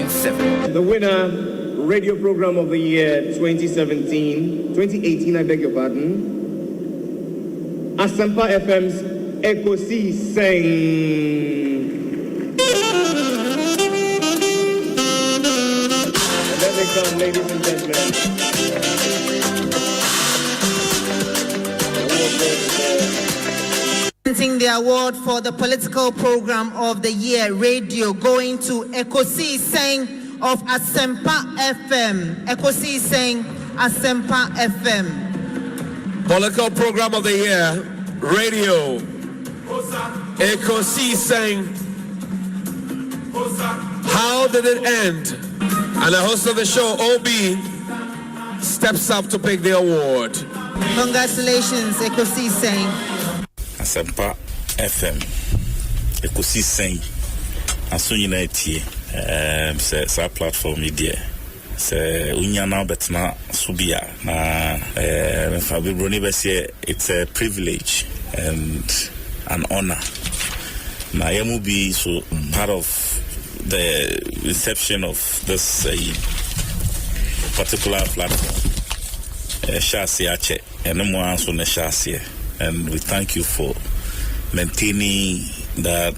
94.7. The winner, radio program of the year 2018, I beg your pardon. Asempa FM's Ekosiisen. And let me come, ladies and gentlemen. The award for the political program of the year radio going to Ekosiisen of Asempa FM. Ekosiisen Asempa FM. Political program of the year radio Ekosiisen. How did it end? And the host of the show, OB, steps up to pick the award. Congratulations, Ekosiisen. Asempa FM Ekosiisen Asonyina etie sa platform media se unya na betna subia na Fabibroni bese it's a privilege and an honor na yamu be so part of the reception of this particular platform Shasi Ache and no more so na Shasi. And we thank you for maintaining that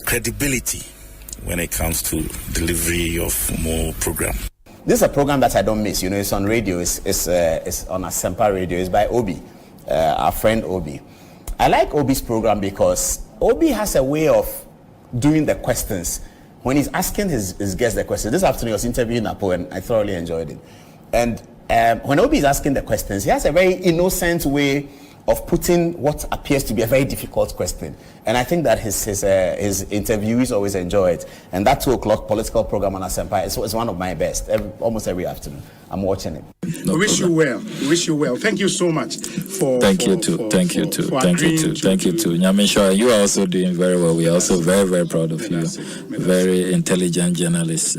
credibility when it comes to delivery of more program. This is a program that I don't miss. You know, it's on radio. It's on Asempa Radio. It's by Obi, our friend Obi. I like Obi's program because Obi has a way of doing the questions. When he's asking his guests the questions, this afternoon I was interviewing Napo and I thoroughly enjoyed it. And when Obi is asking the questions, he has a very innocent way of putting what appears to be a very difficult question. And I think that his interviewees always enjoy it. And that 2:00 political program on Asempa is one of my best. Almost every afternoon, I'm watching it. We wish you well. We wish you well. Thank you so much for. Thank you too. Thank you too. Nyamisha, you are also doing very well. We are also very, very proud of you. Very intelligent journalist.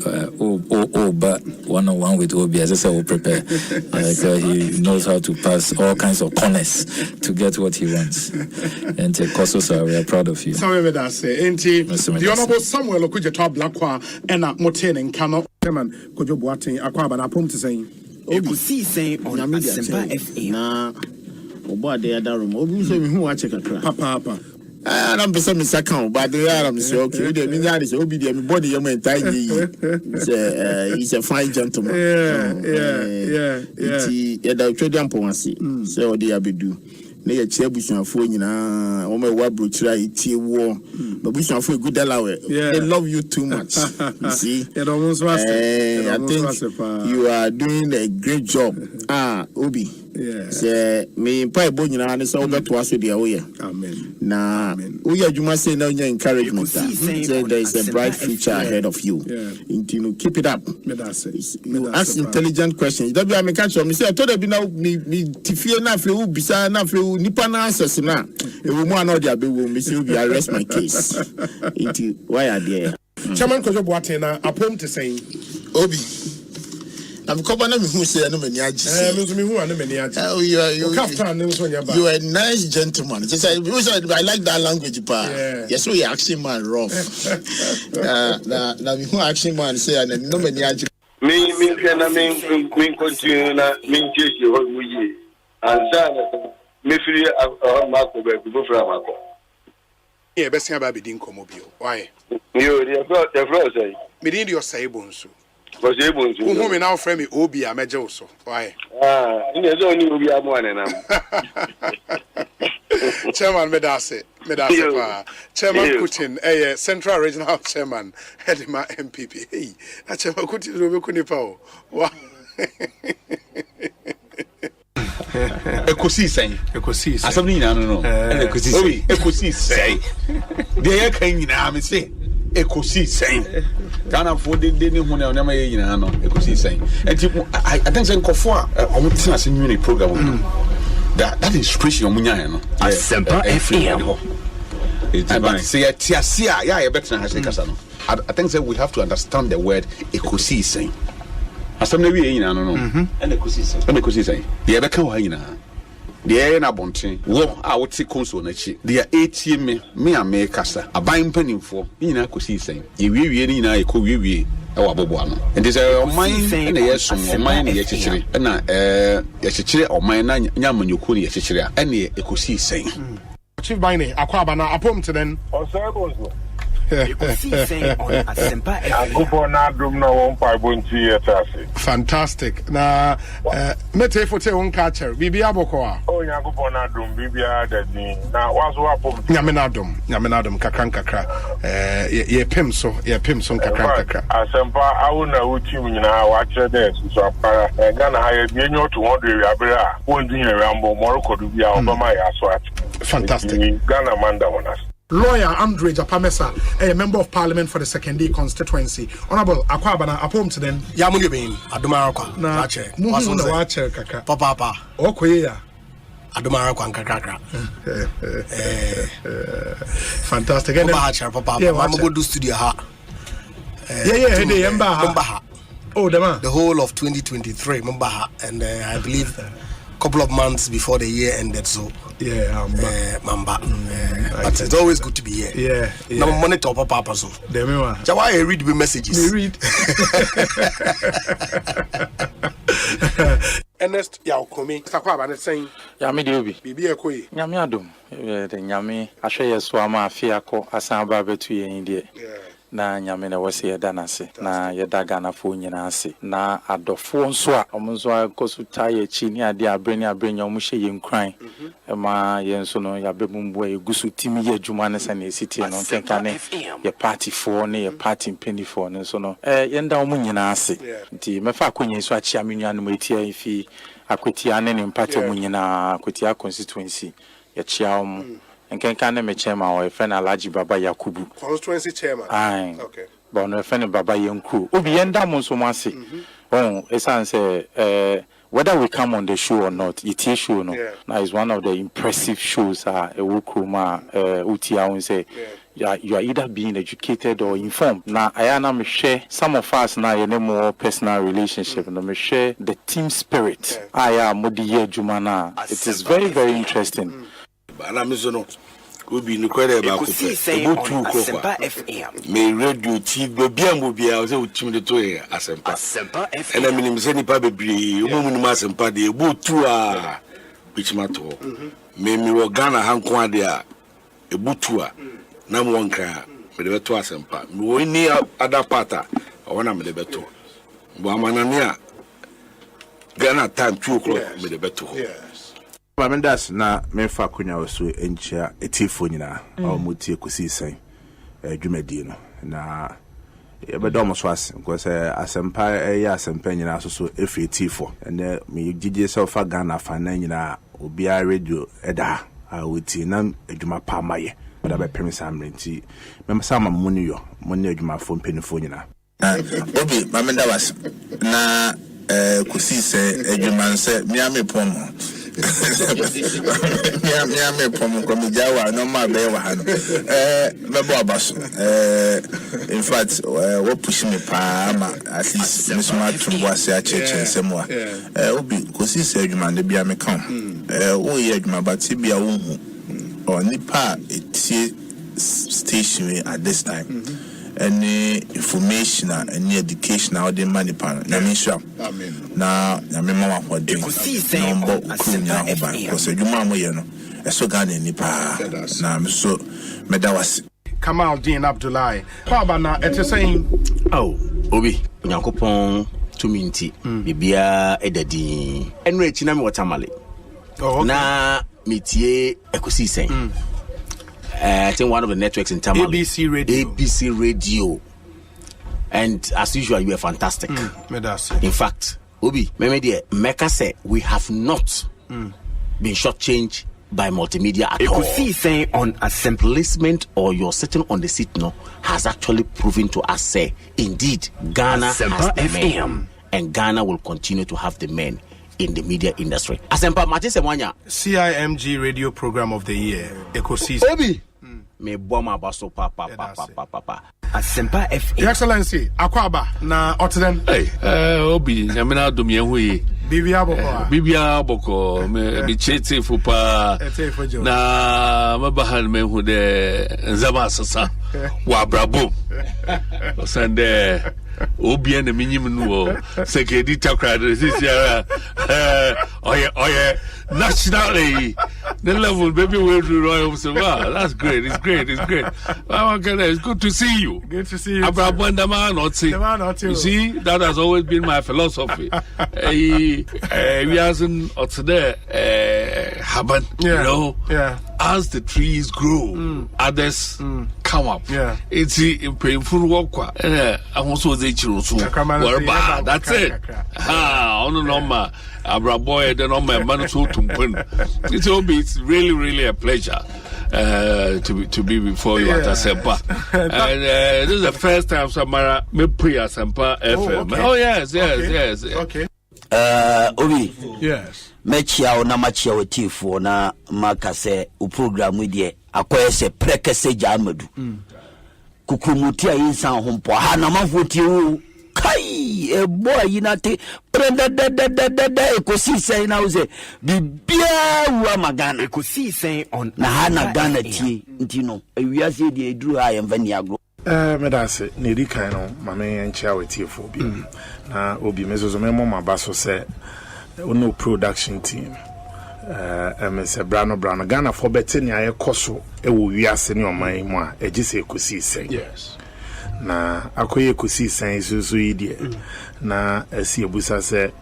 But one-on-one with Obi, as I said, will prepare. He knows how to pass all kinds of corners to get what he wants. And Kososa, we are proud of you. The Honorable Samuel Okujeto Blakwa and Moten and Kano. Chairman Kojo Boateng Akwaba na pom to saying Ekosiisen on Asempa FM na obo ade adarum obi so me hu wa check akra papa I'm person me second but the am say okay we dey me yarn say obi dey me body yam entai yi he's a fine gentleman yeah da twedi amponwase say odi abedu na ye chia busuafo nyina o me wa brochira itie wo but busuafo good dalawe they love you too much you see it almost was I think you are doing a great job Obi say me pai bo nyina ne so beto aso dia wo ye amen na wo ye adwuma say na nya encouragement say there is a bright future ahead of you you keep it up you ask intelligent questions that be I catch me say I told you now me tifie na afre wo bisa na afre nipa na access na e wo mu ana dia be wo me say be arrest my case into why are there Chairman Kojo Boateng na apom to saying Obi I'm coming to who say no many ages. You are a nice gentleman. Just I like that language, pa. Yes, we action man rough. Now who action man say no many ages. Me continue na me chase you we and me free Marco be go for Marco. Yeah, best thing about being comobio. Why? You the floor say. Me didn't your say Bonsu. Was able to whom now frame me Obi a major also. Why? In the zone you be a one and Chairman Medase, Chairman Kutin, Central Regional Chairman, Hedima MPP. Hey, Chairman Kutin Rubikunipo. Wow. Ekosiisen. Asabni na no. Ekosiisen. Ekosiisen. Dey kan nyina me say Ekosiisen. Ghana for the day hu na onama ye nyina no Ekosiisen. Enti I think say nkofo a omutina se nwini program that inspiration omunya no. Asempa FM. It's say tiasia ya ye better na kasa no. I think say we have to understand the word Ekosiisen. Asam na wi nyina no. And Ekosiisen. Ye be kan wa nyina. The na bonten wo a wote console na chi the ATM me kasa aban panimfo nyina kosi sen ye wiewie ni nyina ye ko wiewie e wa bobo ano and this oman na yeso oman na ye chichire na ye chichire oman na nyamanyoko ni ye chichire a na ekosi sen Chief Bine akwaba na apom to then Osei Bonsu Ekosiisen On Asempa FM. Fantastic. Na mete fote won catcher. Bibi aboko a. Oh Yakubon Adum Bibia Dadni. Na wazo apom. Nyamenadum kakra. Ye pim so kakra. Asempa awuna uti nyina wache there so apara. Ghana haye bienyo to 100 abira. Wondu nyambo moroko du bia obama ya so at. Fantastic. Ghana manda wonas. Lawyer Andre Japamesa, a member of parliament for the Second D constituency. Honorable Akwabana, apom to then. Yamunibin, Adumarako, Na wache kaka. Papa, Okoya. Adumarako and Kakaka. Fantastic. Papa, I'm going to studio ha. Mbaha. Oh, the whole of 2023, Mbaha, and I believe couple of months before the year ended, so Mamba. But it's always good to be here. Yeah. Now monitor Papa so. Why I read the messages? Read. Ernest Yaokomi. Takwaba na saying. Yami Diobi. Bibi Ekoi. Nyami adum. The Nyami. Ashe yesu ama afiako asamba betu ye indie. Na nyame na wose yeda nase na yeda Ghana fo nyina ase na adofo nso a omonso akosu taye chi ni ade abreni omo hye yenkran ma yenso no yabebumbu egusu timi ye adwuma ne se na esitie no kenka ne ye party for ne ye party penny for ne so no yenda omo nyina ase nti mefa akonye so achi amenua no etia ifi akwetia ne ne party omo nyina akwetia constituency ye chia omo and can me chairman or a friend Alaji Baba Yakubu. Constituency chairman. Aye. Okay. But no friend Baba Yanku. Ubi enda monsomasi. Oh, esan say whether we come on the show or not, it is show no. Now is one of the impressive shows Ewukruma Utia say you are either being educated or informed. Now I am share some of us now you more personal relationship and me share the team spirit. I am Modiye Jumana. It is very, very interesting. Anamizono obi ni kwere ba ko pe obutu ko kwa me radio TV biambo bia o se utim de to e Asempa ena minim se nipa bebre o mu ma Asempa de obutu a bichimato me wo Ghana hanko ade a ebutu a na mo nka me de beto Asempa me wo ni ada pata o na me de beto bo amanane a Ghana time 2 o'clock me de beto Mendas na mefa kunya wasu enchia etifo nyina mutie Ekosiisen dwumadi no na ebedo so ase because Asempa Asempa nyina so efi etifo and me gige se ofa Ghana fa na nyina obia radio eda a wuti na adwuma pa maye da be pemisa amrenti memsa mamuni yo moni adwuma fo mpenifo nyina obi mamenda was na Ekosiisen adwuma nse miame pom me pom ko mi jawa no ma be wa ha no mebo abaso in fact we push me pa ma at least me so ma tumbo ase a cheche nsem a obi Ekosiisen adwuma ne bia me kan wo ye adwuma ba ti bia wo hu oni pa etie station at this time any information and education out the money pan na me sure amen na me mama for doing no kunya oba because adwuma mo ye no eso Ghana ni pa na me so me da was Kamal Dean Abdullahi kwaba na ete saying obi Nyankopon tuminti bibia edadi enre echi na me watamale na metie Ekosiisen I think one of the networks in Tamale. ABC Radio. And as usual, you are fantastic. In fact, Obi, Meka said we have not been shortchanged by multimedia at all. Ekosiisen On Asempa Placement or your sitting on the seat no has actually proven to us say indeed Ghana has the men, and Ghana will continue to have the men in the media industry. Asempa Matese CIMG Radio Program of the Year. Ekosiisen. Obi. Me boma baso papa. Asempa FM. Your Excellency, Akwaba na Otden. Obi, Yamina Dumye Hui. Bibia boko me chete fupa na mabahan me hu de nzama sasa wa brabo sande obi na minyim no sekedi takra this year oye nationally the level baby we do royal so that's great, it's great. It's good to see you. You see, that has always been my philosophy. We hasn't today happen, as the trees grow, others come up. It's painful work. I also say that's it. It's really a pleasure to be before you at Asempa. And this is the first time Samara me pre Asempa FM. Oh yes. Okay. Obi. Yes. Mechia o na machia o tifo na makase o program we de akoyese prekese jamadu. Kukumuti a insan hompo ha na mafoti o kai e boy yinate prenda de ekosisen na uze bibia wa magana Ekosiisen on na hana Ghana tie ntino ewiase de eduru ha yemvani agro medase ne di kan no mame enchia wetifo bi na obi mezozo memo mabaso se ono production team Mr. Brano Ghana for betting ya koso e wo wiase ne oman mu a egise ekosisen. Yes. Na akoye Ekosiisen susu yidie na asi ebusa se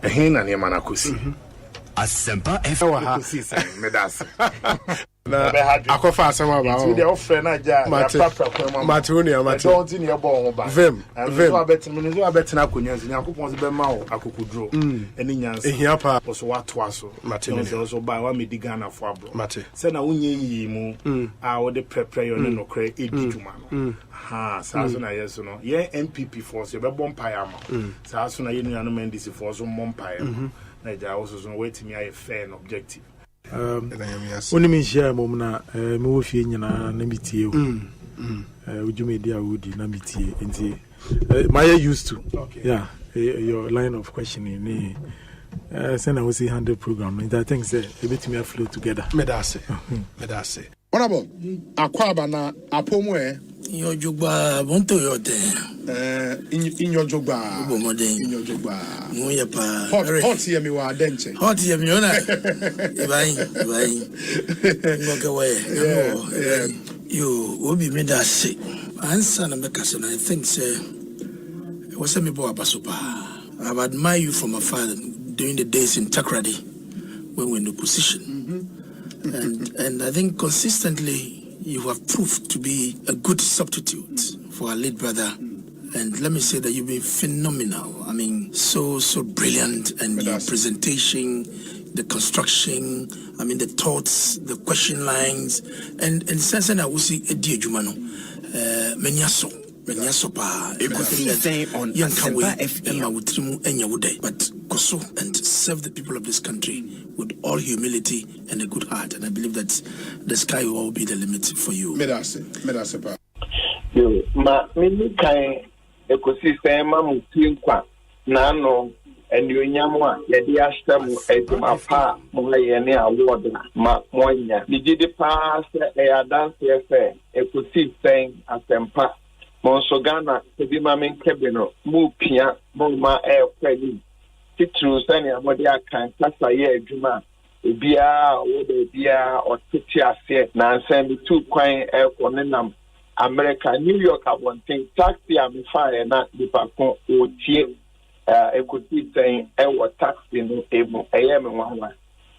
ehin na ne mana kosi Asempa Ekosiisen medase na akofa asema ba o de ofre na ja ya papa kwa Matonia don't in your bon ba vem so abet na konya nzi yakopon se be ma o akokudro eni nyansa ehia pa so wato aso Matonia so ba wa medi Ghana fo abro Mate se na wonye yi mu a wo de prepare yo ne no kre edituma no ha sa so na yeso no ye MPP force be bompa ya ma sa so na ye nua no mandisi force bompa ya na ja wo so wait me I fair and objective. Only me share mom na me wo fie nyina na mitie o ujumedi a wodi na mitie enti my used to your line of questioning send I will see 100 program and I think say a bit me flow together medase honorable akwaba na apomu Inyo jogba bonto yote. Inyo jogba. Ubo modern. Inyo jogba. Moya pa. Hot yemi wa denche. Hot yemi ona. Ibai. Ngoke we. Yo, obi me da se. Answer na meka se na I think say was me bo abasopa. I've admired you from afar during the days in Takrady when we were in opposition. And I think consistently you have proved to be a good substitute for our late brother. And let me say that you've been phenomenal. I mean, so brilliant. And your presentation, the construction, I mean, the thoughts, the question lines. And sense I will see a dear Jumano. Ekosiisen on Asempa FM. But Koso and serve the people of this country with all humility and a good heart. And I believe that the sky will all be the limit for you. Medase pa. Yo, mini kai Ekosiisen ma mutin kwa na no enyunyam a yedi ashtamu eduma pa mo ye ne award ma monya. Nigidi pa se dance se Ekosiisen Asempa. Monso Ghana, the Mamin Cabino, Mupia, Moma Air Quelly, Titru, Sanya, Modia can Casaye, Juma, Bia, or the Bia, or Titia, Nansen, 2 coin air Conenam, America, New York, I want thing, taxi, I'm fire, not the Pacon, or Tie, Ekosiisen, or taxi, no able, AM and 1.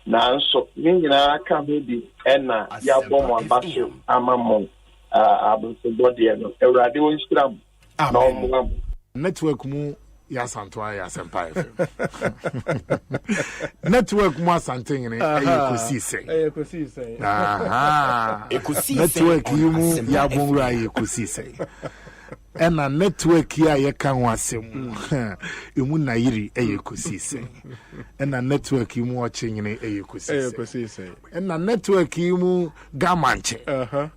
Now, so, Nina, can be, Enna, Yabon, Basho, Amamon. Network mu ya Santoa ya Asempa FM. Network mu Asante ngene Ekosiisen. Ekosiisen. Network mu ya Bonsu Ekosiisen. ɛna network yi a yɛka ho asɛm emu na yiri Ekosiise sɛn ɛna network yi mu ɔkyenyene Ekosiise sɛn ɛna network yi mu gamanche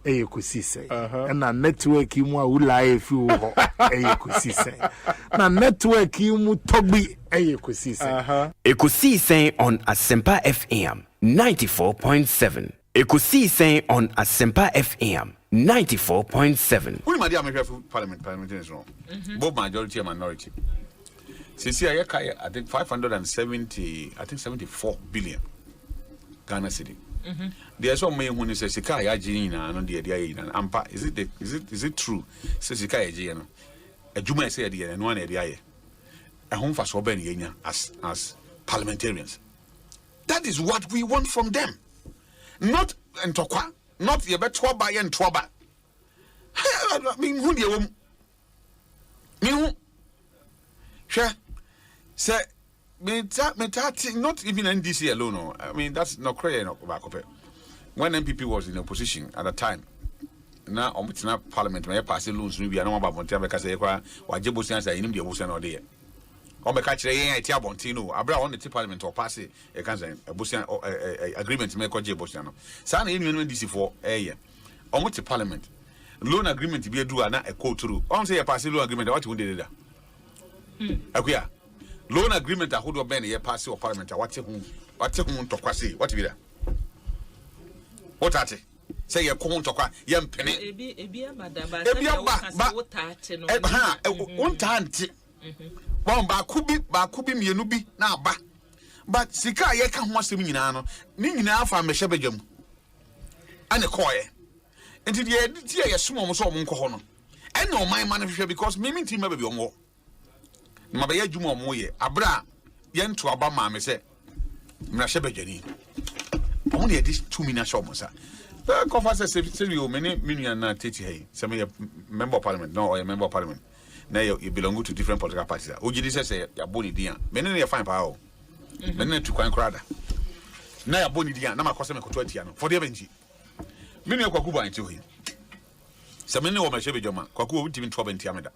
Ekosiise sɛn ɛna network yi mu a wulaye fi wo ho Ekosiise sɛn na network yi mu togbi Ekosiise sɛn Ekosiise on Asempa FM 94.7. Ekosiise on Asempa FM 94.7. Who my dear parliament is wrong. Both majority and minority. Since I think 74 billion Ghana city. There's some man when he says Sikaya Gina and the idea and Ampa. Is it true? Says Sikaya Gina. A Juma said the and one idea. A home for Sobeni as parliamentarians. That is what we want from them. Not Ntokwa, not the Betwaba and Twaba. I mean, who do you mean? Sure, sir, not even NDC alone. I mean, that's not crazy. When MPP was in opposition at the time, now it's not parliament, may pass the loans, maybe I know about Montana because they were Jebosians, I the Ocean or there. On the catch a Tiabontino, Abra on the parliament or pass a Bosian agreement to make a Jebosiano. San Union DC for a year. On which the parliament loan agreement to be a do and a code through. On say a pass loan agreement, what you did there. Akia loan agreement a hold of Ben a pass or parliament, what you to quasi, what be there? What at it? Say your corn to quite young penny. One time. Ba kubi mienubi na ba but sika ye ka ho asem nyina no ni nyina afa mehebejam ane koye enti de tie ye somo so mo nko ho no ene o man man hwehwe because me minti ma ba bi onwo ma ba ye adwuma omo ye abra ye nto aba ma me se mra hebejani omo ne dis 2 minutes show mo sa ko fa se you many million na tete hey se me member of parliament no or a member of parliament. Now you belong to different political parties. Ojidi says you're boni dia. Many are fine power. Many to quite crowd. Now you're boni dia. Now my customer could 20 for the benji. Many are Kwakuba into him. Some many of my Chevy Joma, Kwaku won't even 12 and Tiamada.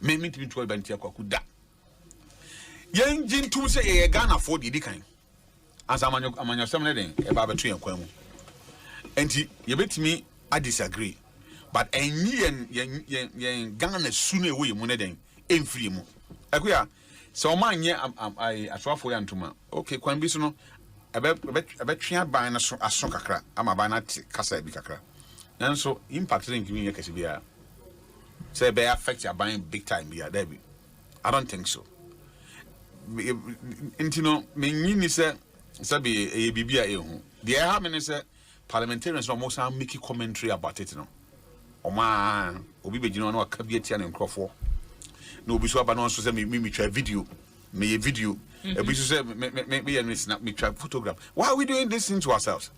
Maybe to 12 and Tiakuda. Young Jin to say a Ghana for the kind. As I'm on your summer about tree and Quemu. And you bet me, I disagree. But yen Ghana sooner away money in free mo. Akuya, so man ye I saw for yantuma. Okay, Kwan Bisono, a bet tria by a soccer, I'm a banat cassa bicacra. And so impacting giving a casibia. Say, they affect your buying big time, be a debut. I don't think so. Intino, Mini said, Sabi a bibia ehu. The air minister parliamentarians almost are making commentary about it, no. Oma obi begino na akabiatia na nkrofo na obi so aba no so say me try video me video obi so say me snap me try photograph. Why are we doing this thing to ourselves?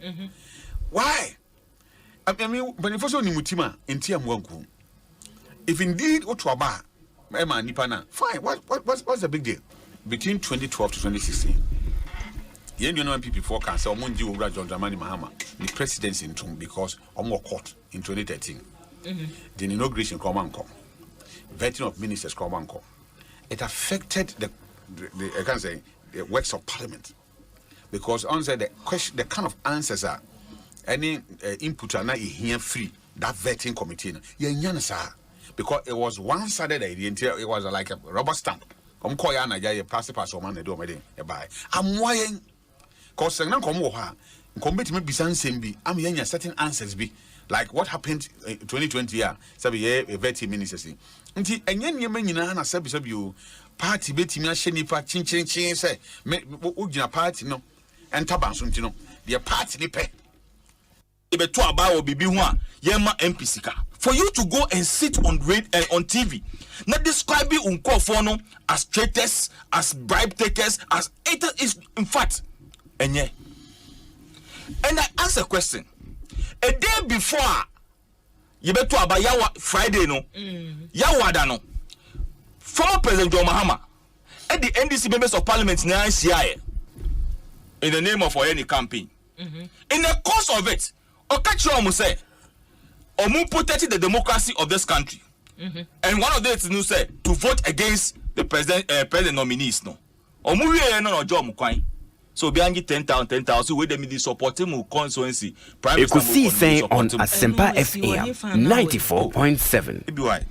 Why? I mean when for so ni mutima enti amwanku. If indeed otu aba e ma nipa na fine, what's the big deal? Between 2012 to 2016 yen you know MPP forecast say omonji owura John Dramani Mahama the presidency in term because omo court in 2013. The inauguration come vetting of ministers come. It affected the I can't say the works of parliament because on the question the kind of answers are any input are not here free that vetting committee because it was one-sided idea until it was like a rubber stamp. Come call ya na ya pass or man do me buy. I'm why cause na come wo ha come bet me bisan sembi am ya certain answers be. Like what happened in 2020 year, sabi ye vetting ministers. Nti enye nyema nyina na sabi you party betimi ahye nipa chinchin say me ugina party no entaba nso nti no the party ni pe e beto aba wo bibi ho a yema MP sika for you to go and sit on on TV not describe unkofo no as traitors, as bribe takers, as it is in fact enye. And I ask a question. A day before you beto aba yawa Friday no yawada no former President John Mahama and the NDC members of parliament in the name of any campaign. In the course of it, Okachi Omu say Omu protected the democracy of this country. And one of them is say to vote against the president nominees no. Omuwe no job mukwan. So behind 10,000 we dem dey support him constituency. Ekosiisen on Asempa FM 94.7. Be why?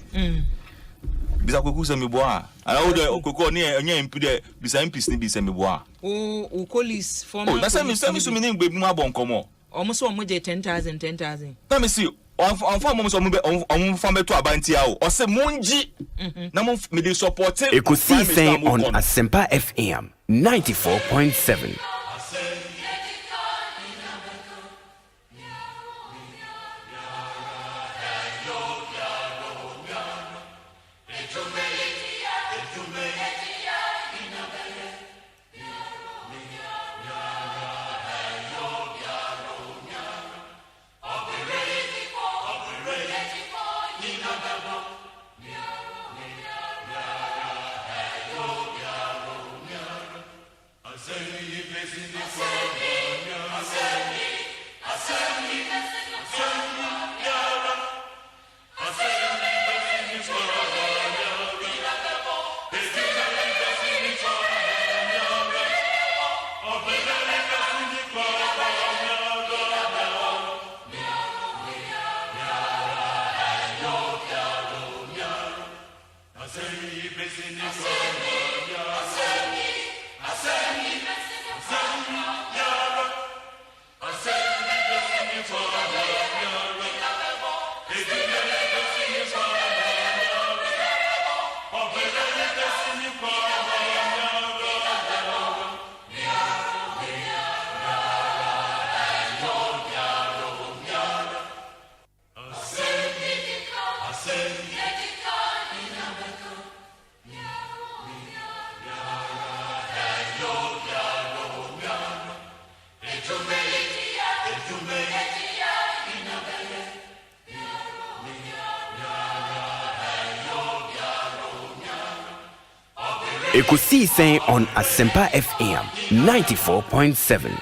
Bisa koku se me boa. Ala wo de okoko ni enya MP de bisa MPs ni bisa me boa. O police former. Na say me so me ni gbe mu abon komo. Omo so omo je 10,000. Na me see on form so on form to abantia o. O se monji. Na mo me dey support Ekosiisen on Asempa FM 94.7. Ekosiisen on Asempa FM 94.7.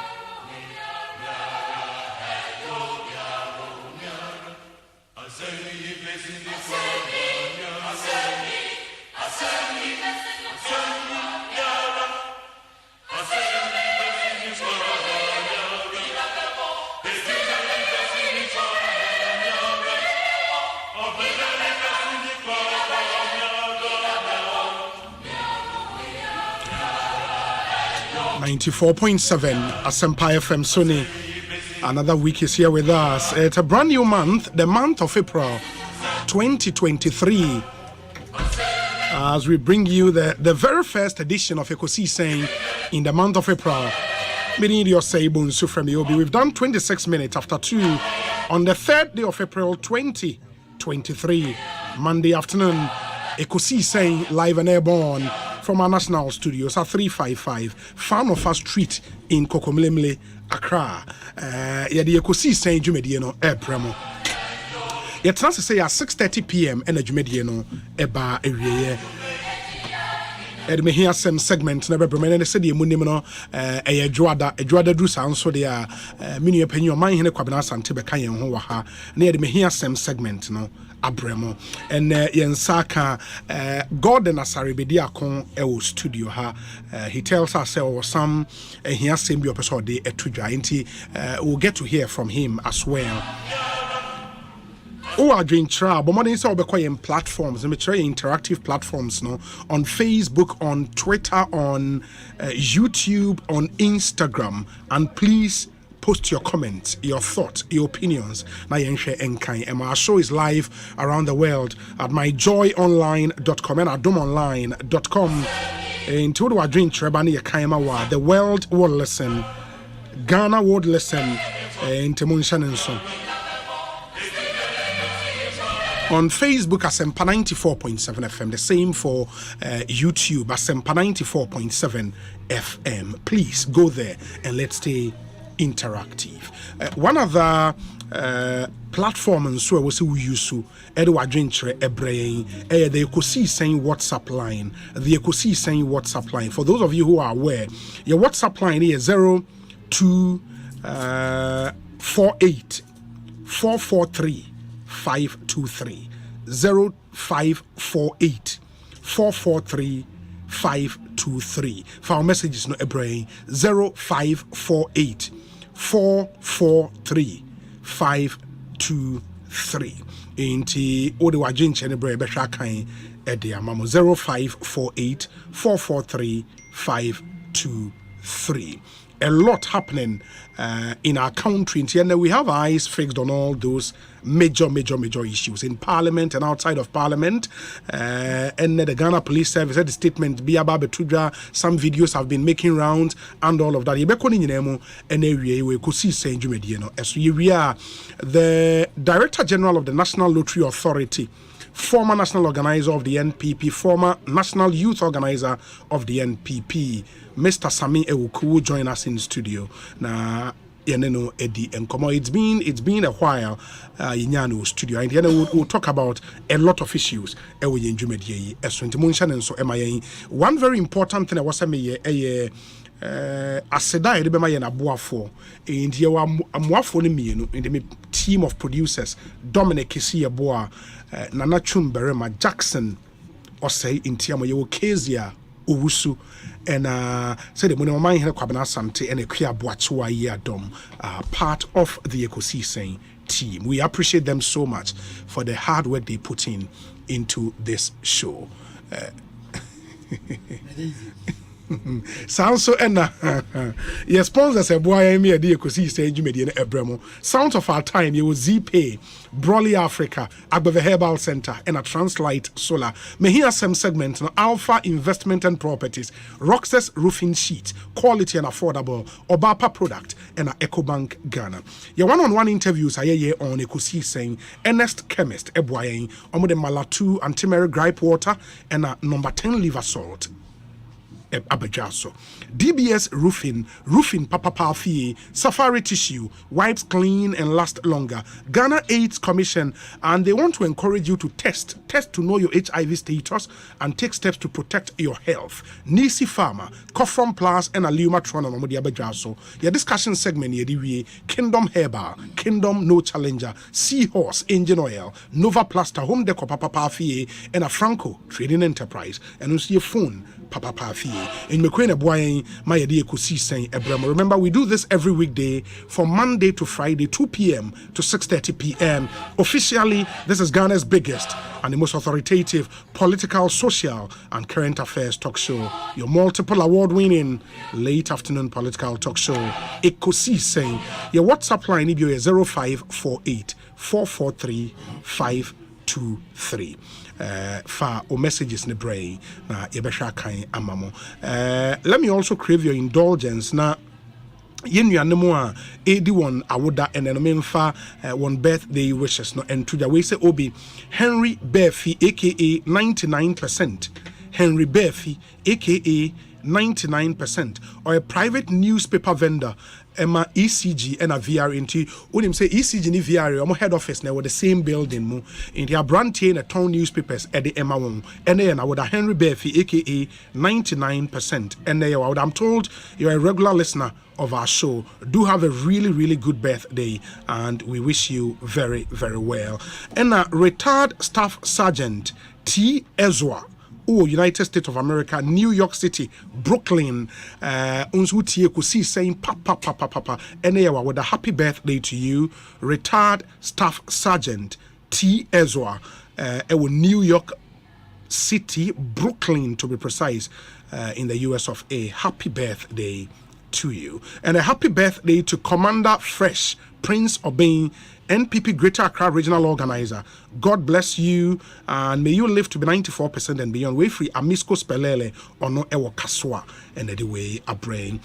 Asempa FM Sony. Another week is here with us. It's a brand new month, the month of April 2023. As we bring you the very first edition of Ekosiisen in the month of April. Meeting your Osei, Bonsu from the Obi. We've done 26 minutes after 2 on the 3rd day of April 2023. Monday afternoon, Ekosiisen live and airborne from our national studios at 355 Farnofa Street in Kokomlemle, Accra. Yedi Ekosiisen Jumedie no Epremo. Yet to say at 6:30 p.m. and Jumedie no Eba Ewie. Me hear some segment na bebreme na se de mu nim no edwada dru san so de a menu panyin man hene kwabena asante be kan yen ho wa ha na me hear some segment no abremo and yensaka Gordon Asaribedi akon e studio ha. He tells us there was some hear some bi episode de etudwa nti we'll get to hear from him as well. Are doing trial, but more than so, we're platforms, interactive platforms, no, on Facebook, on Twitter, on YouTube, on Instagram, and please post your comments, your thoughts, your opinions. And our show is live around the world at myjoyonline.com and at domonline.com. Until we are doing trial, the world will listen, Ghana would listen, into Munshan and so. On Facebook, Asempa 94.7 FM. The same for YouTube, Asempa 94.7 FM. Please go there and let's stay interactive. One other platform and so we use to Edward Drintre Ebrain, the Ekosiisen WhatsApp line. The Ekosiisen WhatsApp line. For those of you who are aware, your WhatsApp line is 0248 443 523 0548 443 523. For our messages, no brain 0548 443 523. Inti ode wajin chene bre behwa kan ede amamo 0548 443 523. A lot happening in our country, and we have our eyes fixed on all those major issues in Parliament and outside of Parliament. And the Ghana Police Service had a statement. Some videos have been making rounds and all of that. As we are the Director General of the National Lottery Authority, former national organizer of the NPP, former national youth organizer of the NPP, Mr. Sami Ewuku, will join us in the studio. Now, Eddie and Komo. It's been a while in Yano studio, and we'll talk about a lot of issues. One very important thing I was saying, Aseda edema ye na boafo enti ye wa amoafo ne mienu in the team of producers Dominic Kisi Boa, Nana Chumberema, Jackson Osei Intiamo ye wo Kezia Owusu and said the money man here kwabena sante and ekua boachoa ye adom part of the Ekosiisen team. We appreciate them so much for the hard work they put into this show. Sounds so your sponsors a boy me a Ekosiisen Jumedi Ebremo. Sounds of our time you will ZPay, Broly Africa, Agbeve Herbal Center, and a Translight Solar. May hear some segments on Alpha Investment and Properties, Roxas Roofing Sheet, quality and affordable, Obapa product, and a EcoBank Ghana. Your one-on-one interviews are here on Ekosiisen, Ernest Chemist, Ebwayen, Omode Malatu, Antimary Gripe Water, and a number 10 liver salt. Abajaso. DBS roofing Papa Palfi, Safari Tissue, wipes clean and last longer. Ghana AIDS Commission, and they want to encourage you to test to know your HIV status and take steps to protect your health. Nisi Pharma, Kofrom Plus, and Aliuma Tron and Omodi Abajaso. Your discussion segment yediwe Kingdom Herbal, Kingdom No Challenger, Seahorse Engine Oil, Nova Plaster, Home Deco Papa Palfi, and a Franco Trading Enterprise, and you see a phone Papa Palfi. In Mekwene Boyen, my Ekosiisen Ebremo. Remember, we do this every weekday from Monday to Friday, 2 p.m. to 6:30 p.m. Officially, this is Ghana's biggest and the most authoritative political, social, and current affairs talk show. Your multiple award-winning late afternoon political talk show, Ekosiisen. Your WhatsApp line is 0548 443 523. For or messages in the brain na yebesha kan amamo. Let me also crave your indulgence na yenuanemu a 81 awoda and memfa one birthday wishes no and to the way say obi Henry Berfi aka 99%. Henry Berfi aka 99%, or a private newspaper vendor Emma ECG and a VR into when say ECG and VR or head office now with the same building mo in their brand in a town newspapers at the Emma one and then I would a Henry Berfi aka 99% and there I'm told you're a regular listener of our show. Do have a really good birthday and we wish you very well. And retired Staff Sergeant T. Ezra United States of America, New York City, Brooklyn, unsutie kusi saying papa and with a happy birthday to you, retired Staff Sergeant T. Ezra, New York City, Brooklyn to be precise, in the US of A. Happy birthday to you. And a happy birthday to Commander Fresh, Prince Obey, NPP Greater Accra Regional Organizer. God bless you and may you live to be 94% and beyond. Way free Amisco Spelele or no Ewo Kaswa and the way a brain.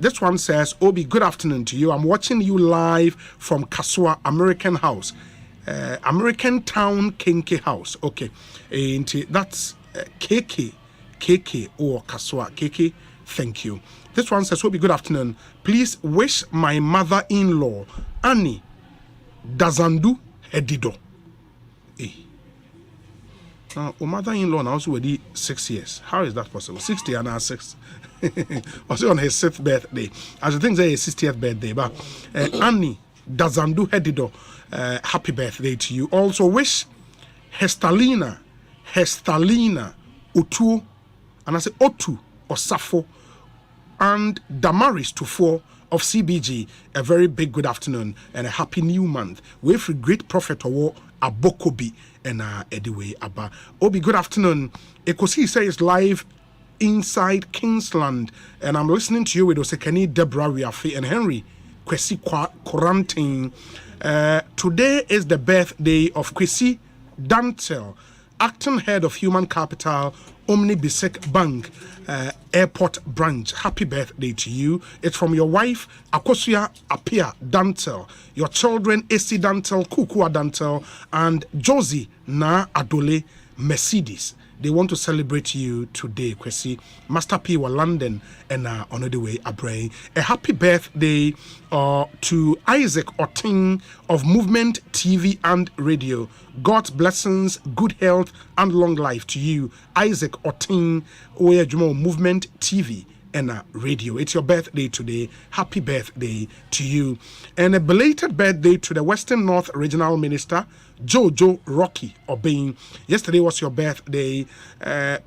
This one says, Obi, good afternoon to you. I'm watching you live from Kaswa American House. American Town Kinky House. Okay. And that's KK or Kaswa. KK, thank you. This one says, Obi, good afternoon. Please wish my mother-in-law, Annie Dazandu Edido. Now, mother-in-law now also with 6 years. How is that possible? 60 and now 6. Also on his 6th birthday. As I think it's his 60th birthday. But Annie Dazandu Edido, happy birthday to you. Also wish Hestalina Otuo, and I say Otu Osafo, and Damaris Tufo of CBG. A very big good afternoon and a happy new month. With great prophet Owo Abokobi and Ediwe Abba. Obi, good afternoon. Ekosiise is live inside Kingsland, and I'm listening to you with Osekani, Deborah Riafe, and Henry Kwesi Quarantine. Today is the birthday of Kwesi Dantel, acting head of Human Capital, Omni Bisek Bank, Airport Branch. Happy birthday to you. It's from your wife, Akosua Apia Dantel, your children, Esi Dantel, Kukua Dantel, and Josie Na Adole Mercedes. They want to celebrate you today, Kwesi. Master P wa London and on the way Abrain. A happy birthday to Isaac Oting of Movement TV and Radio. God's blessings, good health, and long life to you, Isaac Oting, Oyejumo Movement TV and Radio. It's your birthday today. Happy birthday to you. And a belated birthday to the Western North Regional Minister, Jojo Rocky Obeying. Yesterday was your birthday.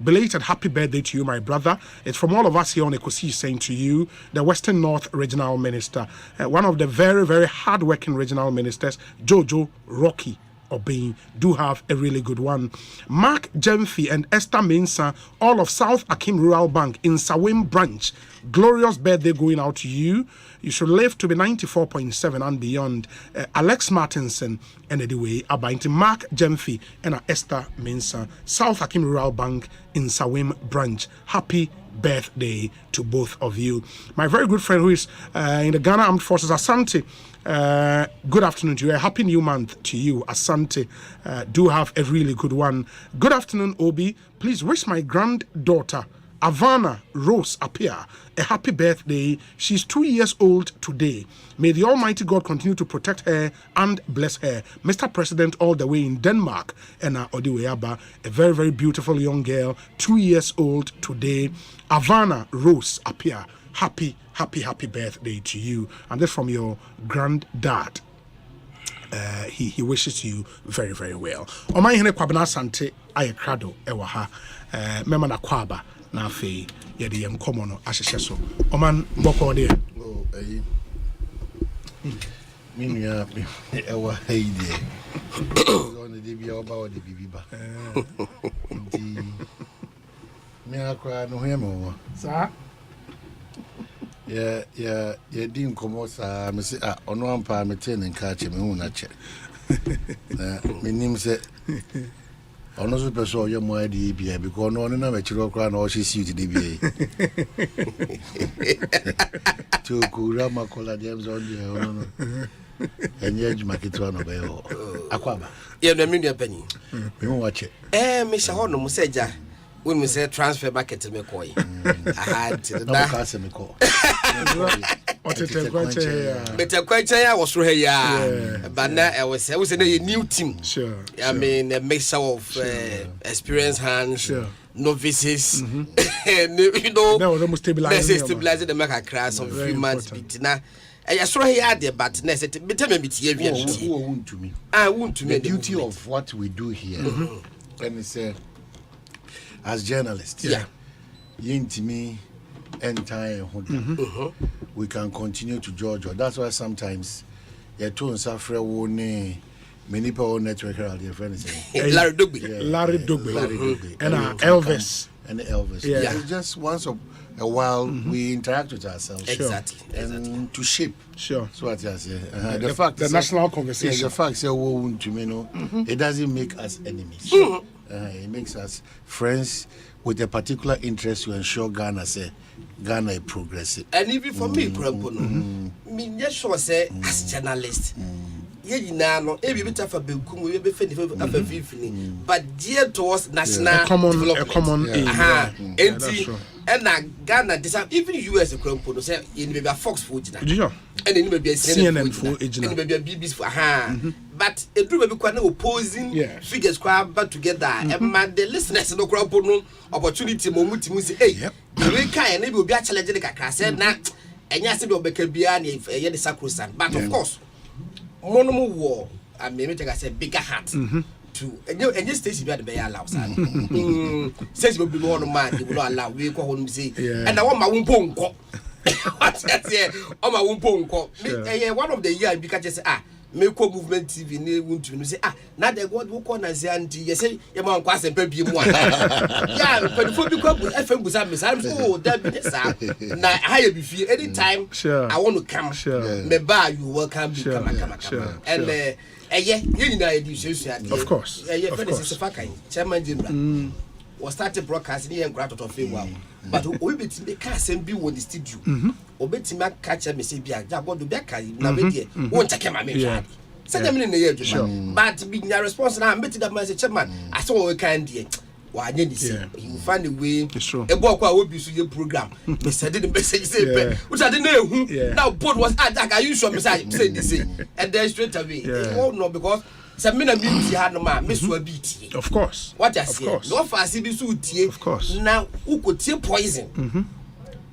Belated happy birthday to you, my brother. It's from all of us here on Ekosiise saying to you, the Western North Regional Minister, one of the very, very hard-working regional ministers, Jojo Rocky Obeying. Do have a really good one. Mark Jemfi and Esther Mensah, all of South Akim Rural Bank in Sawim Branch. Glorious birthday going out to you. You should live to be 94.7 and beyond. Alex Martinson and anyway about Mark Jemfi and Esther Mensah, South Akim Rural Bank in Sawim Branch. Happy birthday to both of you. My very good friend who is in the Ghana Armed Forces, Asante. Good afternoon to you. A happy new month to you, Asante. Do have a really good one. Good afternoon, Obi. Please wish my granddaughter Avana Rose Apia a happy birthday. She's 2 years old today. May the Almighty God continue to protect her and bless her. Mr. President, all the way in Denmark, and Odiweaba, a very, very beautiful young girl, 2 years old today. Avana Rose Apia, happy birthday to you. And that's from your granddad. He wishes you very, very well. Oma hene kwabena sante ayekrado ewaha. Mema na kwaba na afi yede yem komo no ahyehye so. Oman boko de. Oh, minua ewa heide. On the bia oba o de bibiba. Me akwa no hemo. Sa Yeah, din komo sa me se ono ampa me te ne nka che me hu na che. Na me nim se ono so person ye mo adi bia because no na me chiro kra na o she suit di bia. To kura makola dem zo di ono no. Enye juma kitwa no be ho. Akwaba. Ye na me nua pani. Me hu wa che. Me sha ho no mo se ja. When we say transfer bucket me koi. I had that. Me call. Better question I was here ya. But now I was a new team. Sure. I mean a mixture of experienced hands, novices. And you know, no stabilizing the market crash of few months. Now I saw here there, but next it be me who want to me. I want to the duty of what we do here. Let me say as journalists, me entire we can continue to judge. That's why sometimes tone suffer many people network their friends Larry Dugby and Elvis. Yeah. It's just once a while we interact with ourselves. Exactly. And to shape. Sure. So what I say. The national conversation. The fact say it doesn't make us enemies. It makes us friends with a particular interest to ensure Ghana is progressive. And even for me, me just sure say as journalist, but dear towards national development. And Ghana, even US say in maybe a Fox food, and then maybe a CNN food, and maybe a BBC for but it will be quite opposing figures but together and the listeners no crowd opportunity moment to say hey we can maybe be a challenge like a said na and yes be obekabia na the sacrosanct but of course monomo war I mean take I say bigger heart to and just station be the allow says will be more man you will not allow we go home say and I want my own pong what's that here on my own pong one of the year because just make movement TV ne won't you say now the God who call us and you say your man was a baby one yeah but before we come with FM was that now I be feel anytime I want to come me bar you welcome me come and of course chairman general was started broadcasting here and grant of favor but we be the cast and be with the studio obeti ma catch me say bia ja go do be kai na be there won take my me say them in the year but be na response na meti that man say chairman I saw we can there wa anye ni say you find a way e bo kwa obi so your program me said the message say which I didn't know now board was attack are you sure me say this and then straight away oh no because say me na be ti no ma me so abi of course what I say no fast be so tie of course now who could tie poison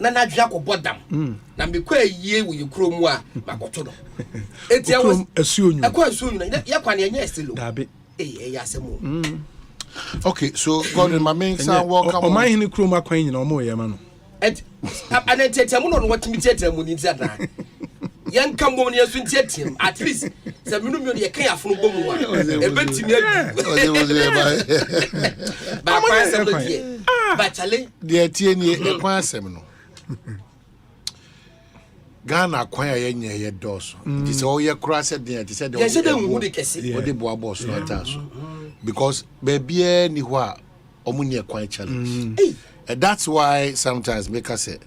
na na dwa ko bodam na me kwa yie wo yekro mu a makoto no etia was asuonyu ya kwa na nya estilo dabe ya asemo okay so God my main son welcome o man hini krom akwan nyina o mo ye ma no and tetiamu no what me tetiamu ni ntia yan kam mo ne yasu ntiatim at least se minu mi ye kan afunu bomu wa e betimi ba kwa sem no die ba chale de tie ni e kwa asem no Ghana kwan ya nya ye doso ti se o ye kura se de ti se de ye se de hu de kese o de boa boss no ataso because baby ni ho a omunye kwan challenge that's why sometimes make us say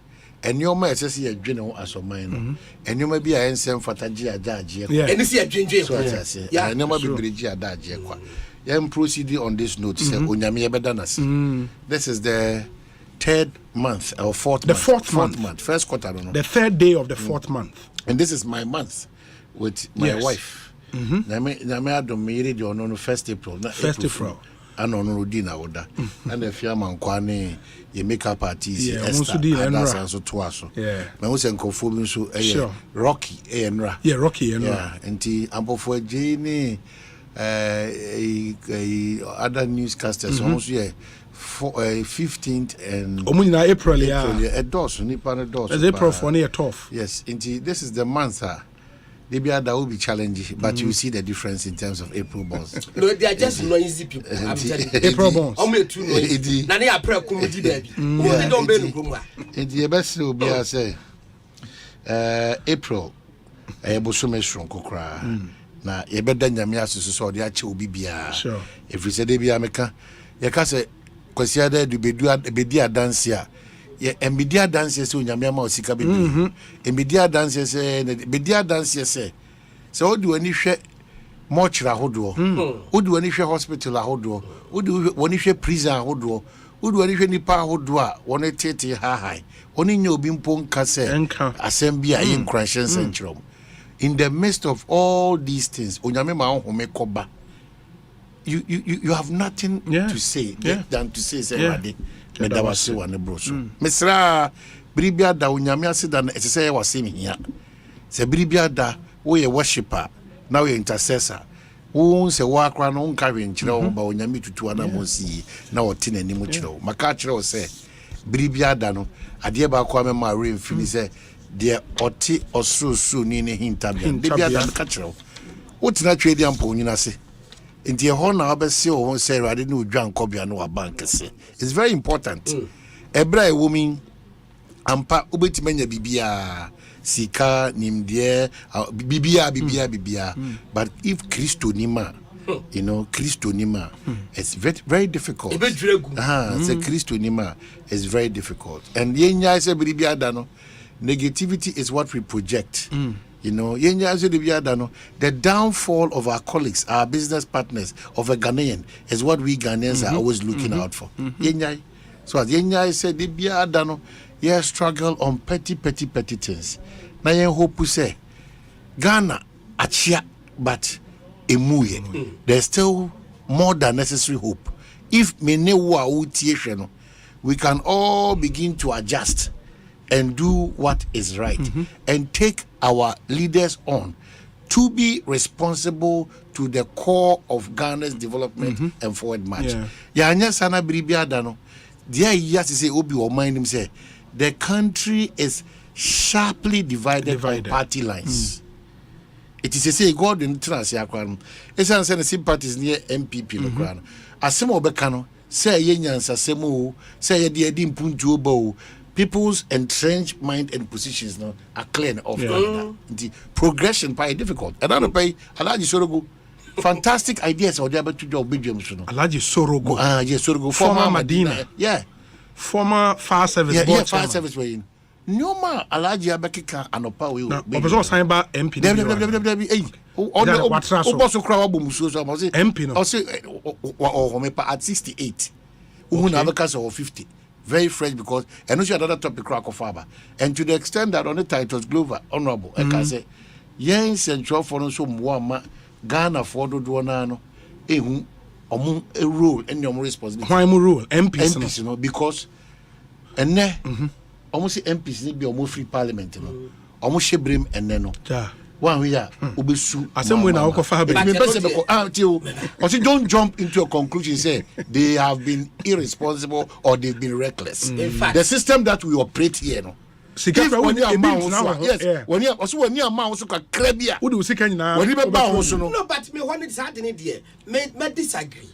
enyoma esese ye dwene ho asoman no enyoma bi a ensem fataji ajaje kwa eni si adwenje so atase enyoma bi breji adaje kwa ye proceed on this note say onyame ye beda nase this is the third month or fourth month first quarter no the third day of the fourth month and this is my month with my wife nyame adom me ready on 1st April na April and on Rodina Oda and the fiaman kwane ye makeup artist Esther and so twaso me wo sen konfo so Rocky enra Rocky enra enti ampofo ageni other newscasters also 15th and omunina April a dos nipa na dos April for near tough yes enti this is the month maybe that will be challenging, but you see the difference in terms of April bonds. No, they are just noisy people. I'm telling you. April bonds. Only two noisy. Nani April comedy baby. Only don't be no kuma. The best will be I say April. Bosume strong kokra. Na ye beda nyame asusu so de ache obi bia. Sure. If we say dey bia meka, ye ka say kwasi ada du bedi adanse a media dance say onyame ma osika bebre media dance say media dance say so do ani hwe mortuary ahodo do ani hwe hospital ahodo do ani hwe prison ahodo do ani hwe nipa ahodo a won tete high oni nya obi mpon ka say asem bia in crashing centrum in the midst of all these things onyame ma home koba you have nothing to say than to say ready da wase wane broso misra biribia da onyame aseda na etese ye wase mihia se biribia da wo ye worshiper na wo intercessor wo se wo akra no nka hwe nkire wo ba onyame tutu ana monsi na wo tena ni mu kire wo maka kire wo se biribia da no ade ba kwa me ma re mfini se de oti osusu ni ne hinta bia da ka kire wo tena twedi ampo nyina se inti ho na obese o say rade no dwan kobia no wa bank se it's very important ebra e woman ampa obeti manya bibia sika nimdie bibia but if Christo nima you know Christo nima it's very, very difficult say Christo nima is very difficult and yenya say bibia da no negativity is what we project you know, the downfall of our colleagues, our business partners, of a Ghanaian is what we Ghanaians are always looking out for. So as Yenya said, the Biadano, yeah, struggle on petty things. Now you hope to say Ghana achia, but emuye. There's still more than necessary hope. If we can all begin to adjust and do what is right and take our leaders on to be responsible to the core of Ghana's development and forward march. Yeah, anya sana biribi adano. There yes say obi o mind him say the country is sharply divided by party lines. It is a say God in trans yakwan. Esan say the sympathies near MPP no kran. Asemo obeka no say ye nyansa semo say ye de edi mpuntu obo. People's entrenched mind and positions now are clear of the progression by difficult. And I don't pay Alaji Sorogo. Fantastic ideas or there to do big jumps. Alaji Sorogo. Yes, Sorogo. Former Medina. Yeah. Former fire service. Yeah, fire service way in. No ma Alaji Abakika and Opa will. Operation signed by MP. MP no. At 68. Or 50. Very fresh because and also another topic crack of Faber. And to the extent that on the titles Glover, honorable, I can say, yen central for so Muama, Ghana for the Duanano, a rule and your responsibility. Why rule? MPs, you know, because and ne almost MPs need be almost free parliament, you know, almost shebrim and neno. One we are Ubisu. Assemble now don't jump into a conclusion say they have been irresponsible or they've been reckless. In fact, the system that we operate here, no. When you are when you also when you are also crabia. Who do second now? No, but me one is hard in it. May disagree.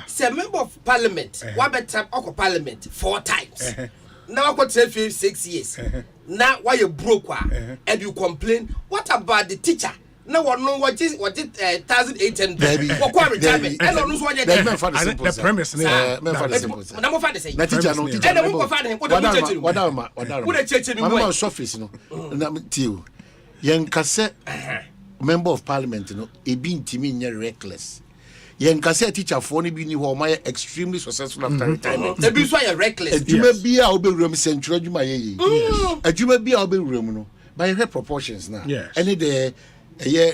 Say member of parliament, one better parliament 4 times. Now I got 6 years. Now why you broke and you complain? What about the teacher? Now one know what is 1,800. What retirement? I don't know what you're doing. The premise. Number 5 say. The teacher no teacher. And what find him? What surface no. Na tio. Yen kase member of parliament no e bi ntimi nya reckless. Yen kase teacher for ni bi ni ho my extremely successful after retirement. They be so reckless. Adwuma bia obewuram central adwuma ye. Adwuma bia obewuram no by her proportions now. Any the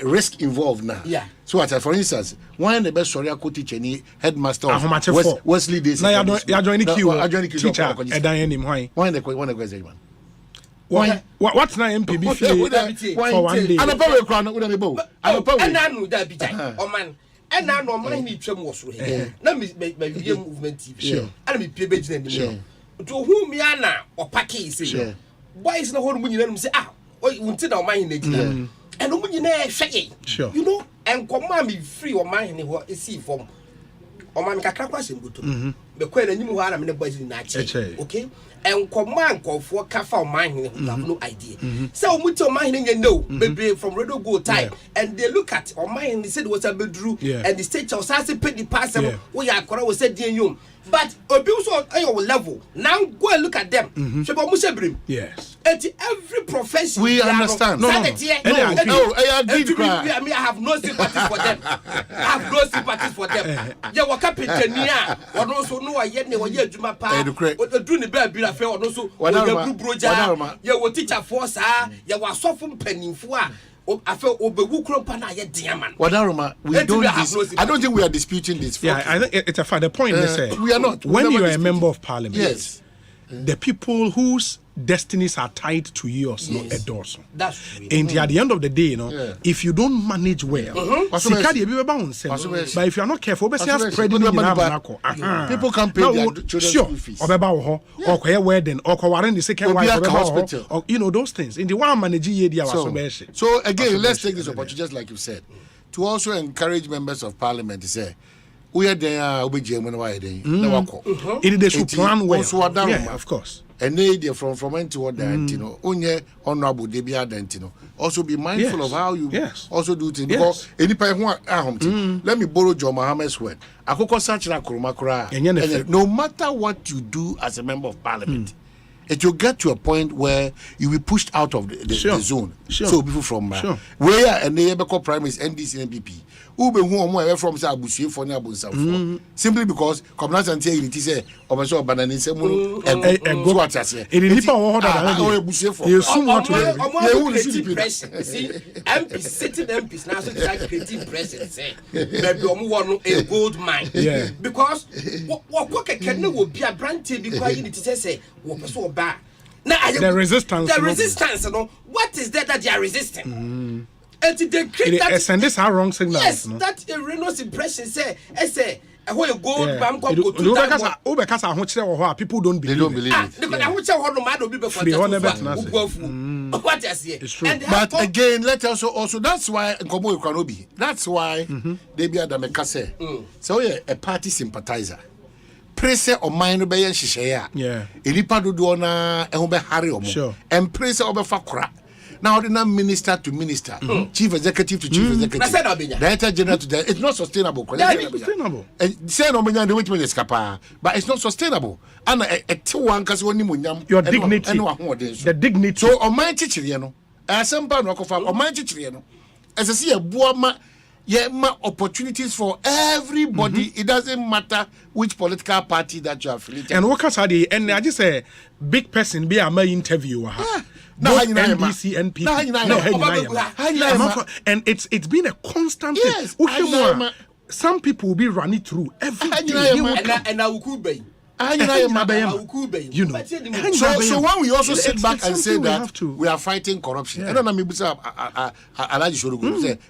risk involved now. Yeah. So for instance, one the best sorry teacher ni headmaster of Wesley Days. Now you join the queue. Teacher why the question man. What's na MPB for one day? And a power crown with a bow. And I know that be man. And now no money need to was here. Let me make my movement TV. And me pay bed in the show. To whom Yana or Paki say, why is the whole money let him say, we won't tell my mind. And when you know, sure, you know, and command me free or mine what is see from or man cacrapas in Buto. The queen and you are in the boys in that, okay? And command call for Cafa mine who have no idea. So much of mine you know, maybe from Radio Go time, and they look at or mine, they said was a bedroom, and the state of Sassy Penny pass them. We are correct, was said, dear you. But abuse on your level. Now go and look at them. Yes. At every profession. We understand. No, I agree. I mean, I have no sympathy for them. I have no sympathy for them. You were captain near. Or also know I yet never hear Juma Pa. What the Duni Baby affair or also what the Broja. You will teach a force. You were softened penny for. I feel Obewukropana yet diamond. Wadaruma, we don't. I don't think we are disputing this. Yeah, I think it's a fact. The point is, we are not. When you are a member of parliament, yes, the people whose destinies are tied to yours, yes. Endorsement. That's true. And at the end of the day, if you don't manage well, but if you are not careful, spreading people can pay their children's school fees. Or wedding, or the second wife, or you know those things. In the one managing so again, let's take this opportunity, just like you said, to also encourage members of parliament to say, we are there, we they should plan well. Yeah, of course. And they from into that, you know, onye honorable they be identino. Also be mindful of how you also do things. Because any person let me borrow John Mohammed's word. Akoko sachira kurumakura. No matter what you do as a member of parliament, it will get to a point where you will be pushed out of the zone. So people from where and the Ebeko primaries, NDC and NPP. Ube who are from Sabusi for Nabun simply because Communist and say say Obaso Banani Semu and go at us. It is MPs sitting MPs now so like creating president say maybe a gold mine. Because what can will be a brand because you need to say what so bad. Now the resistance. The resistance, what is that they are resisting? And they create that. And this are wrong signals. Yes, that erroneous impression say where you go, people don't believe. They don't believe it. What I say, it's true. But again, let us also that's why Nkomo Ekwanobi. That's why they be Adameka say. So yeah, a party sympathizer. Pressure or mine be yen shishaya. Yeah. Enipa dodo na ehun be harry omo. Sure. And pressure obefa kora. Now the minister to minister, chief executive to chief executive, director general to director. It's not sustainable. It's sustainable. Say no menya the way to escapa, but it's not sustainable. And one kasi woni munyam. Your dignity. The dignity. So on my teacher, you know, Asempa no kofa on my teacher, you know, as I see a boama. Yeah, opportunities for everybody. It doesn't matter which political party that you are affiliated. And what are the and I just say big person be a my interviewer. Both NDC and people. And it's been a constant thing. Some people will be running through every day. And I will cool bay. You know. So when we also sit back and say that we are fighting corruption, I don't know, maybe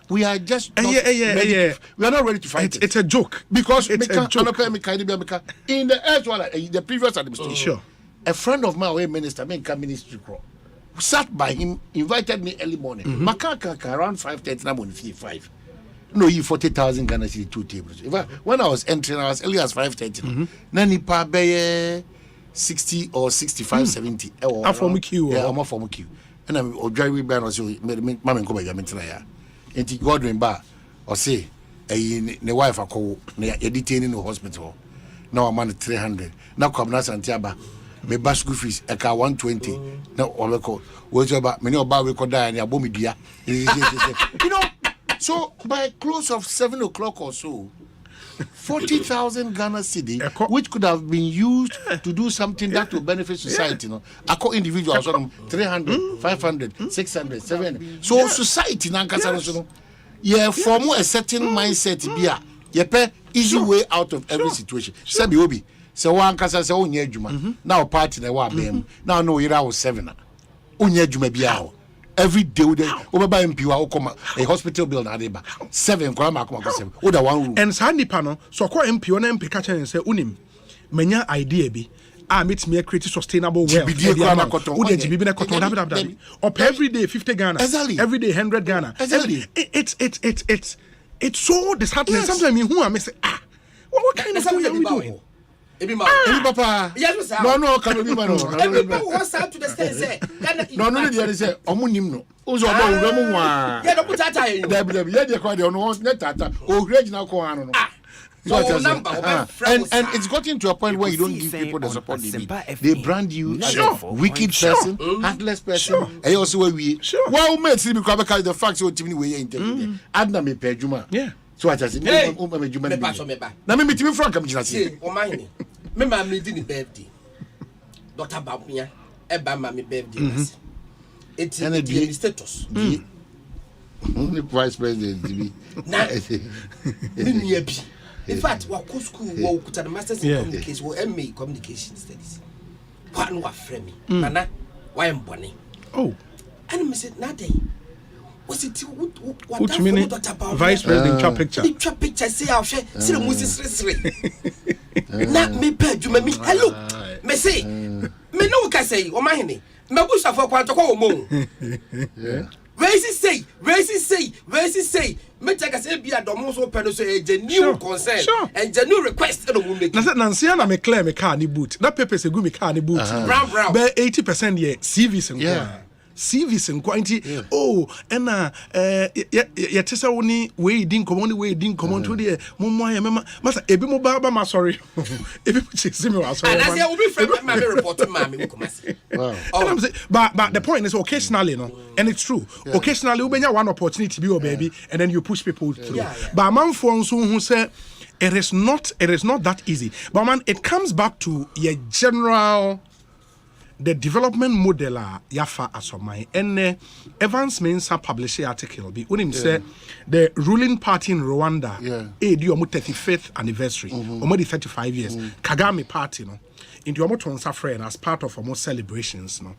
we are just not ready. We are not ready to fight it. It's a joke because it's a joke. In the previous administration, a friend of mine, a minister, ministry sat by him, invited me early morning. Makaka around 5:30, I'm on 5. No, 40,000 Ghana cedi 2 tables. When I was entering, I was early as 5:30. Nani pa be 60 or 65, 70. I'm from queue. Yeah, I'm from queue. And I'm driving by and say, "Mama, come here, mentra." And he got me back. Or say, "Ne wife I call, ne editing in the hospital. Now I'm on 300. Now come now Santiago. Me bus school fees, I got 120. Now I'm call. What's about? Many about we could die and abomi dia. You know." So by close of 7 o'clock or so, 40,000 Ghana cedi, which could have been used to do something that will benefit society. You know, I call individuals 300, 500, 600, 700. So society now form a certain mindset be easy way out of every situation. Sabi obi, so one kasa say onye adwuma. Now party na wa bem. Now no ira was 7. Onye adwuma bia. Every day, over MP, a hospital bill, 7 grandma, 1 room. And Sandy Pano, so call MP on MP catcher and say, Unim, many idea be. Meet me a creative sustainable wealth. Up every day 50 Ghana, every day 100 Ghana. It's so disheartening. Sometimes who am I say, what kind of thing are we doing? Papa. Yes, no, can be man. No, what's out to the state say? No, they say, Omunim. Ozo Ramu. Yeah, don't put that in. And it's gotten to a point where you don't give people the support they need. They brand you as a wicked person, heartless person. And also we well made see because the facts will tell me we interview. Adna me pay Juma. Yeah. So I just say, now me meet me Frank. I'm just saying. Oh my, me mammy did birthday. Not about me. Eba mammy birthday. It's the status. The vice president. In fact, what school walk to the masters in communication or MA communication studies. What no friend me, Nana, why am bonny? Oh, and I said, nothing. Was it what vice president picture? Picture picture say I'll share. See the Moses. Not me pay you me. Hello, me say, me no can say, oh my honey, me bush for quanto call mo. Where is it say? Me take us be a domo so pedo so a genuine concern and genuine request to the woman. Nancy na me clear me car ni boot. That paper say go me car ni boot. Brown. But 80% yeah CVs and CVs and quantity. Oh, and ya tesa woni we din common to the momo ya mema. Masa ebi mo baba ma sorry. Ebi chese me wa sorry. And I say we be friend my report to mommy come say. Wow. But the point is occasionally no, and it's true. Occasionally we benya one opportunity be your baby and then you push people through. But man for who say it is not that easy. But man, it comes back to your general the development model yafa asomai and Evans Mensah published an article be when him say the ruling party in Rwanda do your 35th anniversary almost 35 years Kagame party no into your friend as part of almost celebrations no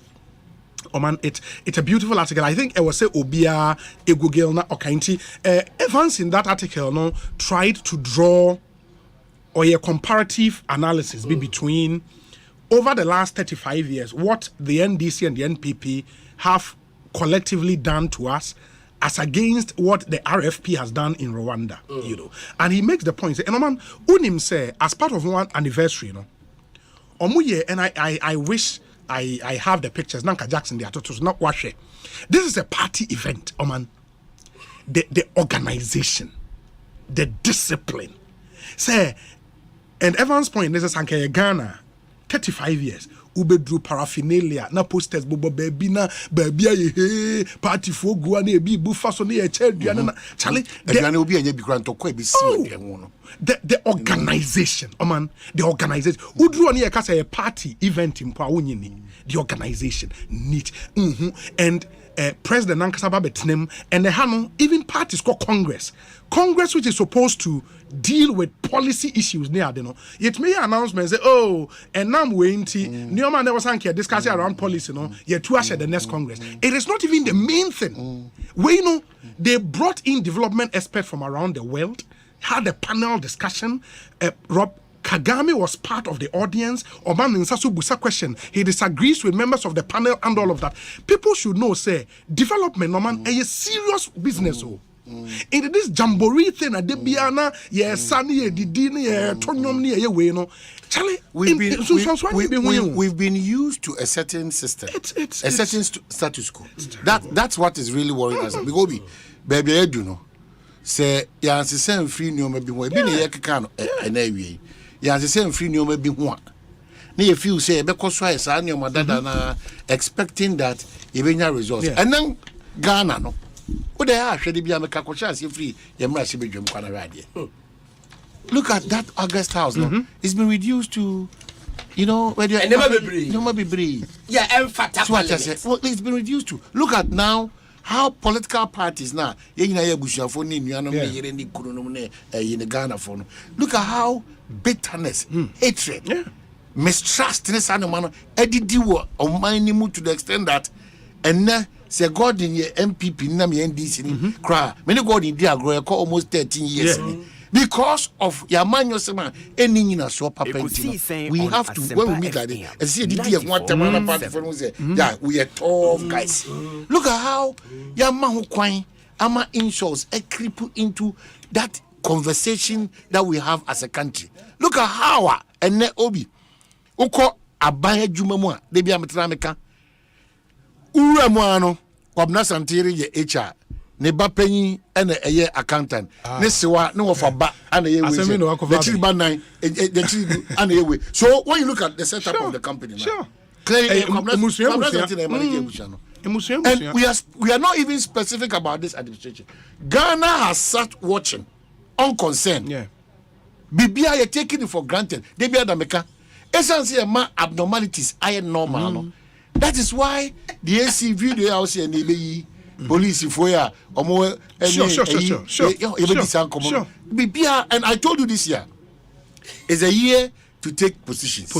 Oh man, it's a beautiful article. I think it was say Obia Egugel na Okainti. Evans in that article no tried to draw or a comparative analysis between over the last 35 years what the NDC and the NPP have collectively done to us as against what the RFP has done in Rwanda, you know. And he makes the point, say, man, Unim say, as part of one anniversary, you know, Omuye, and I wish I have the pictures, Nanka Jackson, they are not wash it. This is a party event, man. The organization, the discipline. Say, and Evans' point, this is Sanke Ghana, 35 years. Ubedru paraphernalia na posters bobo baby na baby ye party for go na ebi bu faso na ye cheduane na chale aduane obi anya bi kranto kwa ebi si wadwe no the organization man the organization udru on ye ka say party event mpo awonyini the organization neat and President Nankasaba Betnem and the Hano, even parties called Congress, which is supposed to deal with policy issues near the no. Yet may announcement say, oh, and now we're in new man never sank here discussing around policy, no, yet to usher the next Congress. It is not even the main thing. We know they brought in development experts from around the world, had a panel discussion. Rob Kagame was part of the audience. Oman Nsasu Busa question. He disagrees with members of the panel and all of that. People should know, say, development, Oman, a serious business. In this jamboree thing, a debiana, sunny, didini, tonyomni, we know. Charlie, we've been used to a certain system, a certain status quo. That's what is really worrying us. Because baby, I do know. Say, yeah, it's the same free new maybe we be near Kano and away. Yeah, the same free new maybe one. Near few say, because why is your mother expecting that even your results. And then Ghana, no. What they are, should be a Kakosha free, Yamrasibijum Kanaradia. Look at that August house, no? It's been reduced to, you know, where you never be breathe. Yeah, emphatic. What I said. Well, it's been reduced to. Look at now. How political parties now, look at how bitterness, hatred, mistrust in this animal, edidiwo or minimu to the extent that, and now say God in your MPP, Nami NDC, cry. Many God in dear grow almost 13 years. Because of Yaman Yosema, any in a so papa, we have to when we meet like this and see the day of one time party for say, yeah, we are tough guys. Look at how Yaman Kwine, Ama insults a cripple into that conversation that we have as a country. Look at how and ne obi Uko Abaya Jumamwa, they be a metrameka Uramuano, Wabna Santiri ye HR. Ne ba penyi ene eye accountant ne sewa ne wo fa ba ana ye we the chiriba nine the chiribu ana ye we. So when you look at the setup of the company now, clearly and we are not even specific about this administration. Ghana has sat watching unconcerned. Bibia you taking it for granted. They be adameka essentially ma abnormalities are normal no. That is why the AC video house and the police for ya sure. And I told you this year is a year to take positions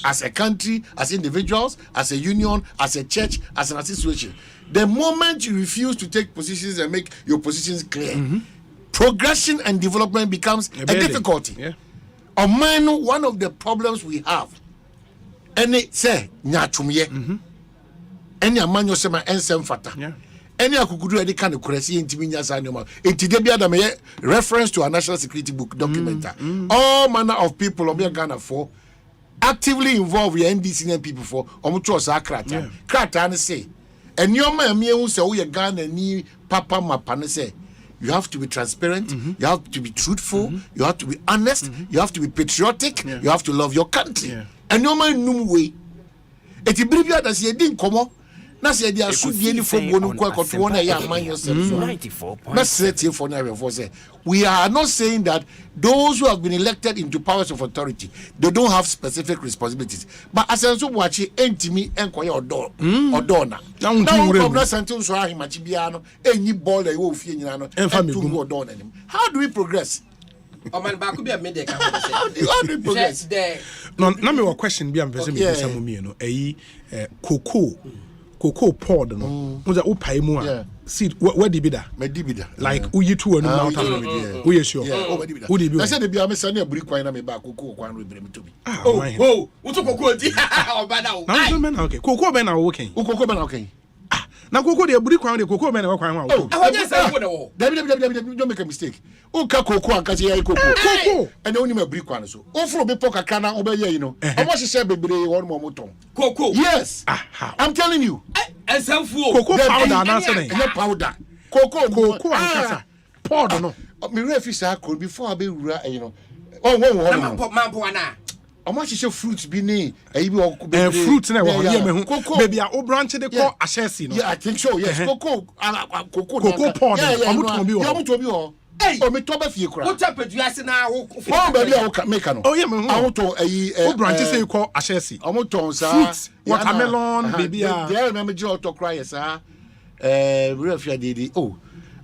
as a country, as individuals, as a union, as a church, as an association. The moment you refuse to take positions and make your positions clear, progression and development becomes a difficulty. One of the problems we have, and it say nyachumye, and your man yosema ensemfata. Any akukudu any kind of crazy intiminya sanoma. It did be a reference to a national security book document. All manner of people of Ghana for actively involved with NDC and people for Omuchos Akrata. Krata and say, and your man me who say we are Ghana ni papa mapane say. You have to be transparent, you have to be truthful, you have to be honest, you have to be patriotic, you have to love your country. And your man no way. It is bribia that you didn't come up. We are not saying that those who have been elected into powers of authority, they don't have specific responsibilities. But as I watch it, entimi enquire or dona. How do we progress? How do we progress? No, now me question be am person me cocoa cocoa pod no was a upai mua seed where did be that like uyi two and out we sure who did I said the be send a brick wine me back cocoa kwan we bring to me oh what cocoa di okay cocoa ben are working cocoa ben okay na cocoa dey brick wine dey cocoa ben are kwan wa I just say for the don't make a mistake o ka cocoa and kasi cocoa and only me brick wine so o fro be poka kana obeye you know how much share bebre one more moton cocoa yes I'm telling you cocoa powder na say na powder cocoa and kasa pod no me refi sa could before I be you know oh man how much is fruits be ni fruits na wo here me hu baby a o branch de call ashesi no yeah I think so yes cocoa pod omuton bi o hey o me to ba fie kura what tapadu ase na wo baby a make no oh yeah me hu awoto o branch say call ashesi omuton sa fruits watermelon baby a there me ji auto cry sa refi dey oh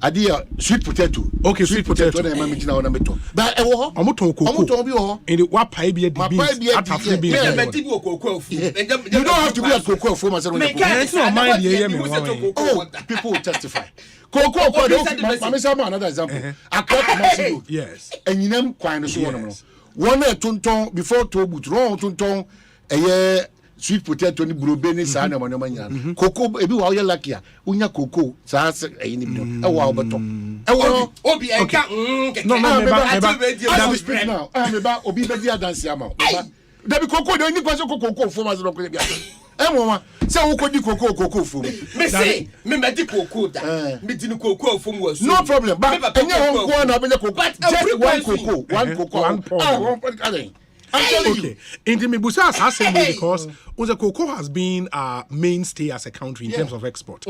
adia sweet potato okay sweet potato na me gina wona meto ba e wo ho omoton cocoa bi ho and wa pai bi the beans atafre bi you don't have to be at cocoa for myself me can't no mind here me oh people will testify cocoa for the say another example akwa commercial yes enyinam kwan no so wono no wona tonton before to but ron tonton eye sweet potato ni brobe ni sa na mo nya cocoa ebi wa ye lucky a unya cocoa sa eyi ni bi no e wa obeto e wo obi enka no me ba obi be dia dance ama da bi cocoa de ni kwaso cocoa fo ma so ko bia e mo ma se wo ko di cocoa fo me say me di cocoa da me di ni cocoa fo mo so no problem but enye ho ko na be cocoa just one cocoa I'm telling you. In the Mibusa Assembly, because cocoa has been a mainstay as a country in terms of export.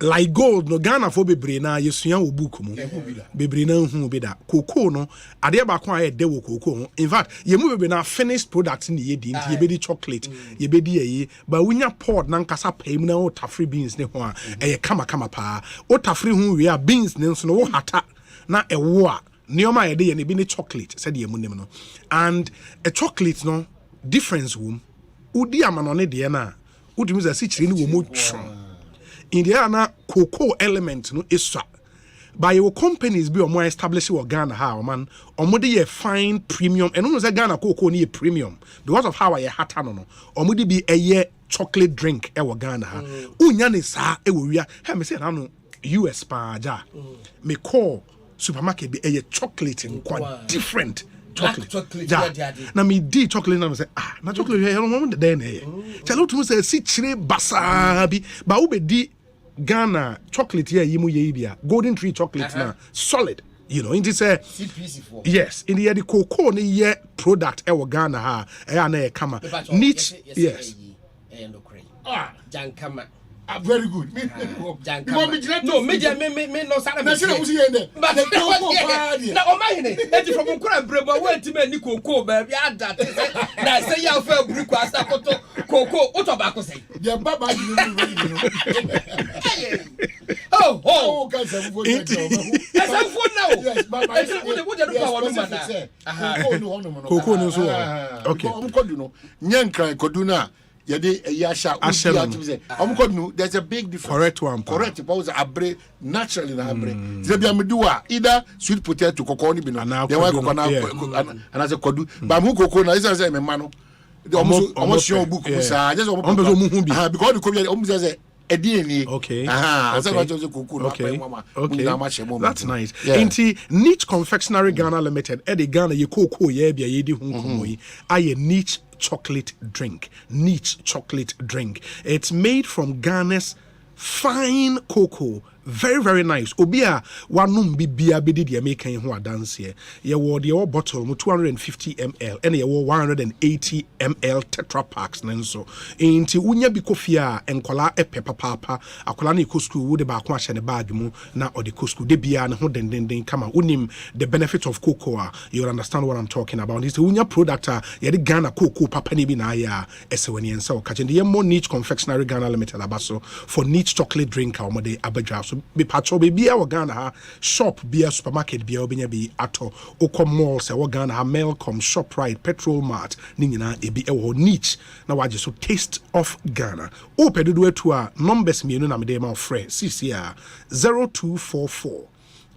Like gold, no Ghana for Bebrina, Yesuan Ubukumu, Bebrina Hubeda, cocoa no, Adeba Kwa de cocoa. In fact, you move na finished products in the Yedin, Yebedi chocolate, Yebedi, but when you poured Nankasa Payment or Tafri beans, Nehoa, a kama pa, or Tafri who we are beans, no hata, na a war. Nioma ede ye be chocolate said ye munim no and a chocolate no difference wom udi amano ne de na udi mu za si chire ni wo mo twon in the na cocoa element no eswa by your companies be omo establish wo Ghana ha man omo de ye fine premium and no say Ghana cocoa ni premium because of how I hata no omo de be a chocolate drink e wo Ghana ha unya ne sa e wo wia he me say na no US pa ja me call supermarket be a chocolate in quite different chocolate. Yeah. Na me di chocolate na me say na chocolate here no want dey na here. Tell to me say si chire basabi ba wo be di Ghana chocolate here yimu ye bia golden tree chocolate na solid. You know, it is a yes, in the cocoa ni ye product e wo Ghana ha e na e kama. Niche yes. Jankama. Very good. No, me no sana me. But na o ma hine. E from nkura brebo we ti me ni cocoa ba bia that. Na say ya fa brick asa koto cocoa o to ba ko say. Ya baba you oh Asempa now. Yes, baba. Cocoa no so. Okay. Nyankran koduna yede yasha udia there's a big difference. Correct one. Correct. Because abre naturally na abre. Zebia meduwa either sweet potato cocoa ni bino. Then why cocoa na and as a kodu. But mu cocoa na isa say me mano. Almost show book sa just because the cocoa almost say okay. Okay. That's nice. Inti Niche Confectionery Ghana Limited. Eddie Ghana ye cocoa ye bia ye di hunkumoyi. Aye niche chocolate drink. Niche chocolate drink. It's made from Ghana's fine cocoa. Very, very nice. Obia wanum bibia bedi de make ho dance here. Ye wo de bottle 250 ml and ye 180 ml tetra packs nenso. Inti unya bi kofia enkola pepper papa akola na ekosku wo de ba ko ahye ne bag mu na o de kosku de bia ne ho den kama unim the benefit of cocoa. You understand what I'm talking about. This unya product ye de Ghana cocoa papa ni bi na ya esewani ensa o kache de ye more Niche Confectionery Ghana Limited abaso for niche chocolate drink omode abadwa so be patrol be our Ghana ha shop be a supermarket be be ato oko malls e Ghana ha Melcom ShopRite Petrol Mart nina e be e niche na waje so taste of Ghana o pedodo to a numbers me na me dey ma frɛ CCR 0244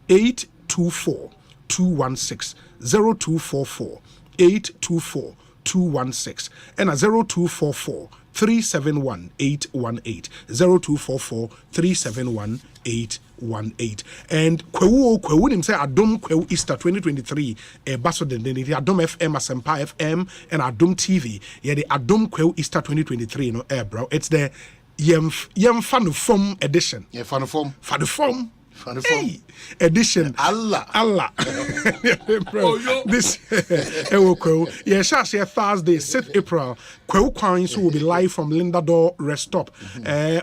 824 216 0244 824 216 and a 0244 371 818 0244 371 818 and kwewu nim say adom kwewu Easter 2023 baso den adom FM Asempa FM and adom TV the adom kwewu Easter 2023 no bro it's the yem fan of form edition fan of form hey, edition Allah bro this Thursday 6th April Kwewu Coins will be live from Lindador Rest Stop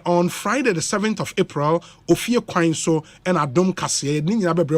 on Friday the 7th of April Ofie Coins and Adom Kase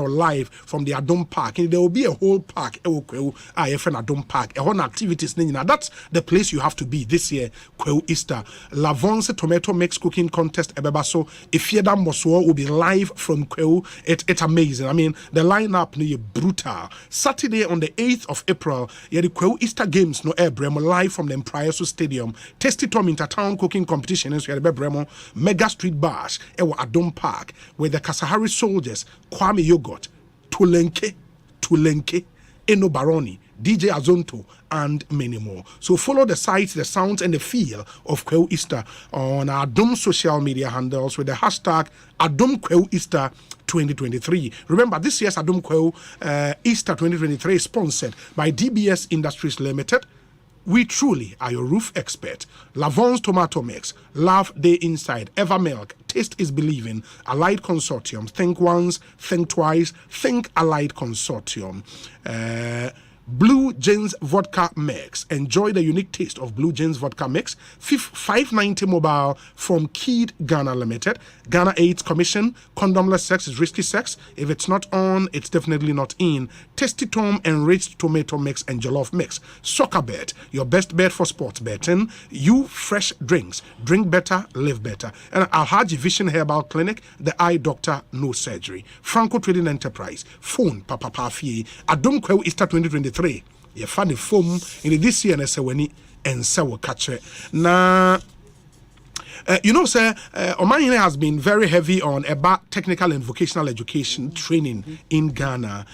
live from the Adom Park and there will be a whole park Kwewu Adom Park activities that's the place you have to be this year Kwewu Easter Lavonse tomato mix cooking contest ebebaso Ifieda Moswo will be live from Kwewu. It's amazing. I mean, the lineup is brutal. Saturday on the 8th of April, the Kwewu Easter Games no Bremo live from the Emprioso Stadium. Testy Tom Intertown cooking competition is Bremo Mega Street Bash ewa Adom Park where the Kasahari soldiers Kwame Yogurt, Tulenke, Eno Baroni, DJ Azonto, and many more. So follow the sights, the sounds, and the feel of Kwewu Easter on our Adom social media handles with the hashtag Adom Kwewu Easter 2023. Remember, this year's Adom Kwewu Easter 2023 is sponsored by DBS Industries Limited. We truly are your roof expert. Lavon's Tomato Mix, Love Day Inside, Evermilk, Taste is Believing, Allied Consortium, Think Once, Think Twice, Think Allied Consortium. Blue Jeans Vodka Mix. Enjoy the unique taste of Blue Jeans Vodka Mix. 590 mobile from Keyed Ghana Limited. Ghana AIDS Commission. Condomless sex is risky sex. If it's not on, it's definitely not in. Tasty Tom Enriched Tomato Mix and Jollof Mix. Soccer Bet. Your best bet for sports betting. You Fresh Drinks. Drink better, live better. And Alhaji Vision Herbal Clinic. The Eye Doctor, no surgery. Franco Trading Enterprise. Phone Papa Pafie. Adom Kwewu Easter 2023. You find the foam in this year and say when and so will catch it. Now, you know, sir, Omani has been very heavy on about technical and vocational education training in Ghana.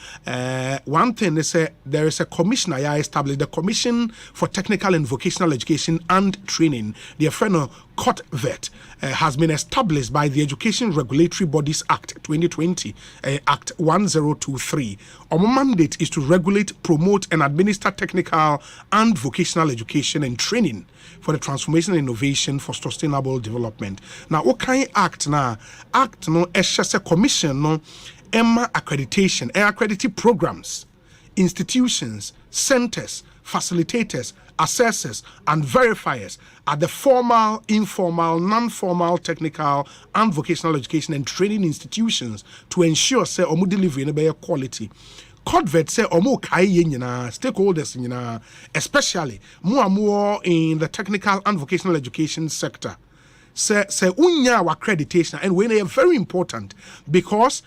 One thing is there is a commission I established, the Commission for Technical and Vocational Education and Training. The friend COTVET has been established by the Education Regulatory Bodies Act 2020, Act 1023. Our mandate is to regulate, promote, and administer technical and vocational education and training for the transformation and innovation for sustainable development. Now, what kind of act now? Act no, it's a commission no, EMMA accreditation, accredited programs, institutions, centers, facilitators, assessors, and verifiers at the formal, informal, non-formal, technical, and vocational education and training institutions to ensure say omu delivery in a better quality. COTVET say omu kai nyina stakeholders nyina, especially more in the technical and vocational education sector. Say unya accreditation and when they are very important because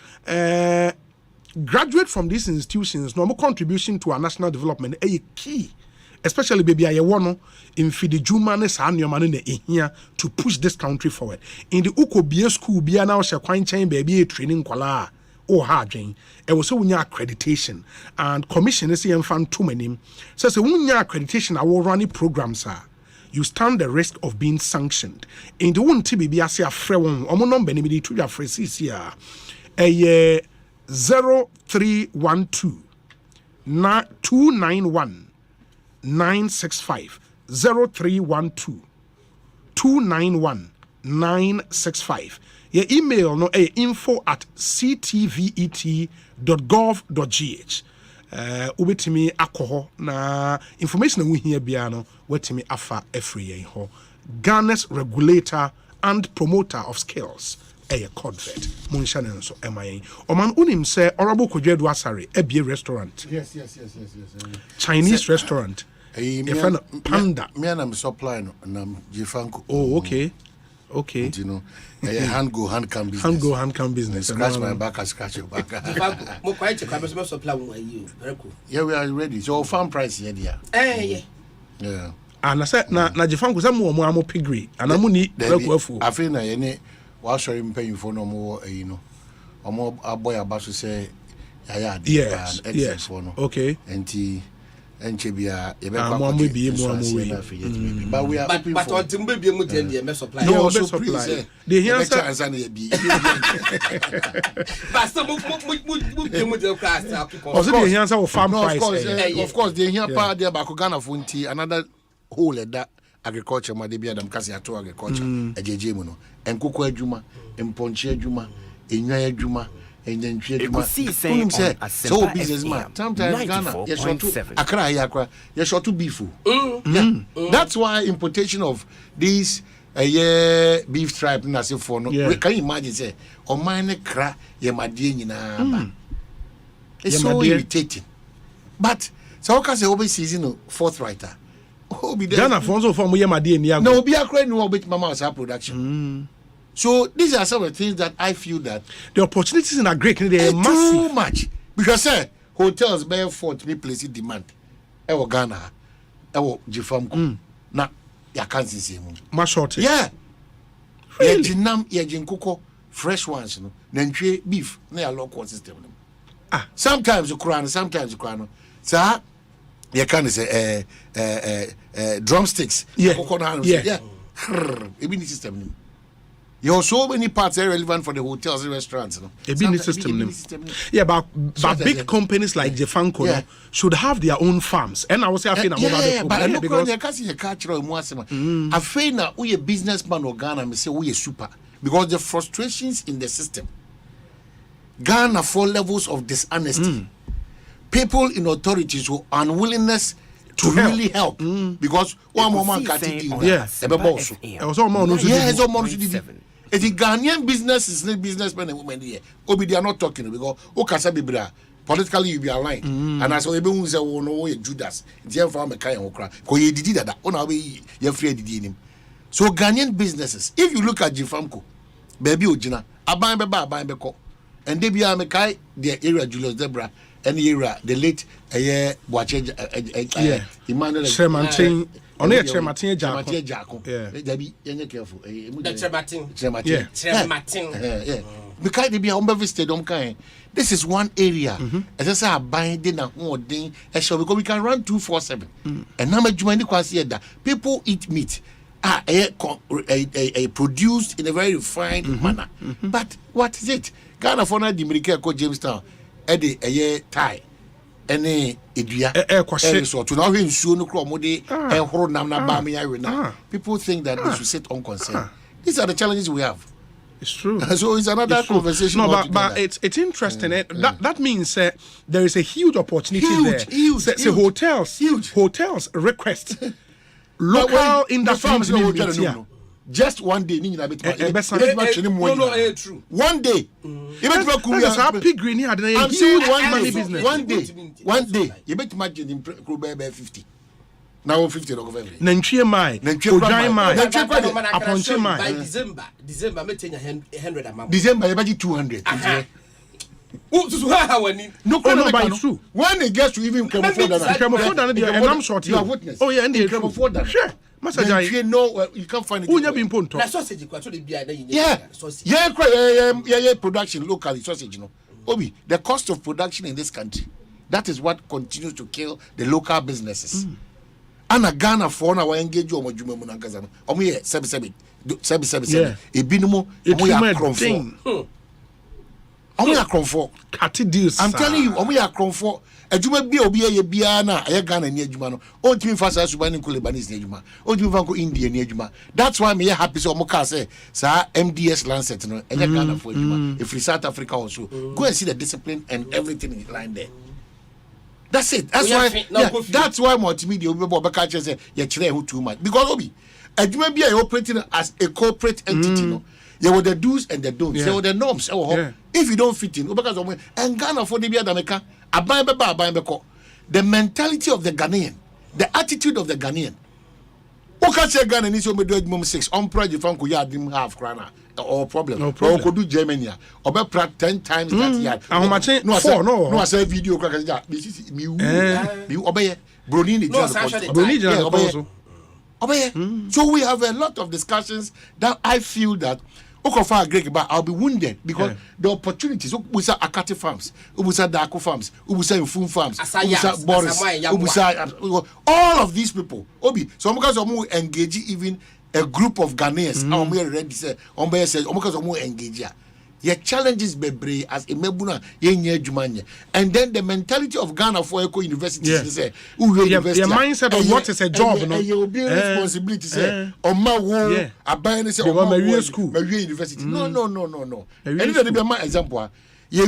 graduate from these institutions no more contribution to our national development a key. Especially baby I want in the Jumane Sanya to push this country forward. In the Uko BS school be now shall chain baby training kwala or harding. It was so unya accreditation and commission is found too many. So unya accreditation our running programs are. You stand the risk of being sanctioned. In the one TBB as a friend or number maybe to your phrase here. A 0312 291 965 0312 291 965. Your email no info@ctvet.gov.gh. Ubetimi akoho na information we here biano wetimi afa every ho. Ghana's regulator and promoter of skills. COTVET. Munshanenso MIA. Oman unim say Honorable Kodwedu Asare Ebie restaurant. Yes. Chinese restaurant. Panda. Me and I'm supplying and I'm Jifanku. Oh, okay. Okay. You know, hand go hand come business. Hand go hand come business. Scratch my back, I scratch your back. Yeah, we are ready. So farm price here, dear. Yeah. And I said, na Jifanku say mo amo pigry, and amu ni reku. I feel na any wa sorry me pay for no more, you know. Omo aboy abaso say yes. Okay. Nchebia but we are but on baby mu dey me supply no supply the answer but some mu dey class also the answer of farm price of course the here part there ba ko Ghana for nti another whole that agriculture ma dey be adam kasi ato agriculture ejeje mu no enkoko adwuma emponche adwuma enwa adwuma Ekosiisen On Asempa FM. Sometimes Ghana, you're short to Accra, you're short to beef. That's why importation of these beef tribe for no. Can you imagine say on mine cra ye madie it's so irritating. But so can say obi season fourth writer. Ghana for from ye madie ni. No, be akra no obet mama as production. So these are some of the things that I feel that the opportunities in agri they are massive. Too much because hotels by effort me place demand. Ewo Ghana, ewo Jifamko. Na ya can't see him. Ma short. Yeah. Really? Jinam ya jinkoko fresh ones no. Nantwe beef na ya local system. Sometimes you crown, sometimes you crown. So you can say drumsticks. Yeah. Yeah. Even the system. You have so many parts are relevant for the hotels and restaurants. No? A business system. Yeah, but big companies like Jefanko should have their own farms. And I was saying, I think but I know because I cultural I feel now we a businessman or Ghana, I say we a super because the frustrations in the system. Ghana 4 levels of dishonesty. People in authorities who unwillingness to really help because one moment can't do it's a Ghanaian business is not businessmen and women here. Obi they are not talking because Okasa Bibra politically you be aligned. And as we say, oh no, Judas. It's for me kind of okra. Because you did that. On our way, you free did him. So Ghanaian businesses. If you look at Jifamko, baby Ojina, Aban Beko, and they be a Mekai, the area Julius Debra, and the era the late Boache Emmanuel Tremantin. On here, Tremantin Jaco. Yeah, be careful. Tremantin. Because they be on every stadium kind. This is one area. As I say, I bind in a thing. Because we can run 247. And now that people eat meat. Produced in a very refined manner. But what is it? Ghana for na Dimirike ko Jamestown. Ede tie. Ene edua so to now nsuo no kro mode ehoro nam na ba me yawe na people think that they should sit unconcerned. These are the challenges we have. It's true. So it's another conversation. No, but it's interesting. That means there is a huge opportunity there. Huge. Hotels request local industry. Just one day, true. One day, I'm saying one day, you bet imagine in 50. Now 50 of every. Nenchie mai, Ojai mai, Aponche mai. By December, I'm taking 100 amount. December, you bet 200. No, but it's true. When it gets to even come forward, and I'm short. You have witnessed. Oh yeah, and come forward. Sure. You know, you can't find it. Sausage, production locally sausage. You know, Obi, the cost of production in this country, that is what continues to kill the local businesses. And a Ghana for now, engage you on Juma Munakazano. Omi, sebi. A binumo, I'm telling you, I'm for a Juma be Biana, a Ghana near Jumano, or Jimmy Fasa Subani Kulibanis near Juma, or Juvanko India near Juma. That's why I'm happy so Moka say, Sir MDS Lancet, and Ghana for Juma, if we South Africa also. Go and see the discipline and everything in line there. That's it. That's why that's why multimedia Bobakacha say you're too much. Because Obi, a Juma be operating as a corporate entity, no. There were the do's and the don'ts. There were the norms. If you don't fit in, and Ghana for the America, the mentality of the Ghanaian, the attitude of the Ghanaian, Okache Ghana ni so me do mum 6 on project fan ko yard him half krana or problem. Or ko do Germany or be pra 10 times that yard. And how much? No, I say video crack that. Me obey Broni ni Broni obey. So we have a lot of discussions that I feel that Okofa agree, but I'll be wounded because the opportunities. Ubusa Akati farms, Ubusa Dako farms, Ubusa Infun farms, Ubusa Boris, Ubusa all of these people. Obi, so because omu engage even a group of Ghanaians. I'm ready say, says, because omu engage. Your challenges be as a mebuna yenye jumanye, and then the mentality of Ghana for Eko University say, the mindset of what is a job, no, you will be responsibility say, or my word, a buy say, or my school, my university. No. And even be my example, ye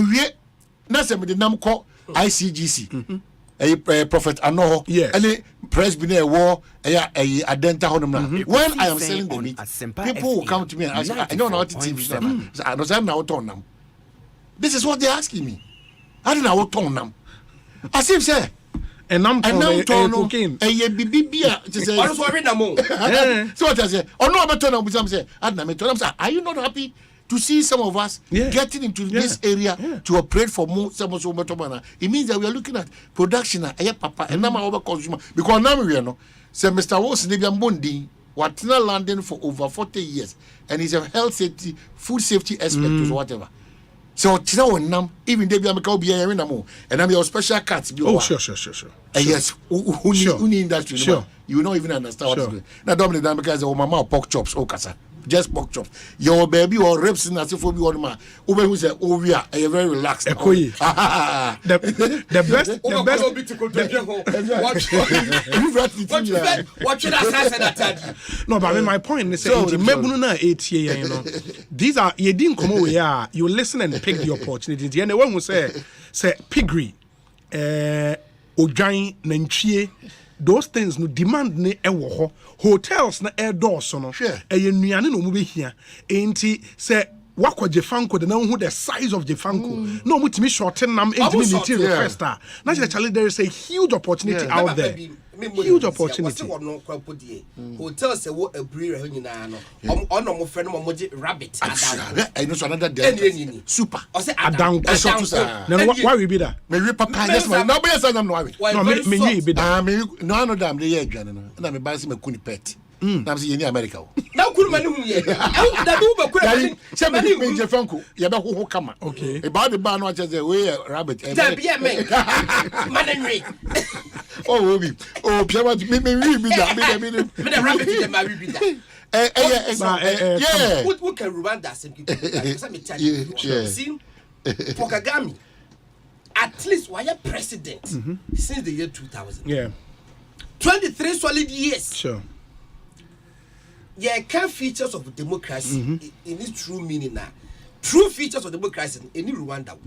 na se me the nam call ICGC. A prophet Ano, any press been a war, a adenta honum. When I am selling the meat, people will come to me and ask, I don't know what TV. I don't know what on them. This is what they're asking me. I don't know what on them. As if say, and I'm talking a bibia to say, so what I say, or no, but I'm say, are you not happy to see some of us getting into this area to operate for more? It means that we are looking at production papa and now our consumer because now we know say Mr. Wos Nebian Bondi what now London for over 40 years and he's a health safety food safety expert or whatever. So now even they be and I'm your special cats. Sure. Yes, who need industry? Sure. You will not even understand what is going. Now Dominic because mama pork chops kasa. Just pork chops. Your baby or ribs in as if we want ma. Ube who say, oh we are very relaxed. The best. What should I say that? No, but I mean, my point is these are you didn't come over here. You listen and pick the opportunities. And the one who say piggery, ojai nanchie. Those things no demand ne ewo hotels na air doors so no eyenuane no mu be hia enti se wakọ jefanko de na hu the size of jefanko no mutimi shorten nam entimi material first na actually there is a huge opportunity out there. Huge opportunity. Hotels say what a breeder nyina no on no friend mo rabbit I know so another day super adan no why we be that me papa yes my no be say no why no me be that me no damn dey here adwane no na me buy say me kuni pet na say in America na kunu mani hu ye da do ba kunu mani say me je fanko ye be ho kama okay about the bar no say we rabbit da be me manenri oh obi oh piama me we be that me the rabbit dey marry be that yeah what can Rwanda some people me tell you see for Kagame at least why a president since the year 2000 23 solid years sure can features of democracy in its true meaning now. True features of democracy in Rwanda.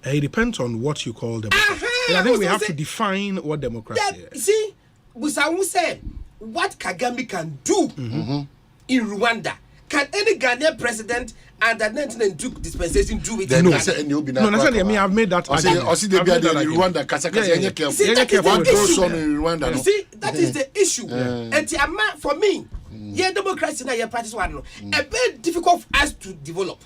It depends on what you call democracy. I think we have to define what democracy is. See, Busawu said, what Kagame can do in Rwanda, can any Ghanaian president under 1992 dispensation do it? No, I've made that argument. See, that is the issue. And for me, democracy now practice one. A very difficult for us to develop.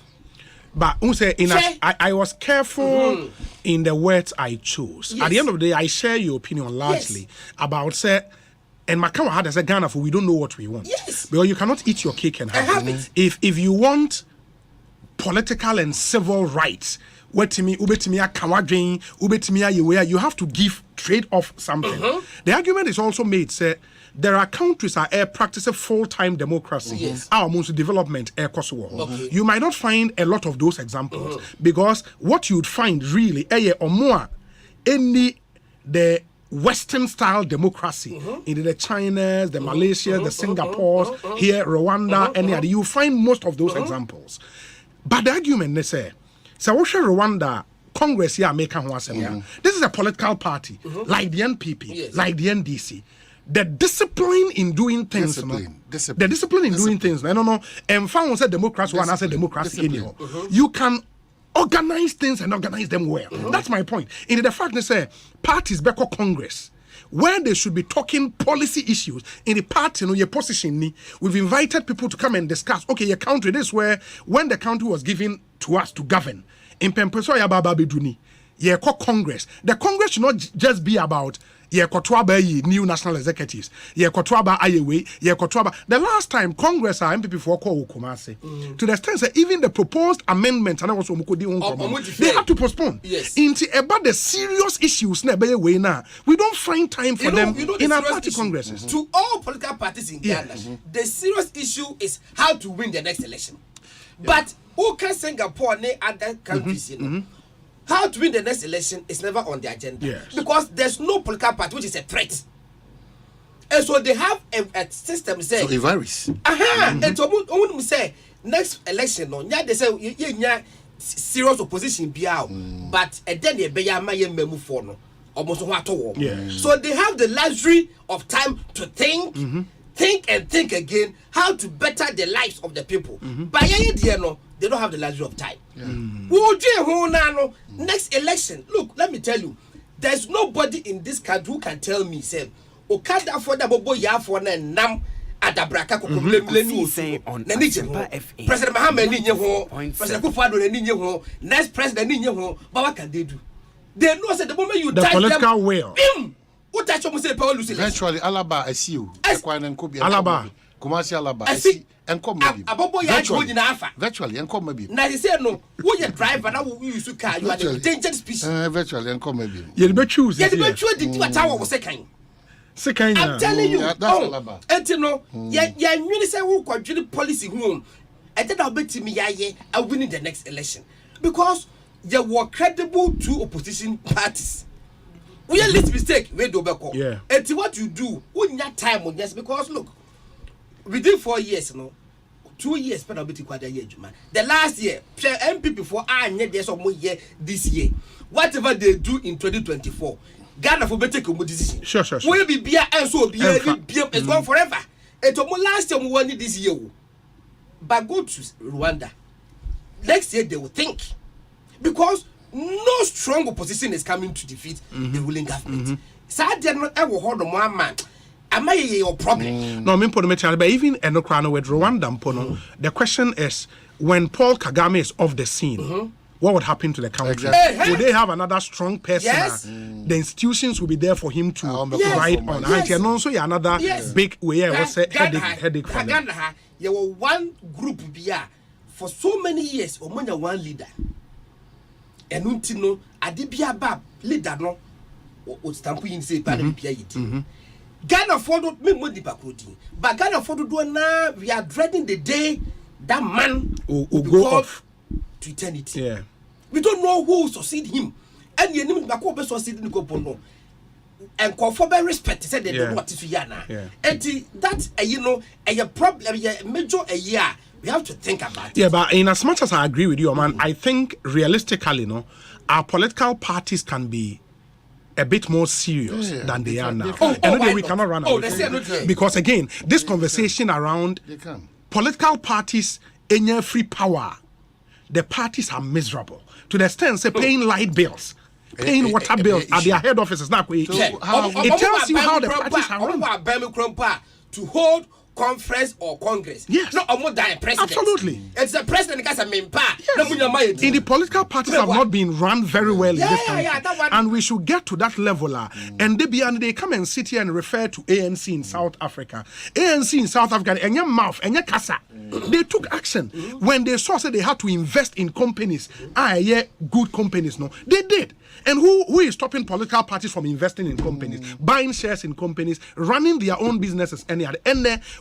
But I was careful in the words I chose. Yes. At the end of the day, I share your opinion largely about and Makawa had as a Ghana for we don't know what we want. Yes. Because you cannot eat your cake and have it. If you want political and civil rights, you have to give trade off something. The argument is also made there are countries that practice a full-time democracy. Yes. Our most development You might not find a lot of those examples because what you'd find really or more the Western style democracy in the China, the Malaysia, the Singapore, here Rwanda, any other. You find most of those examples. But the argument they say, so Rwanda Congress here make this is a political party like the NPP, like the NDC. The discipline in doing things, the discipline in doing things. I don't know. And found said democracy one, I said democracy anyhow. You can organize things and organize them well. That's my point. In the fact they say parties back Congress where they should be talking policy issues in the party, your position. We've invited people to come and discuss. Okay, your country. This is where when the country was given to us to govern, in Pempeso Yababa Biduni, Congress. The Congress should not just be about new national executives. The last time Congress are MPP for Kumasi, to the extent that even the proposed amendments and also they have to postpone. Yes. About the serious issues we don't find time for them in our party congresses. To all political parties in Ghana, the serious issue is how to win the next election. But who can Singapore and other countries, how to win the next election is never on the agenda. Because there's no political party which is a threat. And so they have a system say. So a virus. And so say next election, they say serious opposition be out. But then they be memu for no. Almost what So they have the luxury of time to think, think again how to better the lives of the people. By they don't have the luxury of time. Next election, look, let me tell you, there's nobody in this country who can tell me, say, Okada for the bobo ya for nam adabraka ko President Mohammed ni ho, President Kufuor ni ho, next president ni ho, but what can they do? They know that the moment you touch political will. What touch you say power lose. Eventually, Alaba, I see you. Alaba, Kumasi Alaba, I see. And come maybe. Virtually, and come maybe. Now you say no. Who you driver now? Who use car? You are the dangerous species. Virtually, and come maybe. You be choose. You be choose. The what tower was second. Second. I'm telling you. That's Alaba. And you know, yeah, minister who control policy home. I think I'll bet me I winning the next election because there were credible two opposition parties. We are least mistake. We do back. Yeah. And what you do, when that time on yes, because look. Within 4 years, 2 years, but I'll be the last year, MPP for there's some more year this year. Whatever they do in 2024, Ghana for better decision. Sure. Will be beer and so be it's gone forever. And last time we won it this year. But go to Rwanda. Next year they will think. Because no strong opposition is coming to defeat the ruling government. So I did not ever hold on one man. Am I your problem? No, but even Enokrano with Rwanda, the question is when Paul Kagame is off the scene, what would happen to the country? Exactly. Would they have another strong person? Yes. The institutions will be there for him to ride on. Yes. And also another big way headache for them. You were one group for so many years, or one leader. And untino adibia bab leader no o stamp in say Ghana for me money pakodi. But Ghana for do now we are dreading the day that man will go off to eternity. Yeah. We don't know who will succeed him. And you need to be succeed in the and call for respect said they don't know what is Yana. And that's a problem a major a year. We have to think about it. Yeah, but in as much as I agree with you, man, I think realistically, our political parties can be a bit more serious than they are now. And we cannot run away from it. Because again, this conversation around political parties in free power, the parties are miserable to the extent say paying light bills, paying water bills at their head offices. Now, it tells you how the parties are run. To hold conference or congress. Yes. Not a more than president. Absolutely. It's the president that has a main part. Yes. In the political parties have not been run very well in this country. And we should get to that level. And they come and sit here and refer to ANC in South Africa. ANC in South Africa, and your mouth, and your casa. They took action. When they saw that they had to invest in companies, good companies, no, they did. And who is stopping political parties from investing in companies, buying shares in companies, running their own businesses? And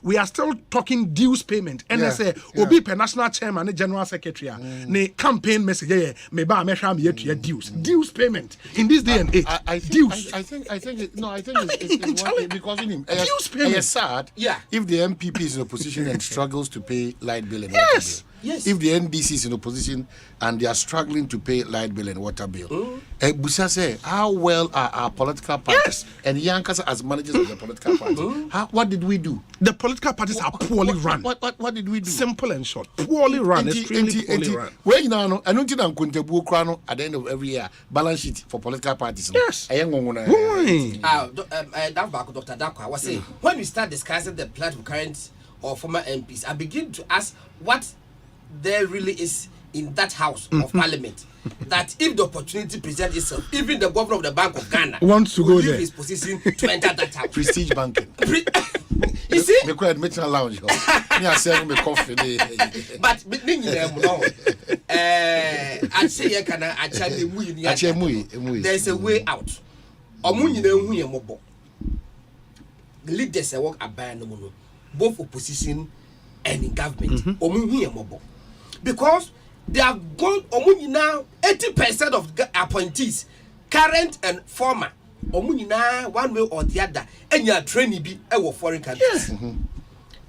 we are still talking dues payment. And they say, Obi per national chairman, general secretary, ne campaign message, dues payment in this day and age. I think it's one thing because in him, it's sad if the MPP is in a position and struggles to pay pay light bill and yes. water bill. Yes. If the NDC is in opposition and they are struggling to pay light bill and water bill, Busa say, how well are our political parties and Yankasa as managers of the political party? What did we do? The political parties are poorly run. What did we do? Simple and short. Poorly run. Extremely poorly run. Where you know, I don't think I'm going to book at the end of every year balance sheet for political parties. Yes. Dr. Dako, I was saying, when we start discussing the plight of current or former MPs, I begin to ask what there really is in that house of parliament, that if the opportunity presents itself, even the governor of the Bank of Ghana wants to go there, his position to enter that house. Prestige banking. You see, me quite admit a lounge. Me are selling me coffee. But I say there's a way out. The leaders work abandon both opposition and in government. Because they are going now 80% of appointees, current and former, one way or the other, and you are training be our foreign countries. Yes.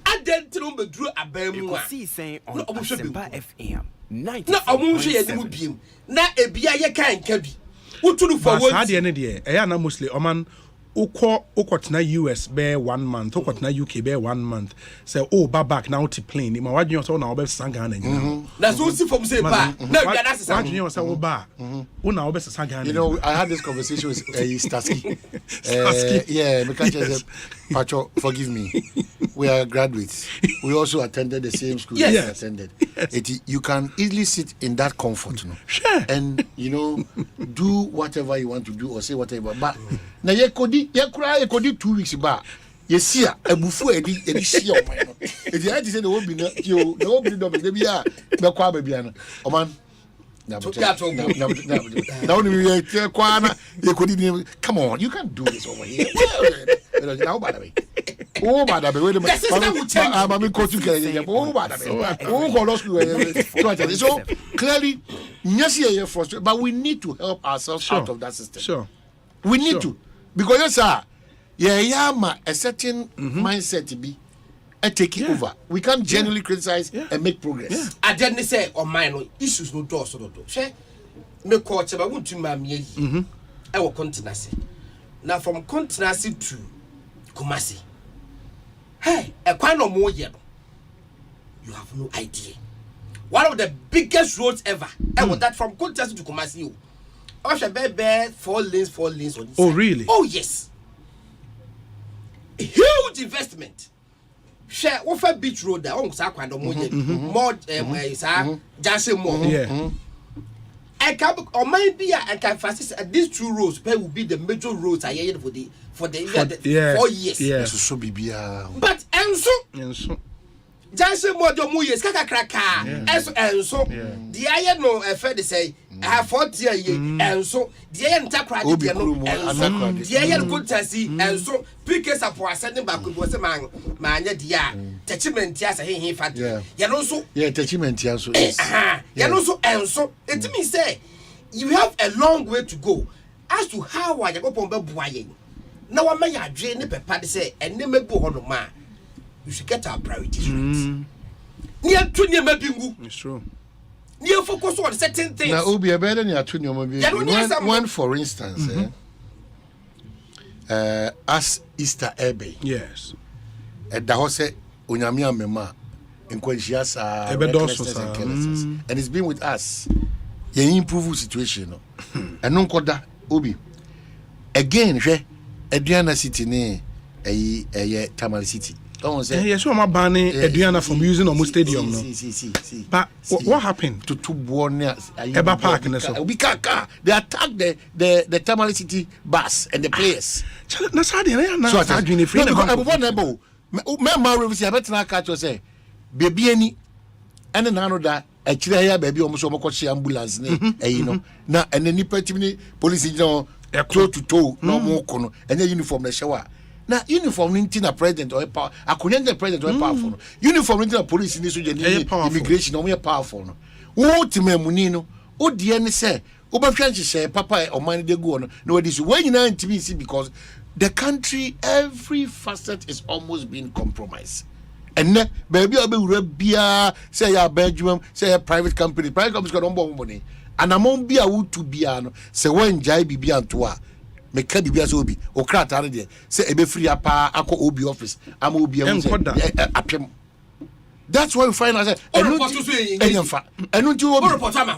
I didn't know me drew a Ekosiisen On Asempa FM 94.7. No, I won't share the mubium. Na a bia ye can kebi. Utulu for what? Had the end of mostly Oman. Ukotna US bear 1 month, Ukotna UK bear 1 month. Say, oh, back now to plane. Ima wadi yoso na obe sangane. That's what from say ba. No, that's wadi yoso obe ba. Una obe sangane. You know, I had this conversation with Starsky. Yeah, because Pacho, forgive me. We are graduates. We also attended the same school. Yes. You attended. Yes. You can easily sit in that comfort, no? Sure. And do whatever you want to do or say whatever. But now you could 2 weeks back. You see a buffo edi see o man. If you had to say the whole be no the be a be kwa baby ano. O man. Now come on, you can't do this over here. Now by the way. Oh, by the way, wait a minute. I'm going to get oh, by the way. So clearly, yes, you're frustrated, but we need to help ourselves out of that system. Sure. We need to. Because yes, sir, a certain mindset to be taking over. We can't genuinely criticize and make progress. I didn't say on mine issues no door so do. She me coach about want to mammy. I will contingency. Now from contingency to Kumasi. Hey, a kind of more yet. You have no idea. One of the biggest roads ever. And with that from contingency to Kumasi. I should bear 4 lanes on this Oh, really? Oh, yes. A huge investment. Share offer beach road there. Oh, sa kwando mo more Jason more. Yeah. I can or maybe I can facilitate these 2 roads where will be the major roads I hear for the 4 years. Yeah. So bibia. But enso Jason more do mo years kaka kraka. Enso the I no affair say I have 40 years enso the I entakra de no enso the I good tasi enso PK support sending back go say man dia attachment ya say he fat ya no so attachment ya so ya no so enso it means say you have a long way to go as to how I go pon be buaye na wa ma ya dwe ne pepa de say enne mebu ho no ma you should get our priorities right near to near mabingu. It's true. Near focus on certain things. Now, Obi, a better near to one, for instance, as Easter Abbey. Yes. At the house, Unyamia Mema, in Quenchias, and it's been with us. You improve the situation. And no koda, Obi. Again, Adriana City, a Tamale City. Yes, I'm banning Adriana from using almost stadium. But what happened to 2 Eba Park and so? They attacked the Tamale City bus and the players. That's how they are now. So I'm free. Say, baby, any and another. Actually, here, baby, almost ambulance. Now, and then you police, toe to toe, no more, and the uniform, the shower. Now, uniform into a president or a power. I couldn't the president or powerful. Uniform into a police in this immigration or more powerful. What to me, Munino? Oh, dear, say, Oba say, Papa or money they go on. No, this way you know intimacy because the country, every facet is almost being compromised. enne baby obe wura bia say ya Benjamin say ya private company got on money and among bia wutu bia no say when jai bibia nto a meka bibia so obi okrata ne de say ebe free apa akọ obi office am obi am say apem. That's why we find ourselves enu nti obi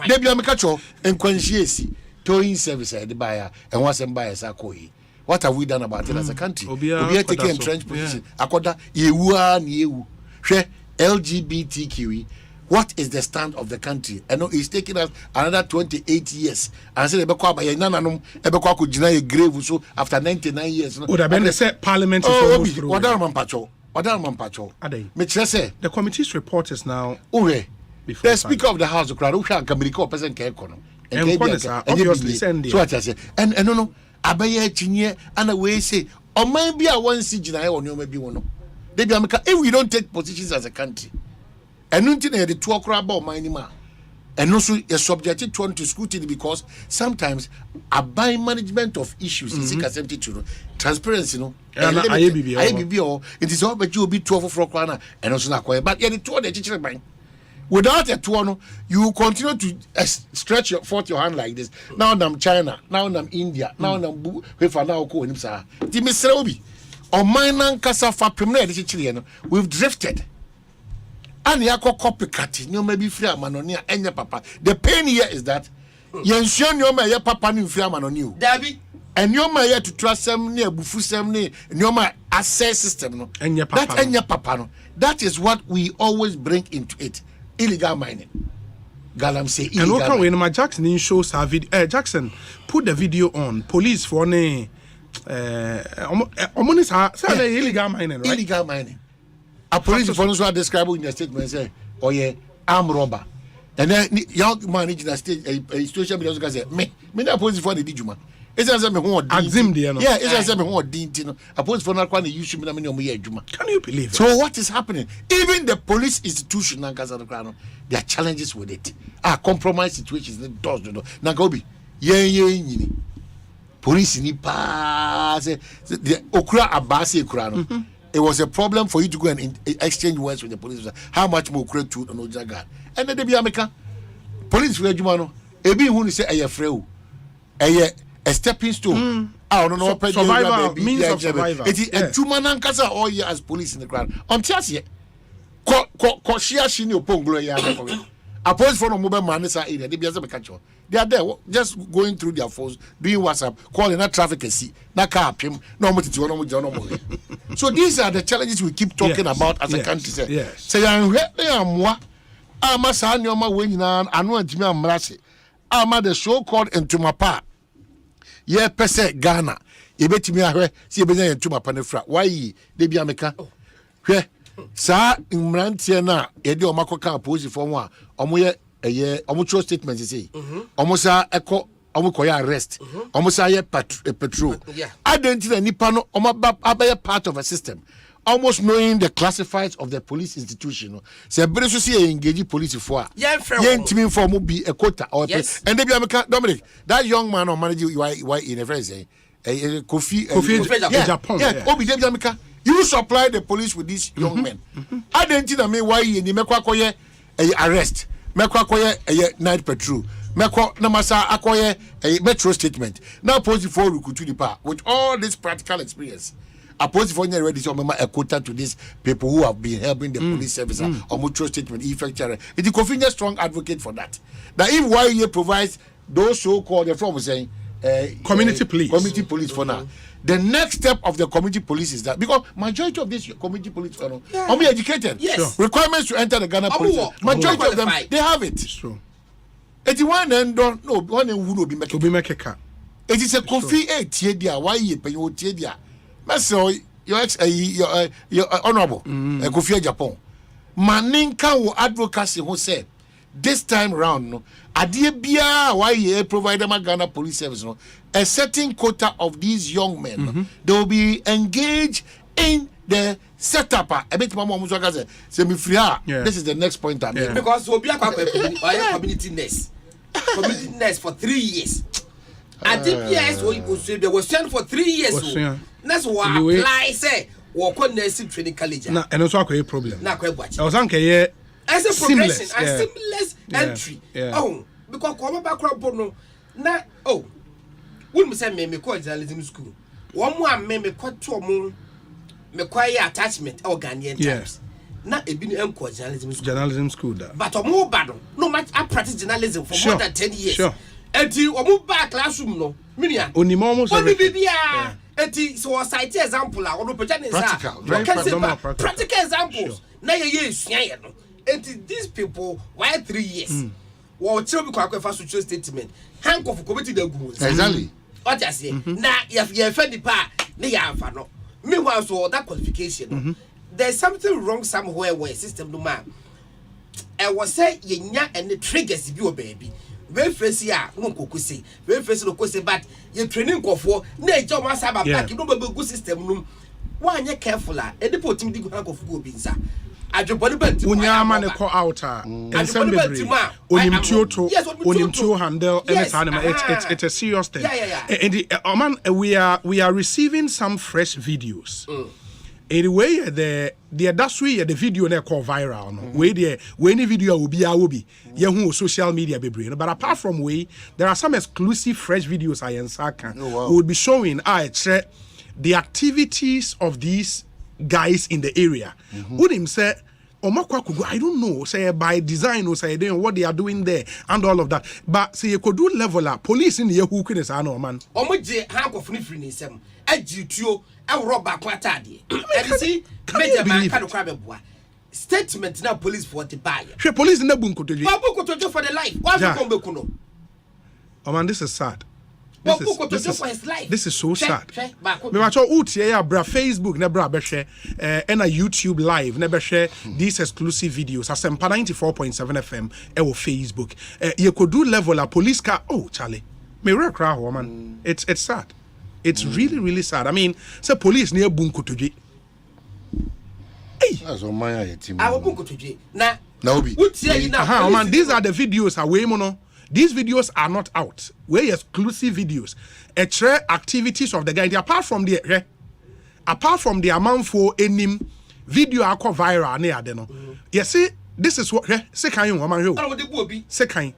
de bia meka cho enkwanhie towing service the buyer and once and buyer sakoyi. What have we done about it as a country? We are taking entrenched position. Akoda yewu ni yewu. Hwe LGBTQ. What is the stand of the country? I know it's taking us another 28 years. And say ebekwa ba nananom ebekwa ko gina ye grave so after 99 years. Would have been the set parliament is almost through. What me say the committee's report is now the speaker of the house crowd who can communicate person ke kono. And obviously send it. So what I say and no abaye chinye and we say or maybe I want see gina or no maybe one. They be America if we don't take positions as a country. And nothing the 2 o'clock about minima. And also you're subjected to scrutiny because sometimes a by management of issues is accepted to transparency, it is all but you will be 12 o'clock and also not quiet. But yeah, the 2 the teacher mind. Without a tuano, you continue to stretch your hand like this. Now I'm China, now I'm India, now I'm now on my Kasa for premier we've drifted. And yako copycat, you may be free manonia and your papa. The pain here is that you ensure your may papa new free man on you. Dabi. And your may to trust some near bufu some near and your my access system. And your papa. That and your papa. That is what we always bring into it. Illegal mining. Galam say illegal. And okay, when my Jackson shows our video, Jackson put the video on. Police for illegal mining, right? Illegal mining. A police officer describe in the statement say, "Oh yeah, armed robber." And then young man in the state, a social media guy say, "Me na police for the dijuma." It's as me who Axim there, no. Yeah, it's as me who didn't. A police for not quite use me na me no me juma. Can you believe it? So what is happening? Even the police institution na Gaza no, there are challenges with it. Compromise situations that does no. Na gobi, ye police ni pa say the okra abase okra no. It was a problem for you to go and exchange words with the police. How much more credit to no jaga? And then they be America. Police for Jumano. Ebi who say a freu. A stepping stone. I don't know. Survival means of survival. It is a Jumanan Kasa all year as police in the ground. On Tiasie. Ko shia shini oponglo ya. A police for no mobile man is area. They be as a catch. They are there just going through their phones, doing WhatsApp, calling that traffic and see. Na car him. No more. So these are the challenges we keep talking about as a country. Say I'm moi. I'm a son, you're my winning and one Jimmy Amrasi. I'm the show called into my part. Yeah, pese Ghana. You bet me a see a into my panefra. Why they be America? Where, sir, in Rantiana, Edo Macoca pose for one. A year, almost statement is say. Almost echo, almost arrest. Almost a patrol. Identity and Nipano, almost part of a system. Almost knowing the classifieds of the police institution. Say, British see engage police for. Yeah, team for will be a quota or yes. And they be Dominic. That young man or manager why in a phrase, Kofi Japan. Yeah, Obi Jamaica. You supply the police with these young men. Identity and me why in the Mekwakoye arrest. Mekwakoye a night patrol. Mekwa namasa akoye a metro statement. Now pose before we could to the park with all this practical experience. Opposed for ready to remember a quota to these people who have been helping the police service or metro statement effectual. It is Kofi a strong advocate for that. Now if YE provides those so-called the from saying community police for now. The next step of the community police is that because majority of these community police are only educated. Yes. Requirements to enter the Ghana police. Majority of them they have it. It's true. 81 and don't no one who will be making. It is a Kofi a Tiedia, why you pay your Tiedia. Master, your honorable Kofi Japan. Maninka will advocacy who said this time round, no, Adibia, why you provide them a Ghana police service, no, a certain quota of these young men, they will be engaged in the setup. A bit more Muzaga say, this is the next point I'm making. Because we'll be a community nurse. Community nurse for 3 years. Adibia was sent for 3 years. That's why apply say wɔkɔ nursing training college na ɛno nso akɔyɛ problem na akɔyɛ buakye ɛwɔ san kɛyɛ as a progression and seamless entry oh because kɔma background bo no na oh wouldn't say me kɔ journalism school wɔn mu a me kɔ to mu me kɔ yɛ attachment or Ghanaian times na ebi no enko journalism school da but omo ba no much I practice journalism for more than 10 years enti omo ba classroom no minia onimo almost bibia enti so was cite example a omo pejane sa practical examples na ye esua ye no enti these people why 3 years wo chiro bi kwa fa social statement hank of committee da gu exactly what you say na ye fa di pa na ya fa no meanwhile so that qualification there's something wrong somewhere where system no man I was say yenya and the triggers bi o baby we face ya no kokusi we face no kokusi but you training for na e job asa ba back no be good system no one you careful a e dey put him di go hank of go bi nsa adwebode banti unya ma ne call out a ensem bebre onimtuo handle anytime it's a serious thing and we are receiving some fresh videos anyway the industry the video na call viral no we any video will be ye hu social media bebre but apart from there are some exclusive fresh videos I ensaka we will be showing the activities of these guys in the area. Would him say I don't know, say by design or say they what they are doing there and all of that. But say you could do level up police in the who can say no man. Omoje hank of free nisem. Ejituo e roba kwata de. And see major man can crab boa. Statement now police for the buy. She police na bunkotoje. Bunkotoje for the life. What you come back no? Oh man, this is sad. This is so sad. Me watch out here bra Facebook na bra be share and a YouTube live na be share these exclusive videos Asempa 94.7 FM e wo Facebook. You could do level a police car Charlie. Me real cry man. It's sad. It's really sad. I mean, say police near bunkotoje. Hey, that's on my team. I will bunkotoje. Na obi. Man, these are the videos away mono. These videos are not out. We're exclusive videos. Activities of the guy. Apart from the amount for any video I call viral near the no. You see, this is what second woman. Second.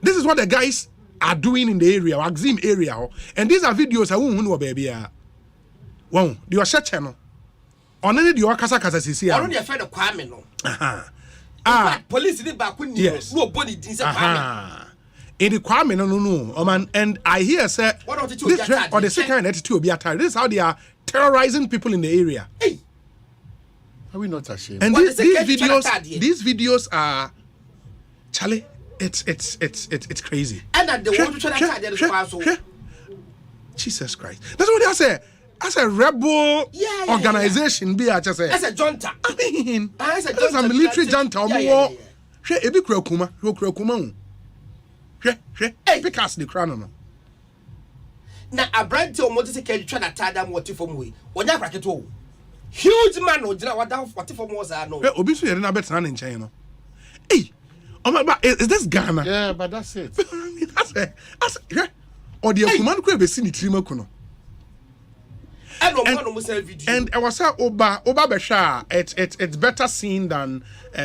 This is what the guys are doing in the area, Axim area. And these are videos I won't know baby. Wow, you are share channel. On any the Okasa Sisi. I don't have a Kwame no. Police did back when nobody did in the Kwame no man, and I hear say this or the second attitude be attacked. This is how they are terrorizing people in the area. Hey, are we not ashamed? And these videos are Charlie. It's crazy. And that the one to try Jesus Christ. That's what they say. As a rebel organization, be as a junta. I mean, as a military junta, more. Ebi Krokuma. Because the crown. Now, a brand to motorcycle trying to tie them what from we. When you crack it all. Huge man, or what down 44 more. I know. Obviously, you're not better than in China. Hey, is this Ghana? Yeah, but that's it. That's it. Or the command could be seen in Trimakuno. And I was say Oba Besha, it's better seen than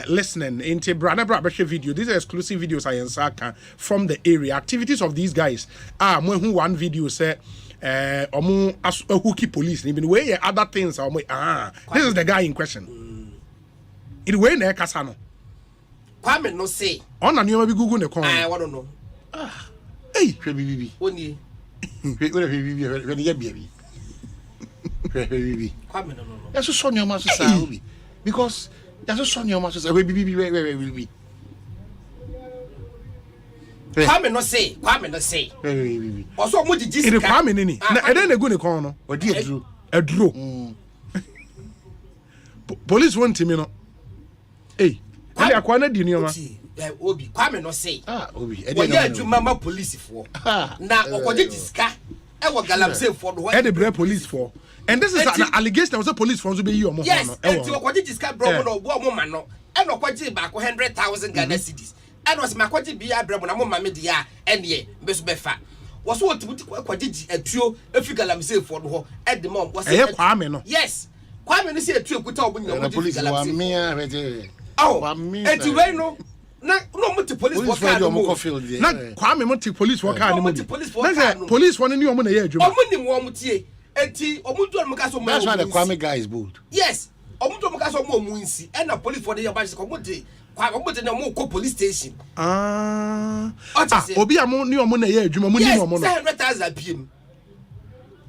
listening into Brana Besha video. These are exclusive videos I ensaka from the area. Activities of these guys. When one video say omu a hooky police, even way other things are this is the guy in question. It way na kasano. Kwame no say. On na nyoma bi Google ne kon. I don't know. Hey, baby. Oni. Baby. That's so your master say because that's so your master say baby. Kwame no say. Also mo di this. It Kwame nini. Na e dey go ne kon no. Odi eduro. Police want me no. Hey, e dey akwa na di ni o ma. Obi Kwame no say. Obi. E dey adwuma police for. Na okoje diska. E wo galamsey for do. E dey bring police for. And this is an allegation that was a police from Zubi or more. Yes, and to what this guy brought no woman no, and no quantity back 100,000 Ghana cedis. And was my quantity be a brabon, a mamma dia, and ye, Miss Beffa. was what kwadi atuo efi galamsey for no at the mom was Kwame no yes Kwame no say atuo kuta obunya the police wa me ahete eti we no na no mo te police work no mo na Kwame mo te police work no mo na police one ni omo na ye adwuma omo ni mo tie eti omo do mo ka so mo that's why the Kwame guy is bold yes omo do mo ka so mo nsi and the police for the yaba ko mo de Kwame na mo ko police station obi am ni omo na ye adwuma mo ni omo no 700,000 pm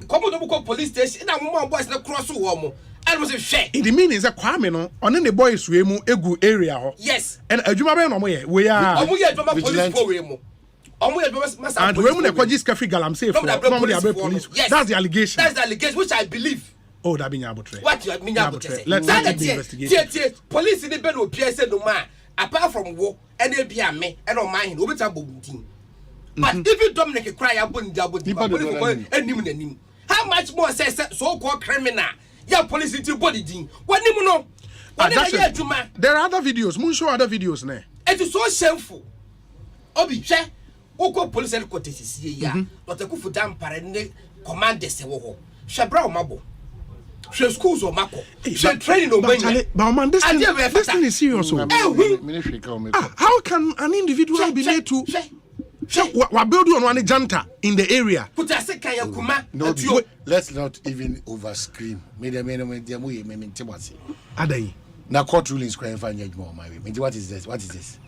ko do mo ko police station na mo boys na cross wo mo and mo say share it means that Kwame no one the boys we mu egu area ho yes and adwuma be no mo ye we are omo ye adwuma police for we mu omo ye adwuma massa and we mu na kwaji skafi galamsey for no mo dey police that's the allegation which I believe oh that be nyabotre what you mean nyabotre let's investigate police ni be no pia say no ma apart from war and e bia me and on my obi ta bobuntin but if you Dominic cry abon jabodi police enim nanim how much more say so called criminal yeah police into body din wanimu no there are other videos mun show other videos ne it is so shameful obi hwe woko police headquarters sie ya not akufu dam pare ne commander se wo ho hwe bra o mabo hwe schools o mako hwe training o manya but man this thing is serious so how can an individual be made to we build on one janta in the area. No, let's not even over scream. Now court rulings crying for more my way. What is this? What is this?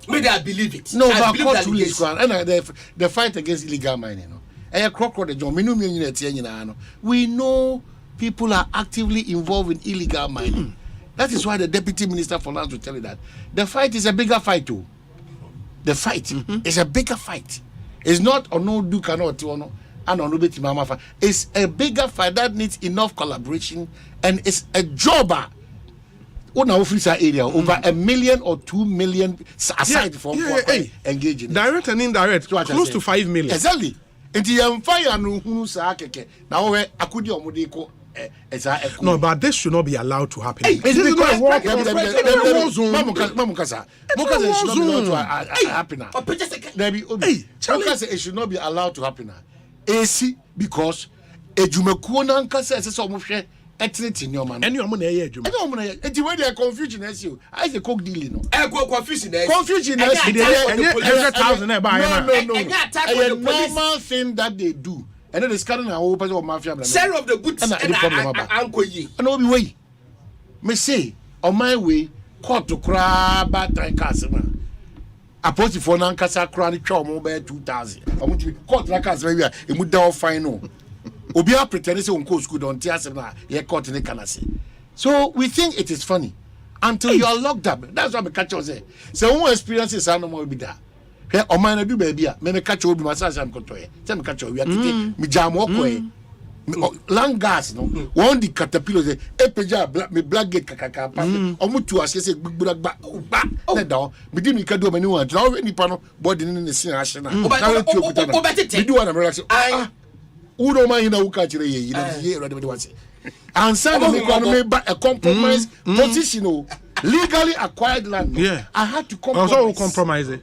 Maybe I believe it. No, but court rulings and the fight against illegal mining. We know people are actively involved in illegal mining. That is why the deputy minister for lands will tell you that the fight is a bigger fight too. The fight is a bigger fight. It's not no do cannot and no beti mama. It's a bigger fight that needs enough collaboration and it's a jobber. On our officer area, over 1 million or 2 million aside for engaging. Direct and indirect, close to 5 million. Exactly. And the fire no who sa keke. Now we akudi omudeko. No, but this should not be allowed to happen. This is not a war zone. Mukasa should not be allowed to happen. Mukasa it should not be allowed to happen. AC because ejumekuo na nkasa ese so mo hwe etiniti ni o ma no. Eni o mo na eye ejuma. Eni o mo na eye. Enti we dey confusion na see o. I say coke deal no. Confusion na. Confusion na. 100,000 na buy na. No. A normal thing that they do. And then the scanning and whole person of mafia. Share of the goods and uncle ye. And all the way. Me say on my way, court to cry bad time castle. A post for nan casa chronic chow mobile 2,000. I want to be court like us where we would down final. Obia pretending on coast good on Tiasana, ye caught in the canasi. So we think it is funny until you are locked up. That's what me catch you say. So one experiences are no more be there. O man na do baby a me catch obi massage am kotoye say me catch we akete me jam okoye land gas no one the caterpillar say epeja black gate kakaka pa omutu ase say gbugbura gba na da me di me ka do mani wan na nipa no body ne sin ahye na na tu okuta na me di wan na me relax who do man na wuka kire ye ye ready me say and say me kwa no me a compromise position legally acquired land. Yeah, I had to compromise. Also compromise it.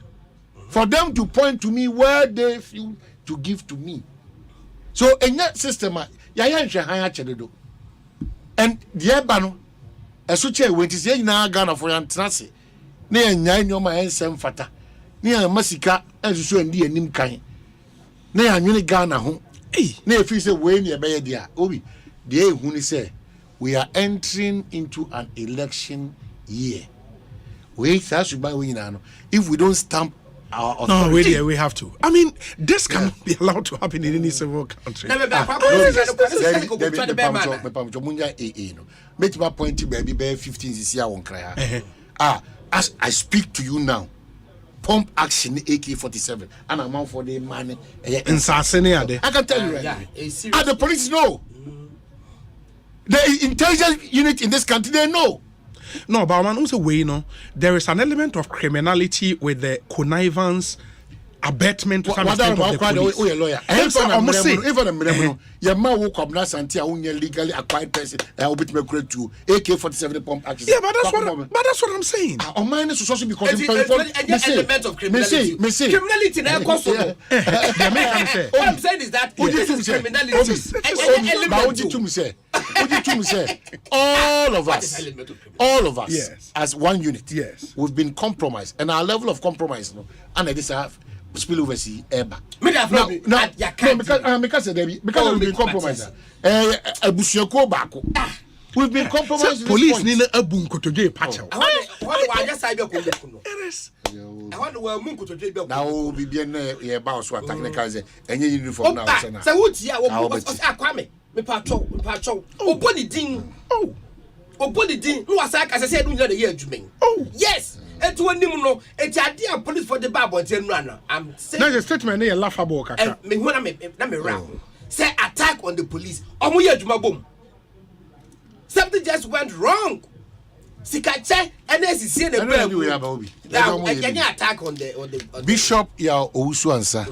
For them to point to me where they feel to give to me. So in that system, and the Ebano, a such a way to say now Ghana for Yantrasi, near 9 your my same fata, near Massika, as you show in the Nimkai, near Uni Ghana home, near Fisa way near Bayadia, Obi, the who say, we are entering into an election year. Wait, that should buy winner. If we don't stamp no, really, we have to. I mean, this cannot be allowed to happen in any civil country. Make my point to baby 15 this year on cry. As I speak to you now, pump action AK-47 and I'm out for the money. I can tell you right now. And the police know. The intelligence unit in this country, they know. No, but man, also way, there is an element of criminality with the connivance abetment to some extent of the police. Even a minimum, your man woke up now and legally acquired person. I will be to make to AK-47 pump action. Yeah, but that's what I'm saying. Our mind is also because an element of criminality. Criminality now costs. What I'm saying is that this is criminality. All of us, yes, as one unit, yes, we've been compromised, and our level of compromise, and I just have spill over see ever. Because we've been compromised. We've been compromised. Police need a boom to do patch. Now we'll be being a boss who are technical and uniform now. So what's here? Me patrol. Oh, body ding. Oh, body ding. Who was I said, we know the year, Jimmy. Oh, yes. And to a no, it's a dear police for the Bible and runner. I'm saying, no, the statement is laughable. Me when I'm around. Say attack on the police. Oh, we are boom. Something just went wrong. Sikache, and as you see the attack on the Bishop Ya Owusu Ansa.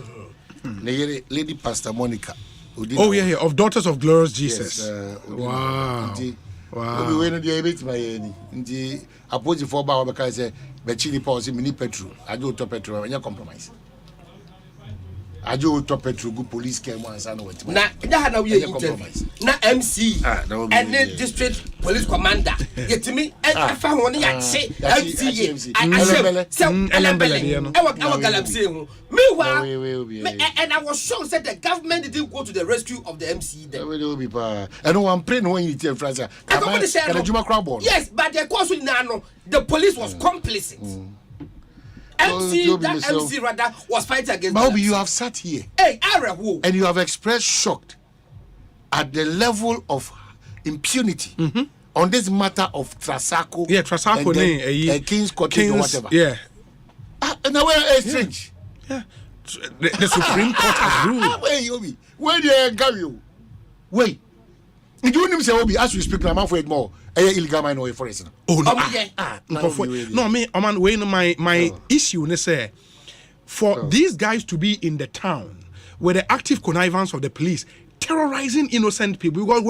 Lady Pastor Monica. Oh yeah, of Daughters of Glorious Jesus. Yes, wow. Wow. We went to the event by any. The opposite for Baba because the chili policy mini petrol. I do top petrol and you compromise. I do top petrol. Good police came once and what. Now we compromise. Now MC and the district police commander. Yet to me, I found one. I say MC. I meanwhile, and I was shocked that the government didn't go to the rescue of the MC. I know I'm praying when you tell France. Yes, but the course the police was complicit. MC rather was fighting against. Bobby, you have sat here. Hey, and you have expressed shocked at the level of impunity on this matter of Trasaco. Yeah, Trasaco, King's Cottage or whatever. Yeah. And now we're strange. Yeah. The Supreme Court has ruled. Where do you go? Wait. You don't say Obi as we speak now, for it more. Illegal mine away for it. Oh no. No, me, my issue is say for these guys to be in the town with the active connivance of the police terrorizing innocent people, because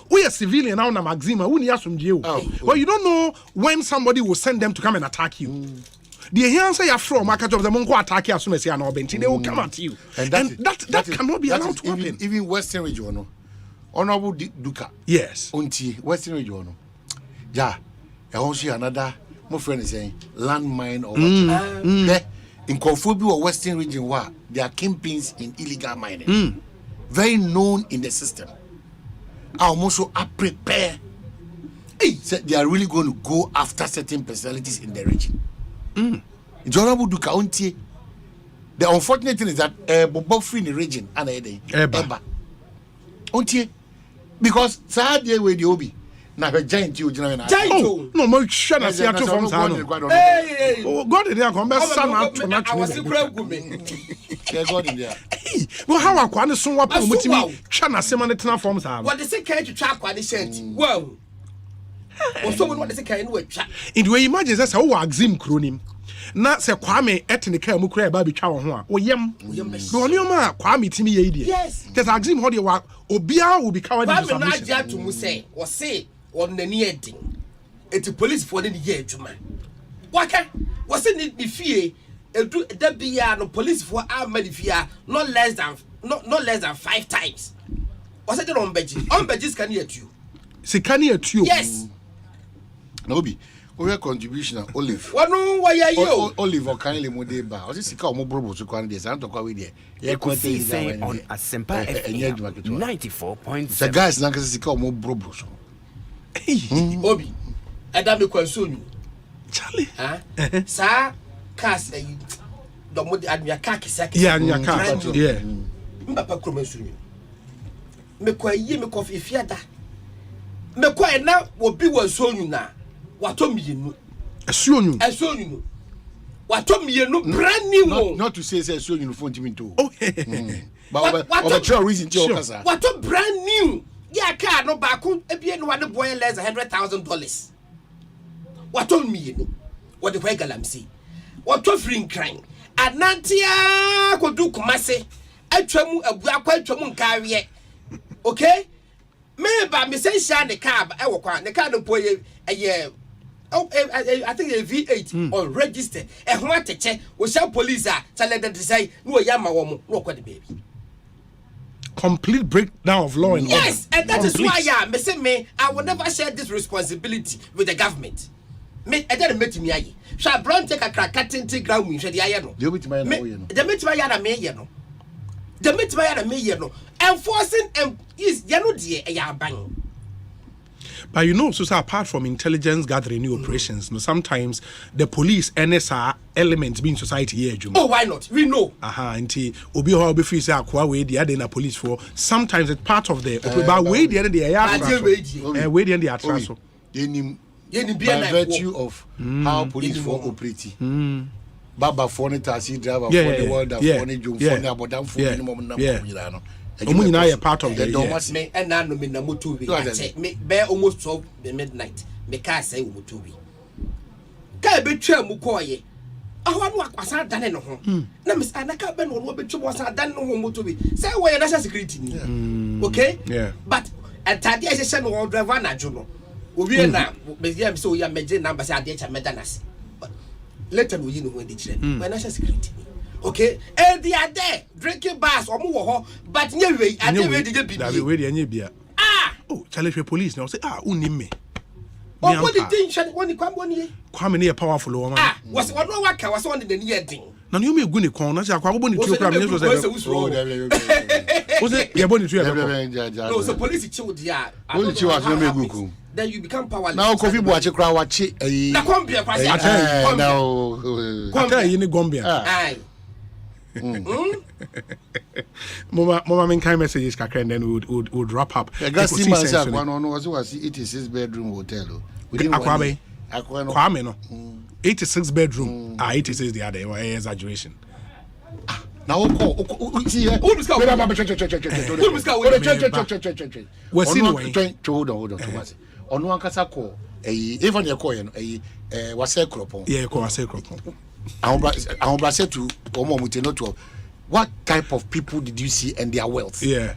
we are civilian now, Maxima, we need some jail. Well, you don't know when somebody will send them to come and attack you. The answer you're from market of the Mongo attack you as soon as you are not they will come at you. And that cannot be allowed to happen. Even Western region, Honorable Duka. Yes. Unti Western region. Yeah. I want to see another, my friend is saying, landmine or whatever. In Kofobi or Western region, there are kingpins in illegal mining. Very known in the system. I almost are prepared. They are really going to go after certain personalities in the region. The unfortunate thing is that Bobo free in the region and Eba. Because Saturday where the Obi now a giant you giant. Oh no, my shana see two from Sano. Hey, oh God, they are come back Sano to match. I was God in there. Well, how I can so what put me shana semana tena from Sano. What they say can to track what they said. Wow. Or someone what they say can work. In the way imagine that's how Axim cronim. Na se Kwame etnika mu kura ba bitwa wo ho a oyem no ma Kwame timi ye die yes cuz Axim ho de wa obia will be covered in submission. Kwame na to mu say wo say on nani edin eti police for the year adwuma waka wo say ni fie edu da bia no police for amani fie not less than 5 times wo say the on beji can hear you se can hear you yes no be we contribution Olive. Wanu why are you? Olive or kindly modeba. Or this is called Mobrobo to Quan des Anto Quavidia. Ekosiisen On Asempa 94.7. The guys now can call Mobrobo. Obi, Adam Consul. Charlie, Sir, cast a domod admia kaki saki. Yeah, yeah. Papa Cromesu. Me kwa ye me coffee fiada. Me kwa na will be one so you na. Watomiyenu. Esonyunu. Watomiyenu brand new. Not to say esonyunu phone Jimmy too. Oh. But your reason to Okasa. Wato brand new. Yeah, car no back ebie no one boy less $100,000. Watomiyenu. What the Wegalam see. Wato free crime. Anantia kodu kumase atwamu abuakwa atwamu nkawe okay me ba me say sha ne car e wo kwa ne car no poye I think a V8 on register e ho ateche wo sha police a talented say no yama wo mo no kwa the baby complete breakdown of law and order. Yes, and that is why me say I will never share this responsibility with the government. Me I didn't meet me aye. Sha brown take a crack cutting ground we share aye no. The meet my no. The meet my na me ye no. The meet my na me ye no. Enforcing is you know the ya ban. But you know, so apart from intelligence gathering new operations, no, sometimes the police NSR elements being society here. Oh, why not? We know. Until Obi Ho Obi Fi say akwa we the other police for. Sometimes it's part of the but way the other the way the other atraso. By virtue of how police for operating. Baba phone taxi driver for the world phone jom phone abodam phone minimum number. Omunyina part of the me and na no me na moto bi me be almost 12 midnight me ka say moto bi ka be twa mu koye aho no akwasa dane no ho na me na ka be no be twa wasa dane no ho moto bi say we national security ni okay but atade a se no driver na jo no obi na me say so ya meje number say ade cha medanase later we know when they children we national security. Okay, and they are there drinking bars or more, but anyway, I never did be. Oh, challenge the police now say, unime. Oh, what the thing, when you come 1 year? Come near powerful woman. Was one worker was on the near thing. Now you may go in the corner, I probably to was it your body to no, so police chilled ya. Then you become powerless. Now, coffee watch a crowd watch it. Now, come here, now, in the Gombia. Mama main kind messages kakra and then would wrap up. The gas team said one on was 86 bedroom hotel. Kwame no 86 bedroom 86 the other exaggeration. Now see we're seeing hold on Thomas. On one kasa call even your coin was a crop. Yeah, was a crop. I said to Omo what type of people did you see and their wealth? Yeah.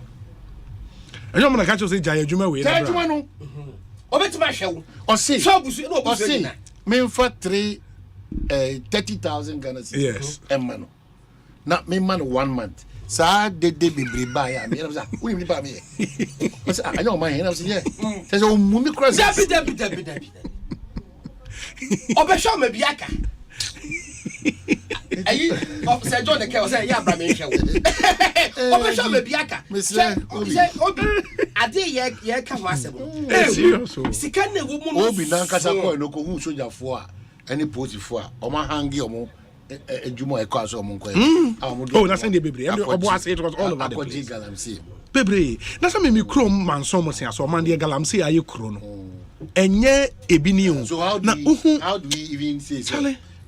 And I'm gonna catch you say Jaya Juma way. Jaya Juma no. Obetima show. Osei. Shobusu no Osei. Me for 30,000 Ghana cedis. Yes. Emano. Na me man 1 month. Sa de be briba ya. Me say, "Who you briba me?" I say, "I know my hand." I say, "Yeah." Say, "Oh, mumi cross." Dabi. Obesho me biaka. Ayi, Sir John the Kel say ya bra me hwe. Obesho me biaka. Say obi ade ye ka ho asem. Serious. Sika na wo mu no. Obi na nkasa ko no ko hu sojafo a any politifo a o ma hangi omo ejumo e ko aso omo nko oh na send the baby obo ase it was all over the place galamsey baby na say me kro man so mo sen aso man de galamsey aye kro no enye ebini o so how do we even say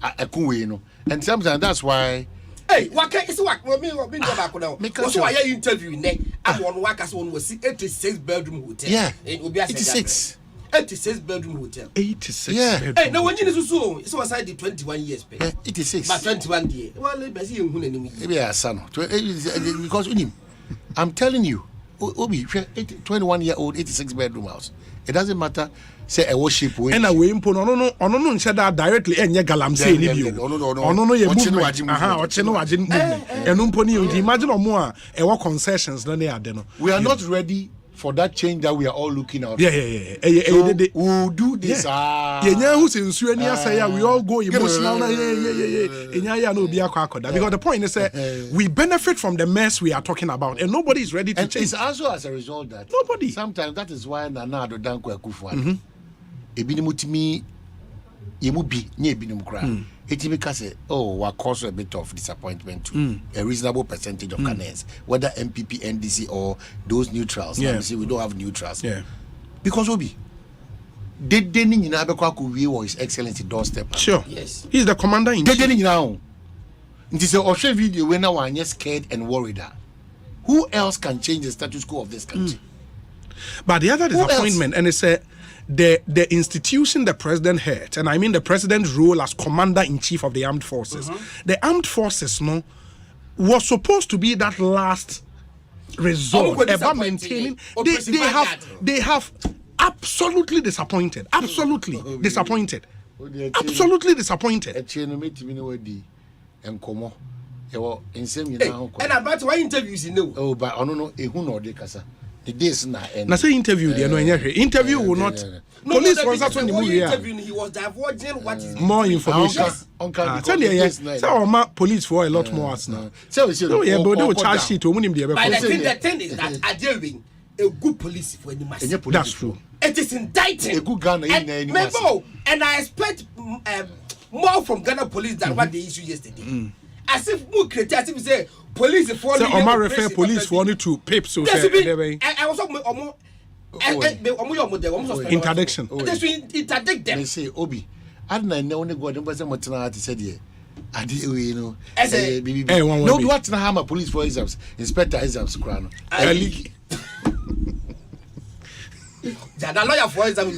akunwe no and sometimes that's why hey waka is what me go back now so why interview ne am one waka so one was 86 bedroom hotel yeah obi ase 86 bedroom hotel 86 yeah hey no when you so was I the 21 years pay 86 but 21 day well be see hu na nimu maybe asano because unim I'm telling you obi 21-year-old 86 bedroom house it doesn't matter say a worship way and away impo no nche that directly enye galamsey ni bi no ye movement oche no waje movement enu mpo ni imagine omo a e wo concessions no na ade no we are not ready for that change that we are all looking out yeah we'll do this yenya hu se nsu ani asaya we all go emotional na enya ya na obi akoda because the point is we benefit from the mess we are talking about and nobody is ready to change. It's also as a result that nobody sometimes that is why Nana Addo Dankwa Akufo ebini mutimi yemu bi nye ebini mukra etimi ka say oh wa cause a bit of disappointment to a reasonable percentage of Ghanaians whether MPP NDC or those neutrals see we don't have neutrals because obi dede ni nyina be kwa ko wie wo his excellency doorstep sure yes he's the commander in dede ni nyina o nti say o share video when na one scared and worried who else can change the status quo of this country but the other disappointment and it's the institution the president had, and I mean the president's role as commander-in-chief of the armed forces. The armed forces, was supposed to be that last resort about maintaining. They have absolutely disappointed. Absolutely disappointed. Absolutely disappointed. And about why interviews you know? Oh, but I don't know who know the casa. The days na end. Na say interview there no interview will not. Police was actually the movie. He was divulging what is more information. Tell you say police for a lot more now. So yeah, but they will charge sheet. But the thing is that adhering a good police for any mass. That's true. It is indicting a good Ghana in and I expect more from Ghana police than what they issued yesterday. As if we create, as if we say police for so Omar refer police for only to pip so say I was interdiction. That's interdict them. They say Obi I don't know only go dem say motena to say there ade we no no what na hammer police for exams inspector exams kra no the lawyer for exam yeah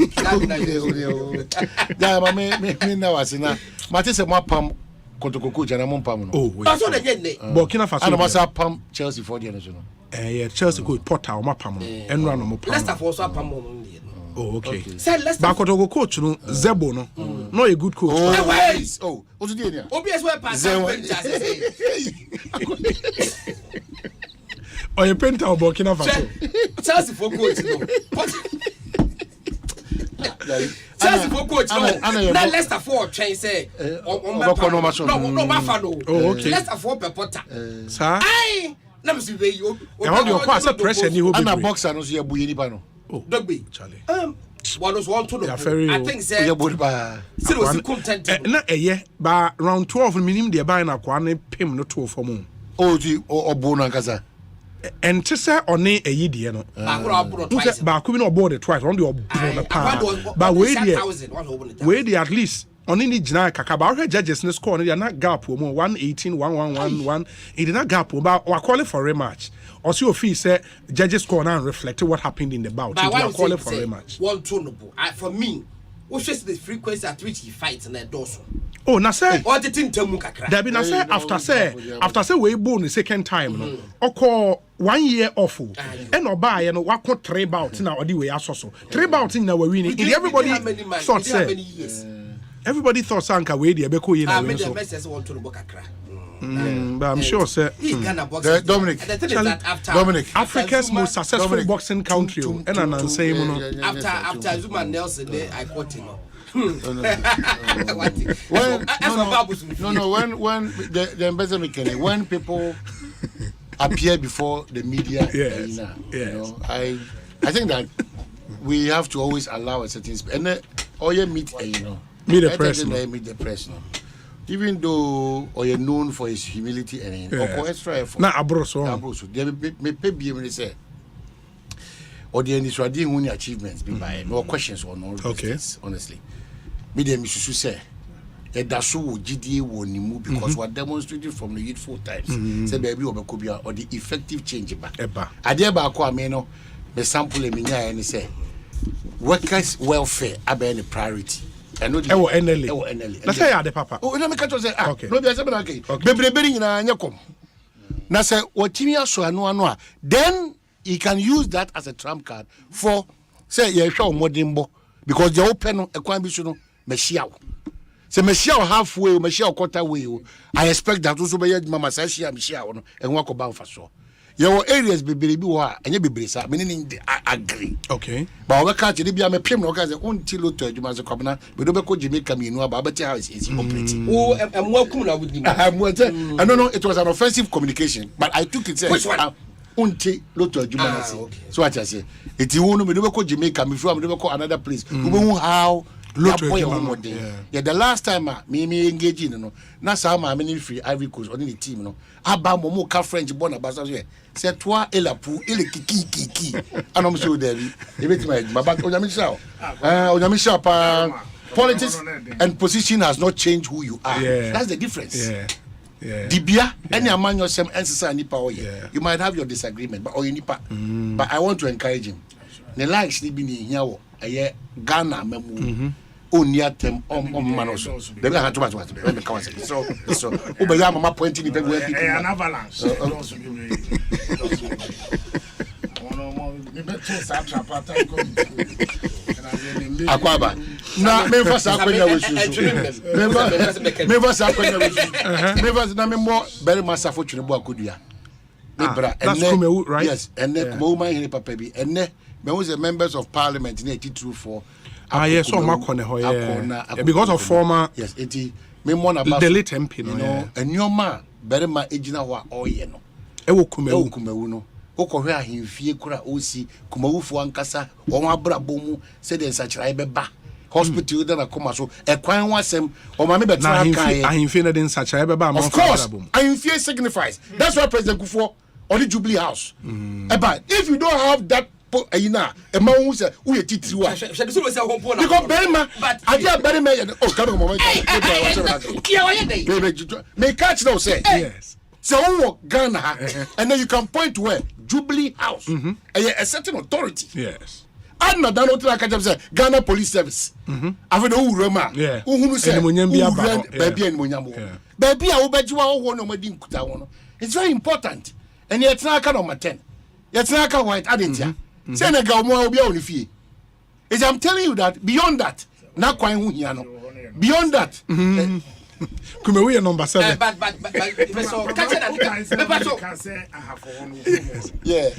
me na wasina mate se mo pam kotokoko jana mo pam no that's what they need Burkina Faso and must pam Chelsea for the no yeah Chelsea go portal mo pam no enra no mo pam Leicester for so pam no. Oh, okay. Say Leicester. But Kotogo coach no Zebo no. No a good coach. Oh, what's the idea? OBS where pass. Or a painter of Burkina Faso. Chelsea for coach no. Chelsea for coach no. Now Leicester for train say no Mafano. Oh, okay. Leicester for Pepota. Sir. Aye. Na me see we you. E how you pass pressure ni ho be. Na boxer no so ye buye nipa no. Oh, Dogby. Charlie. One was one to the. I think say. Still content. Na ba round 12 minimum dey buy na kwa na pim no to for mo. Oh, di obo no nkasa. And to say on a year no. Ba ku bi no board twice on the obo pa. But where they at least on any jina kaka ba judges no score no na gap mo 118 111 it did not gap but we call it for rematch. Also your fee say judges score now and reflect what happened in the bout. But I call it for rematch. One tunable. For me, what's just the frequency at which he fights in that dorsal. Oh, na say or the thing temu kakra. There be na say after say we born the second time no. Oko 1 year off. And oba ye no wa ko 3 bouts na odi we asoso. 3 bouts na we win. Everybody thought say everybody thought sanka we dey be ko ye na win so. But I'm sure, sir. Dominic, Africa's most successful boxing country. And I'm saying, after Zuma Nelson, I quote him. When the ambassador when people appear before the media, you know, I think that we have to always allow a certain space. And all you meet the press. Meet the press. Even though you're known for his humility and extra effort. Na abroso. They may pay me say. Or the initiative when achievements be by no questions or no questions, honestly. Me dem isusu say that's so GDA won move because we demonstrated from the youthful times. Say baby obekobia or the effective change ba. Ade ba ko ameno be sample me nya and say workers welfare abe the priority. NLA. Na say ya de papa. Oh, na me catch say no be say na okay. Bebre nyina nya kom. Na say otimi aso anu a then he can use that as a trump card for say ye hwa omodimbo because the open no ekwan bi so no machia wo. Say machia halfway, machia quarter way. I expect that also be mama say machia wo no enwa ko ba fa so. Your areas be bi wo a enye bebre sa meaning agree. Okay. But we can't be am pem no ka say until to adwuma so kwabna be do be ko Jamaica mienu aba beti house is operating. Oh, amwakum na wudi. I don't know, it was an offensive communication, but I took it say until loto adwuma na say. So what I say, it you no be do be ko Jamaica me from do be ko another place. We know how yeah, the last time me engage in no na sa ma me free Ivory Coast on the team no aba momo ka French born abasa say toi et la pou et le kiki and I'm sure there e bet my but onyamisha pa politics and position has not changed who you are. That's the difference. Dibia any among yourself and nipa you might have your disagreement but nipa but I want to encourage him the likes ni bi ni here a Ghana memu. Onia tem manoso. They have too much. So Ubaya mama pointing the way people. An avalanche. Akwaba. Na me first akwanya we susu. Me first akwanya we susu. Me first na me mo very masafo twene bo akodua. That's Kumewu, right? Yes, and then Kumewu man here papa bi. And then me was the members of parliament in 82 for. Yes, so because of former. Yes, me more about the late MP, you know, and your man very ma ejina wa oye no. Ewo Kumewu no. Okọhwe ahemfie kura osi Kumawufo ankasa won abrabo mu se de nsachira beba hospital de na koma so ekwan wasem o ma me betra kan ahemfie na de nsachira beba am of course ahemfie signifies that's why President Kufuor on the Jubilee House but if you don't have that ayina e ma hu se wo ye titiri wa because berima adia berima oh come on me catch now say yes. So Ghana, and then you can point to where Jubilee House, a certain authority. Yes. I'm not done until I can say Ghana Police Service. I've no Roma. Yeah. Who say baby and Munyamo. Baby, I will bet you all one of my dinkuta. It's very important. And yet, I can't on 10. Yet, I can't white Adentia. Senegal more will be on the fee. As I'm telling you that beyond that, not quite beyond that. Kumewu number 7. But so can say I have one. Yeah.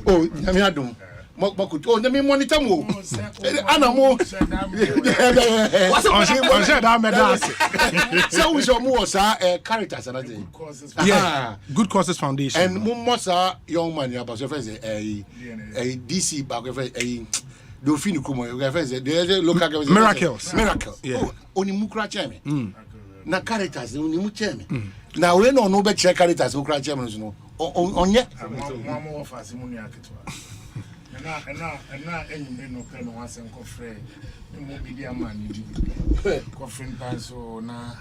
Oh, Yamiadum. Oh, let me monitor more. Anamo. On said I'm a dance. So we show more characters and other. Yeah. Good Causes Foundation. And Momosa young man about a DC back a Dauphine Kumo, the local miracles. Miracle. Yeah. Only Mukra Chemi. Na characters, only Muchemi. Now we know no better characters who cry Chemi, no. On yet. One more of us, and now, any no pen once and coffee. Media man, coffee pencil. Now,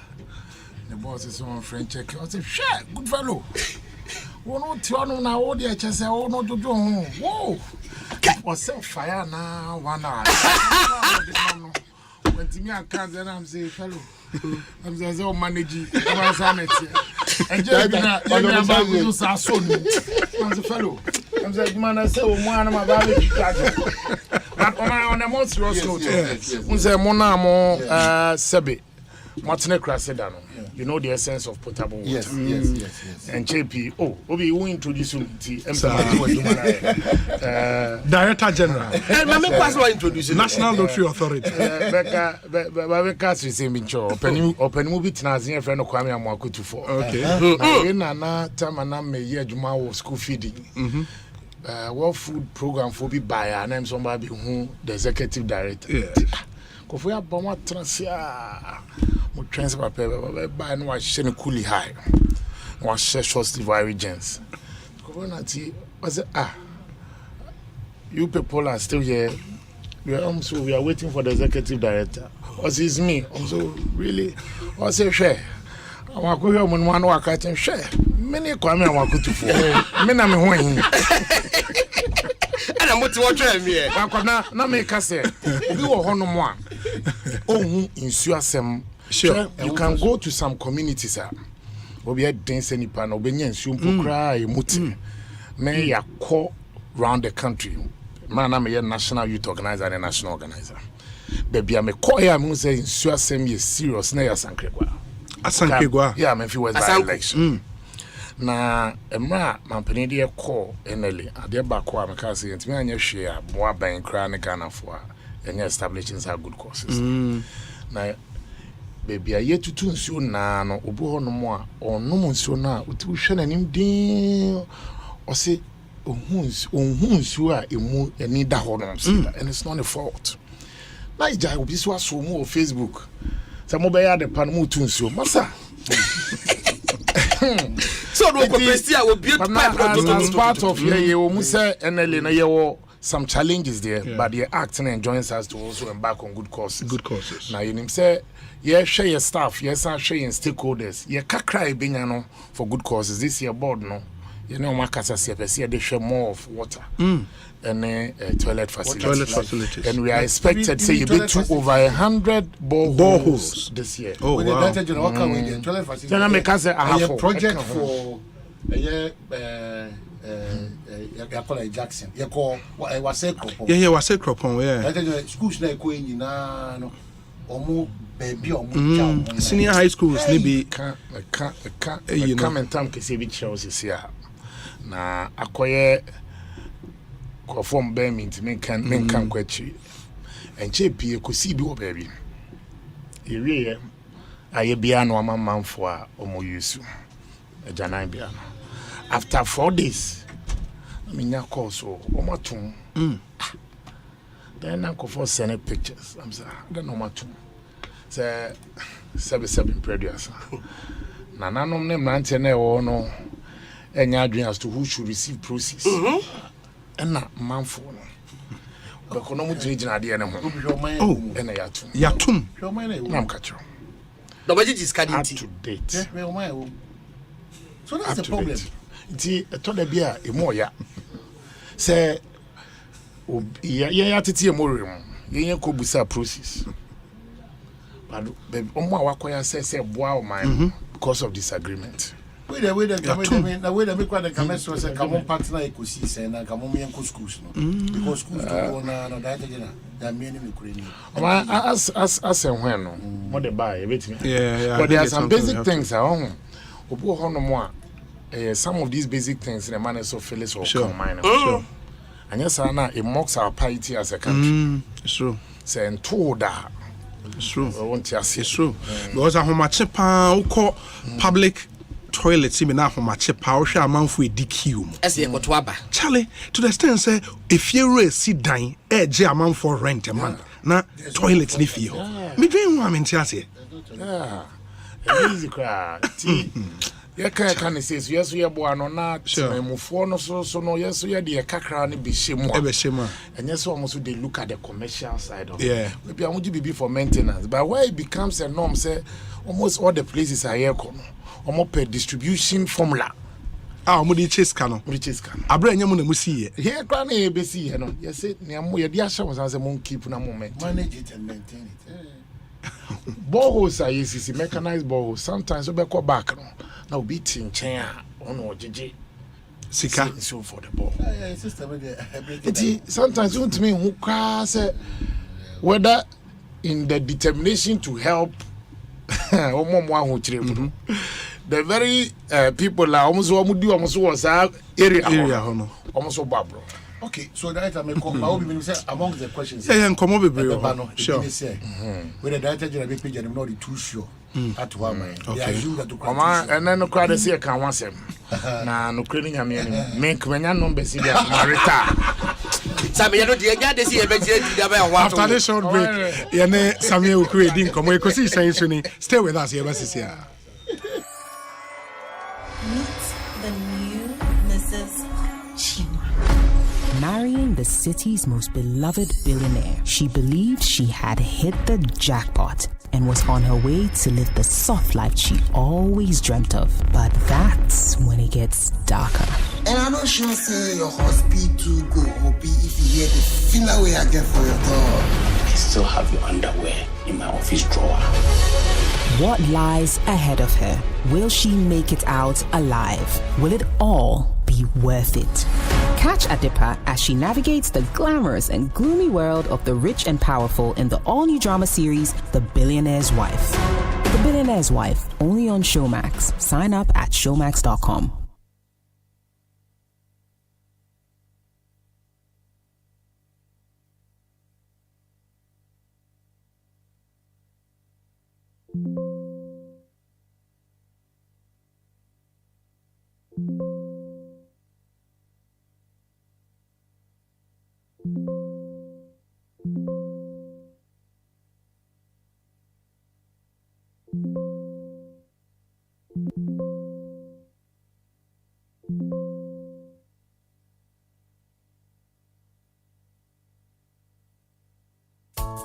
the boss is on French check. I say, share, good fellow. One or two on our audience, I say, oh, no, to go home. Whoa. Was set fire now, 1 hour. When Timmy and Kaz and I'm saying, fellow, I'm saying, oh, managing, I'm saying, and just I'm a fellow. I'm saying, man, I say, one of my baby. But on a more serious note, say, Monamo, Sebe, Martin Crasedano. You know the essence of potable water. Yes. And JP, Obi, who introduced you to Director General. And my pass was introduced National Lottery Authority. Becca is saying, open movie Tanzania friend of Kwame Amakutu for. Okay. In Nana, Tamana, may year Juma school feeding. What food program for be buyer, and I'm somebody who the executive director. Yeah. If we have Bama Transia, we transfer paper by no shiny coolie high. One short sleeve regions. Coronati was you people are still here. We are waiting for the executive director. What is me? Also, really? What's a share? I want to go home and one catch share. Many Kwame I want to for. Many I'm going. And I'm what to watch me. Na make us say, we were on one. Oh, in Suasem. Sure. You can go to some communities. We had dance any pan, obedience, cry, muti. May I call round the country. Man, I'm a national youth organizer and a national organizer. Baby, I'm a call here. I'm saying Suasem is serious. Near Sankregua. Asankregua. Yeah, I'm a few by election. Na emra mampani de call enely ade ba ko ameka say ntimi anya hwe a boa ban kra ne Ghana fo a enya establishing some good courses na baby aye tutu nsuo na no obu ho no mo a onum nsuo na otu hwe nanim din o say ohun nsuo a emu eni da ho no and it's not a fault na ija obi so aso mu o Facebook say mo be ya de pan mu tu nsuo masa so no Christian will be part of you say NLA na you some challenges there but the acting and joins us to also embark on good courses now you say share your staff share your stakeholders kakra benya no for good courses this year board no you know, Makasa Sepesi, they share more of water. And toilet facilities. And we are expected to say you be to over 100 boreholes this year. Oh, wow. Toilet facilities. A project for Jackson. You call Wasek Cropon. Yeah, Wasek Cropon, yeah. Schools like Queen, no, or baby, senior high schools, maybe. Come and time to see which shows is here. Na acquire conform bearment, men can quetch and cheap you could see be baby. You I be an man for Omo Yusu, a Janai Biano. After 4 days, I mean, your course or Omatum. Then Uncle for sending pictures. I'm sorry, I don't know what to say. 77 producer. Nana no name 19 or no. Any idea as to who should receive proceeds? And not man for no. But no region idea no. Oh, and a yatum. I'm catching. The budget is up to date. So that's the problem. See, I told the beer a more ya. Say, yeah, titi a more. You could be some process. But Omo Wakoya says, wow, mine because of disagreement. Wait, the way they make one the comments was a common partner Ekosiisen and come on schools. Because schools don't know that there are many Ukrainian. As and when, what they buy, everything. Yeah. But there are some basic things at home. Some of these basic things in the manner of Phyllis or combine. Sure. And yes, Anna, it mocks our piety as a country. It's true. Saying told that. It's true. It's true. Because I have public toilets even now for my chip power share man for a DQ. As you got waba. Charlie, to the extent say if you sit down, man for rent a month. Na toilets ni feel. Me dream one in Chelsea. Yeah. Easy cry. Ya can say yes we are born on that. Move for no so no yes we are the kakra ni be shemo. And yes almost they look at the commercial side of it. Maybe I want you be for maintenance. But where it becomes a norm say almost all the places are here almost per distribution formula. Mo di chase canon. Abra nyamu na musi ye. Here kwa na be see here no. Yes say na mo ye di asha mo say mo keep na moment. Manage it and maintain it. Boreholes are easy, mechanized boreholes. Sometimes we go back no. Now be tin chain ono jeje. Sika so for the ball. System sometimes you to me who say whether in the determination to help the very people are almost was area almost babro. Okay, so that I may come among the questions. Come over, sure. When the director general be paid, I'm not too sure. At one mind. And then no crowd see a can once him. Now, no cleaning a man make when you're non busy. Sammy, you know, the see after this short break, Yane Samuel creating come Ekosiisen. Stay with us here, Basia. Meet the new Mrs. Marrying the city's most beloved billionaire, she believed she had hit the jackpot and was on her way to live the soft life she always dreamt of. But that's when it gets darker. And I'm not sure say your hospital go OP if you hear the filler way I get for your dog. I still have your underwear in my office drawer. What lies ahead of her? Will she make it out alive? Will it all be worth it? Catch Adipa as she navigates the glamorous and gloomy world of the rich and powerful in the all-new drama series, The Billionaire's Wife. The Billionaire's Wife, only on Showmax. Sign up at showmax.com.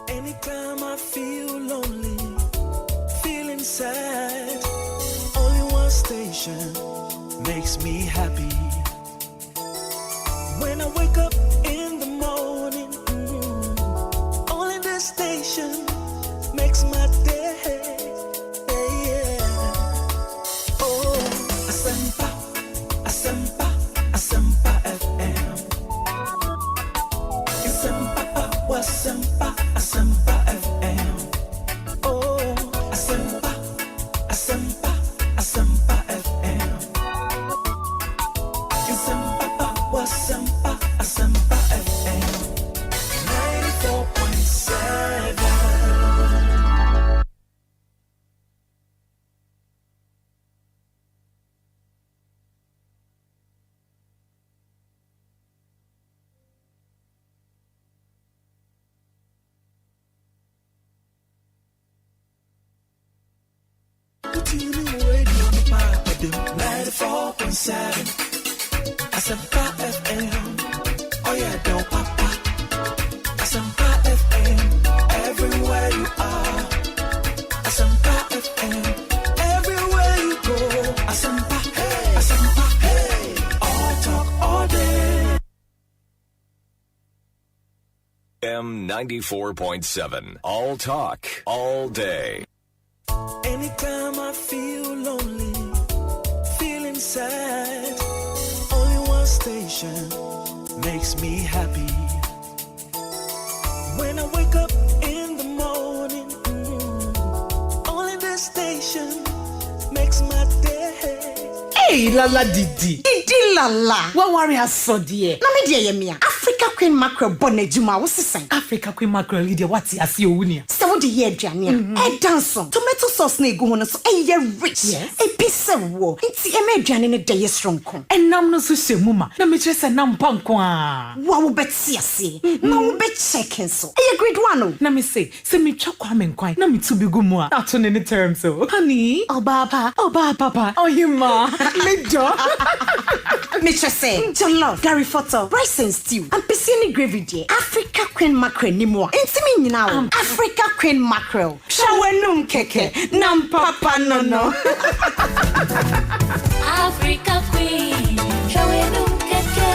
Anytime I feel lonely, feeling sad, only one station, makes me happy. When I wake up in the morning, only this station makes my day. Yeah. Oh, Asempa, Asempa, Asempa FM. Asempa, Asempa, Asempa FM. Oh, Asempa, Asempa, Asempa FM. Asempa, Asempa, Asempa FM. 94.7. Radio 94.7. Asempa FM. Oh yeah, don't papa. Asempa FM. Everywhere you are. Asempa FM. Everywhere you go. Asempa, hey. Asempa, hey. All talk all day. M94.7. All talk all day. Anytime I feel lonely, feeling sad, only one station makes me happy. When I wake up in the morning, only this station makes my day. Hey, Lala Didi. Didi Lala. What worry has so dear? Na me dear yemia. Africa Queen Mackerel bonejuma what's the sign? Africa Queen Mackerel dear what's as you unia? So the year Jania. Dance tomato sauce na egu hono so ye rich. Yes. E piece wo. Nti e me aduane ne dey strong kon. Enam no so semuma. Na me kyerese nam panko a. Wa wo beti ase. Na wo be check so. E grade 1 o. Na me say me twa kwa me nkwan. Na me tu bi gu mu a. Na to ne terms so. Honey, oba papa. Oh you ma. Me do. Me say jollof, Gary photo, rice and stew. And piscine gravy dear. Africa Queen Mackerel ni mo. Intimi nyina o. Africa Queen Mackerel. Shawenum keke. Nam papa no. Africa Queen. Shawenum keke.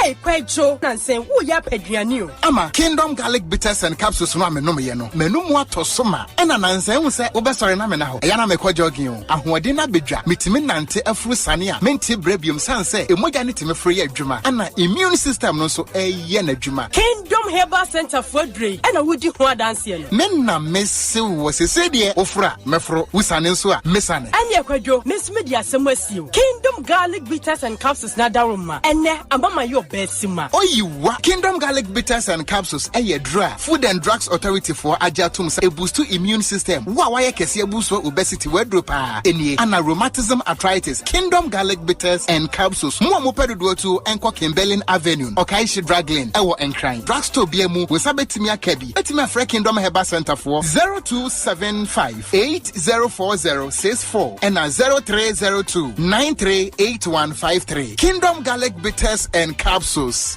Hey, Kwejo, Nansen, who ya peduani? Ama Kingdom Garlic Bitters and Capsules no me no ye no. Menu mu atosoma. Ena Nansen hu se obesore na me na ho. Eya na me kwajogin o. Ahoɔden na bedwa. Mitimi nante afuru sane a. Menti brebium sanse. Emoja ne timi free adwuma. Ana immune system no so eye na adwuma. Kingdom Herbal Center for Dre. Ena wudi ho adanse no. Men na mese wo sese de ofura mefro wusane nso a mesane. Anya Kwejo, mesme di asem asio. Kingdom Garlic Bitters and Capsules na daroma. Ene amama yo Besima. Oyiwa Kingdom Garlic Bitters and Capsules dra Food and Drugs Authority for ajatum sa boost immune system. Wa kese boost obesity wedropa enie ana rheumatism arthritis. Kingdom Garlic Bitters and Capsules. Mo amopedo do to enko Kimberlin Avenue. Okaishi Drug Lane ewo enkran. Drugstore biemu we sabetimi akabi. Betimi afre Kingdom Herbal Center for 0275 804064 and 0302 938153. Kingdom Garlic Bitters and Capsules.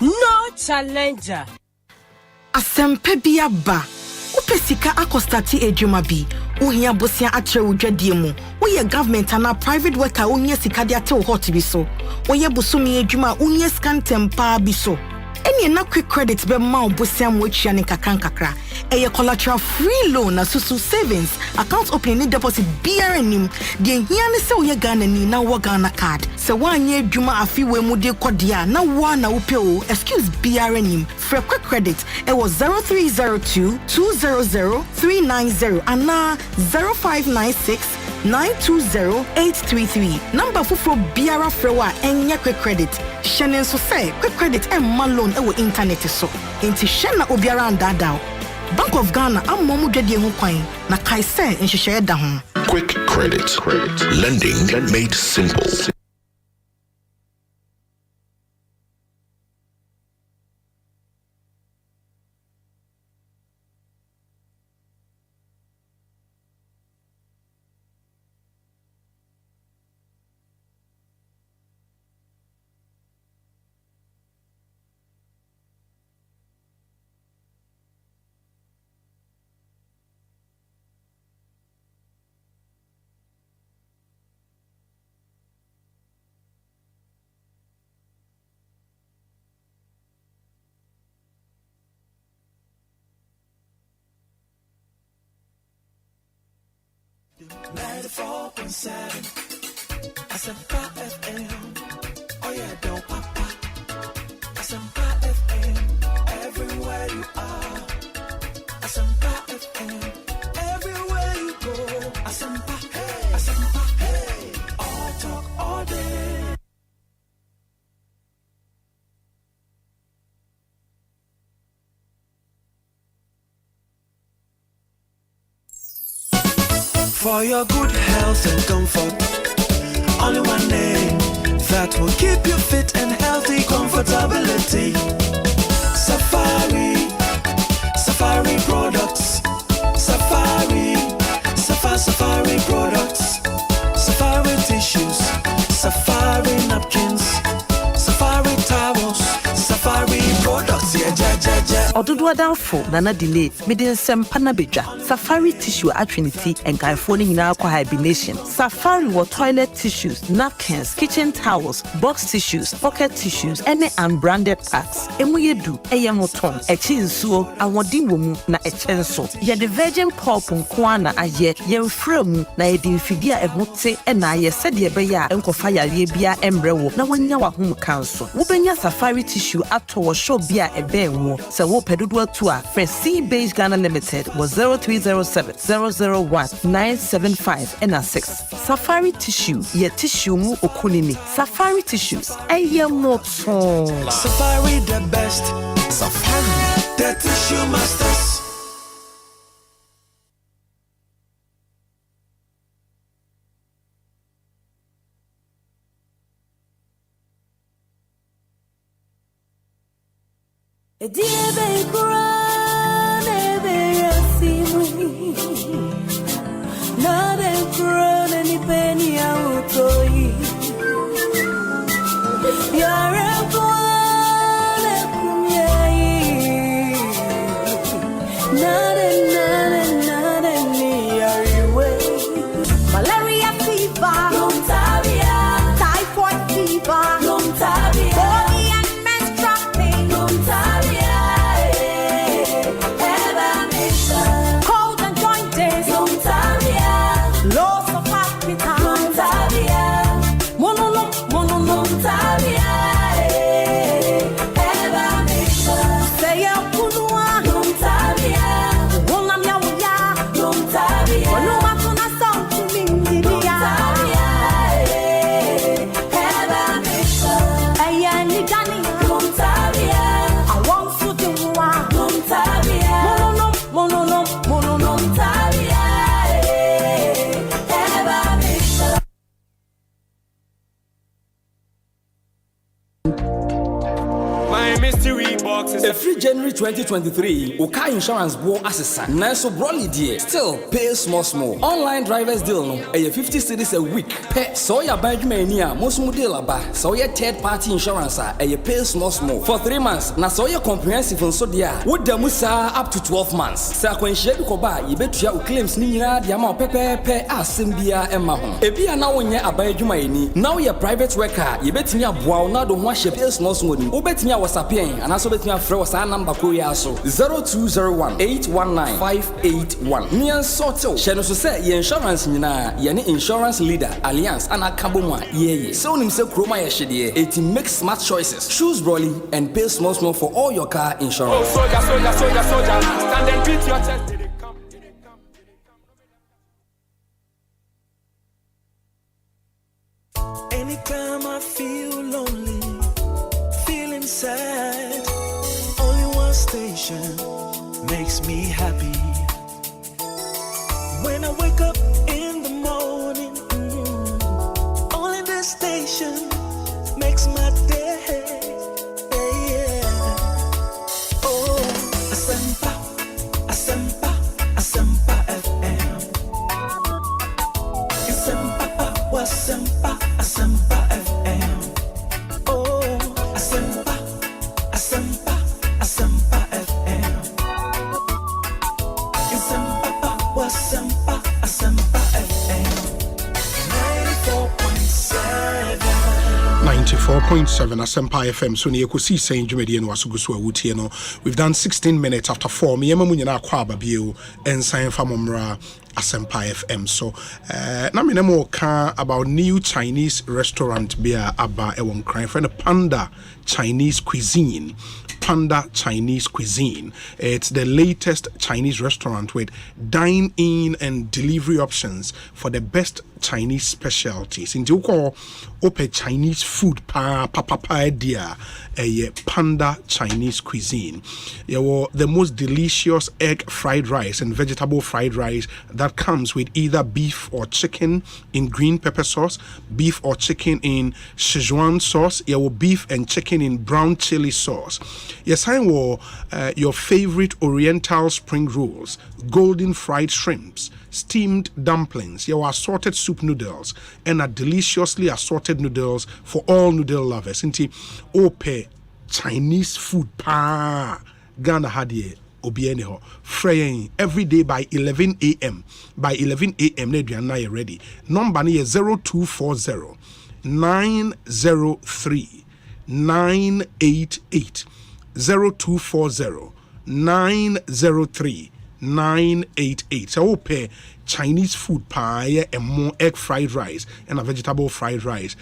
No challenger. Asempa bia ba. Upesika akostati ejuma bi. Uhia bosia atre udwadie mu. Uye government ana private worker unye sika dia te hot bi so. Uye busumi ejuma unye scan tempa bi so. Any na quick credit be ma obosia mu atwa ne kakra. Eye collateral free loan na susu savings account opening deposit BRNim. De hia ne se uye Ghana ni na wo Ghana card. Se wanye adwuma afi we mu de kodia na wo na wo pe o excuse BRNim. For quick credit it was 0302 200 390 and 0596 920-833. Number for Biara Frewa and quick credit. Shannon so say quick credit and man loan ewo internet so. Inti Shanna Obiara and Dadao. Bank of Ghana am momu dwede ho kwan na kai say nhihye da ho. Quick credit. Lending made simple. 94.7 Asempa FM. Oh yeah, don't papa. Asempa FM. Everywhere you are. Asempa FM. Everywhere you go. Asempa, hey. Asempa, hey. All talk all day. For your good health and comfort, only one name that will keep you fit and healthy. Comfortability. Safari products. Safari products. Safari tissues. Safari napkins. Safari towels. Safari products. Yeah, ja. Ododo adanfo nana delay mede Asempa na bedwa Safari tissue atrinity and gaifo ni nyina kwa hibernation. Safari wa toilet tissues, napkins, kitchen towels, box tissues, pocket tissues, any unbranded packs. Emu yedu eye moton echi nsuo awodin wo mu na echenso. Ye the virgin pulp nko na aye ye mfra mu na ye di mfidi a emote na aye sede ye be ya enkofa yare bia embre wo na wanya wa hom kanso. Wo benya Safari tissue ato wo show bia ebe wo se wo pedodo atu a Free Beige Ghana Limited was 0307 001 975 and 6. Safari tissue ye tissue mu okunini. Safari tissues eye moton. Safari the best. Safari the tissue masters. Malaria fever, typhoid fever, body and menstrual pain, cold and joints, loss of appetite, monono, say a punua, wonam ya wuya, wanuma tuna sound to me, ayani dani, I want to do monono, My mystery box is every January 2023. Uka insurance bo asesa. Nanso broly die. Still pay small. Online drivers deal no. 50 cedis a week. Pay so ya banjuma ni a most mo deal aba. So ya third party insurance a pay small for 3 months. Na so ya comprehensive nso dia. Wo da mu sa up to 12 months. Sa kwanhia bi koba ye betua o claims ni nyina dia ma pepepe asem bia ema ho. Ebi ana wonye abanjuma ni. Now ya private worker ye betimi aboa na do ho ahye pay small ni. Wo betimi WhatsApp and also between friend was our number Korea so 0201-819-581. Nian Soto. Shano so say ye insurance nyina ye ni insurance leader alliance and akabomwa ye. So nim say kroma ye shede it makes smart choices. Choose Broly and pay small for all your car insurance. Oh soldier. Stand and beat your chest. Anytime I feel lonely, feeling sad, only one station makes me happy. When I wake up in the morning, only this station makes my day. Oh, Asempa FM. Asempa FM. Oh, Asempa FM. Asempa FM. 94.7 Asempa FM. So ni Ekosiisen Jumedi no asugusu awutie no. We've done 16 minutes after 4. Me yema munyina akwa babie o ensan famomra Asempa FM. So na me nemo ka about new Chinese restaurant bia aba ewon kran friend Panda Chinese Cuisine. Panda Chinese Cuisine. It's the latest Chinese restaurant with dine-in and delivery options for the best Chinese specialties. In Joko, ope Chinese food pa dia a Panda Chinese Cuisine. The most delicious egg fried rice and vegetable fried rice that comes with either beef or chicken in green pepper sauce, beef or chicken in Szechuan sauce, beef and chicken in brown chili sauce. Yes, I will your favorite Oriental spring rolls, golden fried shrimps, steamed dumplings, your assorted soup noodles, and a deliciously assorted noodles for all noodle lovers. Inti ope Chinese food pa Ghana hadie obiene ho fraying every day by 11 a.m. By 11 a.m. na ready. Number ni 0240 903 988 0240 903 988. So pay Chinese food pie and more egg fried rice and a vegetable fried rice,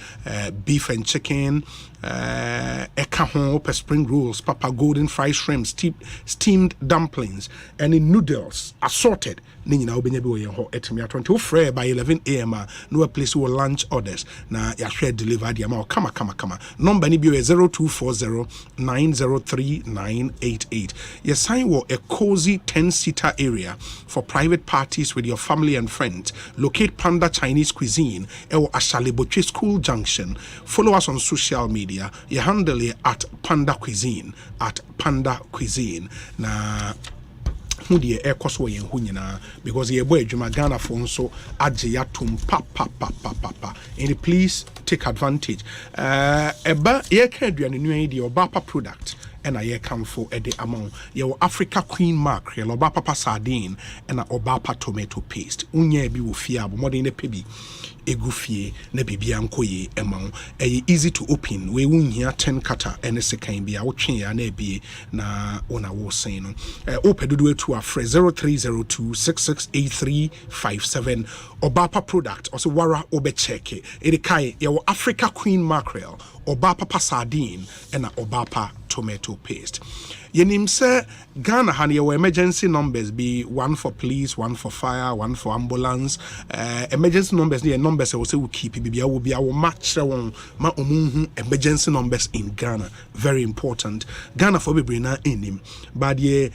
beef and chicken, ekahon, spring rolls, papa golden fried shrimp, steamed dumplings, and in noodles assorted. Nina obenyebi ho etimi atonto free by 11 a.m. No place will lunch orders na ya share deliver the amount kama number ni bi 0240 903 988. Yes, sign wo a cozy 10-seater area for private parties with your family and friends. Locate Panda Chinese Cuisine or Ashaleboche School Junction. Follow us on social media. You handle it at Panda Cuisine na who the air cost way in Hunina because ye boy Juma Ghana phone so ajayatum pa. And please take advantage. Eba ye can't new idea or Bapa product. And I come for a day among your Africa Queen mackerel, Obapa sardine, and a Obapa tomato paste. Unye bi wofia, more than a pebi. Egufie, ne bibi ankoye, among a easy to open. We won here 10 cutter and a second be our chain and be na ona was saying. Open do it to our phrase 0302 668357 Obapa product, also Wara Obecheke, Edikai, your Africa Queen mackerel, Obapa sardine, and a Obapa tomato paste. Yenim say Ghana had your emergency numbers be one for police, one for fire, one for ambulance. Emergency numbers, the numbers I will say will keep it. Will be our match ma emergency numbers in Ghana. Very important. Ghana for be na in him. But there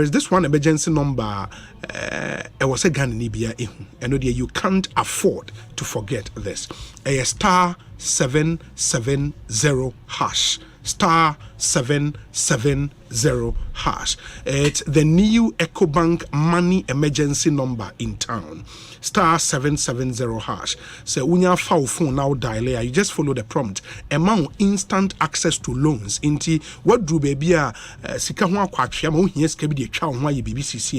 is this one emergency number. I was a Ghana Nibia and you can't afford to forget this. A star 770 hash. Star 770 hash. It's the new EcoBank money emergency number in town. Star 770 hash. So when you have phone now dial, you just follow the prompt. Amount instant access to loans. Inti what do baby sika ho akwatwe ma ohia sika bi de twa ho aye BBC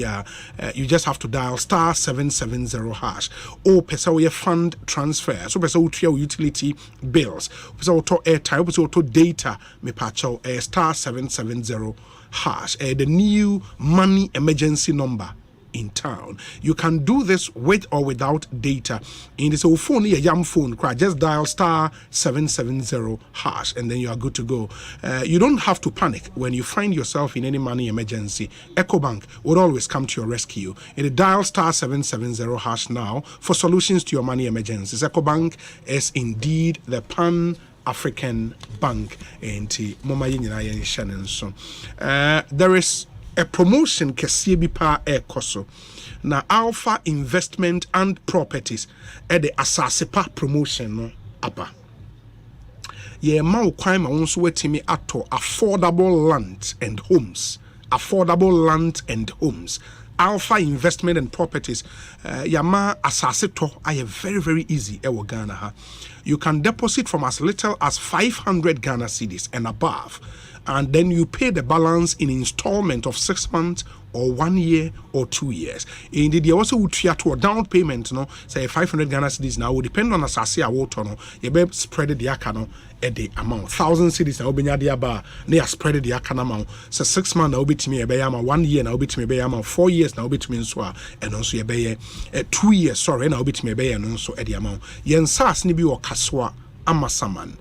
you just have to dial star 770 hash. Or pesa we fund transfer. So pesa utua utility bills. Pesa auto airtime, pesa auto data me pacho star 770 hash. The new money emergency number in town. You can do this with or without data. In this old phone, a young phone, just dial star 770 hash and then you are good to go. You don't have to panic when you find yourself in any money emergency. EcoBank would always come to your rescue. Dial star 770 hash now for solutions to your money emergencies. EcoBank is indeed the Pan-African Bank. There is a promotion kesiye bi pa ekoso na Alpha Investment and Properties the Asasepa promotion no aba ye ma ukwan ma wonso wetimi ato affordable land and homes. Alpha Investment and Properties yama asase to aye very very easy ewo Ghana ha. You can deposit from as little as 500 Ghana cedis and above. and then you pay the balance in installment of 6 months or 1 year or 2 years. Indeed, you also would try to a down payment, no, say 500 Ghana cedis now will depend on asase a water, no, you be spread the account at the amount 1,000 cedis now be the bar, they are spread the account amount. So 6 months now be to me a bayama, 1 year now be to me bayama, 4 years now be to me and also a bay 2 years, sorry, now be to me bay and also at the amount. Yen sas nibi or kaswa amasaman,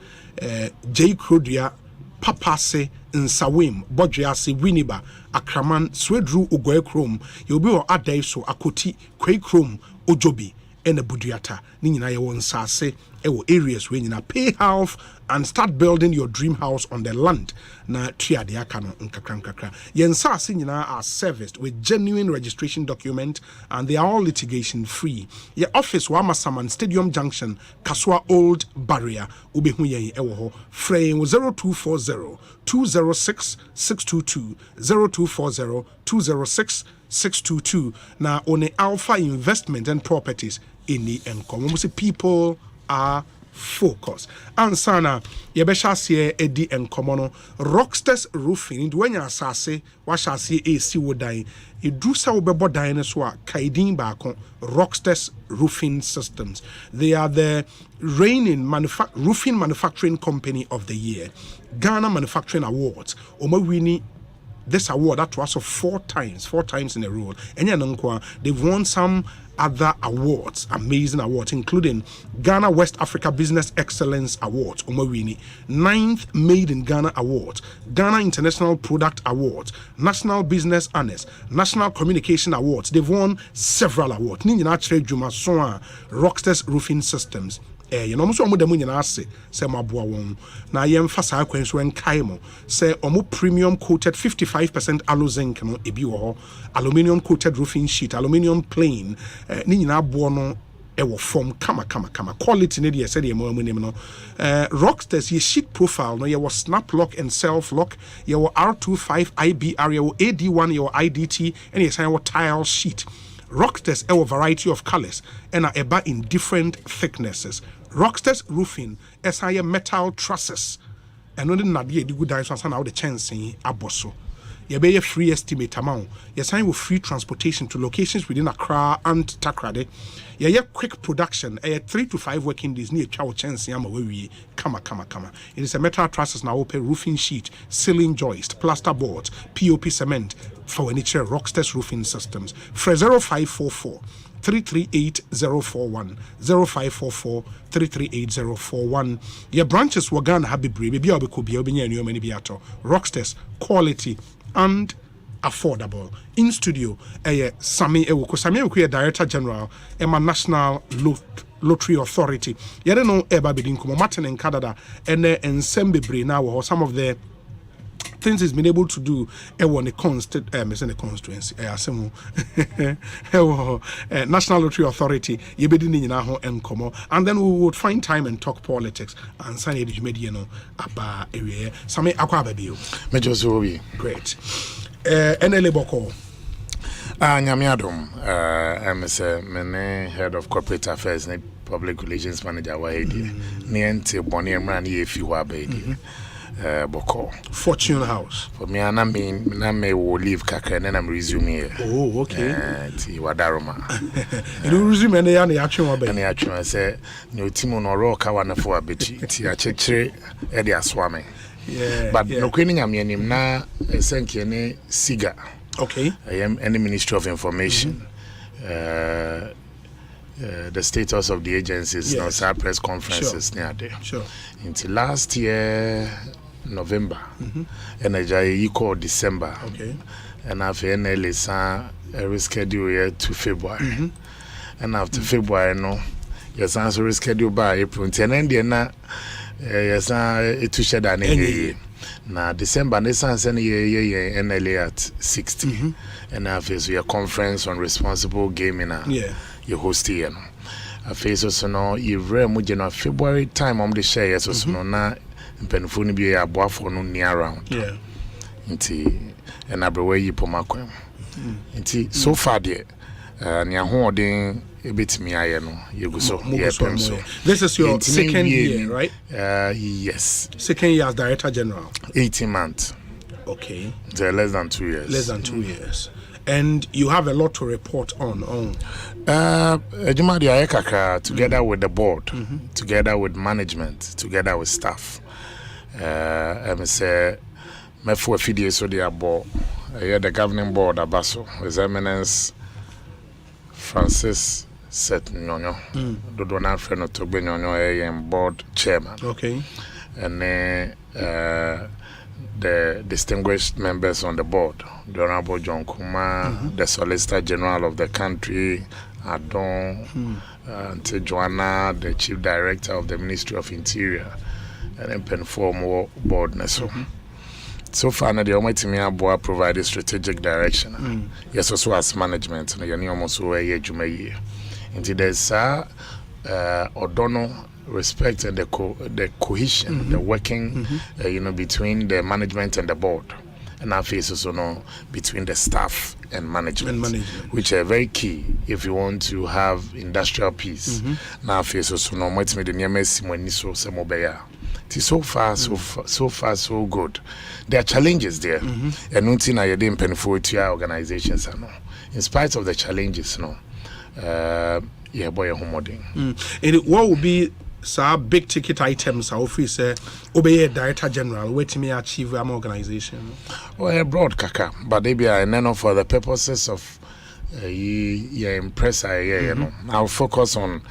J. Crudia, Papase, Nsawim, Bodriasi, Winiba, Akraman, Swedru, Ugoe Chrome, you'll be or Ade so Akoti, Quay Chrome, Ojobi, and a Budiata, Nina Yawon Sase, Ewo areas where you pay half and start building your dream house on the land. Na tria de akano nkakra. Yen Sase Nina are serviced with genuine registration document and they are all litigation free. Your office Wamasaman Stadium Junction, Kaswa Old Barrier, Ubehuye Ewo, frame 0240 206 622 0240 206 622. Now on the Alpha Investment and Properties in the Enkom. People are focused. Ansana yebesha sie edi enkomono Rockstars Roofing when ya asase wa shase AC wodan edusa obebo dan so a kaidin baako Rockstars Roofing Systems. They are the reigning roofing manufacturing company of the year. Ghana Manufacturing Awards. Omawini this award that was 4 times in a row. And they've won some other awards, amazing awards, including Ghana West Africa Business Excellence Awards, Omawini, 9th Made in Ghana Awards, Ghana International Product Awards, National Business Honors, National Communication Awards. They've won several awards. Rockstars Roofing Systems. You know, so omo nyina ase say maboa won na yem fa sa kwan so enkai mo say omo premium coated 55% alu zinc no ebi wo ho aluminium coated roofing sheet aluminium plane ni nyina abo no e wo form kama quality ne dey say dey mo amunim no Rockstars ye sheet profile no ye was snap lock and self lock ye wo R25 IBR ye wo AD1 ye wo IDT and ye say wo tile sheet. Rockstars have a variety of colors and are eba in different thicknesses. Rockstars Roofing is a metal trusses. And when the good dice was now the chance in Aboso. You pay a free estimate amount. You sign with free transportation to locations within Accra and Takrade. You have quick production. 3 to 5 working days near Chow Chance. Kama. It is a metal trusses now open roofing sheet, ceiling joist, plaster boards, POP cement, furniture, Rockstars Roofing Systems. For 0544 338-041 0544 338-041. Your branches were gonna have baby Rockstars quality and affordable. In studio, Sami Ewuko, Director General, Emma National Lottery Authority. You don't know Eba Bidinkumo Martin and Canada and Sembebre now or some of the things he's been able to do the constituency National Lottery Authority and then we would find time and talk politics and sign it media about area Sami Akwababi great NLA Boko Nyamiadum I'm a head of corporate affairs and public relations manager Niente Bonnie if you are baby Boko Fortune House. For me, I may leave Kaka and then I'm resuming here. Oh, okay. Wadaroma. You resume and they actually I say, no Timon or Roka one for a bit. Tia Cheche, Edia Swami. Yeah. But no queening I'm in na Sankene Siga. Okay. I am any Ministry of Information. The status of the agencies, yes. No press conferences near there. Sure. Until last year. November and I called December. Okay. And after NLA reschedule to February. And after February no yes answer reschedule by April and then na yes it to shed an na December ne san send NLA at 60 and after so your conference on responsible gaming you host here no after so no you mu January February time the share so no na penfoni bi ya boafo no near around nti and abrewe yi pomakwan nti so far there nya ho odin bit me I know you so this is your second year, right? Yes. Second year as Director General. 18 months. Okay. They're less than 2 years. Less than 2 years. And you have a lot to report on. Together with the board, together with management, together with staff. I say, my 4 videos so they are board. The governing board Abaso, His Eminence Francis Set Nyonyo, Dodona Freno Togbe Nyonyo, and board chairman. Okay. And then the distinguished members on the board, the Honorable John Kuma, the Solicitor General of the country, Adon, Auntie Joanna, the Chief Director of the Ministry of Interior, and then Penform board. So far, the Almighty Board provided strategic direction. Yes, also as management, and you almost away Jumeyi. Until there's Odono respect and the cohesion, the working, between the management and the board, and our faces also between the staff and management, which are very key if you want to have industrial peace. Now faces also much me the nearest when so some obeya. So far, so good. There are challenges there, and nothing I didn't pen for organizations. In spite of the challenges, yeah, boy, and what would be big ticket items? Our office obey Director General. Wait me achieve our organization. Well, broad kaka, but they be none for the purposes of impress. I'll focus on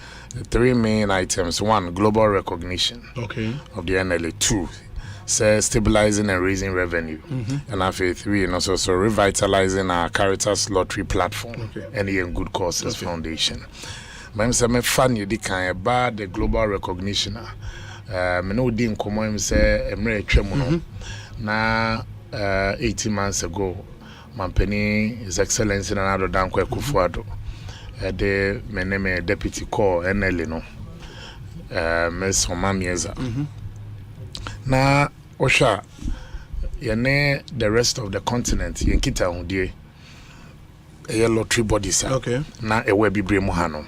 3 main items. 1, global recognition of the NLA. 2, stabilizing and raising revenue. And after 3, and also revitalizing our Caritas lottery platform and the Good Causes Foundation. I'm saying funny the global recognition. Me no di nkomo em say emre twem no. Na 18 months ago, Mampeni His Excellency Nana Dankwa Kufuado, the meneme deputy call NL no. Mes Homamieza. Na Osha yene the rest of the continent yenkita hundie a lottery bodies. Na ewe bibre mu hano.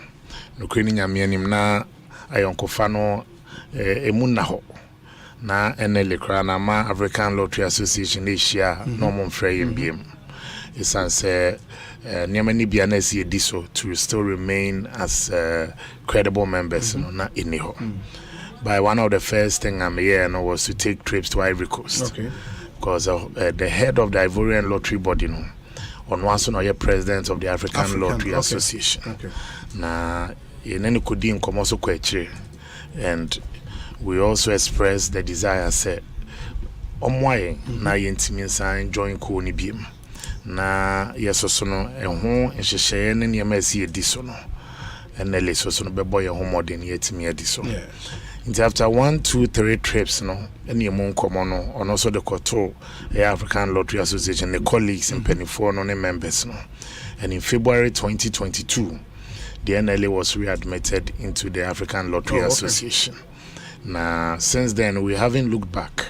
Nukreni nyamianim na ayonkofano emunna ho na NL kra na ma African Lottery Association Asia no mo mfrey mbiem isanse niamani bia na sie diso to still remain as credible members na iniho. By one of the first thing I'm here was to take trips to Ivory Coast because the head of the Ivorian lottery body on one son or president of the African Lottery Association na yeneni kudi nkomo so kwechire. And we also express the desire say omwaye na yentimi nsan join ko ni biem na yesoso no eho nhyehyeye ne niam asi ediso no enele soso no bebo ye ho modern yetimi ediso. After 1, 2, 3 trips no ene mo nkomo no on also the Koto African Lottery Association, the colleagues in Penifo no members no. And in February 2022 the NLA was readmitted into the African Lottery Association. Now, since then, we haven't looked back.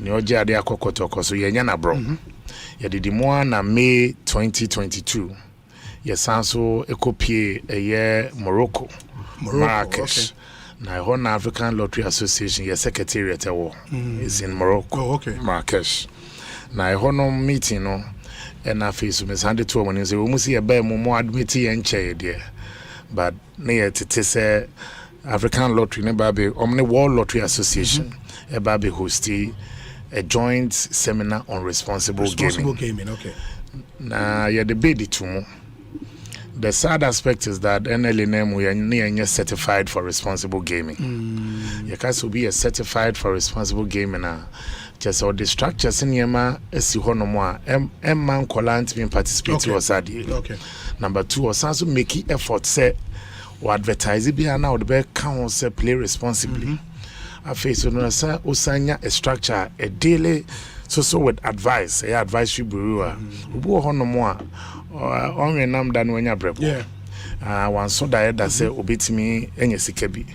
Nyoja ade akokotoko so yenya na bro. Yedidi mo na May 2022. Yesanso ekopie eye Morocco. Marrakesh. Na Hona African Lottery Association ye secretariat is in Morocco. Marrakesh. Na hono meeting no and na face me sande to when say we must see be mo admit ye nche there. But near to say African Lottery Nebabe Omni World Lottery Association Ebabe hosted a joint seminar on responsible gaming. Na ya debate tumo. The sad aspect is that NLNM we are near certified for responsible gaming. You can be a certified for responsible gaming just all the structures in Yema esihonomwa man kolant being participate was Number 2 was also making effort say or advertise it be now the back count say play responsibly. I face no say osanya a structure a daily so with advice a advisory bureau ubo honomwa on renam dan wenya brebo. One so that say obetimi enye sikabi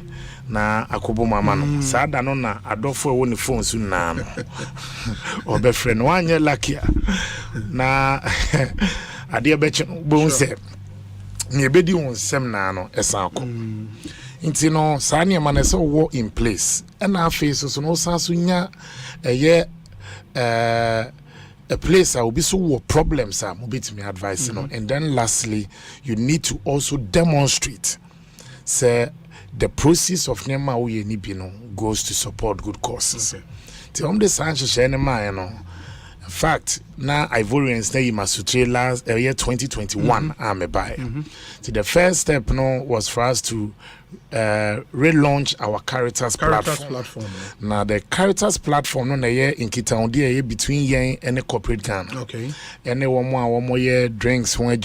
na akobo mama no saa da no na adofo ewo ni phone su na no obefre no anye lakia na ade be che bon se ne bedi won sem na no esanko nti no saa ne ma na se wo in place and afi so no san so nya a place I will be so problems are me advice and then lastly you need to also demonstrate say the process of nema we ni bi no goes to support good causes. Till the Sancho Shenema, in fact, now Ivorians na Masutre last year 2021 I'm a buy. So the first step was for us to relaunch our Caritas platform. Now the Caritas platform no na year in Kitaundi between yen and a corporate Ghana. Okay. And one more year drinks, one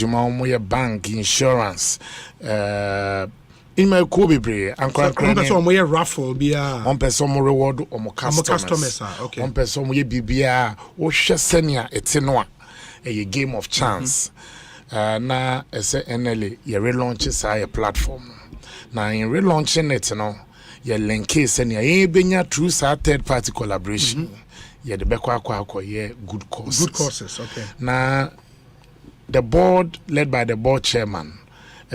year bank insurance. In my Kobe, Uncle person more raffle be one person more reward or more customers. Okay. One person more BBA or Shasenia etenoa a game of chance. Na ese NLA ye relaunches a platform. Now in relaunching it ye link senia ye benya through third party collaboration. Ye the bekwa ye good causes. Good causes, okay. Now the board led by the board chairman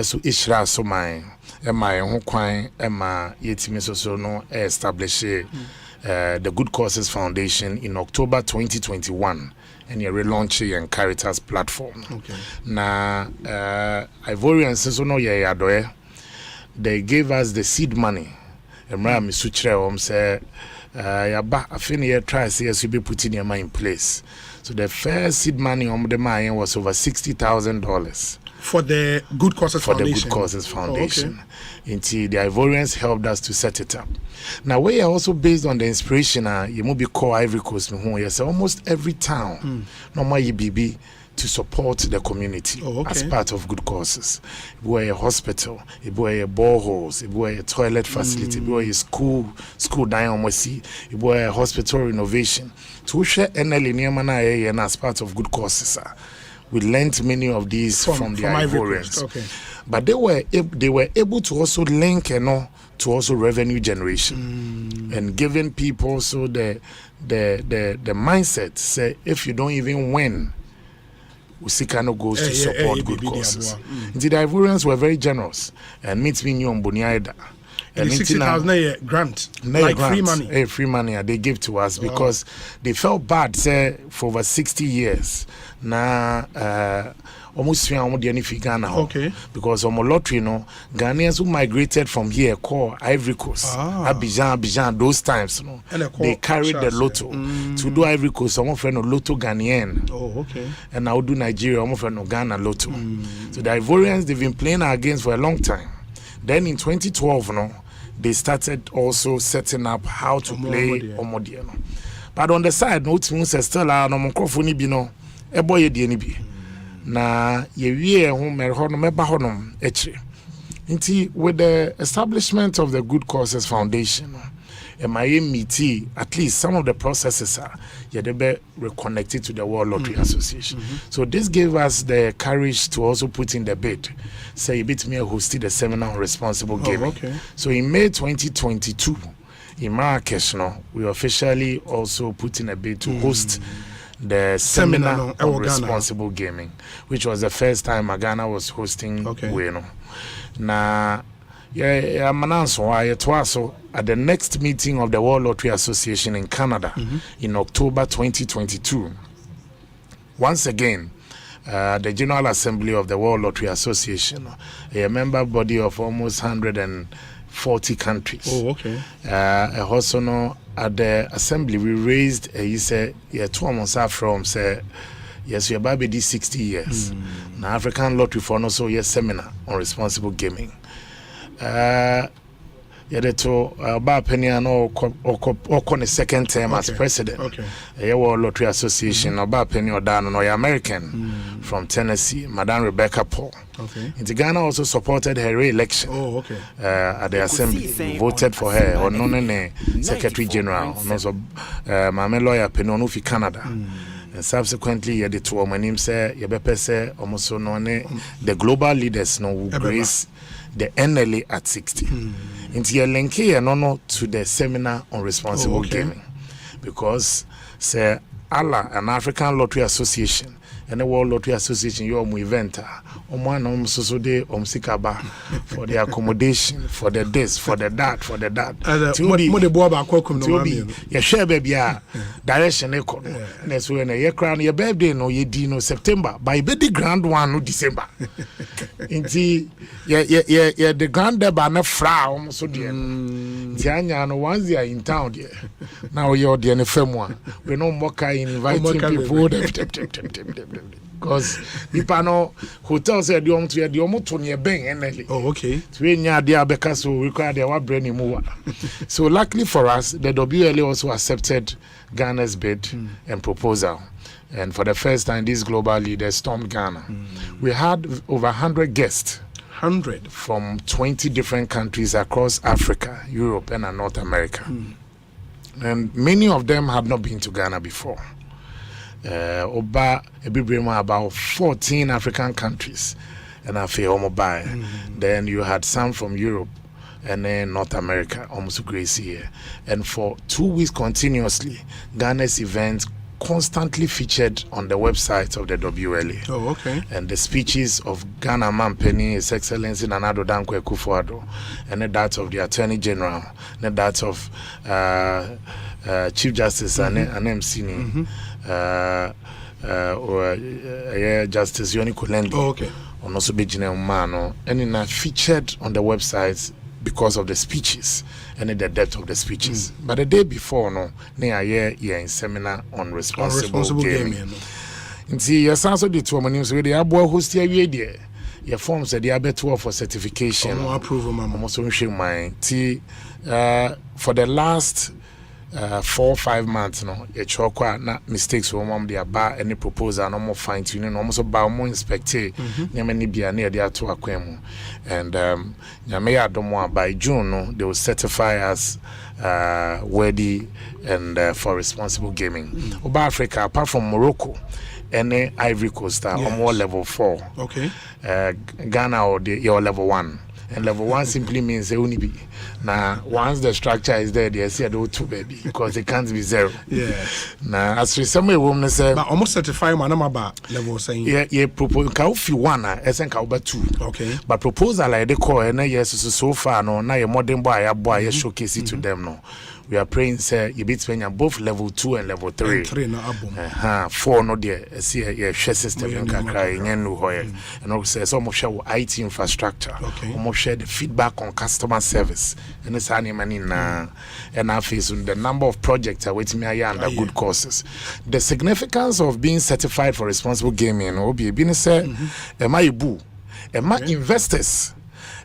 so Ishra so my ho kwan ema yetimi so no establish the Good Causes Foundation in October 2021 and you relaunch your Caritas platform. Okay. Na Ivorians so no ye adoye they gave us the seed money. Emra mi suchre say yaba afini ye try say you be putting your money in place. So the first seed money the money was over $60,000. For the Good Causes Foundation. The Good Causes Foundation. Until the Ivorians helped us to set it up. Now, we are also based on the inspiration. You must be called Ivory Coast. Yes, almost every town, normally BB to support the community as part of good causes. If we are a hospital, if we are boreholes, if we are a toilet facility, if we are a school diamond, if we are a hospital renovation. To share NL in as part of good causes. We learned many of these from the Ivorians. Okay. But they were able to also link to also revenue generation and giving people also the mindset say if you don't even win, Usikano goes to support good causes. The Ivorians were very generous and meets me on Boniaida. And 60,000 grant, like free money. Free money they give to us because they felt bad say for over 60 years. Na almost Ghana. Okay. Because lottery Ghanaians who migrated from here call Ivory Coast, Abidjan, those times they carried the lotto to do Ivory Coast. Some friend of Lotto Ghanaian. Oh, okay. And now do Nigeria. Some friend of Ghana Lotto. So the Ivorians they've been playing our games for a long time. Then in 2012 they started also setting up how to play Omodiano. But on the side, no team says still no microphone bi eboye die ni bi. Na ye wie ho merho no meba ho no echi. Nti with the establishment of the Good Causes Foundation, MIMT, at least some of the processes are reconnected to the World Lottery Association. So this gave us the courage to also put in the bid. Say a bit me hosted a seminar on responsible gaming. So in May 2022, in Marrakesh, we officially also put in a bid to host the seminar on responsible gaming, which was the first time Ghana was hosting Bueno. Na at the next meeting of the World Lottery Association in Canada in October 2022. Once again, the General Assembly of the World Lottery Association, a member body of almost 140 countries. Also, at the assembly, we raised, he said, from, say, yes, we are about 60 years. Now, African Lottery for also a seminar on responsible gaming. Penny and the second term as president. World Lottery Association, Penny or Dan or American from Tennessee, Madame Rebecca Paul. In Ghana also supported her re-election at the assembly. We voted for her or non Secretary General, and also my lawyer Penonufi Canada. And subsequently, the two my name say almost the global leaders will grace the NLA at 60. Into your link here to the seminar on responsible gaming. Because say Allah, an African Lottery Association, and the World Lottery Association, you are event. One so day sikaba for the accommodation, for the this, for the that, for the that. You share baby direction echo. Next when a crown your birthday no ye dino September by the grand one no December. Inti the grand deba na fra so dear. Tianya no once they are in town there. Now you're the one. We no more inviting people. Because Nipano hotel said you want to the omoto near bang and okay. So require their brain more. So luckily for us, the WLA also accepted Ghana's bid and proposal. And for the first time, these global leaders stormed Ghana. We had over 100 guests. 100 from 20 different countries across Africa, Europe, and North America. And many of them had not been to Ghana before. About 14 African countries, and I feel mobile. Then you had some from Europe and then North America, almost Gracie here. And for 2 weeks continuously, Ghana's events constantly featured on the website of the WLA. Oh, okay. And the speeches of Ghana Mampeni, His Excellency Nana Addo Dankwa Akufo-Addo, and that of the Attorney General, and that of Chief Justice Anem Justice Yoni Kulendi. Oh, okay. And also and in featured on the websites because of the speeches and the depth of the speeches. But the day before, no, in seminar on responsible gaming. And see, yes, also the two names with the abo host here. Your forms that they are better for certification. No approval, mama. Also, for the last 4 or 5 months, no, not mistakes for mom they about any proposal, no more fine tuning, almost about more inspector, many be near the to aquemo. And by June, no, they will certify us worthy and for responsible gaming. Over Africa, apart from Morocco, any Ivory Coast are more level 4. Okay. Ghana or your level 1. And level 1 simply means they only be. Now, once the structure is there, they say they 2 baby because it can't be 0. Yeah. Now, as for some women say, but almost certified man about level saying. Yeah, propose if you wanna, I think I'll 2. Okay. But proposal like they call and yes, so far no, now your modern boy, showcase it to them no. We are praying, say, you beat when you're both level 2 and level 3. And 3 no album. 4 no there. See a share system in Kakra in Hoya. And also, say, some of share IT infrastructure. Okay. Almost share the feedback on customer service. And it's money na and I face the number of projects are waiting me under good courses. The significance of being certified for responsible gaming will be being said, am I boo? Am I investors?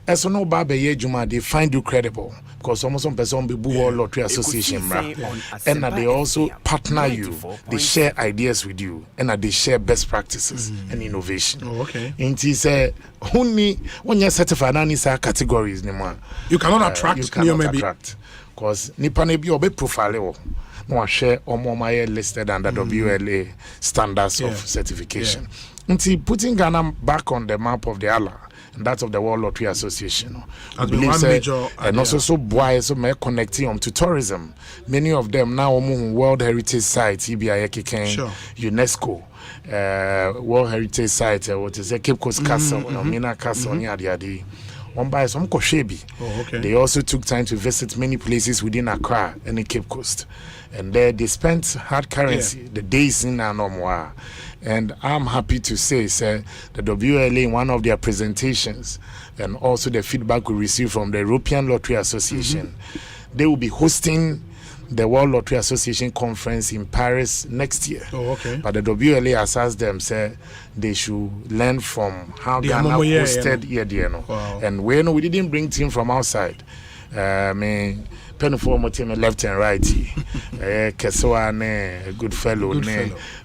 As no Baba Yejuma, they find you credible. Because almost some person be World Lottery Association, and they also partner you. They share ideas with you, and they share best practices and innovation. Oh, okay. And he said, only when you're certified, any categories anymore. You cannot attract. You cannot attract because Nippon be obe profile. No share or more my listed under WLA standards of certification. And he putting Ghana back on the map of the Allah. And that of the World Lottery Association. I believe and also so boy so may connecting to tourism. Many of them now World Heritage Sites, UNESCO, World Heritage Site, what is a Cape Coast Castle, Mina Castle, one by some Koshebi. Oh, okay. They also took time to visit many places within Accra and the Cape Coast. And there they spent hard currency, the days in Anomwa. And I'm happy to say, sir, the WLA in one of their presentations and also the feedback we received from the European Lottery Association, they will be hosting the World Lottery Association conference in Paris next year. Oh, okay. But the WLA has asked them, say, they should learn from how Ghana hosted Wow. And we didn't bring team from outside. Penfold team left and right. Kesoane, a good fellow.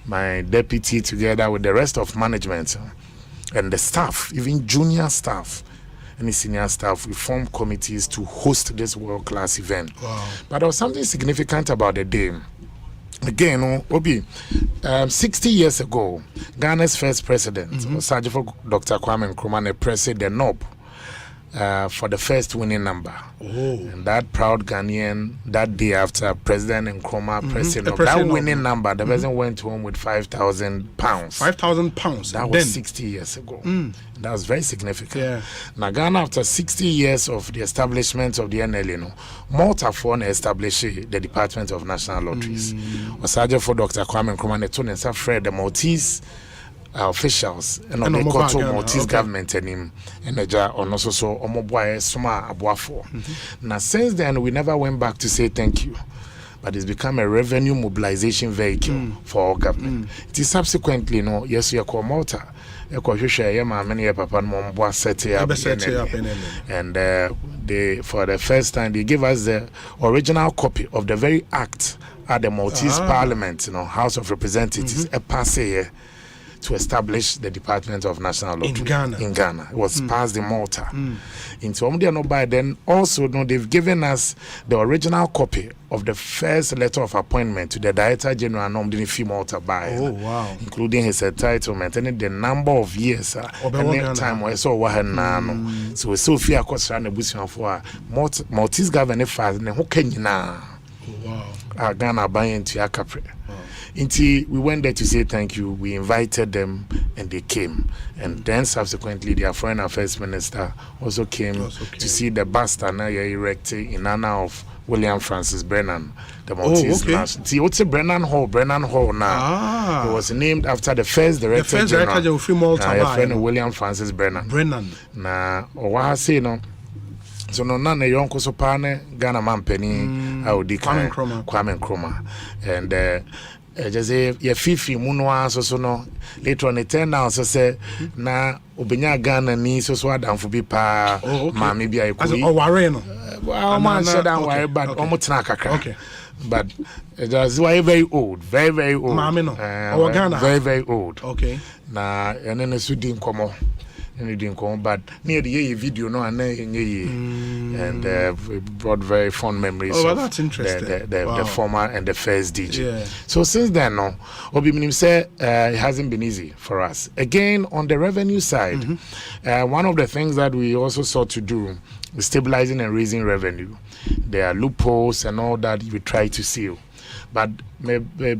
My deputy together with the rest of management and the staff, even junior staff and the senior staff, we formed committees to host this world-class event. Wow. But there was something significant about the day. Again, Obi, 60 years ago, Ghana's first president, Dr. Kwame Nkrumah, pressed the knob for the first winning number. And that proud Ghanaian, that day after President Nkrumah pressing that winning number, the person went home with £5,000. £5,000. That was 60 years ago. That was very significant. Now, Ghana, after 60 years of the establishment of the NLA, Malta for established the Department of National Lotteries. Osaje for Dr. Kwame Nkrumah Neto Fred, the Maltese officials and they got to Maltese government and him and also so omoboy suma abuafo. Now since then we never went back to say thank you, but it's become a revenue mobilization vehicle for our government. It is subsequently yes we call Malta set up and they for the first time they give us the original copy of the very act at the Maltese Parliament, House of Representatives, a passe to establish the Department of National Lottery in Ghana. It was passed in Malta. In by then also they've given us the original copy of the first letter of appointment to the Director General Malta by including his entitlement and the number of years and time we saw so Sophia Kosran for Maltese government fast who can Ghana buying to Akapre. Until we went there to say thank you, we invited them and they came. And then subsequently, their Foreign Affairs Minister also came to see the bust now erected in honor of William Francis Brennan, the Maltese national. See, what's a Brennan Hall now? It was named after the first Director General of Malta, William Francis Brennan. Now, say no. So no none a young Kosopane, Ghana Mampeni, I would declare Kwame Nkrumah. And just say your fifi munwa so no later on 10 now so say na obenya Ghana ni so adam for be pa mami bia ekoi o ware no well man said that wire but omotena kakra but that's why very old very old mami no o Ghana very old na ene so di nkomo but near the video no and brought very fond memories of that's interesting. The former and the first DJ. So since then Obi Minim say it hasn't been easy for us. Again on the revenue side, one of the things that we also sought to do is stabilizing and raising revenue. There are loopholes and all that we try to seal. But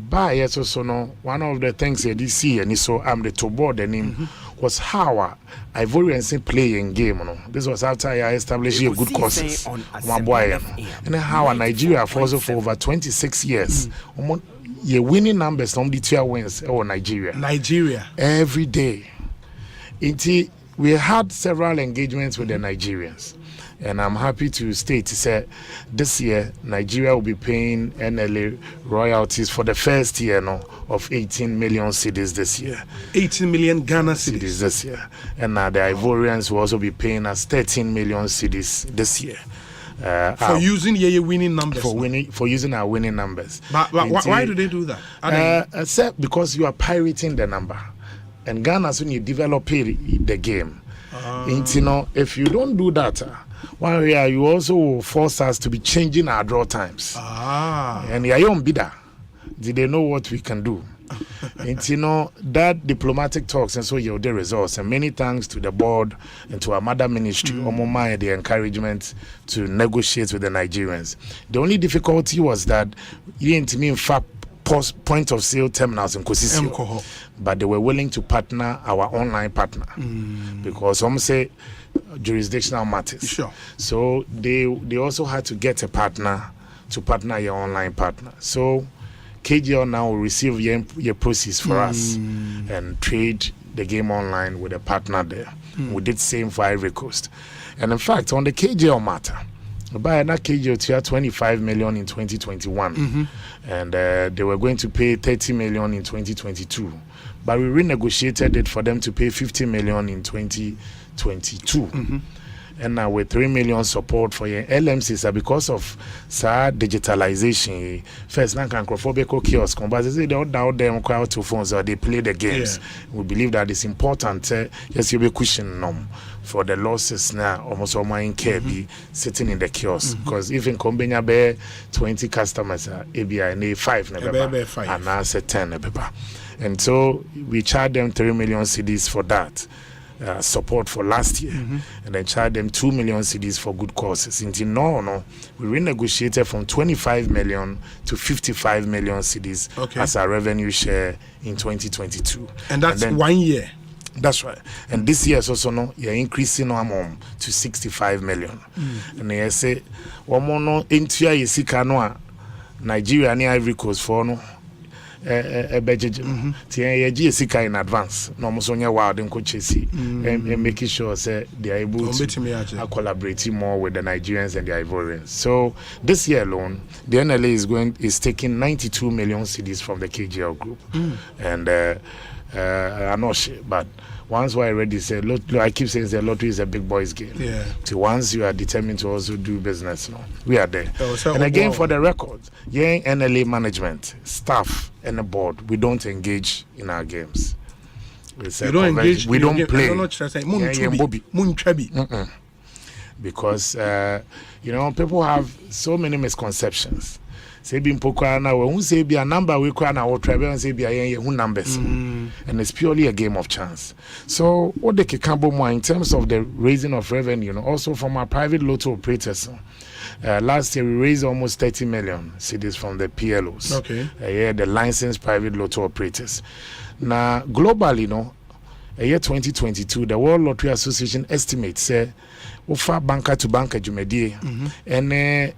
by also no one of the things that you see and so I'm the to board the name was how Ivorians playing game. This was after I established a good courses. And how Nigeria for over 26 years. Your winning numbers from the 2 wins or Nigeria every day. We had several engagements with the Nigerians. And I'm happy to state this year Nigeria will be paying NLA royalties for the first year of 18 million cedis this year. 18 million Ghana cedis this year. And the Ivorians will also be paying us 13 million cedis this year. For using your winning numbers. For using our winning numbers. But why do they do that? Because you are pirating the number. And Ghana, when you develop the game. If you don't do that, you also will force us to be changing our draw times. And your own bidder, did they know what we can do? That diplomatic talks and so you the results. And many thanks to the board and to our mother ministry, the encouragement to negotiate with the Nigerians. The only difficulty was that you didn't mean point of sale terminals in Ekosiise, but they were willing to partner our online partner because some say jurisdictional matters. So they also had to get a partner to partner your online partner. So KGL now will receive your proceeds for us and trade the game online with a partner there. We did same for Ivory Coast. And in fact, on the KGL matter, by that KGL to 25 million in 2021, and they were going to pay 30 million in 2022. But we renegotiated it for them to pay 50 million in 2022. And now with 3 million support for your LMCs because of digitalization. First, now Cancrophobic kiosk, but they say they all down them crowd to phones or they play the games. We believe that it's important. Yes, you'll be cushioning for the losses now, almost all my care be sitting in the kiosk. Because even Kombenya bear 20 customers, ABI and 5 and now say 10. And so we charge them 3 million CDs for that. support for last year, and then charged them 2 million cedis for good causes. We renegotiated from 25 million to 55 million cedis as our revenue share in 2022. And that's 1 year. That's right. And this year also no, you're increasing our mom to 65 million. And they say, no into Yesika Nigeria and Ivory Coast for no budget. Sika in advance. No almost on your wild and coaches and making sure say they are able to collaborate more with the Nigerians and the Ivorians. So this year alone, the NLA is taking 92 million cedis from the KGL group. And I'm not sure, but once I already said, I keep saying the lottery is a big boys game. Yeah. So once you are determined to also do business, we are there. And again, for the record, NLA management, staff, and the board, we don't engage in our games. You don't engage. We don't play. Because people have so many misconceptions. Say being poker now, we say be a number we cry now, travel and say be a numbers, and it's purely a game of chance. So, what they can more in terms of the raising of revenue, also from our private lotto operators. Last year we raised almost 30 million cedis from the PLOs. The licensed private lotto operators. Now, globally, year 2022, the World Lottery Association estimates offer banker to banker jumedie and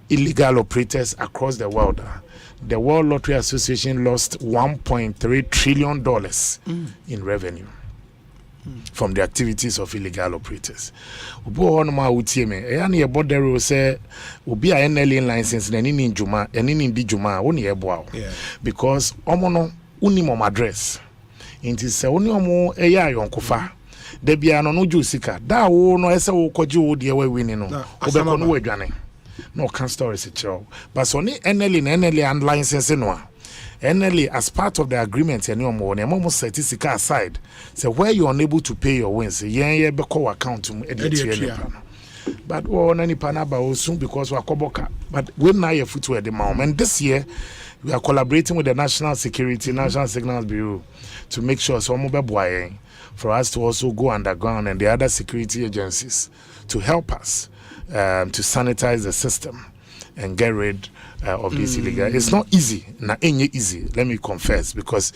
illegal operators across the world. The World Lottery Association lost $1.3 trillion in revenue from the activities of illegal operators. Ubo onoma utieme yani ebodero say obi a NLA license na ni njuma eni ni ndi juma woni eboa because omono unimom address inti se oni omo eya ayonkofa da bia no no jusika da wo no ese wo kwaji wo de we wini no obeko no wadwane no can stories it show but so ni NLA and license no a NLA as part of the agreement any omo ne mo statistica aside so where you are unable to pay your wins yen be call account mu but nani panaba soon because we are koboka but we na your footwear the mom and this year we are collaborating with the National Signals Bureau to make sure some for us to also go underground and the other security agencies to help us to sanitize the system and get rid of this illegal. It's not easy, easy. Let me confess, because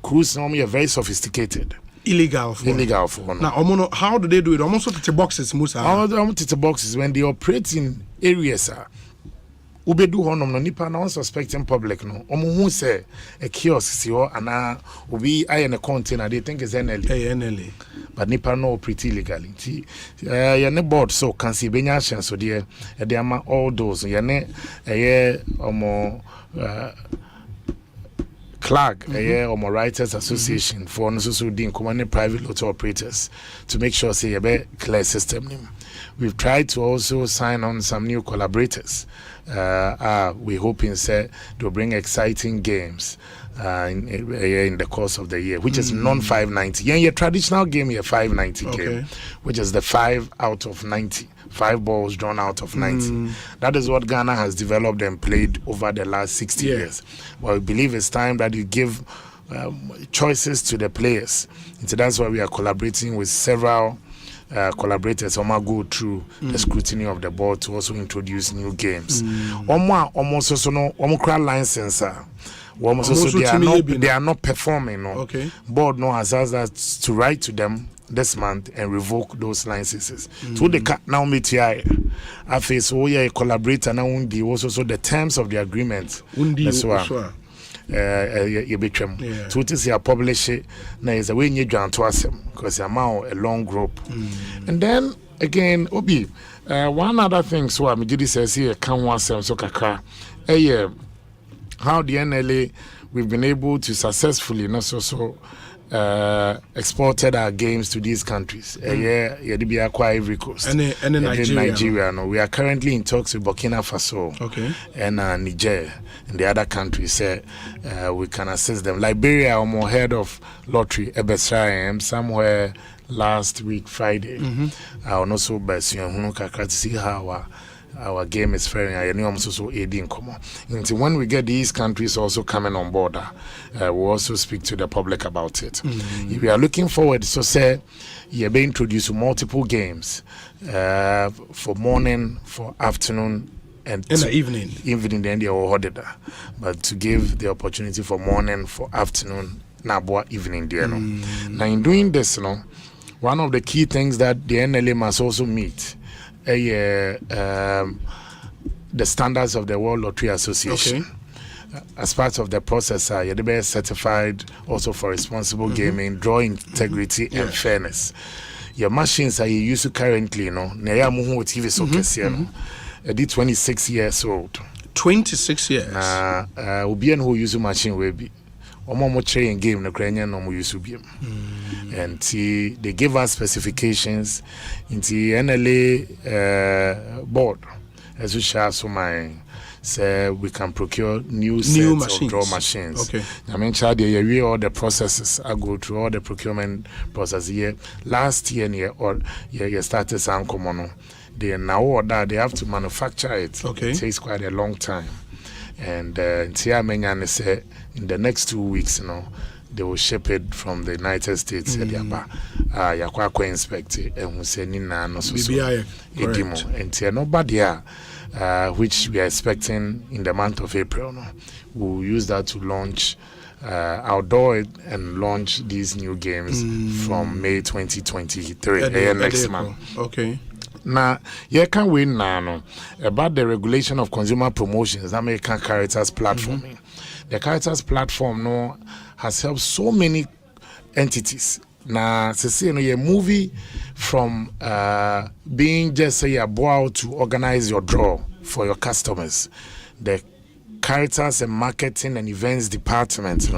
crews normally are very sophisticated. Illegal for now. How do they do it? Almost to the boxes, Musa. Almost to the boxes when they operate in areas. Ubedu honom no nipa na unsuspecting public no omo say a kiosk si ho ana obi aye ne container they think is NLA but nipa no pretty illegally ya ne board so can see benya action so there e ama all those ya ne omo CLAG omo Writers Association for no so din common private lotto operators to make sure say a be clear system. We've tried to also sign on some new collaborators. We hoping to bring exciting games in the course of the year, which is non-590. Yeah, traditional game here 590 game, which is the 5 out of 90. 5 balls drawn out of 90. That is what Ghana has developed and played over the last 60 years. Well, we believe it's time that you give choices to the players. And so that's why we are collaborating with several collaborators go through the scrutiny of the board to also introduce new games. Almost also no license. They are not performing. No. Board no has asked us to write to them this month and revoke those licenses. So they can now meet here. I face so a collaborator now also the terms of the agreement. That's why. So it is a publish it now is a way you join to us because a long group. And then again, Obi, one other thing so I did says here can one so kaka. How the NLA we've been able to successfully exported our games to these countries. Ivory Coast and Nigeria. No, we are currently in talks with Burkina Faso and Niger and the other countries. We can assist them. Liberia, I'm head of lottery Ebesra somewhere last week Friday. I also to see how our game is fair. I know I'm so aiding common. Until when we get these countries also coming on board, we'll also speak to the public about it. If we are looking forward, so say you're being introduced multiple games for morning, for afternoon, and in the evening. Then they will hold it, but to give the opportunity for morning, for afternoon, now evening, dear. Now in doing this, one of the key things that the NLA must also meet. The standards of the World Lottery Association. As part of the process, you're the best certified also for responsible gaming, draw integrity and fairness. Your machines are you used to currently, TV so 26 years old. 26 years. Ubian who use machine will be. Omo train game no Ukrainian no use be. And they give us specifications in the NLA board as we share so my say we can procure new sets machines. Of draw machines. Okay. I mean we all the processes I go through all the procurement process here last year or you started some common. They now order they have to manufacture it. Okay. It takes quite a long time. And say in the next 2 weeks, they will ship it from the United States. Yakwa inspect it and we say Nina no so and nobody which we are expecting in the month of April. We'll use that to launch outdoor it and launch these new games from May 2023 next month. Okay. Now, you can win now about the regulation of consumer promotions. American Characters Platform. The Characters Platform has helped so many entities. Now, a movie from being just a bow to organize your draw for your customers. The Characters and Marketing and Events Department,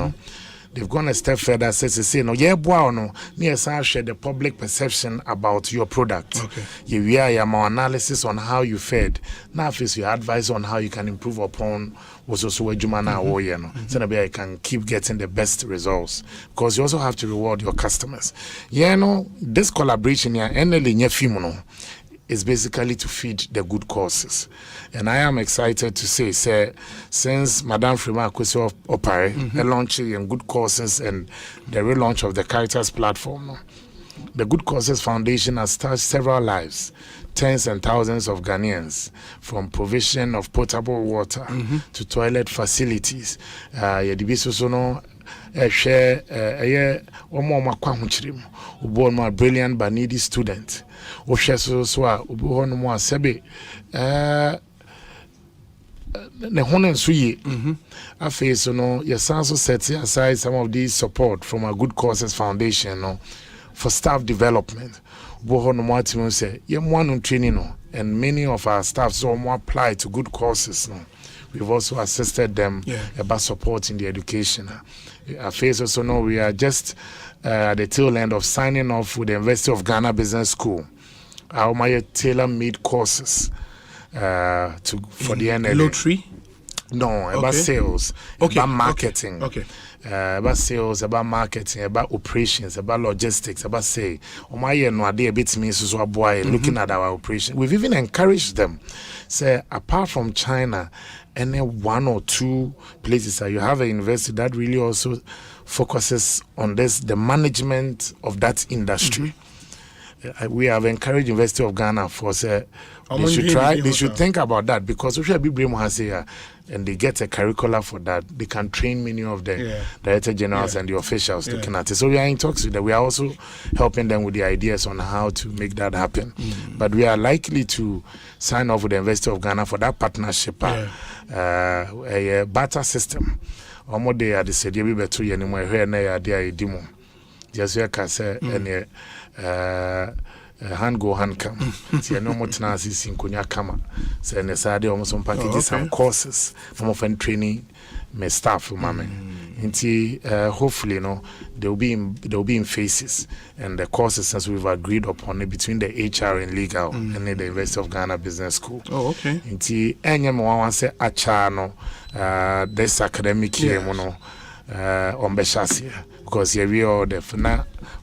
they've gone a step further. Says share the public perception about your product. Okay. You have more analysis on how you fared. Now, first your advice on how you can improve upon was also a Jumana so that I can keep getting the best results because you also have to reward your customers. This collaboration here, NLA is basically to feed the good causes. And I am excited to say, since Madame Frima Akwesi Opare launching good causes and the relaunch of the Characters Platform, the Good Causes Foundation has touched several lives, tens and thousands of Ghanaians, from provision of potable water to toilet facilities. Share a brilliant but needy student. I face also set aside some of these support from a Good Causes Foundation for staff development. And many of our staff so more apply to Good Causes. We've also assisted them about supporting the education. I face also we are just at the tail end of signing off with the University of Ghana Business School. Our tailor-made courses for the NLA. Lottery? No, about sales, about marketing. Okay. About sales, about marketing, about operations, about logistics, about say, looking at our operation. We've even encouraged them. Say, apart from China, any one or two places that you have a university that really also focuses on the management of that industry. We have encouraged University of Ghana for say they should think about that because we should be bring here and they get a curricula for that. They can train many of the director generals and the officials looking at it. So we are in talks with them. We are also helping them with the ideas on how to make that happen. But we are likely to sign off with the University of Ghana for that partnership, a barter system. Almost they are the said we be too anymore here na they demo. Just we can say and hand go hand come. See no more tenancy in Konya Kama. So and Saturday almost some packages some courses from of training my staff for mama. Hopefully they'll be in phases and the courses as we've agreed upon it between the HR and legal and the University of Ghana Business School. Oh, okay. Say achano this academic year on Beshasia. because here we are the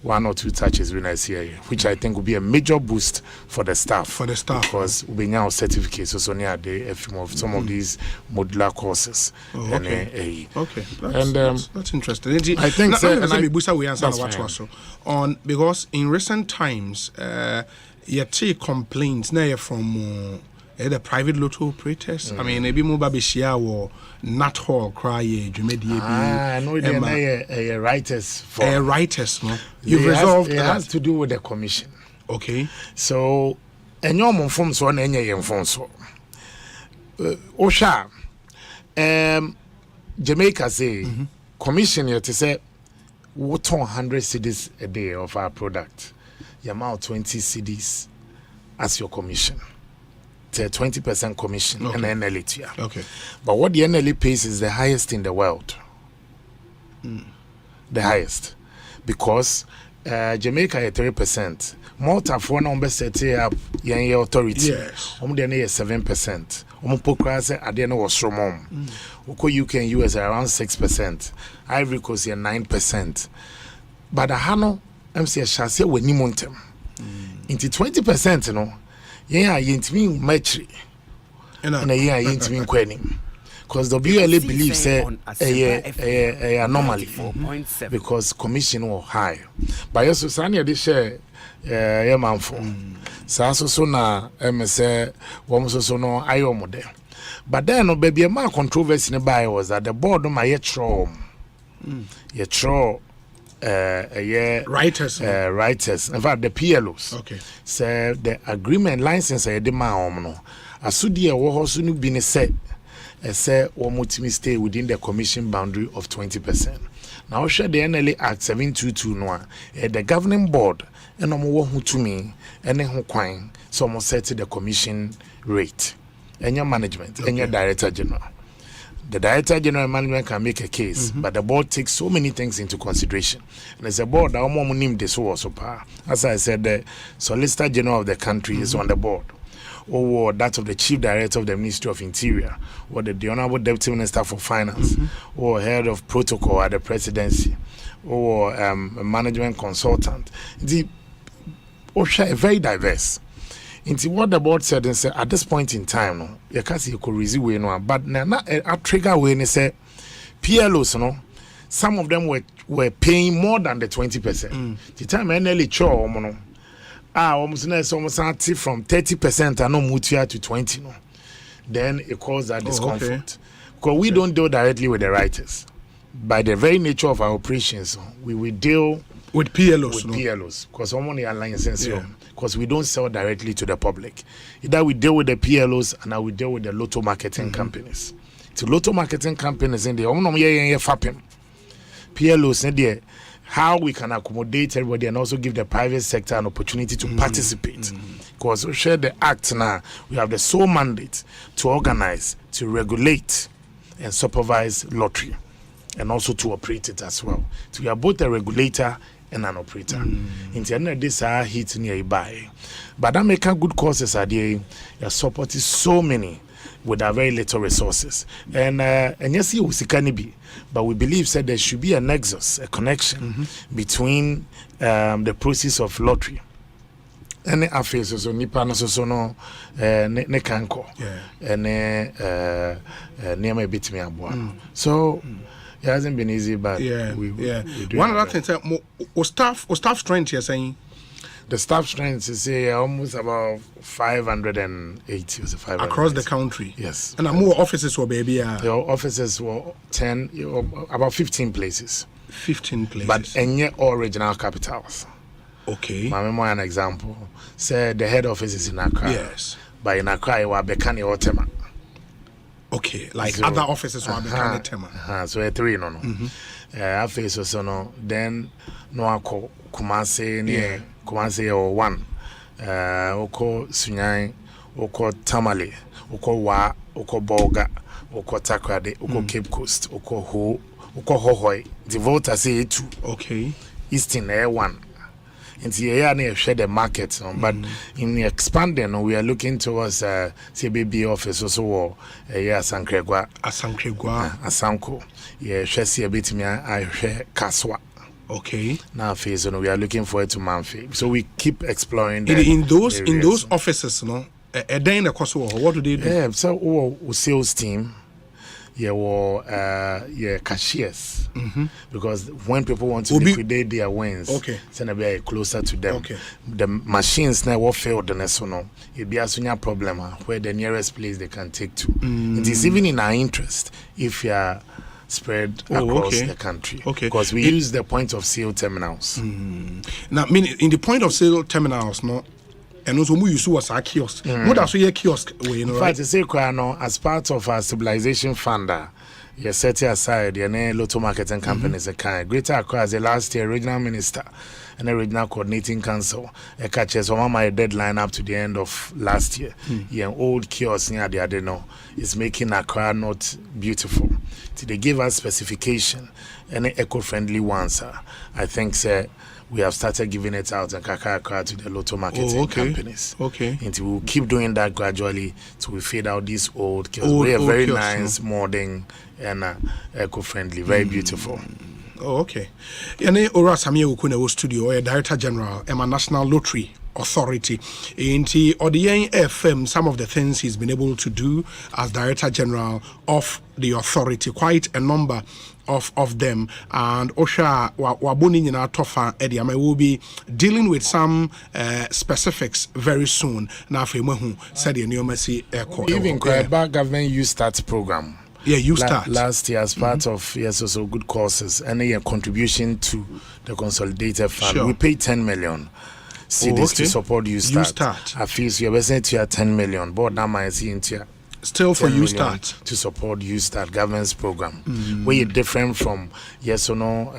1 or 2 touches when I see here, which I think will be a major boost for the staff. Because we now certificates also near the of some of these modular courses. Okay. That's interesting. I think because in recent times you take complaints now from the private lotto operators. I mean, maybe more babishia or not hall cry I know they are writers for writers. No, you've resolved it has to do with the commission. Okay, so and your mom from so and your phone so Osha Jamaica say commission you to say what 100 cedis a day of our product, you amount 20 cedis as your commission. 20% commission and NLE. Okay. But what the NLE pays is the highest in the world. The highest. Because Jamaica is 3%. Malta for number set up young authority. Yes. 7%. Pokrase at the end was from UK and US are around 6%. Ivory Coast 9%. But the Hano MC Chassis when you montem. Into 20%, you know. Yeah, yintimi match. And yeah, yintimi kwenim. Because the WLA believes a anomaly because commission was high. But yes, Sanya this share man for. So na say so no ayo model. But then no baby a man controversy nearby was that the board of my writers. In fact, the PLOs. Okay. So the agreement license I demand no. Asudi wo hoso no bi ne say wo mutimi stay within the commission boundary of 20%. Now share the NLA Act 722 no the governing board and wo hu tumi ene ho kwan so mo set the commission rate. Enya management, enya director general. The Director General Management can make a case, but the board takes so many things into consideration. And as a board, our mom named this also power. As I said, the Solicitor General of the country is on the board, or that of the Chief Director of the Ministry of Interior, or the Honorable Deputy Minister for Finance, or Head of Protocol at the Presidency, or a Management Consultant. The OSHA is very diverse. Into what the board said and said at this point in time, no, you can't see you could resist way no, but now a trigger way and say PLOs, no, some of them were paying more than the 20%. The time NLE cho no, almost from 30% and no mutia to 20 no. Then it caused that discomfort. Because we don't deal directly with the writers. By the very nature of our operations, we will deal with PLOs. With PLOs. Because someone alliances because we don't sell directly to the public. Either we deal with the PLOs and we deal with the lotto marketing companies. To lotto marketing companies in the PLOs in there, how we can accommodate everybody and also give the private sector an opportunity to participate. Because we share the act now, we have the sole mandate to organize, to regulate and supervise lottery and also to operate it as well. So we are both a regulator and an operator. In the end of this, I hit nearby. But that make good causes are there. Your support is so many with our very little resources. And yes, you can be, but we believe that there should be a nexus, a connection between the process of lottery. And the affairs so nipa no so no ne kanko and near bit me aboa. So it hasn't been easy, but we one other thing, staff strength you're saying? The staff strength is almost about 580 or 500 across the country. Yes, and more offices were baby. Your offices were 10, about 15 places. 15 places, but any all regional capitals. Okay, my memory an example. Say the head office is in Accra. Yes, but in Accra, you are Bekani or Tema. Okay, like so, other offices were Bekani Tema. So a 3 no. Office also no. Then no ako Kumasi near Kumasi or 1. Oko Sunyai, Oko Tamale, Oko Wa, Oko Bolga, Oko Takrade, Oko Cape Coast, Oko Ho, Oko Hohoi. The voter say 2. Okay, Eastern Air 1. In the area share the market, but in expanding, we are looking towards CBB office also. Asankregwa, Asanko. Yeah, share see a bit me. I share Kaswa. Okay. Now, phase, we are looking forward to Manfi. So we keep exploring in those offices, no. What do they do? Yeah, so sales team. Cashiers. Because when people want to liquidate their wins, send be closer to them. The machines now will fail the national. It be a senior problem where the nearest place they can take to. It is even in our interest if you are spread across the country. Because we use the point of sale terminals. Now, in the point of sale terminals, no. And also, we use was our kiosk. What else we kiosk? In fact, as part of our stabilization fund, you set aside the Lotto marketing companies. Greater Accra as the last year regional minister and the regional coordinating council. Catches on my deadline up to the end of last year. Old kiosk near the Adeno is making Accra not beautiful. So they give us specification and eco-friendly ones. I think, sir. We have started giving it out and Kaka to the Lotto marketing companies. And we'll keep doing that gradually till we fade out these old kiosks. We are very nice, modern, and eco-friendly, very beautiful. Yane Ora Samia Ukune studio, Director General, Emma National Lottery Authority. Inti Odiyen FM, some of the things he's been able to do as Director General of the authority, quite a number of them, and Osha Wabuni in our Tofa Ediama will be dealing with some specifics very soon. Now, Femuhu said the new Messi even Kweba government Youth Start program. Yeah, you start last year as part of also good causes and a contribution to the consolidated fund. We paid 10 million. CDs to support you start. I feel you're listening to 10 million. But now I see into still for you start to support you start governance program where you're different from yes or no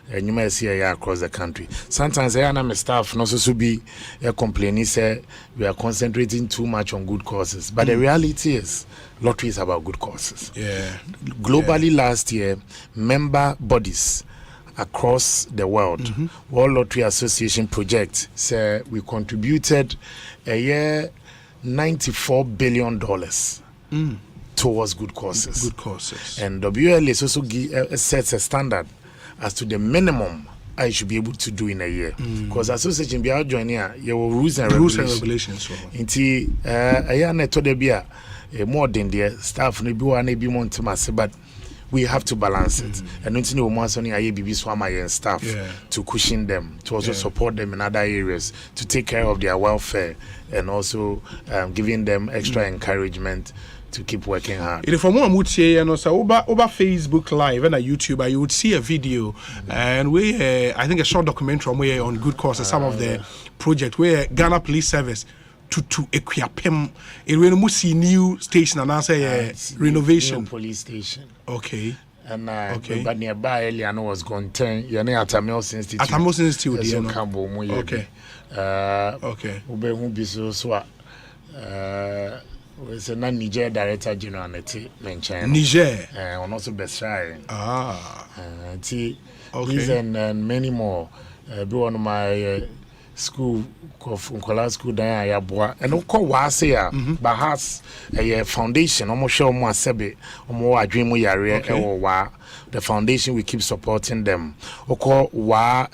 and you may see across the country. Sometimes I am a staff not so be complaining say we are concentrating too much on good causes, but the reality is lottery is about good causes. Globally last year member bodies across the world World Lottery Association project say we contributed a year $94 billion towards good causes. And WLS also sets a standard as to the minimum I should be able to do in a year. Because association be out joining here, you will rules and regulations. Inti a year neto de bia more than the staff ne bi one be monte but we have to balance it. And until no more sonny IABB swama and staff to cushion them, to also support them in other areas, to take care of their welfare and also giving them extra encouragement to keep working hard. If I'm over Facebook Live and YouTube, you would see a video and I think a short documentary on good causes, some of the project where Ghana Police Service to equip it when we see new station and answer renovation new police station. And but nearby earlier I know was going 10 at Atamilson Institute. Atamilson Institute, Ube who be so we say na Niger Director General mention Niger and also best shy these and many more be one of my school of Unkola school dan ayaboa and uko wase ya but has a foundation almost show mo asebe omo adwen mo yare wa the foundation we keep supporting them uko wa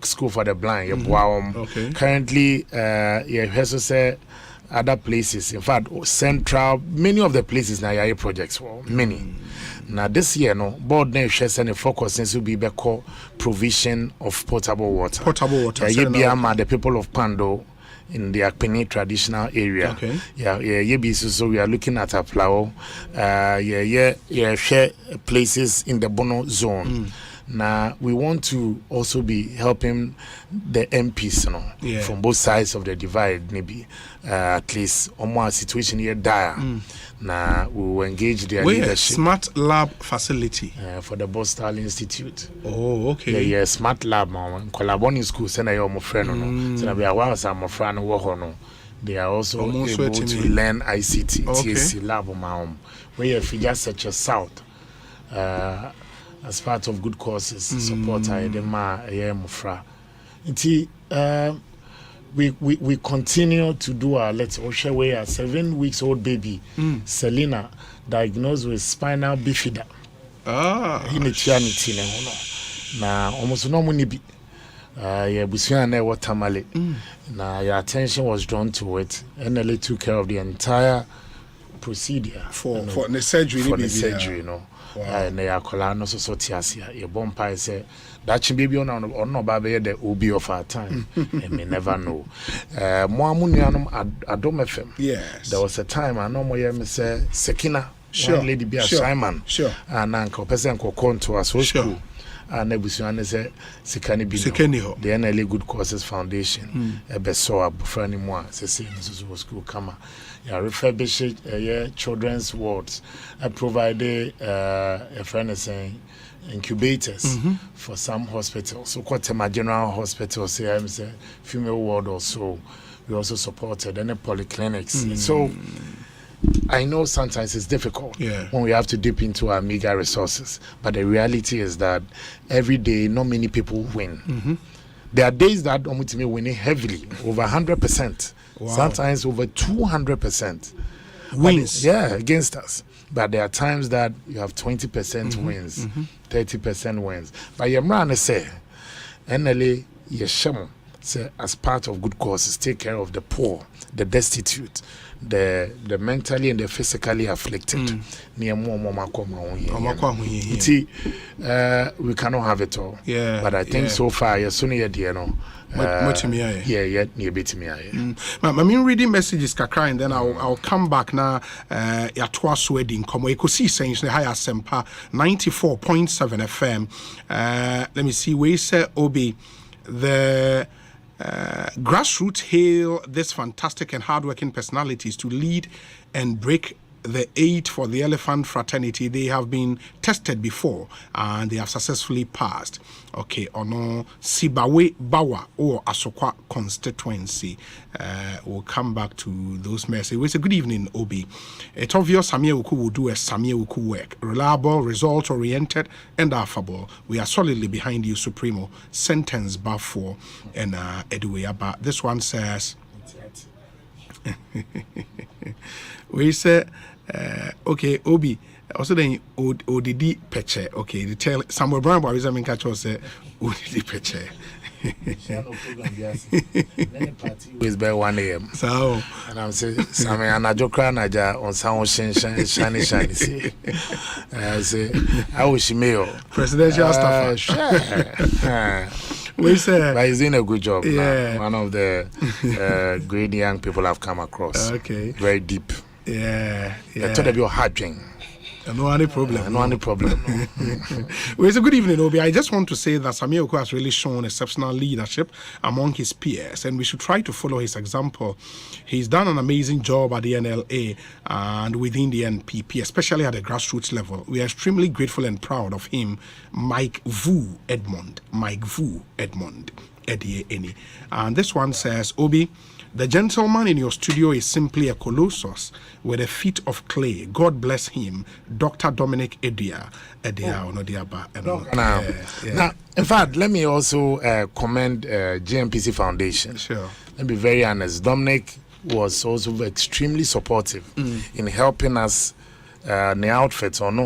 school for the blind yaboa currently also say other places in fact central many of the places na yare projects many. Now this year, no board name shares any focus since will be provision of potable water. The people of Pando in the Akpini traditional area. So we are looking at a plow. Share places in the Bono zone. Now we want to also be helping the MPs, from both sides of the divide, maybe at least almost situation here dire. Now we will engage their leadership. Smart lab facility for the Bostal Institute. Smart lab. Collaboni school. Send your friend. So we are one of my friend. They are also able to learn ICT, TSC lab. Where you just such a south. As part of good causes, support we continue to do our let's way a 7 weeks old baby, Selena, diagnosed with spinal bifida. na almost no money be yeah, busia na watermale. Now your attention was drawn to it, and they took care of the entire procedure for the surgery. For the surgery, you know. And they are calling us so tiasia. Your bomb say that should be on no baby the obi of our time, and we never know. More money Adom FM. Yes, there was a time I know more say Sekina, sure, one lady be a Simon, sure, and Uncle Person ko to us school. And Nebusian say Sekani be the NLA Good Causes Foundation. Beso abufra ni mwa say school kama. Yeah, refurbished children's wards. I provided a friend saying incubators for some hospitals. So quite my general hospital say I'm say female ward also. We also supported and the polyclinics. So I know sometimes it's difficult when we have to dip into our meager resources, but the reality is that every day not many people win. There are days that Omutimi winning heavily, over 100%. Wow. Sometimes over 200% wins, against us. But there are times that you have 20% wins, 30% wins. But your man say, NLA Yesham say as part of good causes, take care of the poor, the destitute, the mentally and the physically afflicted. We cannot have it all. But I think so far, yes, soon you know. I'm reading messages kakra and then I'll come back now. Ya twas wedding come Ekosiisen on Asempa 94.7 FM. Let me see where say Obi the grassroots hail this fantastic and hardworking personalities to lead and break the 8 for the elephant fraternity. They have been tested before and they have successfully passed. Okay, ono Sibawe Bawa or Asokwa constituency. We'll come back to those messages. We say good evening, Obi. It's obvious Samia Uku will do a Samia Uku work. Reliable, result-oriented, and affable. We are solidly behind you, Supremo. Sentence bar 4 and Eduwe. This one says we say okay, Obi. Also, then ODD Peche. Okay, the tell Samuel Brown boy is a main catch. Say ODD Peche. It's by 1 a.m. So, and I'm saying, Sammy and I joke on sound shiny. See, I say, I wish mail presidential staff. We say, but he's doing a good job. Yeah, one of the great young people I've come across. Okay, very deep. Yeah. I thought of your hard drink. No any problem. No any problem. Well, it's a good evening, Obi. I just want to say that Samia Oku has really shown exceptional leadership among his peers, and we should try to follow his example. He's done an amazing job at the NLA and within the NPP, especially at the grassroots level. We are extremely grateful and proud of him, Mike Vu Edmond. Eddie Eni. And this one says, Obi, the gentleman in your studio is simply a colossus with a feet of clay. God bless him, Dr. Dominic Edia. Now, in fact, let me also commend GMPC Foundation. Sure. Let me be very honest. Dominic was also extremely supportive in helping us the outfits and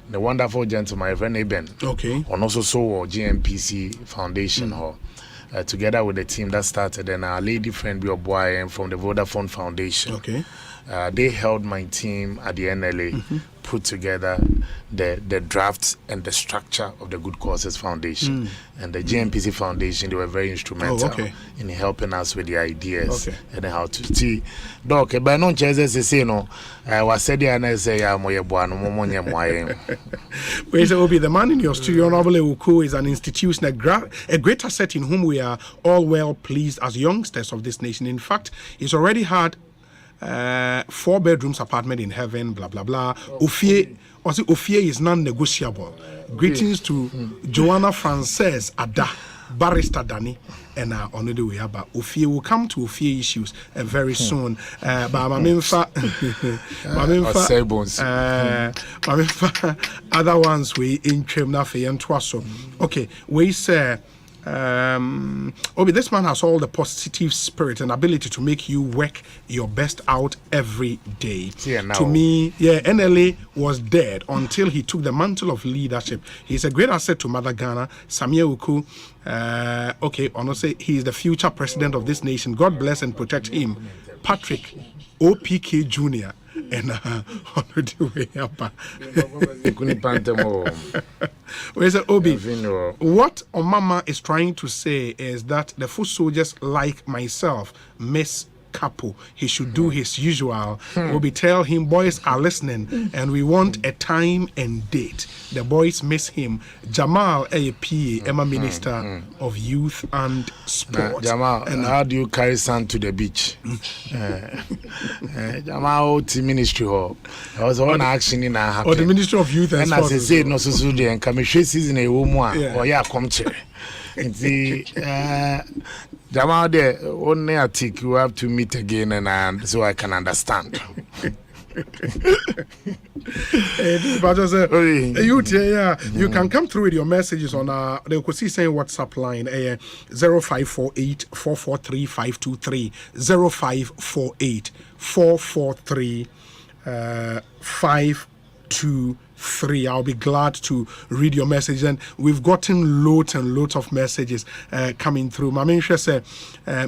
the wonderful gentleman, Reverend Ben. Okay. And also GMPC Foundation hall. Together with the team that started, and our lady friend Bill Boy from the Vodafone Foundation. Okay. They held my team at the NLA, put together the drafts and the structure of the Good Causes Foundation. And the GMPC Foundation, they were very instrumental in helping us with the ideas and how to see. Doc, but no chances, say no. I was said, and I say, I'm a boy, no more money. Where's Obi? The man in your studio, Honorable Uku, is an institution, a great asset in whom we are all well pleased as youngsters of this nation. In fact, he's already had 4 bedrooms apartment in heaven, blah blah blah. Ofie is non-negotiable. Greetings to Joanna Frances Ada, Barrister Danny, and on the way. But Ofie will come to Ofie issues very soon. But other ones we in Kremna and Twaso. Okay, we say Obi, this man has all the positive spirit and ability to make you work your best out every day. To me, NLA was dead until he took the mantle of leadership. He's a great asset to Mother Ghana. Samia Uku, Osei, he is the future president of this nation. God bless and protect him. Patrick OPK Jr. And where's Obi? What Omama is trying to say is that the foot soldiers like myself miss Capo. He should do his usual. Obi, tell him boys are listening and we want a time and date. The boys miss him. Jamal A.P. Emma Minister of Youth and Sport. Jamal, and how do you carry sand to the beach? Jamal, the ministry hall. There was one action in our or the Ministry of Youth and Sport. And as I said, no so and commission season a woman or come chair. Jamal, there only a tick. You have to meet again, and so I can understand. You can come through with your messages on the Ekosiisen WhatsApp line 0548 443 523 0548 443 523. I'll be glad to read your message, and we've gotten loads and loads of messages coming through. My mention said,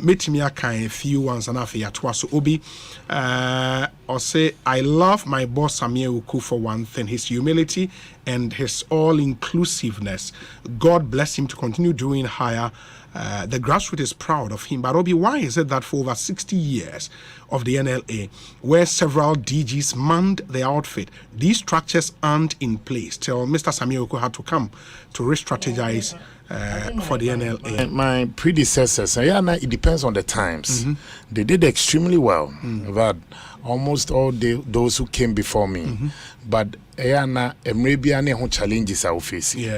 meet me a few ones and after so Obi, Osei, I love my boss Samia Uku for one thing, his humility and his all-inclusiveness. God bless him to continue doing higher. The grassroots is proud of him. But Obi, why is it that for over 60 years of the NLA, where several DGs manned the outfit, these structures aren't in place till Mr. Samia had to come to re-strategize for the NLA? My predecessors, it depends on the times. They did extremely well. But almost all those who came before me. But challenges are facing.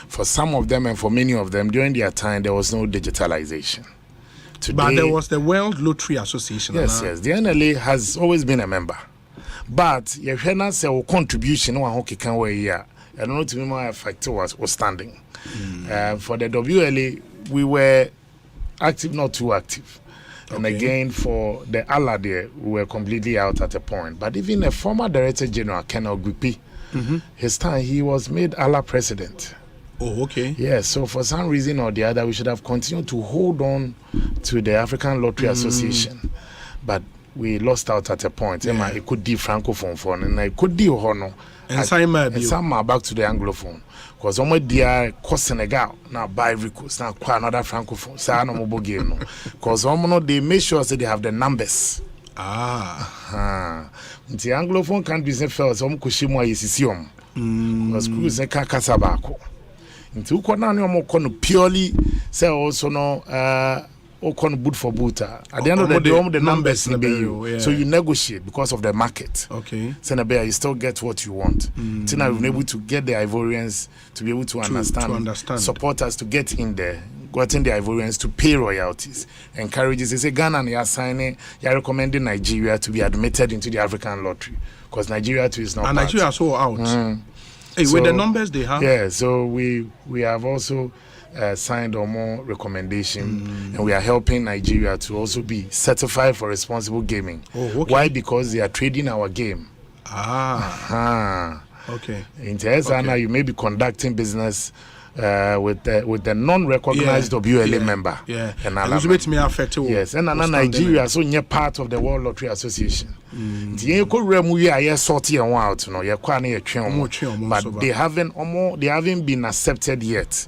For some of them and for many of them, during their time, there was no digitalization. Today, but there was the World Lottery Association. Yes. The NLA has always been a member. But your contribution, I don't know to me my factor was standing. For the WLA, we were active, not too active. And again, for the ALA there, we were completely out at a point. But even a former Director General, Ken Ogwipi, his time, he was made ALA president. Oh, okay. Yeah, so for some reason or the other, we should have continued to hold on to the African Lottery Association. But we lost out at a point. It could be Francophone phone, and it could be Hono. And some are back to the Anglophone. Because some they are Senegal, now buy Ricos, now quite another Francophone. So no mobile game. Because some they make sure that they have the numbers. The Anglophone countries felt some Kushimo Yisium. Because Cruise and Kakasabako. Into purely say also no boot for booter. At the end of the day, the numbers so you negotiate because of the market. Okay. Senator, you still get what you want. Till now, we've been able to get the Ivorians to be able to understand, support us to get in there, getting the Ivorians to pay royalties, encourages. They say Ghana and you're signing, you're recommending Nigeria to be admitted into the African lottery because Nigeria too is not. And Nigeria is so out. So, with the numbers they have? Yeah, so we have also signed on more recommendation, and we are helping Nigeria to also be certified for responsible gaming. Why? Because they are trading our game. Okay. In Tanzania, you may be conducting business with the non-recognized WLA member. And me affected. Yes, and Nigeria so near part of the World Lottery Association. But they haven't been accepted yet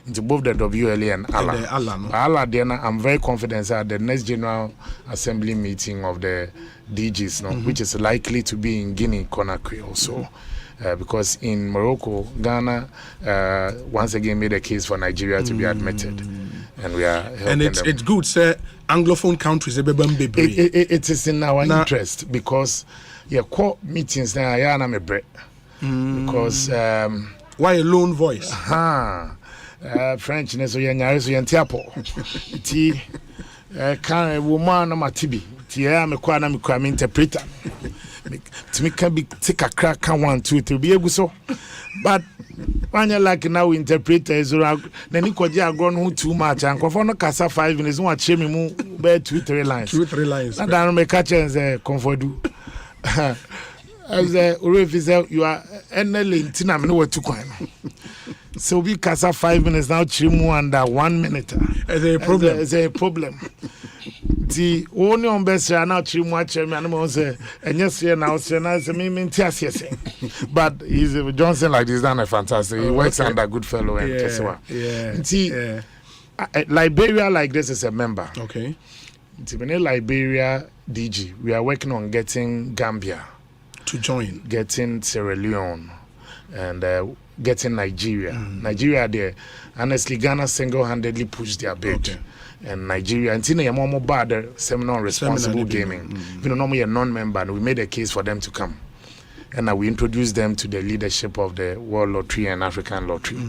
into both the WLA and ALA. I'm very confident that the next General Assembly meeting of the DGs, which is likely to be in Guinea Conakry also. Because in Morocco, Ghana once again made a case for Nigeria to be admitted, and we are helping and it's good, sir. Anglophone countries, it is in our interest because core meetings now I'm a break because why a lone voice? French so tiapo ti can woman no matibi ti me kwa na me interpreter. To me can be take a crack 1 2 3 be able so, but When you like now interpreters or then you go too much and no kasa 5 minutes no ache me mu be 2-3 lines. 2-3 lines. Na dan me catch and say comfort. As you are enely tina me no to kwan. So we kasa 5 minutes now chimu under 1 minute. It's a problem. The only on best now chimu ache me and say and yes now say me but he's Johnson like this done a fantastic. He works under good fellow and Liberia like this is a member. Okay. Liberia DG, we are working on getting Gambia to join, getting Sierra Leone, and getting Nigeria. Nigeria, there, honestly, Ghana single-handedly pushed their bid. Okay. And Nigeria, and Tina Yamomo Bad, Seminar on Responsible Gaming. You know, normally a non-member, and we made a case for them to come. And now we introduced them to the leadership of the World Lottery and African Lottery.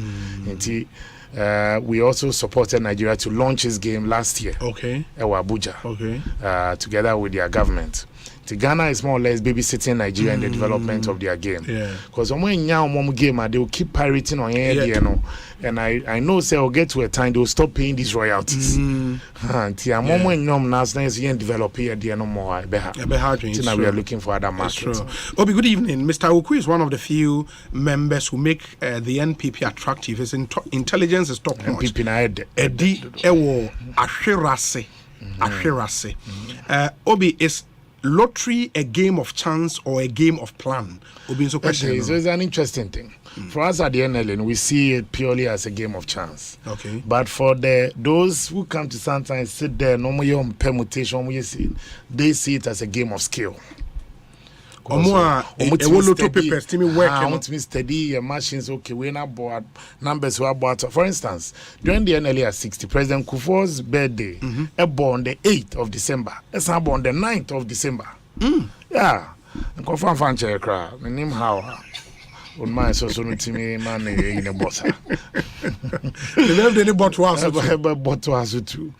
We also supported Nigeria to launch his game last year. Okay. Abuja. Okay. Together with their government. Ghana is more or less babysitting Nigeria in the development of their game. Because when you game, they will keep pirating on you know. And I know say will get to a time they will stop paying these royalties. When develop here, they no more. Now we are looking for other markets. Obi, good evening. Mr. Oku is one of the few members who make the NPP attractive. His intelligence is top notch. NPP na Edi ewo ashirase. Obi, is lottery a game of chance or a game of plan? Obi, so question. So it's an interesting thing. For us at the NLN, we see it purely as a game of chance. Okay. But for those who come to sometimes sit there, normally permutation, they see it as a game of skill. I want to study your machines. Okay, we're not board numbers who are bought. For instance, during the NLA 60, President Kufuor's birthday, born the 8th of December. It's born the 9th of December. Yeah, and confirm fan check crowd. My name how. On my social media, man, in a boss. You left any bottle house, bottle house too.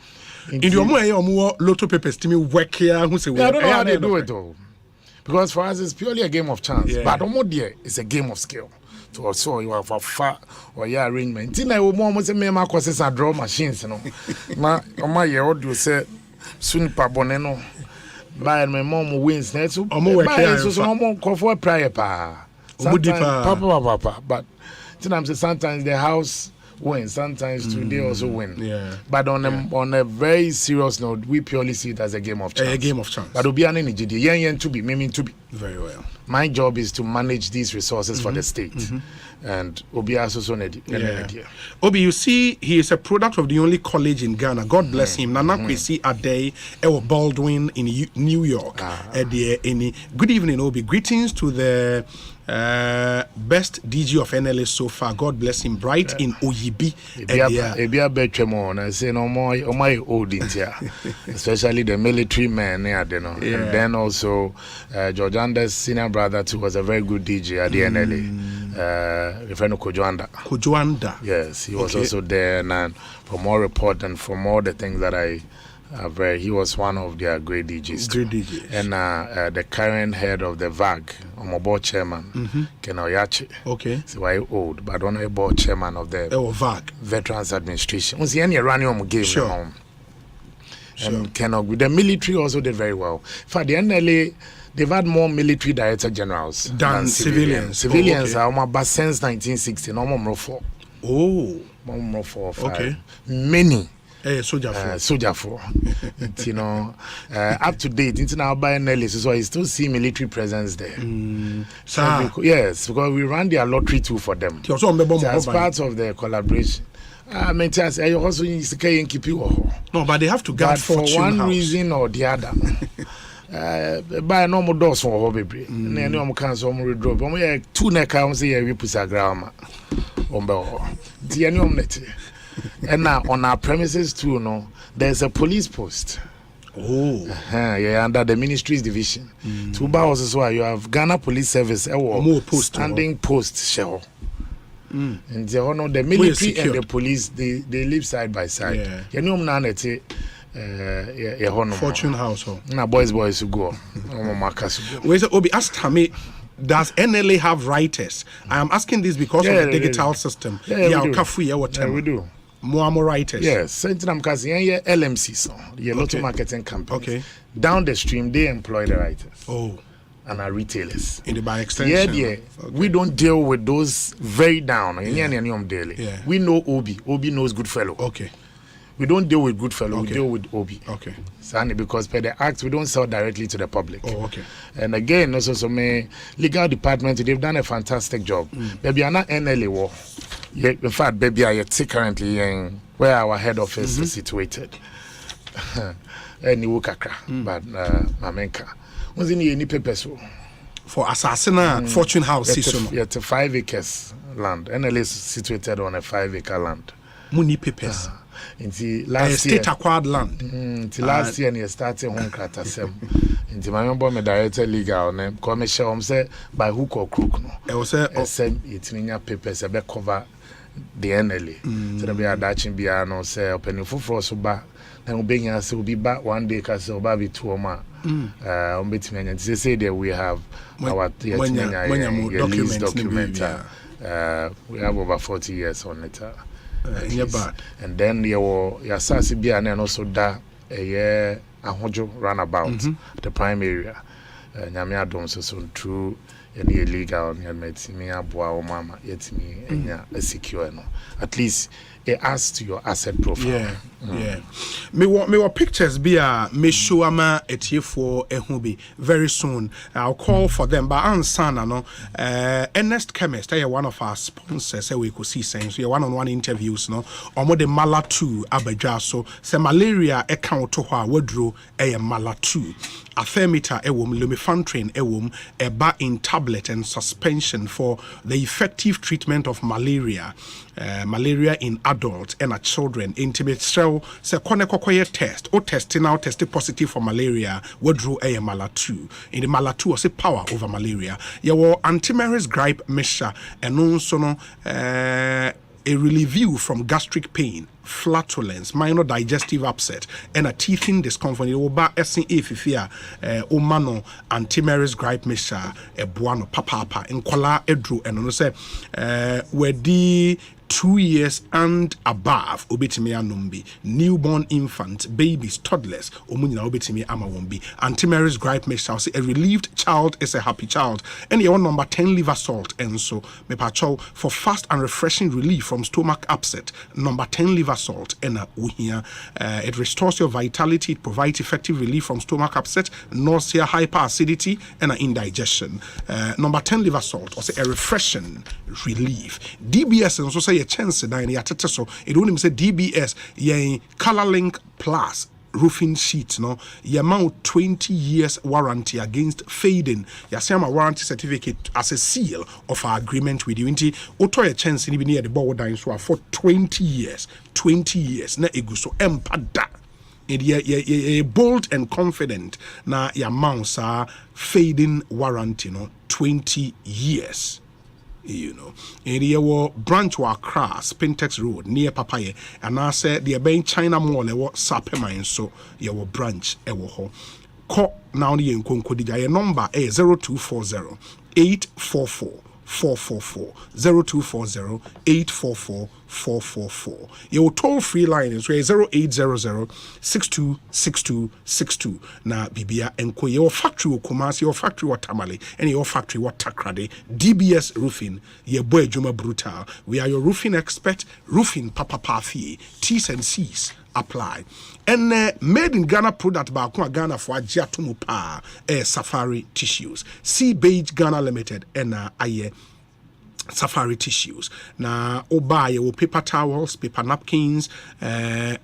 In your more lotto papers, to me, work here. Who say, I don't know how they do it though. Because for us, it's purely a game of chance. But Omodia is a game of skill. To also you have a far or your arrangement. I will almost say, my courses are draw machines. You know, my year old you say, soon Paboneno. By my mom wins. Next, so more call for a prayer pa. Papa. But sometimes the house wins, sometimes they also win. But on a very serious note, we purely see it as a game of chance. A game of chance. But Obi Anini yen to be, to be. Very well. My job is to manage these resources for the state. And Obi also idea. Obi, you see, he is a product of the only college in Ghana. God bless him. Nana Kwesi Ade Ewo Baldwin in New York. Good evening, Obi. Greetings to the best DG of NLA so far. God bless him. Bright in Oyibi. I say no more old in here. Especially the military men, and then also George Anders' senior brother too was a very good DJ at the NLA. Referring to Kojoanda. Yes, he was also there, and for more report and for more the things that I have read, he was one of their great DJs. And the current head of the VAG, board chairman, Ken Oyachi. Okay. So I old, but on a board chairman of the VAG Veterans Administration. Was any running game? Sure. And Ken with the military also did very well. For the NLA, they've had more military director generals than civilians. Civilians are about since 1960. No more 4. Oh, more 4 or 5. Okay. Many. Soldier 4. Up to date, into now by analysis, so I still see military presence there. Yes, because we ran their lottery too for them. So as part of the collaboration. I mean, I also keep you. No, but they have to guard for one reason or the other. Buy normal doors for hobby. And then you can so more drop. But we 2 neck I say we put a grammar. And now on our premises too, there's a police post. Under the ministry's division. 2 bars as well. You have Ghana Police Service, standing post shell. And the military and the police, they live side by side. Fortune household. Now boys who go. Where's Obi asked me does NLA have writers? I am asking this because of the digital system. Yeah, we do. More writers. Yes, Central LMC song, the Lotto Marketing Company. Okay. Down the stream, they employ the writers. Oh. And our retailers. In the by extension. Yeah. Okay. We don't deal with those very down. Yeah. We know Obi. Obi knows Goodfellow. Okay. We don't deal with Goodfellow. Okay. We deal with Obi. Okay. Sandy, because per the act, we don't sell directly to the public. Oh, okay. And again, also so my legal department, they've done a fantastic job. Baby, I'm not NLA war. Yeah, in fact, baby, I currently in where our head office is situated. Any Wukakra, but Mamenka. Was in any papers for Assassina Fortune House? Yeah, to 5 acres land. NLA is situated on a 5-acre land. Muni papers. Until last year, state acquired land. Until last year, you started home kratasem. Until my member, my director legal name, commercial, say by hook or crook. No, I was say it's in your papers. I be cover the NLA. So there be a Dutchin piano say open for so back. Then we bring us will be back one day because we'll be 2 months. They say that we have our lease document. We have over 40 years on it. And then your Sasi Bian and also da a year Ahojo runabout the prime area. Nyamia don't so true any illegal me abua mama yet me a secure no. At least it adds to your asset profile. Yeah. Me what pictures be me show ama etiefo ehubi very soon. I'll call for them. But ansana no Ernest Chemist, they are one of our sponsors. We could see saying so one-on-one interviews no. Omo de mala 2 abadja so se malaria account to ha wodro mala 2. Afemita ewom lumefantrine ewom eba in tablet and suspension for the effective treatment of malaria. Malaria in adults and children. Intimate cell se kone kokoye test or testing now tested positive for malaria. What drew a mala 2 in the mala 2 was a power over malaria. Your antimaris gripe mixture and also no a review from gastric pain, flatulence, minor digestive upset, and a teething discomfort. It will be SNA Omano antimaris gripe mixture a buano papa in kola edru and no say where the 2 years and above obetimi anumbi newborn infant babies toddlers omunyina obetimi amawombi antimaris gripe mixture say a relieved child is a happy child and your number 10 liver salt and so me pacho for fast and refreshing relief from stomach upset number 10 liver salt and it restores your vitality, it provides effective relief from stomach upset, nausea, hyperacidity and indigestion. Number 10 liver salt also a refreshing relief. DBS and also say a chance na ya tete so it only say DBS ye color link plus roofing sheet no ye mount 20 years warranty against fading ya same warranty certificate as a seal of our agreement with you inti oto a chance ni bi near the board down so for 20 years na eguso empada ye bold and confident na ya mounts are fading warranty no 20 years. You know, in the branch wa cross Pintex Road near Papaye, and I said the Bay China Mall, a what sapemine so your branch ewo ho. Call now the Nkonkodi number 0240 844 444 0240 844 444. Your toll free line is 0800 626262. Na Bibia Enko, your factory Kumasi, your factory wa Tamale, and your factory wa Takrade. DBS Roofing, your boy Juma Brutal. We are your roofing expert, roofing Papa Pafi, T's and C's apply. And made in Ghana product by Ghana for Jatumu Pa Safari Tissues. Sea Beige Ghana Limited and aye Safari Tissues. Now, buy your paper towels, paper napkins,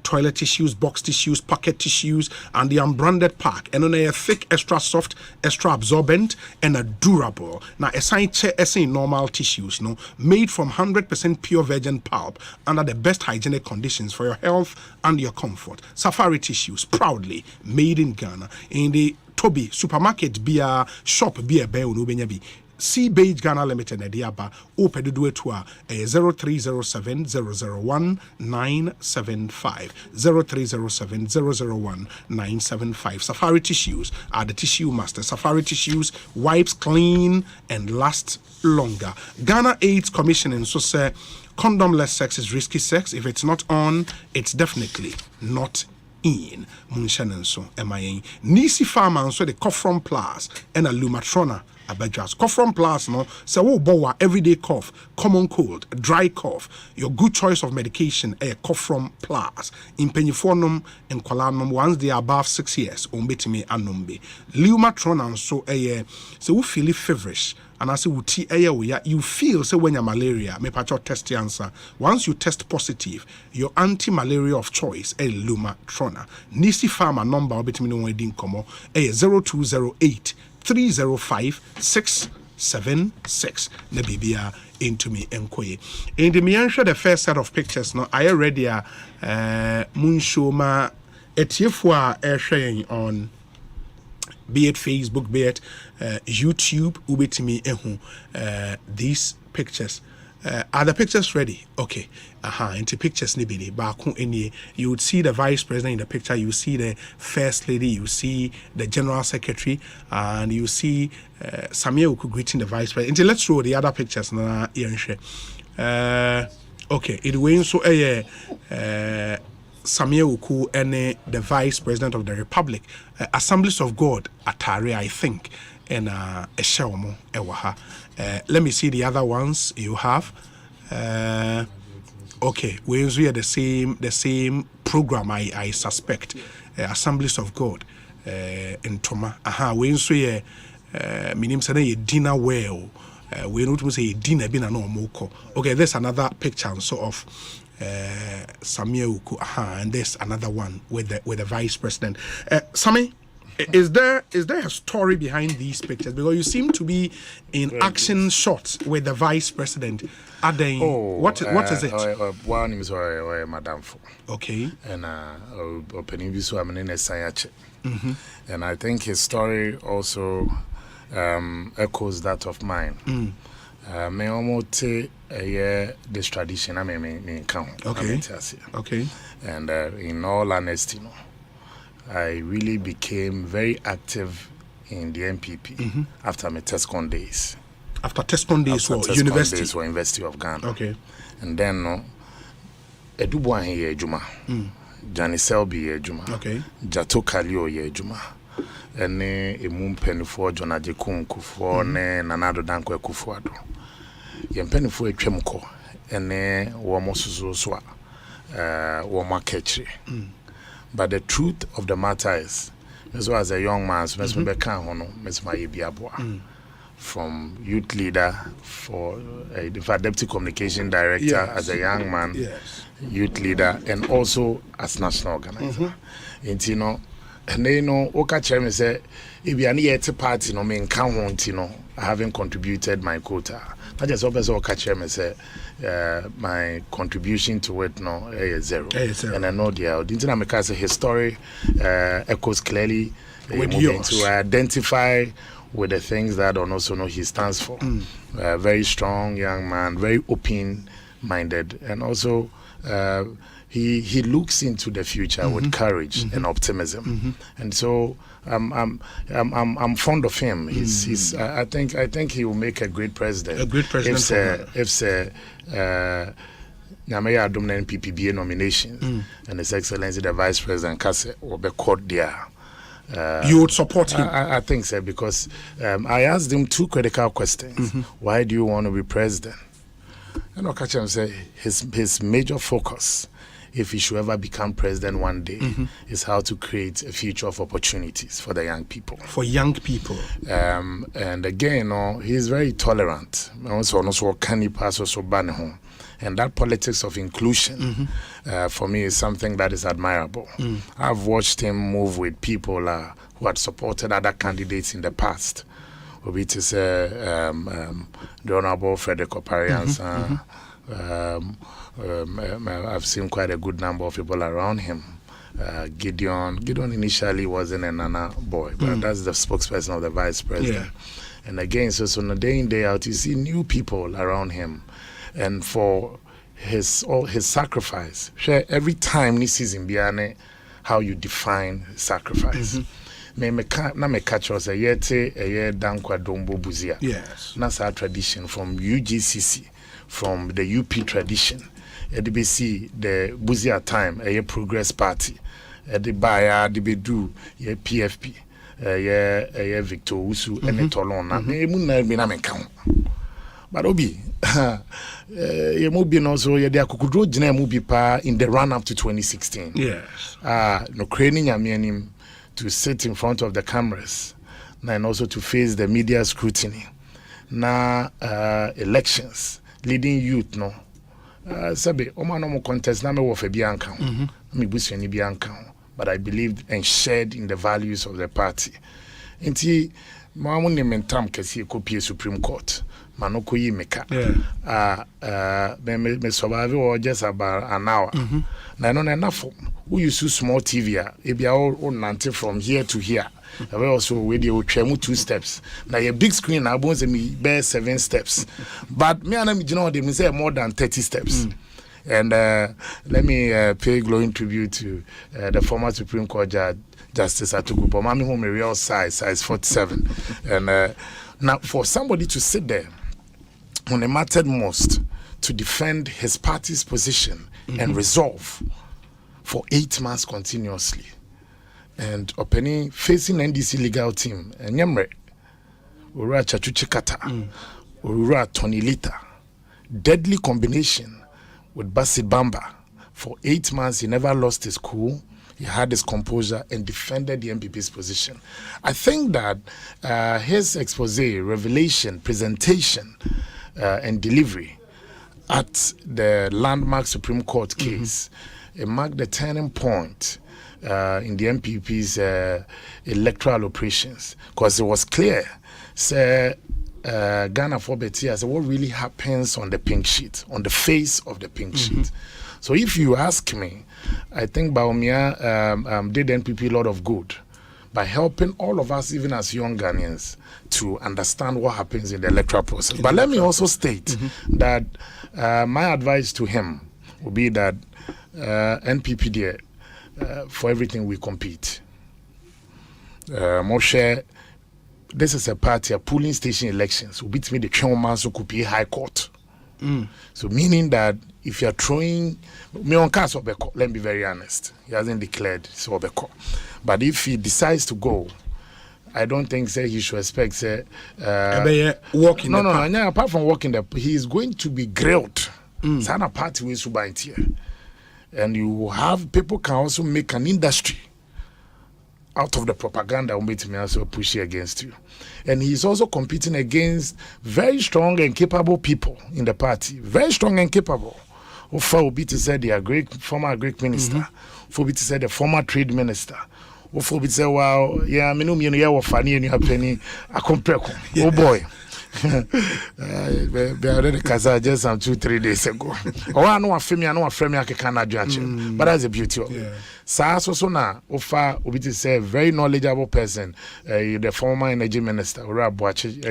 toilet tissues, box tissues, pocket tissues, and the unbranded pack. And on a thick, extra soft, extra absorbent, and a durable. Now, a normal tissues, no, made from 100% pure virgin pulp under the best hygienic conditions for your health and your comfort. Safari Tissues, proudly made in Ghana. In the Toby supermarket, beer shop, beer, bear, Sea Beige Ghana Limited na diaba open do it to 0307 001 975 0307 001 975. Safari Tissues are the tissue master. Safari Tissues wipes clean and last longer. Ghana AIDS Commission so say condomless sex is risky sex. If it's not on, it's definitely not in. Munshanenso MIA Nisi Farmer so the Cough-from Plus and a Lumatrona Abadjas. Cough-from Plus no so wo bowa everyday cough, common cold, dry cough. Your good choice of medication a Cough-from Plus. In Penifornum and Qualanum once they are above 6 years umbetimi anumbe. Lumatrona so so we feel feverish. And I say, you feel so when you're malaria, me patch your test answer. Once you test positive, your anti-malaria of choice, Lumatrona. Nisi Pharma number between no wedding como 0208 305 676. Na bibia into me enkoye. In the miansha the first set of pictures, no, I already Munshoma etiefwa sharing on be it Facebook, be it YouTube, ubetimi ehu these pictures. Are the pictures ready? Okay. Into pictures nibidi. Baku any you would see the vice president in the picture, you see the first lady, you see the general secretary, and you see Samia Uku greeting the vice president. Let's show the other pictures na okay, it went so Samia Uku and the Vice President of the Republic, Assemblies of God, Atari, I think, and a Shawmo, Ewaha. Let me see the other ones you have. Okay, we are the same program, I suspect. Assemblies of God in Toma. We are minim say dinner well. We not say dinner been no moko. Okay, there's another picture so of Samia Uku, and there's another one with the vice president. Sami, is there a story behind these pictures? Because you seem to be in action shots with the vice president. Are they? What is it? One is Madam. Okay. And opening this one in a Sayache. And I think his story also echoes that of mine. Me almost this tradition I mean count. Okay. Okay. And in all honesty, I really became very active in the MPP after my TESCON days. After TESCON days for university? Days for University of Ghana. Okay. And then Edubuan here Juma. Johnny Selby here Juma. Okay. Jato Kalio here Juma. Ene emumpen for Jonaje Kunkufo ne Nanado Danko Kufuado. Yempeni fu etwemko ene wo mosuzo so wo maketri. But the truth of the matter is, as a young man, so me can hono me biabwa from youth leader for deputy communication director as a young man, youth leader, and also as national organizer. And they know Oka Chairman say if you are near a party no me can want I haven't contributed my quota. I just always Oka Chairman say my contribution to it no is zero. And I know the didn't I make as a history echoes clearly to identify with the things that on also know he stands for. Very strong young man, very open minded, and also he looks into the future with courage and optimism, and so I'm fond of him. He's I think he will make a great president. A great president. If Nyamaya Adumna NPPBA nomination and His Excellency the Vice President Kase will be caught there. You would support him? I think so, because I asked him two critical questions. Why do you want to be president? And Okacham said his major focus, if he should ever become president one day, is how to create a future of opportunities for the young people. For young people. And again, he's very tolerant. And that politics of inclusion, for me, is something that is admirable. I've watched him move with people who had supported other candidates in the past. Which is the Honorable Frederick Oparians. I've seen quite a good number of people around him Gideon initially wasn't a Nana boy, but that's the spokesperson of the vice president. Yeah. And again, so on a day in, day out, you see new people around him. And for his sacrifice, every time this season, Biane, how you define sacrifice. Me catch us a year dankwa dombo buzia. Yes. That's our tradition from UGCC, from the UP tradition. EDBC, the buzia time, a progress party. The Baya, the Bedu, ye PFP, ye Victor Usu, and the Tolona. Me munna be na me count. But obi, ye mubi no so ye de akukudro jina mubi pa in the run up to 2016. Yes. No craning yamianim to sit in front of the cameras, and also to face the media scrutiny. Na elections, leading youth no. Sabe, oma no mo contest na me wo fa bianka. Me busu ni bianka. But I believed and shared in the values of the party. Inti mamu ni mentam kesi kopie Supreme Court. Manoko yi meka. Me survive or just about an hour. Na no enough. Who use small TV? Ebia all nante from here to here. I also with you tremu 2 steps. Now your big screen I won't me bear 7 steps. But me and me know they say more than 30 steps. And let me pay glowing tribute to the former Supreme Court Judge Justice Atugubo. Mami home a real size 47. And now for somebody to sit there when it mattered most to defend his party's position and resolve for 8 months continuously. And opening facing NDC legal team and Nyamre Ura Chachuchikata Ura Tony Lita deadly combination with Basit Bamba. For 8 months he never lost his cool, he had his composure and defended the MPP's position. I think that his expose, revelation, presentation and delivery at the landmark Supreme Court case it marked the turning point in the MPP's electoral operations, because it was clear, say, Ghana for Betty as what really happens on the pink sheet, on the face of the pink sheet. So if you ask me, I think Baumia did NPP a lot of good by helping all of us, even as young Ghanaians, to understand what happens in the electoral process. But let me also state that my advice to him would be that NPP there, for everything we compete. Moshe, this is a party, a polling station elections. We beat me the chairman so could be high court. So meaning that if you're throwing me on cast let me be very honest. He hasn't declared so but if he decides to go, I don't think say he should expect say walking. No, apart from walking there, he is going to be grilled. Sana party with Subaint here. And you have people can also make an industry out of the propaganda me also push against you. And he's also competing against very strong and capable people in the party. Very strong and capable. For Obiti said the former Greek minister. For Obiti said the former trade minister. For Obiti said, wow, yeah, I funny and you have penny. Oh boy. They already casa just 2-3 days ago. Oh, I know a frame I can judge. But that's the beauty of it. So now, Ofa Obiti say very knowledgeable person, the former energy minister, Ura Boache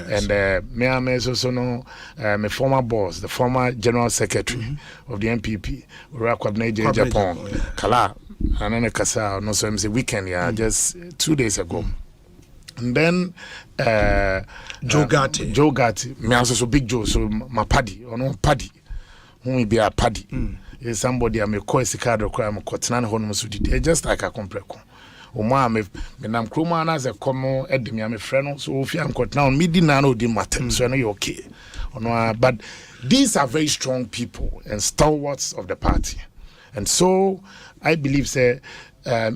and me also know my former boss, the former general secretary of the MPP, Ura Kwabneje Japan, Kala, and then Kasa, no so MC weekend, just 2 days ago. And then Joe Gatti, me also so big Joe, so my paddy, or no paddy, who will be a paddy. Is somebody I may call Sicado crime or Cotnan Honmusudi, just like a compreco. O ma me nam Kruma as a common Edmi, I'm a friend, so if I'm caught now, me didn't know the matter, so I know you're okay. But these are very strong people and stalwarts of the party. And so I believe, say,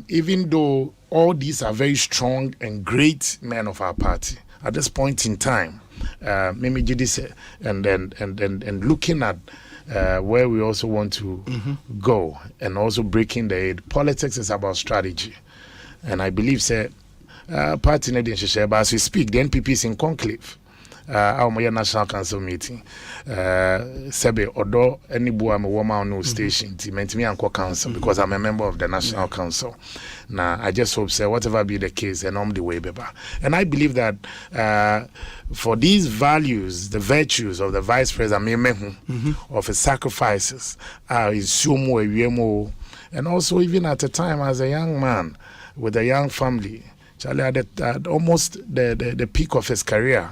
even though all these are very strong and great men of our party, at this point in time, Mimi Jidise and looking at where we also want to go and also breaking the aid. Politics is about strategy. And I believe, say, party but as we speak, the NPP is in conclave. our National Council meeting. Sebe Odo any boy am a woman no station. Ti meant me uncle council because I'm a member of the National Council. Now I just hope say whatever be the case, and the way beba. And I believe that for these values, the virtues of the vice president of his sacrifices is so more and also even at a time as a young man with a young family, Charlie at almost the peak of his career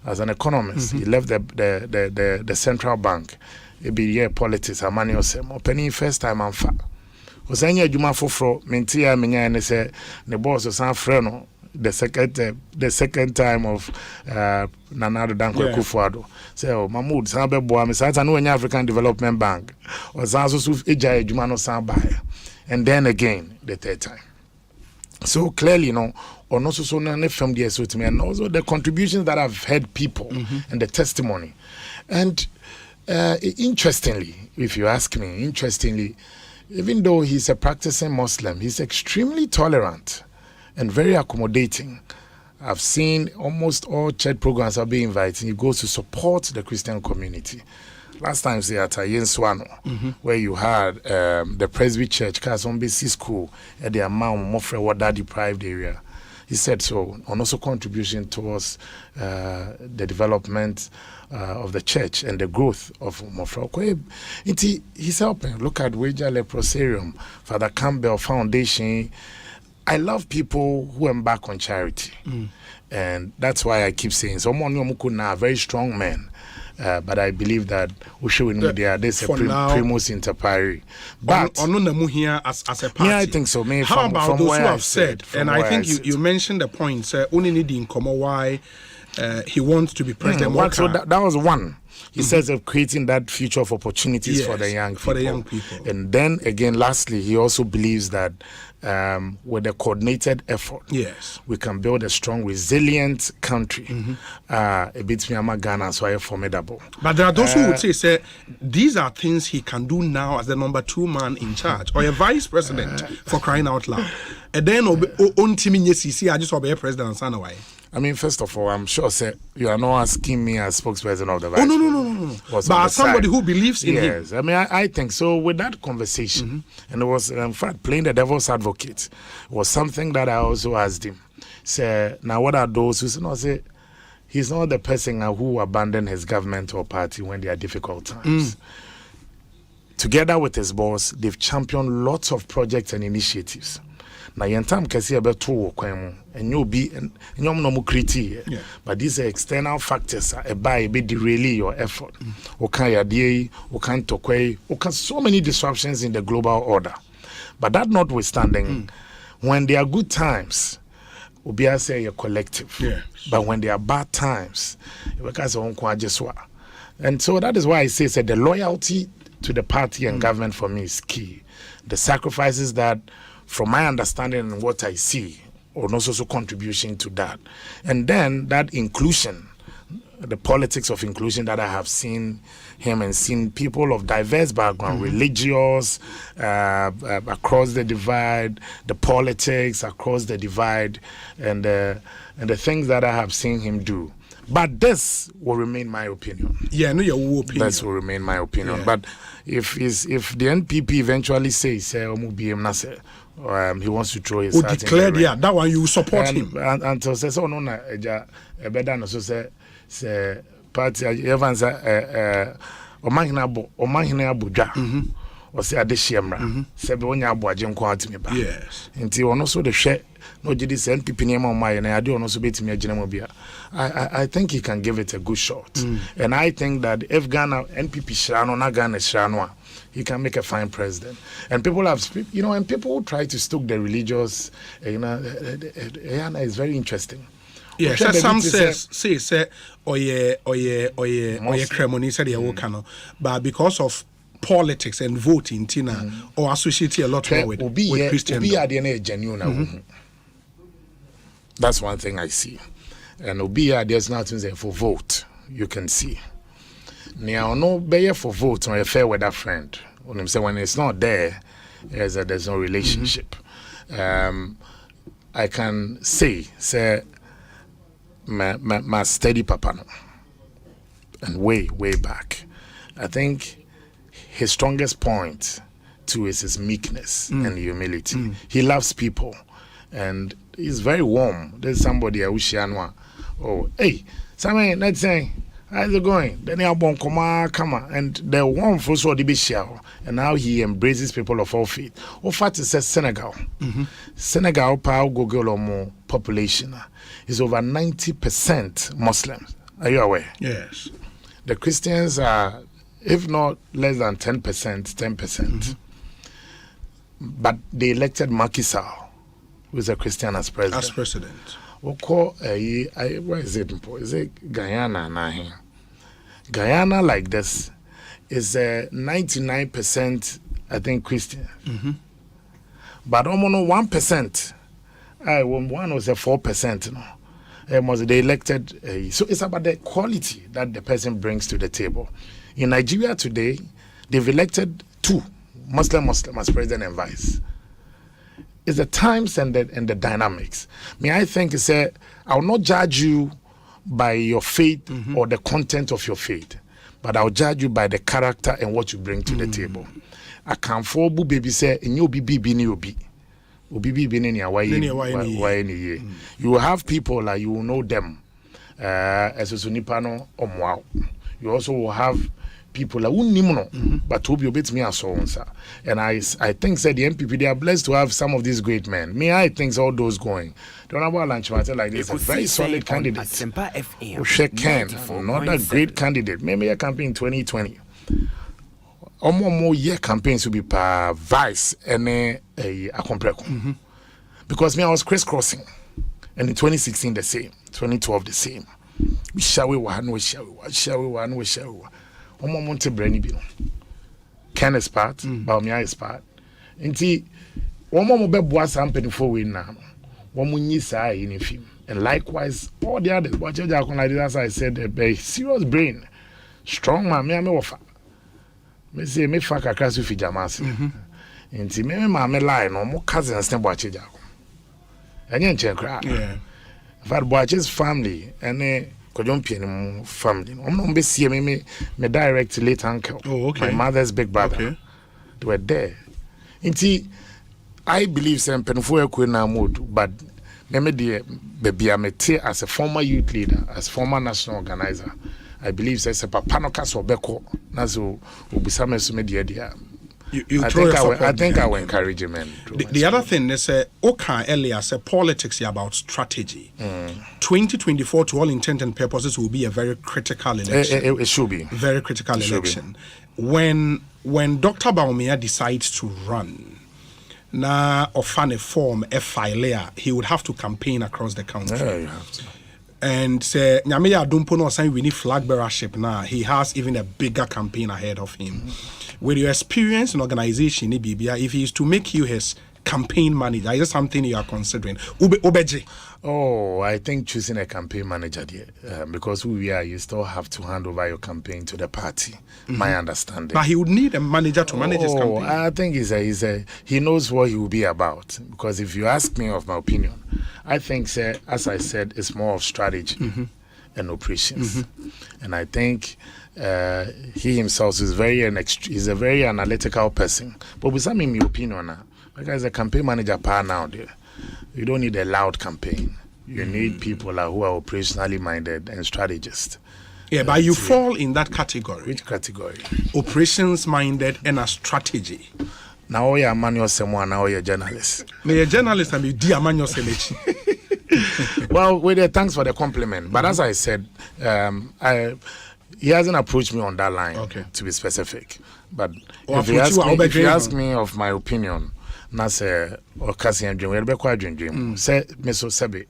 as an economist. He left the central bank. It be here politics. Amani Osem. Opening first time I'm fat. Was any Juma for Mentia Menya and say the boss of San Freno. The second time of Nanado Danko Kufuado. So Mahmoud Sambe Boa Misata no African Development Bank or Zanzo Ija Jumano Sambaya. And then again the third time. So clearly, or also so from the SOT me, and also the contributions that I've heard people and the testimony. And interestingly, if you ask me, even though he's a practicing Muslim, he's extremely tolerant and very accommodating. I've seen almost all church programs are being invited. He goes to support the Christian community. Last time, say at Swano, where you had the Presby Church, Kasombe School, at the amount Mofre water deprived area. He said so, and also contribution towards the development of the church and the growth of Mofre. He's helping. Look at Weja Leprosarium, Father Campbell Foundation. I love people who embark on charity. And that's why I keep saying, someone now very strong men. But I believe that there's a primus inter pares. But as a party. Yeah, I think so. How about those who have said, and I think you mentioned the point, only needing why he wants to be president. So that was one. He says of creating that future of opportunities for the young people. And then again, lastly, he also believes that with a coordinated effort, we can build a strong, resilient country. A bit Myanmar, Ghana, so I formidable. But there are those who would say, these are things he can do now as the number 2 man in charge or a vice president for crying out loud. And then on Timmy I just obey President Sanaway. I mean, first of all, I'm sure you are not asking me as spokesperson of the vice. No. But as somebody who believes in him. Yes, I mean, I think so. With that conversation, and it was, in fact, playing the devil's advocate, was something that I also asked him. Say, now what are those who say, he's not the person who abandoned his government or party when there are difficult times. Together with his boss, they've championed lots of projects and initiatives. Now, yentam kesi abeto kwemu and you be and you no create, but these are external factors. A buy be derail your effort. Okay, ya die, okay, tokwe, okay, so many disruptions in the global order. But that notwithstanding, when there are good times, we say you're collective. But when there are bad times, because and so that is why I say the loyalty to the party and government for me is key. The sacrifices that, from my understanding and what I see, or also contribution to that. And then that inclusion, the politics of inclusion that I have seen him and seen people of diverse background, religious, across the divide, the politics across the divide, and the things that I have seen him do. But this will remain my opinion. Yeah, no, your opinion. This will remain my opinion. But if the NPP eventually says, he wants to throw his hat declared, that one you support him. Until says, oh no, a better so say party Evans Omahina Abuja or say Adeshiamra, Sebonia Abuajim Quantum. Yes. Until also the share no GDC NPP name on my and I do also beat me a Genamobia. I think he can give it a good shot. And I think that if Ghana NPP Shrano, not Ghana Shranoa, he can make a fine president. And people have, and people try to stoke the religious, it's very interesting. Yes, some say oye cremoni said the but because of politics and voting, Tina, or associate a lot more with Christian. That's one thing I see. And Obia, there's nothing there for vote. You can see. Now, no bear for vote on a fair weather friend. When it's not there, there's no relationship. I can say, my steady papa no. and way back. I think his strongest point too is his meekness and humility. He loves people, and he's very warm. There's somebody I wish oh, hey, Sammy, let's say, how's it going? Then you bon come on, and the warm for so the and now he embraces people of all faith. What fact says Senegal? Senegal, power Google or more population is over 90% Muslims. Are you aware? Yes. The Christians are, if not less than 10%. But they elected Macky Sall, who is a Christian, as president. As president. Where is it? Is it Guyana? Guyana, like this, is 99%, I think, Christian. But almost 1%. One was a 4%. They elected. So it's about the quality that the person brings to the table. In Nigeria today, they've elected 2 Muslim as president and vice. It's the times and the dynamics. I think I will not judge you by your faith or the content of your faith, but I'll judge you by the character and what you bring to the table. I can't for baby say and you be. You will have people like you will know them as a Sunipano or wow. You also will have people like but who be me as so and I think said the MPP, they are blessed to have some of these great men. I think all those going. Don't have a lunch matter like this. A very solid candidate. Asempa FM. Ken, another great candidate. Maybe a campaign 2020. More year campaigns will be per vice and a compreko. Because I was crisscrossing, and in 2016 the same, 2012 the same. We shall we one. Monte Brenny Bill. Ken is part, Baumia is part. And one more was something before we now. One more in a film. And likewise, all the others, but as I said, a serious brain, strong man, me offer. Me say, me fuck a crash with Jamas. And see, me lie, no more cousins than watch it. And you check crack. But watches family and Kodompian family. I'm not see me direct late uncle. Oh, okay. My mother's big brother. Okay. They were there. I believe some penfo na mood, but me dear baby as a former youth leader, as former national organizer. I believe says a papa no kaso beko nazo ubisame so me dear. I think I will encourage him. The other thing is, Oka earlier said politics is about strategy. 2024, to all intent and purposes, will be a very critical election. It should be very critical election. When Dr. Baumia decides to run, na ofane form a file, he would have to campaign across the country. Yeah, you have to. And say Nyamiya Dumpono saying we need flag bearership now. He has even a bigger campaign ahead of him. With your experience in organization, if he is to make you his campaign manager, is that something you are considering? Ubeje. Oh, I think choosing a campaign manager because who we are, you still have to hand over your campaign to the party. My understanding. But he would need a manager to manage his campaign. I think he knows what he will be about. Because if you ask me of my opinion, I think, as I said, it's more of strategy and operations. And I think he himself is he's a very analytical person. But with some in my opinion, because a campaign manager power now there. You don't need a loud campaign. You need people who are operationally minded and strategists. Yeah, but you fall in that category. Which category? Operations minded and a strategy. Now you're a manual someone, now you're a journalist. Me a journalist and be dear manual selection. Well, thanks for the compliment. But as I said, he hasn't approached me on that line, to be specific. But if you ask me of my opinion, say Okasi and Jim, we're quite dream. Say Meso Sebe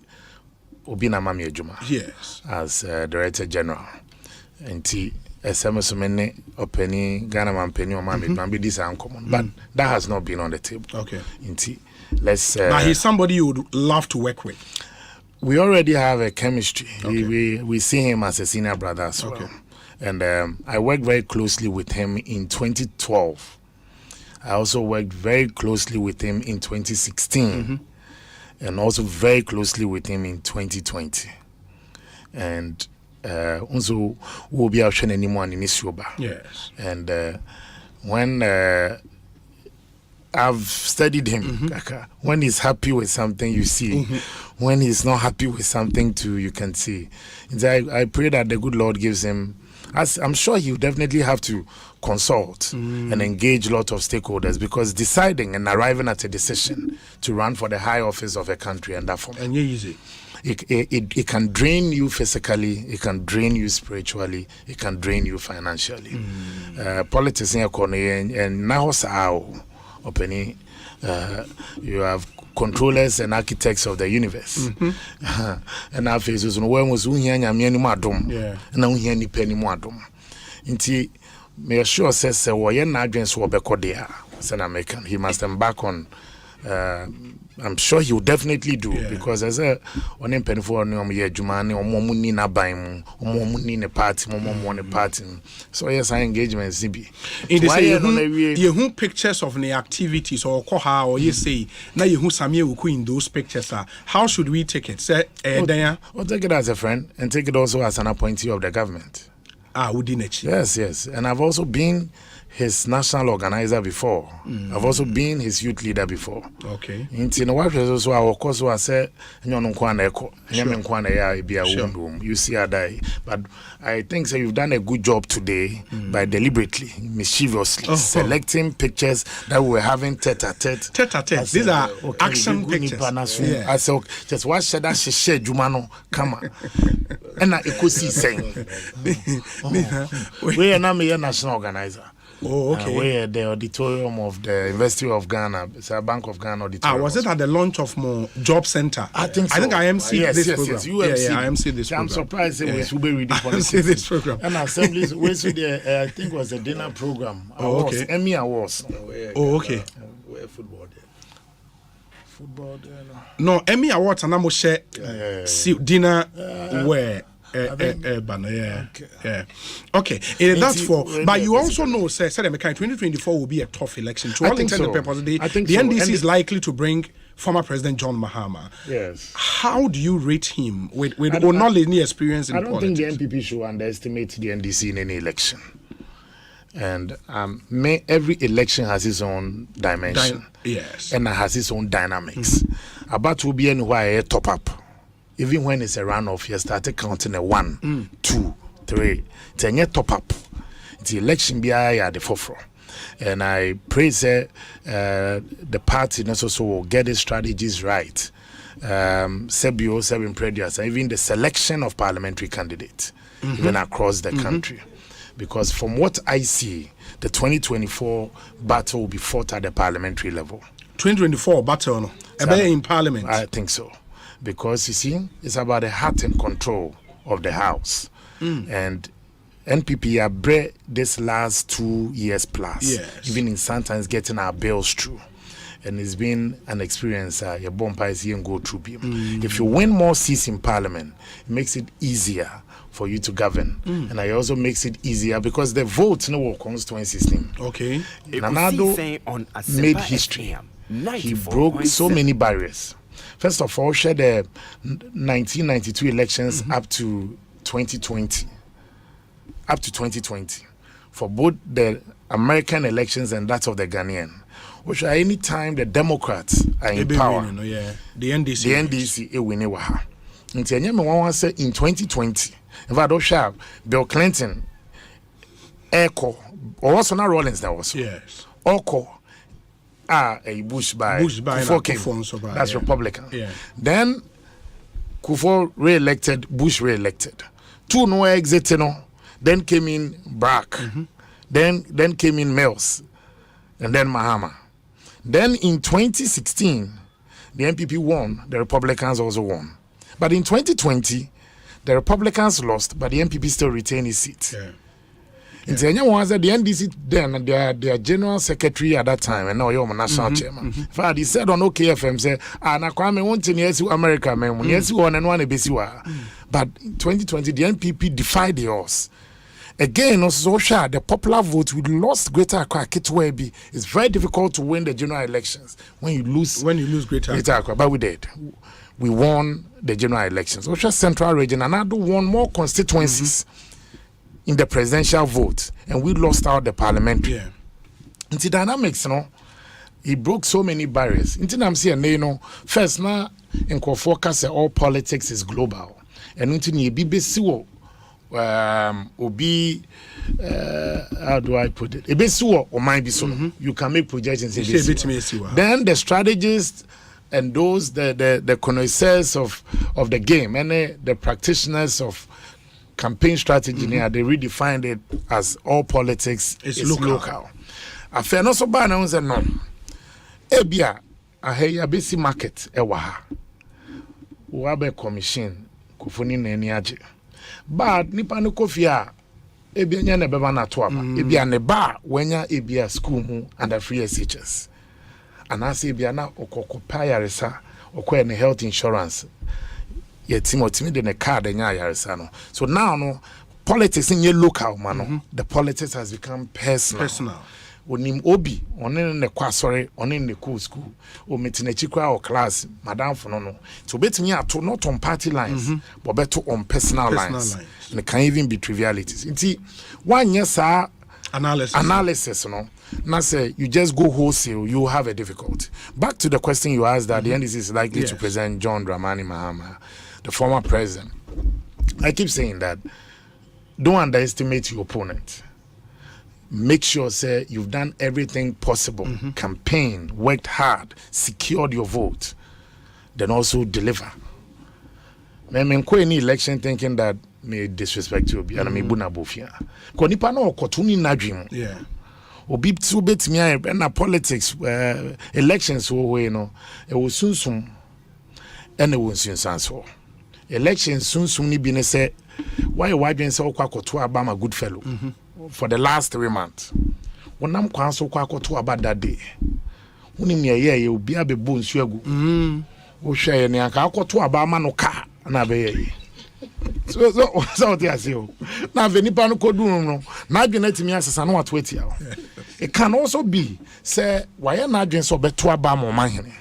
Obina Mami Ejuma. Yes. As Director General. And SMS many opening Ghana man penny or Mambi this are uncommon. But that has not been on the table. Okay. Let's but he's somebody you would love to work with. We already have a chemistry. Okay. We see him as a senior brother as well. Okay. And I worked very closely with him in 2012. I also worked very closely with him in 2016 and also very closely with him in 2020. And unso will be out anyone in Isuba. Yes. And when I've studied him, when he's happy with something, you see. When he's not happy with something, too, you can see. And I pray that the good Lord gives him. As I'm sure he'll definitely have to consult and engage a lot of stakeholders, because deciding and arriving at a decision to run for the high office of a country and that form. And easy. It can drain you physically, it can drain you spiritually, it can drain you financially. Politics in and now you have controllers and architects of the universe. And our faces when was madum and now here ni penny madum. Inti me sure says yen agents will be there. American. He must embark on I'm sure he will definitely do, because as a on him penny for no year Jumani or Momuni na baim or Momuni in a party, Momon party. So yes, our engagement is be. In the you who pictures of the activities or koha or you say now you who Samia Uku in those pictures are. How should we take it? Say or take it as a friend and take it also as an appointee of the government. Yes. And I've also been his national organizer before. I've also been his youth leader before. Okay. In what also our course was said, you see a die. But I think so you've done a good job today by deliberately, mischievously selecting pictures that we were having tete-a-tete. Tete-a-tete. These are action pictures. I said, just what should I say, Jumano, come on. And I Ekosiisen. We are now a national organizer. Oh, okay. We're at the auditorium of the University of Ghana. It's a Bank of Ghana auditorium. Was it at the launch of more job center? I think so. I think I MC this program. Yes, you MC. I MC this program. I'm surprised we should be reading for this program. And assemblies, I think was a dinner program. Okay. Emmy Awards. Okay. Where football there? Football there. No, Emmy Awards and I'm share dinner where. Okay. That's for. But you also know, sir, 2024 will be a tough election. To all intents and purposes, the NDC is likely to bring former President John Mahama. Yes. How do you rate him with knowledge and experience in politics? I don't think the NPP should underestimate the NDC in any election. And every election has its own dimension. Yes. And has its own dynamics. About to be anywhere top up. Even when it's a runoff, you started counting a 1, 2, 3. It's a top up. The election be at the forefront. And I pray that the party also will get its strategies right. Sebio, Sebin Predias, even the selection of parliamentary candidates, even across the country. Because from what I see, the 2024 battle will be fought at the parliamentary level. 2024 battle, in parliament? I think so. Because you see, it's about the heart and control of the house. And NPP are bred this last 2 years plus, even in sometimes getting our bills through. And it's been an experience your bumper is here and go through. If you win more seats in parliament, it makes it easier for you to govern. And it also makes it easier because the vote no constituency system. Okay. Nanado made history. He broke so many barriers. First of all, share the 1992 elections up to 2020. Up to 2020. For both the American elections and that of the Ghanaian. Which are any time the Democrats are in power. The NDC. The NDC, in 2020, in fact, Bill Clinton, Echo, or also not Rollins, that was. Yes. Oko. A Bush by Kufo came. That's Republican. Yeah. Then Kufo re-elected, Bush re-elected. 2 no exit, then came in Barack. Then came in Mills. And then Mahama. Then in 2016, the NPP won, the Republicans also won. But in 2020, the Republicans lost, but the NPP still retained his seat. Yeah. The NDC then their general secretary at that time, and now you're national chairman. In fact, he said on OKFM, say, "Na Kwame won't yes America, man. Yes, one and one a But in 2020, the NPP defied the odds. Again, also the popular vote we lost Greater Accra Kitwebi. It's very difficult to win the general elections when you lose Greater Accra. But we did. we won the general elections. Which was Central Region, and I do won more constituencies in the presidential vote, and we lost out the parliamentary. Yeah. Into dynamics, he broke so many barriers. Into I'm saying, first now in focus all politics is global, and into ni BBC obi how do I put it? Ebesiwo or might be so. You can make projections. Then the strategists and those the connoisseurs of the game and the practitioners of campaign strategy, they redefined it as all politics is local. I feel no so bad now say no. Ebia a heya basi market ewa. Wabe commission kufuni na eni aje. But nipa no kofia ebia nya na beba na to aba. Ebia ne ba wenya ebia school mu under free SHS. Anase ebia na okokopa yaresa okoye ne health insurance. Ye timotimi de ne card nya yaresa no. So now no politics in your local man. The politics has become personal. Onim obi one ne kwasore one ne cool school o metinachikwa or class madam for no so betimi ato not on party lines but better on personal lines. And it can even be trivialities. Inti one yes analysis no na say you just go wholesale, you have a difficulty. Back to the question you asked that the NDC is likely to present John Dramani Mahama, the former president. I keep saying that don't underestimate your opponent. Make sure, say, you've done everything possible. Campaign, worked hard, secured your vote. Then also deliver. I mean, any election thinking that may disrespect you, and I may buna bofia. Konipa no kotuni najim. Yeah. Obi too bet me and politics elections we no. It was soon and it was soon so. Elections soon ni bi say why dwen say okwa koto abama good fellow. For the last 3 months. When I'm so to about that day. When you will be a Bonsu agu. O share any to about no car and a bay. So they say, now Venipan could do no. Now you let me as a son what wait. It can also be, say, why are not just so better about my money.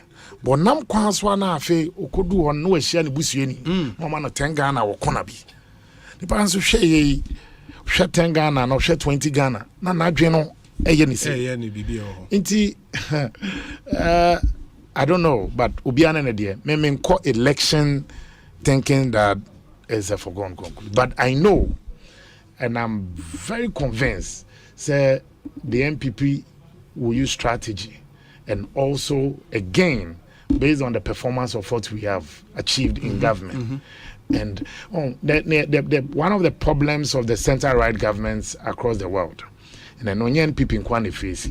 But nam kwanswana fe okodu on no share ni busueni. No man 10 Ghana or konabi. The parents who share share 10 Ghana no share 20 Ghana na dwe no eye ni se inti I don't know but obiana na de me call election thinking that is a foregone conclusion, but I know and I'm very convinced say the MPP will use strategy and also again based on the performance of what we have achieved in government. And one of the problems of the center-right governments across the world, and I know people in Kwani face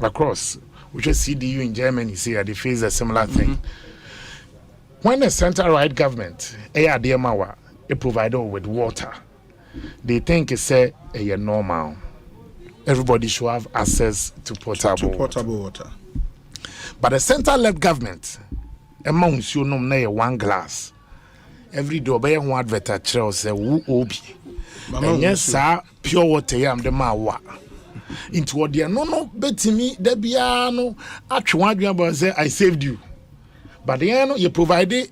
across, which is CDU in Germany, say they face a similar thing. When the center-right government, it provide with water, they think it's a normal. Everybody should have access to potable water. But the center-left government, amongst you know, one glass. Every day obey one advertise say who obi and yes sir pure water am the ma wa into what they no betimi da bia no atwe wadwan about say I saved you but then you provided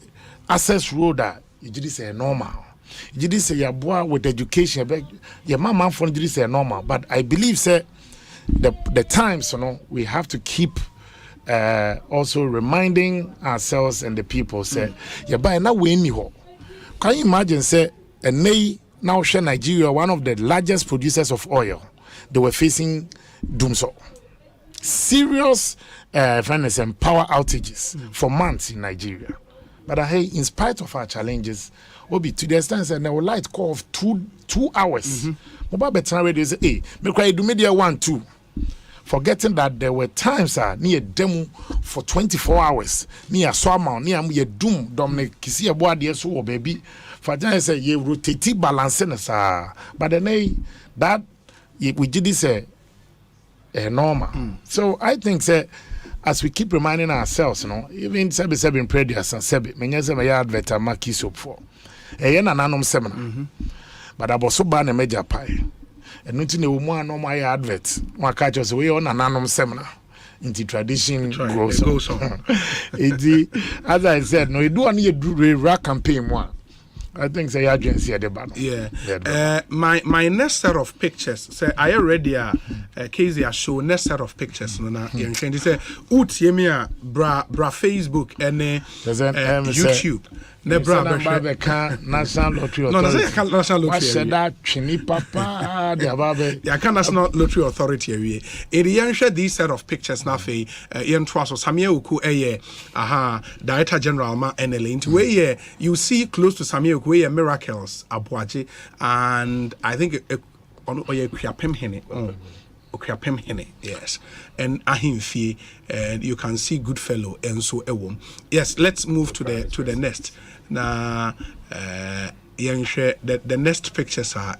access road that you did say normal you did say your boy with education your mama for did say normal but I believe say the times we have to keep also reminding ourselves and the people say yeah by now we ni ho. Can you imagine, say, now share Nigeria, one of the largest producers of oil, they were facing doomsday. Serious finance and power outages for months in Nigeria. But hey, in spite of our challenges, Obi, to the extent that our light call of 2 hours. Mobile better radio say, hey, make I do media 1, 2. Forgetting that there were times near demo for 24 hours near Swama near me doom Dominic Kisia Boadi so baby for say you rotate balancing but then that we did this normal. So I think say as we keep reminding ourselves, even seven previous and seven menyase my advert mark soap for nanom seminar but I was so bad a major pie. And nothing a woman on my advert. One catches away on an anonymous seminar. into tradition goes on. As I said, no, you do want to rack campaign one. I think say agency at the bottom. Yeah. My next set of pictures. Say I already Casey show next set of pictures. No na. You say utiemia bra Facebook and YouTube. Ne bra National Lottery Authority. No, National Lottery. What said that chini papa the ababe. Ya can National Lottery Authority area. In the share these set of pictures na fe yen twaso Samia Uku Director General ma NLA into where you see close to Samia Uku where Miracles Abuaji and I think on Kriapem Hene. Okriapem Hene, yes, and Ahimfi, and you can see Goodfellow and so ewom. Yes, let's move to the next. Now, the next pictures are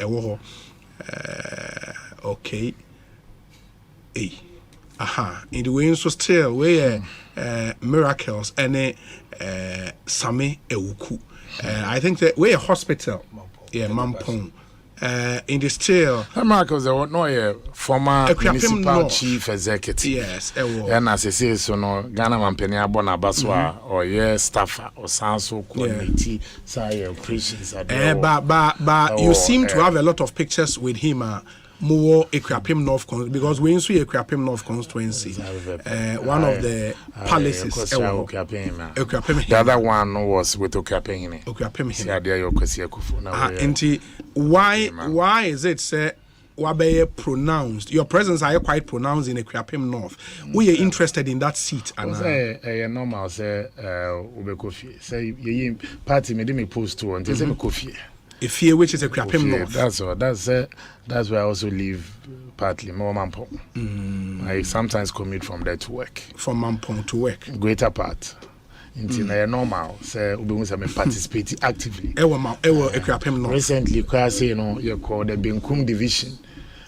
okay. In the way so still where Miracles and Same Ewuku. I think that we're a hospital, Mampong. In the still, Marcos, no, former municipal chief executive. Yes, and as I say, so no, Ghana Mampenia Bonabaswa or staffer or Sanso community, operations. But you seem to have a lot of pictures with him. More Ekriapem North because we see Ekriapem North constituency. One of the palaces. The other one was with Ekriapem. Why is it say Wabe pronounced? Your presence are quite pronounced in Ekriapem North. We are interested in that seat. And normal say Ubekofi. Say ye party made me post to and say Kofi. A fear which is a Ekriapem North. That's where I also live partly more Mampong. I sometimes commute from there to work. From Mampong to work. Greater part. Until normal, say we participate actively. Ekriapem North. Recently, you call the Benkum division.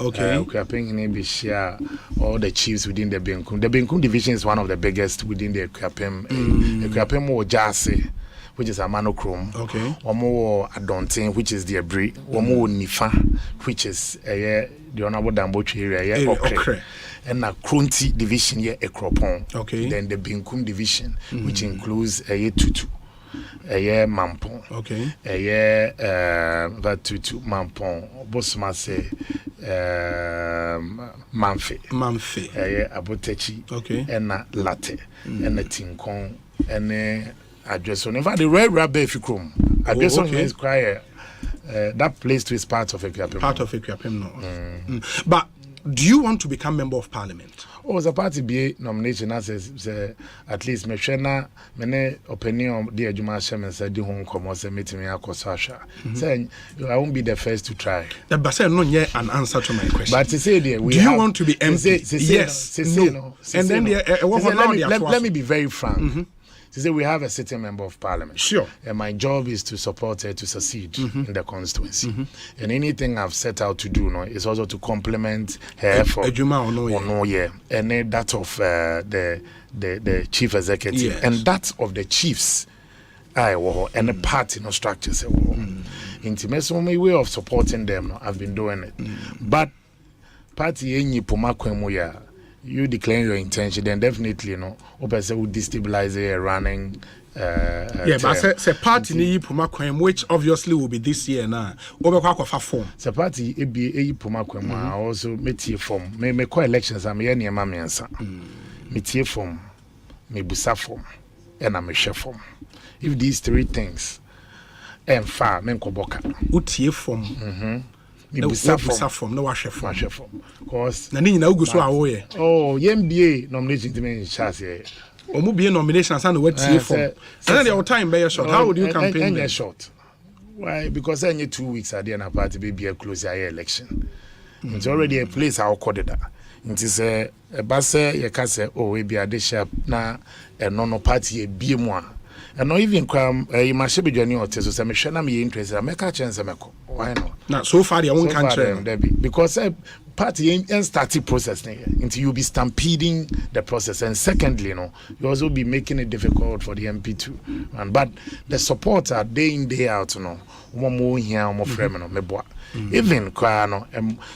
Okay. Ekriapem share all the chiefs within the Benkum. The Benkum division is one of the biggest within the Ekriapem. Ekriapem or Jase, which is a monochrome. Okay. Omo Adontin, which is the Abri. Omo Nifa, which is the Honorable Dambochi area. Okre. And a Kronti division here Ekropon. Okay. Then the Benkum division, which includes a Tutu. Mampon. Okay. Tutu Mampon. Bosmase Manfe. Abotechi. Okay. And Latte. And a Tinkon. And address on. In fact, the red rabbit fikrum. Address on is quite that place to is part of Ekriapem. Part of Ekriapem North. But do you want to become member of parliament? Oh, the party be nomination as at least me shena mene opinion the Ejuma Shemen said the home come say meeting me akosasha. Say I won't be the first to try. But say no yet an answer to my question. But to say there we do you want to be MP? Yes. No. And then let me be very frank. She said we have a sitting member of parliament. Sure. And my job is to support her to succeed in the constituency. And anything I've set out to do is also to complement her effort. And that of the chief executive. Yes. And that of the chiefs. And the party structures. Intimacy way of supporting them. I've been doing it. But party enyi pomakwemu you declare your intention, then definitely, Opesa would destabilize a running. But say party ni Pumakwem, which obviously will be this year now. Overquafa form. The party be a Pumakwem also meet form. Me call elections. I'm here near Mamiansa. Meet form, me busa form, and I'm a chef form. If these three things, and far men koboka. Utie form. No form, no wash form. Cause Nani na uguso awoye. Oh, MBA nomination to me in Chassis. Or be nominations and what tie form. And then your time by a short. How would you campaign? A short. Why? Because I need 2 weeks at the end of party be a close election. It's already a place I'll call it. It is a basse, you can say, oh, we be a dish up now, and no party a be more. And not even come, you must be joining or so I'm sure I'm interested. I make a chance. Why not? Now, so far, they won't country. Because party and starting process until you be stampeding the process. And secondly, you also be making it difficult for the MP too. But the supports are day in, day out, more here, more friend, even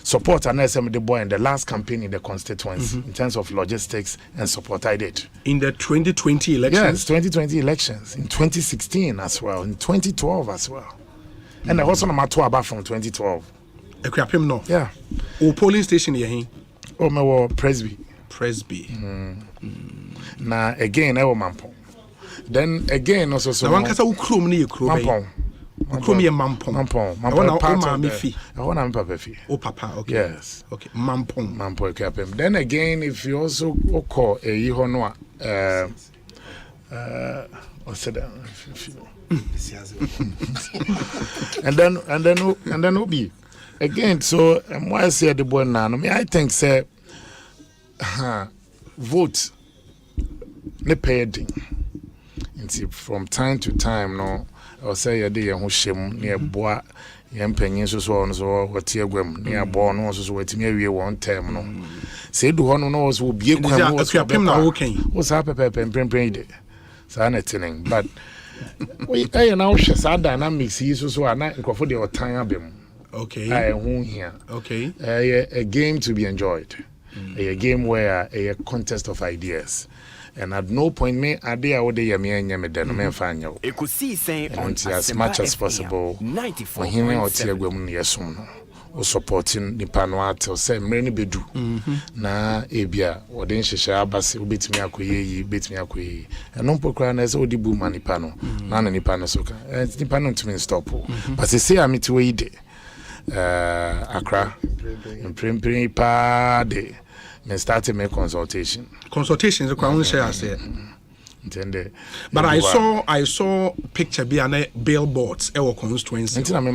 support and the boy in the last campaign in the constituency in terms of logistics and support I did. In the 2020 elections? Yes, 2020 elections. In 2016 as well. In 2012 as well. And I also know my tour back from 2012. Ekriapim no. Yeah. O polling station here. Oh my Presby. Now again, I will Mampong. Then again also so. Na wankasa ukrom ni ekro be. Mampong. Ukrom ye Mampong. Mampong. Part of the. I want am papa fi. Oh papa, okay. Yes. Okay. Mampong Ekriapim. Then again, if you also call a yiho no and then Obi again. So why I say the boy now? I think say vote ne paying. From time to time, no, I'll say a day who shim near bois, young pennies so on so what tear gwem near born also waiting me one term. No, say do one knows will be a what's happened and anything, but we now share our dynamics. So are not for the time. Okay, I won't here. Okay, a game to be enjoyed, a game where a contest of ideas. And at no point me idea what they me and yameden me find you. Ekosiisen On Asempa as much as possible. 94.7. O supporting the panwa to say many bedu na ebia o den hyehyɛ abase obetimi akoye betimi akoye eno mpokra na so di bu manipa no na nipa no so ka nipa no ntumi stop but say amiti we de akra imprempren pa de me start to make consultations the crown share as but I saw picture be an billboards our constituency. And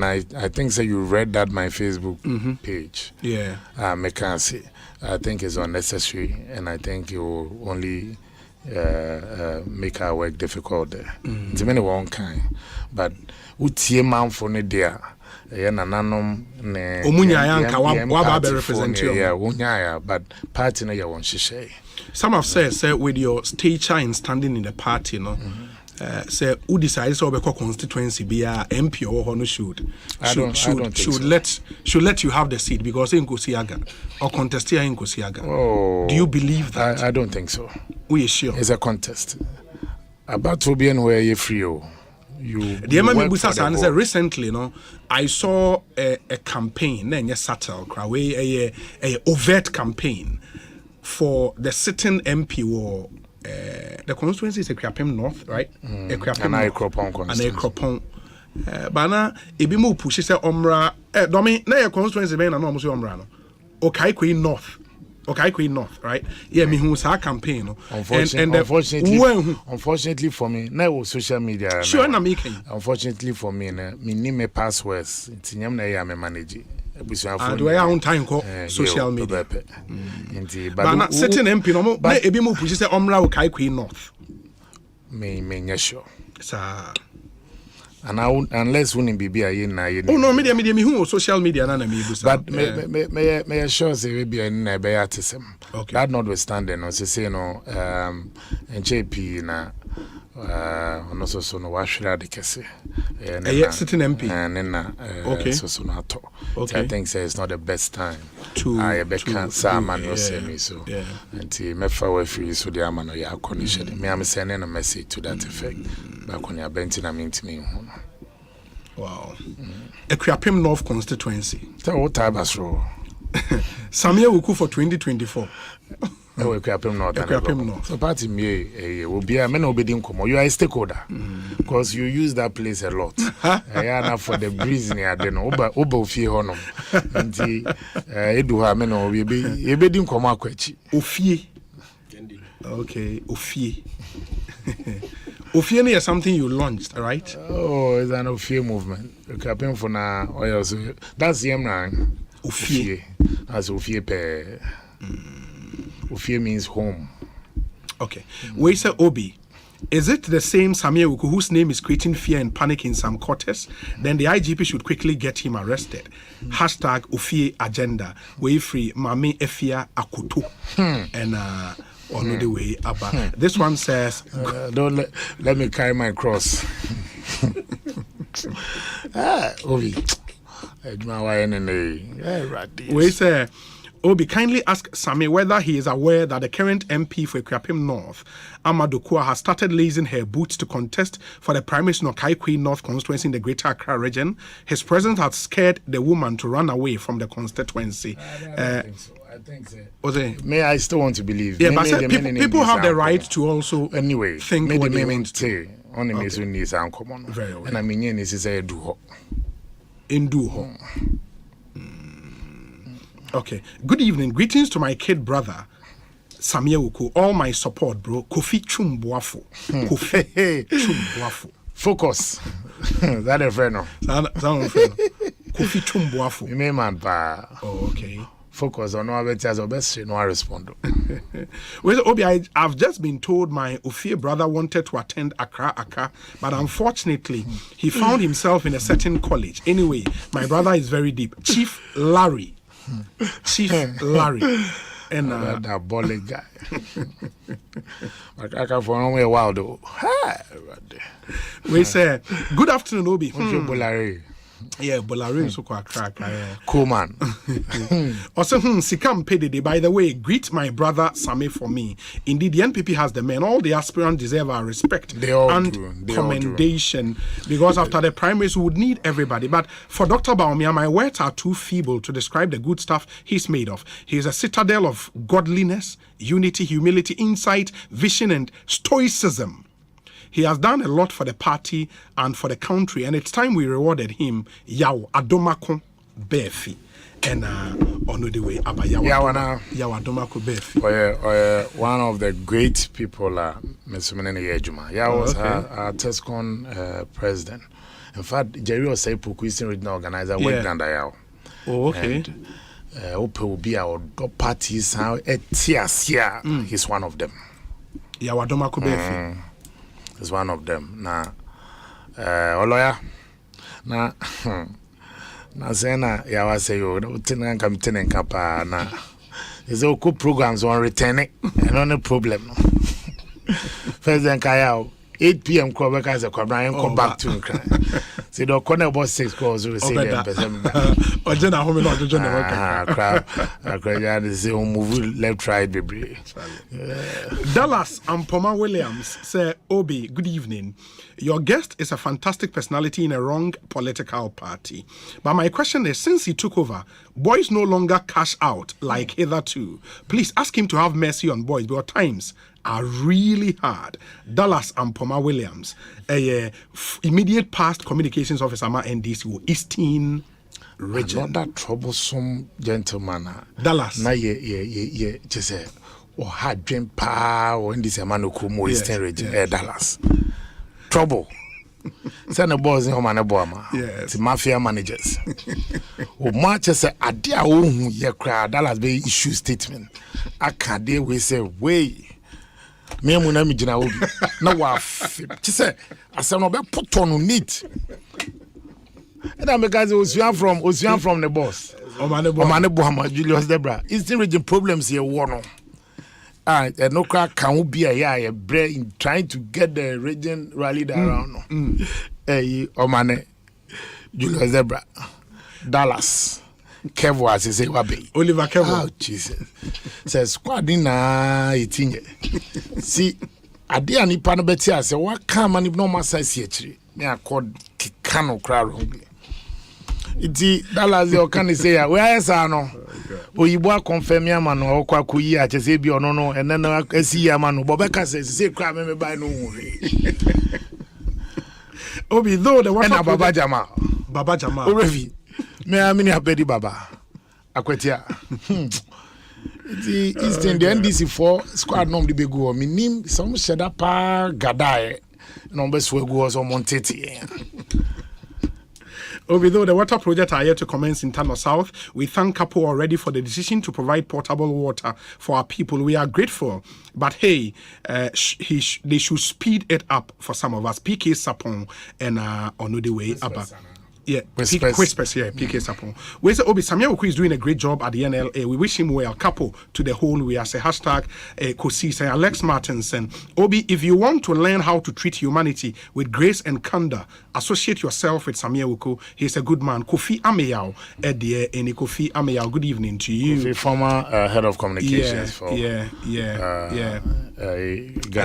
I think so you read that my Facebook page. Yeah. I think it's unnecessary and I think it will only make our work difficult there. It's many one kind. But utie man for ne there. But party some have said with your stature and standing in the party, say who decides to be constituency be a MP or no should let you have the seat because in Kosiaga or contest here in Kosiaga. Oh, do you believe that? I don't think so. We are sure it's a contest about to be where you're free. Recently, I saw a campaign, a subtle, a overt campaign for the sitting MP or the constituency is Ekriapim North, right? Ekropon. But now, if you move push, say Omra, Domi, na constituency, no, almost Omra, okay, Queen North. Okay, Queen North, right? Yeah, me who's our campaign. Unfortunately for me, now social media. Sure, I'm making. Unfortunately for me, me name passwords. It's nyam na ya me manage. And we are on time call social media. But not certain MP no. But ebi mo push say Omra okay Queen North. Me sure. Sir. And unless winning be na oh no, media me who social media na me busa. But me sure say be na be artism. Okay. That notwithstanding, no say no NJP na no so no washra de kese. Sitting MP. Okay. So no ato. Okay. I think say it's not the best time. To I be can man no say me so. Yeah. Until me fa we free so the man no ya condition. Me am sending a message to that effect. Back on your bench na me ntimi. Wow. Ekriapim North constituency. What type of role? Samia Wuku for 2024. Ekriapim North. Ekriapim North. So party me will be a man obedient komo. You are a stakeholder because you use that place a lot. Yeah, for the breeze near the oba fie honum. Nti edu ha me no we be din komo akwachi. Ofie. Okay, Ofie. Ofie is something you launched, right? Oh, it's an Ofie movement. Ekriapim for na oil. That's Yemran. Ofie. As Ofie pe. Ofie means home. Okay. We say Obi. Is it the same Samia Uku whose name is creating fear and panic in some quarters? Then the IGP should quickly get him arrested. Hashtag Ufie agenda. Way free Mami Efia Akutu. And on the way Abba. This one says, don't let me carry my cross. Obi. We say, Obi, kindly ask Sami whether he is aware that the current MP for Ekwapim North, Amadou Kua, has started lacing her boots to contest for the Primary Nokai Queen North constituency in the Greater Accra region. His presence has scared the woman to run away from the constituency. I think so. Osei, may I still want to believe? Yeah, but people have the right to also anyway think what they want to. On the Mason is uncommon. Very well. And I mean, this is a duho. In duho. Okay. Good evening. Greetings to my kid brother, Samia Uku. All my support, bro. Kofi Chumbuafo. Kofi Chumbuafo. Focus. That a friend. Kofi Chumbuafo. You may man pa. Oh, okay. Focus on our best no respond. Well, Obi, I've just been told my Ofie brother wanted to attend Accra, but unfortunately, he found himself in a certain college. Anyway, my brother is very deep. Chief Larry. And that bully guy. I can for a while though. We say, good afternoon, Obi. Yeah, Bolare so quite crack. Cool man. Also, Sikam Pedide. By the way, greet my brother Sami for me. Indeed, the NPP has the men. All the aspirants deserve our respect and commendation. Because after the primaries, we would need everybody. But for Dr. Baumia, my words are too feeble to describe the good stuff he's made of. He is a citadel of godliness, unity, humility, insight, vision, and stoicism. He has done a lot for the party and for the country, and it's time we rewarded him. Yaw Adomako Befi. And on the way, Abba Yaw Adomako Befi. One of the great people, Mesumene Yejuma. Yaw was our TESCON president. In fact, Jerry Osei Puku regional organizer worked under Yaw. Oh, okay. And Ope will be our parties. He's one of them. Yaw Adomako Befi. Is one of them. Na lawyer. Na sena ya wase yo tenen kam tenen kapa na. Is all good programs on returning and on a problem. First then kaya 8 p.m. Kwabeka as a Kwabrian come back to cry. See the corner about 6 calls we say them. Or Jenna home not the general crowd. Say move left right baby. Dallas and Poma Williams say, Obi, good evening. Your guest is a fantastic personality in a wrong political party. But my question is, since he took over, boys no longer cash out like hitherto. Please ask him to have mercy on boys, because times are really hard. Dallas and Poma Williams, immediate past communications officer NDC Eastern region. Not that troublesome gentleman. Dallas. Na just say or hard dream pa or in this Amanukumo Eastern region. Dallas. Trouble. Send the boys in Omanaboma. Yes. The mafia managers. O much as a dear own ye crowd Dallas be issue statement. I can't deal with say way. Me muna mi jina obi na wa ti say asem no be put on neat and I make as Osuan from the boss Omanebo Julius Debra Eastern region problems here war no no crack can be a in trying to get the region rallied around Omane Julius Debra Dallas Kevo as he say wabe Oliver Kevo. Oh Jesus. Says squad in eating. See ade ani pa no beti ase what come and no size here. Me accord kikano crowd wrongly. Iti Dallas you can say where is no. Oyibo confirm ya man o kwa kuyi a chese bi ono no and then asi ya man Bobeka says say crowd me buy no Obi though the one Baba Jama Orevi me amini abedi baba akwetia the Eastern the NDC for squad nom de begu me nim some sheda pa gadae no be so egu so monteti Although the water project are yet to commence in Tano South, we thank Capo already for the decision to provide potable water for our people. We are grateful, but hey, they should speed it up for some of us. PK Sapon and Onude Way Abba. Yeah, Whispers, yeah, PK Sapon. We say Obi Samia Oku is doing a great job at the NLA. We wish him well. Couple to the whole. We are say hashtag Ekosiisen Alex Martinson. Obi, if you want to learn how to treat humanity with grace and candor, associate yourself with Samia Oku. He's a good man. Kofi Ameyao, Eddie, and Kofi Ameyao. Good evening to you. Kofi, former head of communications for I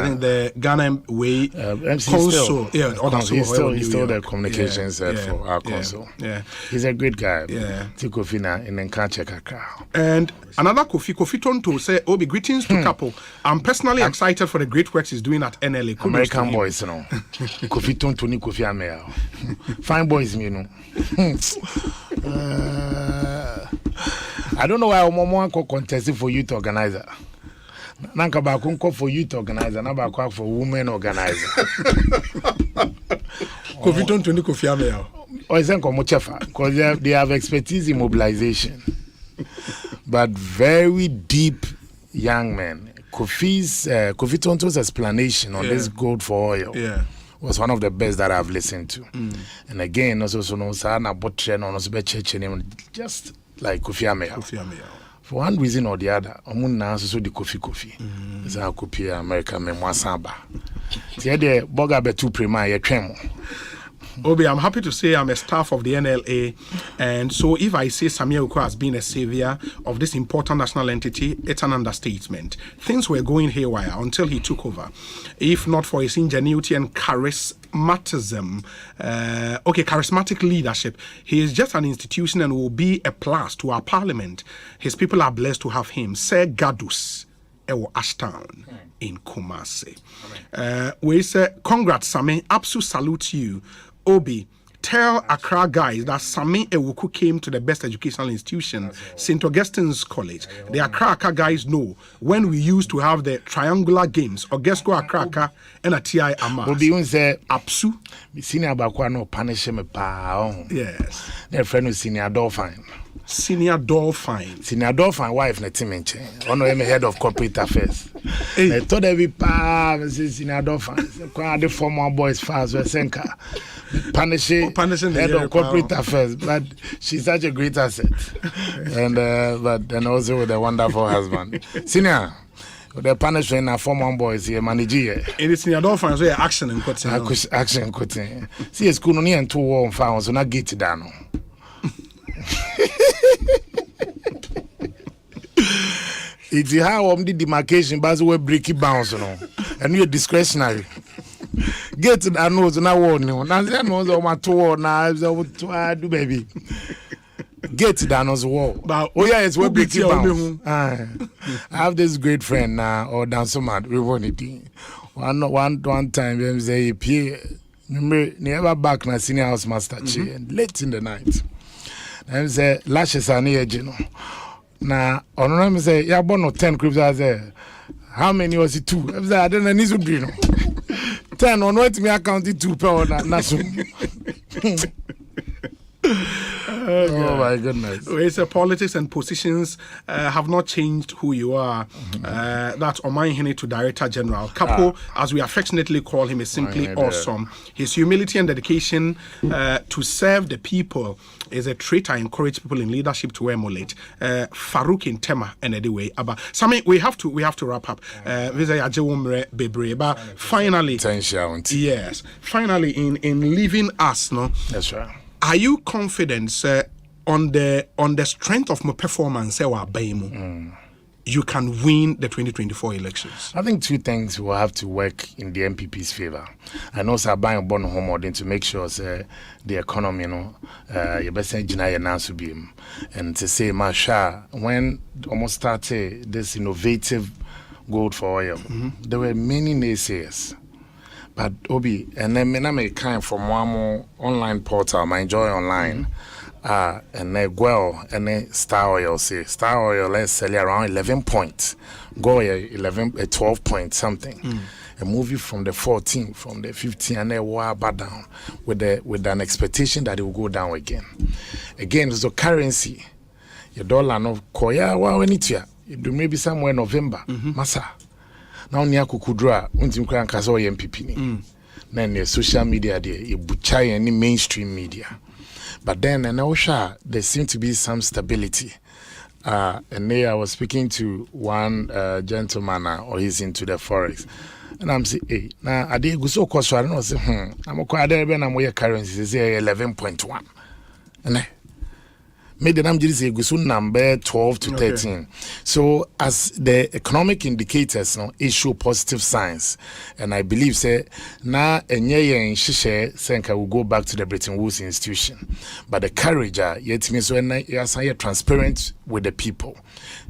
think the Ghana Way Consul. He's still the communications head for our Consul. Yeah, he's a great guy. Yeah, Tikofina in Nkanche Kakra. And another Kofi Tonto say, Obi, greetings to couple. I'm personally excited for the great works he's doing at NLA. Kudos American boys, you know. Kofi Tonto ni Kofi Ameyao. Fine boys, you know. I don't know why I'm more contesting for youth organizer. Nanka ba kunko for youth organizer, na ba kwa for women organizer. Kofi Tonto ni Kofi Ameyao. Because they have expertise in mobilization, but very deep young men. Kofi Tonto's explanation on this gold for oil was one of the best that I've listened to. And again, also just like Kofi Ameyao. For one reason or the other, Omunna also the Kofi. Is a copy American memoir samba. The other boga betu prima ye tremo. Obi, I'm happy to say I'm a staff of the NLA, and so if I say Samia Oku has been a savior of this important national entity, it's an understatement. Things were going haywire until he took over. If not for his ingenuity and charismatic leadership, he is just an institution and will be a plus to our parliament. His people are blessed to have him. Sir Gadus Ewo Ashtown in Kumasi. We say, congrats, Sami. Absolute salute you. Obi, tell Accra guys that Sami Ewuku came to the best educational institution, St. Augustine's College. The Accra guys know when we used to have the triangular games, Augusto Accra and a TI Amas. Obi, you say, Apsu, senior Bakwano, punish him a pa. Yes. Their friend is Senior Dolphin. Senior Dolphin wife na Timenche. Ono am head of corporate affairs. I told every pa Senior Dolphin. Quite the former boys fast we senka. Punishing head of corporate affairs, but she's such a great asset. And but also with a wonderful husband. Senior the punishment na former boys here manage here. It is Senior Dolphin so action and cutting. Action cutting. See school no near 2 war found so na get down. It's how the demarcation but we break it bounce and you're discretionary. Get to that nose na warn you. Now that nose on my tour now do baby. Get to that nose wall. But it's we break it bounce. I have this great friend now or down so mad we want it. One time them say remember never back na senior house master chair late in the night. I say lashes are near you know. Now on me say yeah born 10 cribs I say how many was it 2? I say I don't need to be no 10 on what me accounted 2 per na so. Oh my goodness. It's politics and positions have not changed who you are. That's Omaihene to Director General. Capo, as we affectionately call him, is simply awesome. His humility and dedication to serve the people is a trait I encourage people in leadership to emulate. Farouk in Tema and anyway. Sami, we have to wrap up. But finally, yes, finally in leaving us, no. That's right. Are you confident, sir, on the strength of my performance, you can win the 2024 elections? I think 2 things will have to work in the MPP's favor. And also buying born home to make sure the economy, you best and to say, Masha, when almost started this innovative gold for oil, there were many naysayers. But Obi, and then I make kind from one more online portal, my Enjoy Online. and Guel and Star Oil say Star Oil let's sell around 11 points. Go 12 point something. A movie from the 14, from the 15, and then back down with an expectation that it will go down again. Again, the currency, your dollar no koya wa when it you do maybe somewhere November, massa. Now near kukudra, untim kran kaso MPP ni. Then the social media there, you butcher any mainstream media. But then and also there seems to be some stability. And there I was speaking to one gentleman or he's into the forex. And I'm saying, hey, now I did go so close. I don't say, I'm quite there when I'm with currency, say 11.1. And made the number say go number 12 to 13. So as the economic indicators show positive signs, and I believe say now enye shishe senka will go back to the Bretton Woods institution. But the courage yet means when you are transparent with the people.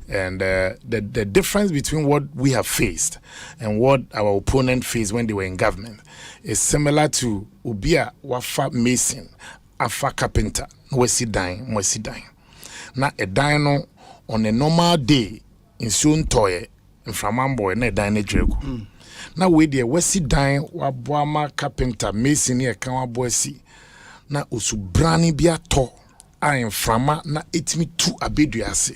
And the difference between what we have faced and what our opponent faced when they were in government is similar to Ubia Wafa Mason, Afa Carpenter, Mwesi Dine. Now a dino on a normal day in soon toy in Framambo and a dine Drego. Now we the Wesi Dine, Wabwama Carpenter, Mason near Kawabwesi. Now Usubrani Bia to I am Frama, na etimi tu abeduase.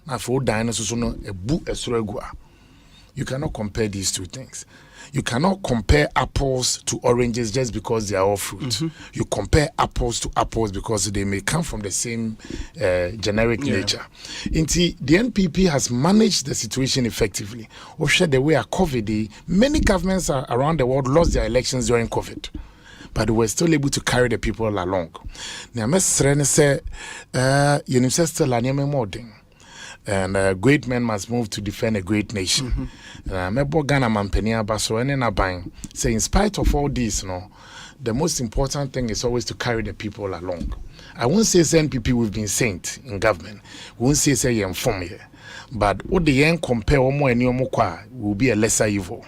Now for dinosaurs no a book a suragua. You cannot compare these two things. You cannot compare apples to oranges just because they are all fruit. You compare apples to apples because they may come from the same generic nature. Inti, the NPP has managed the situation effectively. Or the way a COVID, many governments around the world lost their elections during COVID. But they were still able to carry the people along. Now, Mr. say, University Lanyame and great men must move to defend a great nation. Ghana Mampenia Baso and Nabang say, in spite of all this, the most important thing is always to carry the people along. I won't say NPP we've been saint in government. We won't say you're informed here. But what the young compare Omo and Yomokwa will be a lesser evil.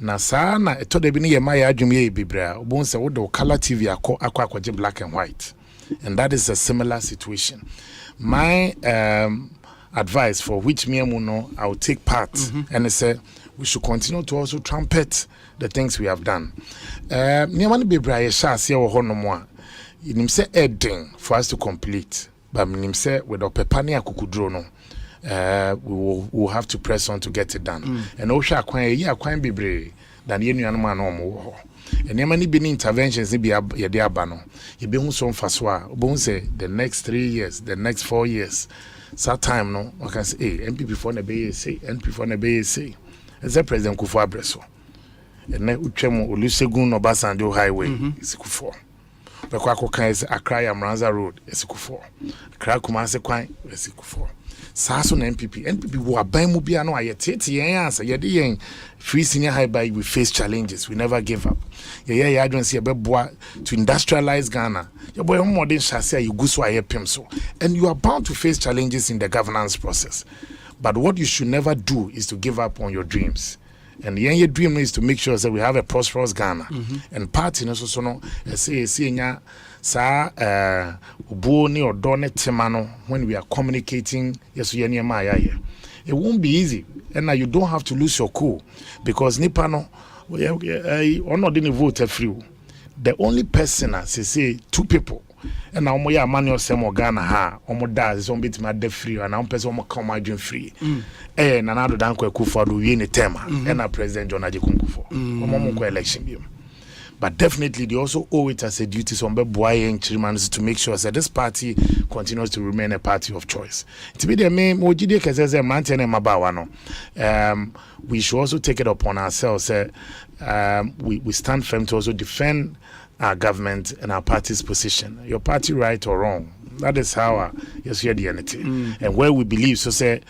Na saa na eto de bi ne yema ya adwum ye bibra obon se wo de color TV akwa black and white, and that is a similar situation. My advice for which me amuno I will take part and say we should continue to also trumpet the things we have done. Niamani bibra ye sha ase wo hono mo a nim se edin for us to complete, but nim se with opepani akukudro no we will have to press on to get it done. And Osha Kwan Bibre than Union Man or and Yamani been interventions be a diabano. You be some faswa, Bonse, the next 3 years, the next 4 years. That time no, I can say, hey, MP before the Bay say, MP for the Bay say, as a President Kufu Abreso. And then Uchemo Olusegun Obasanjo Highway is Kufu. The Kwako is Accra Amranza Road is Kufu. Accra Kumase Kwan is Kufu. Sasso NPP who are buying Mubiano, I yet answer. Yet, free senior high by we face challenges. We never give up. Yeah, I don't see a boy to industrialize Ghana. Your boy more than Shassia, you go so I so. And you are bound to face challenges in the governance process. But what you should never do is to give up on your dreams. And your dream is to make sure that we have a prosperous Ghana. And party so no say sa uboni or donne temano when we are communicating yes it won't be easy, and now you don't have to lose your cool because nipano or not didn't vote free. The only person say two people and now moya manual semo Ghana ha omo da is on bit my de free and now person omo come my dream free and another danko Akufo-Addo we ni tema and our president John Ajay Kufuor omo election bi. But definitely, they also owe it as a duty to make sure that this party continues to remain a party of choice. To be the main, we should also take it upon ourselves. We stand firm to also defend our government and our party's position. Your party, right or wrong, that is how you see the entity. And where we believe, so say,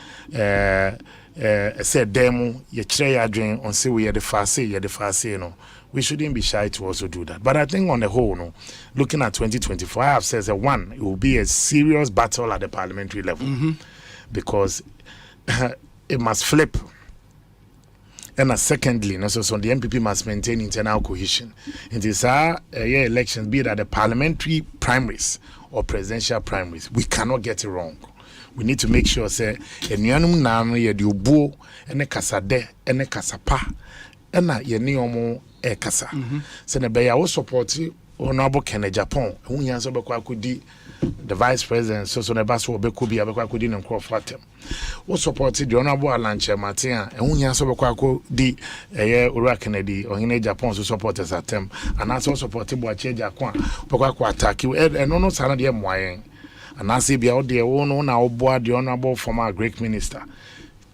demo, you try your dream on say we are the fast, we shouldn't be shy to also do that. But I think on the whole, looking at 2024, I have said that one, it will be a serious battle at the parliamentary level because it must flip. And secondly, so the MPP must maintain internal cohesion. It is our elections, be it at the parliamentary primaries or presidential primaries. We cannot get it wrong. We need to make sure say enuanum nan ye de obuo ene kasade ene kasapa ena ye ne omo e kasa. Se ne be ya wo support honorable Kennedy Japan. Hu yan so be kwa akodi the vice president so ne ba so be ko bi abekwa akodi ne nkrofo atem. Wo support the honorable Alanche Martin a hu yan so be kwa akodi Ora Kennedy ohine Japan so support as atem. And also support Boache Jakwa be kwa attack no no sana de moyen. And I say, be out there, now board the honorable former Greek minister.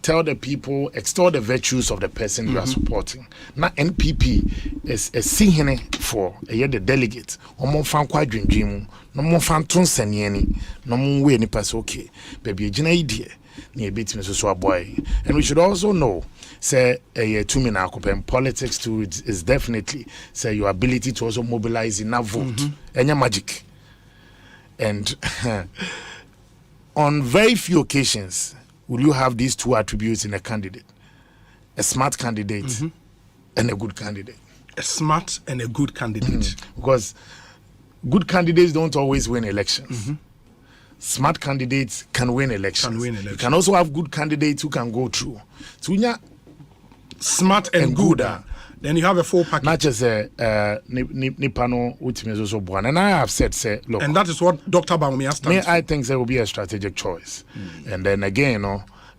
Tell the people, extol the virtues of the person you are supporting. Now, NPP is singing for the delegate. No more fan quadrin, no more fan tonseniani, no more way any pass okay. Baby, a gina idea, near bit Mrs. Boy. And we should also know, say, a 2 minute occupant politics too is definitely, say, your ability to also mobilize enough vote. And your magic. And on very few occasions will you have these two attributes in a candidate: a smart candidate and a good candidate. A smart and a good candidate. Because good candidates don't always win elections. Smart candidates can win elections. You can also have good candidates who can go through. So smart and good. Then you have a full package. Not just Nipano Utimizo Buan. And I have said, say, look. And that is what Dr. Baumia stands for. I think there will be a strategic choice. And then again,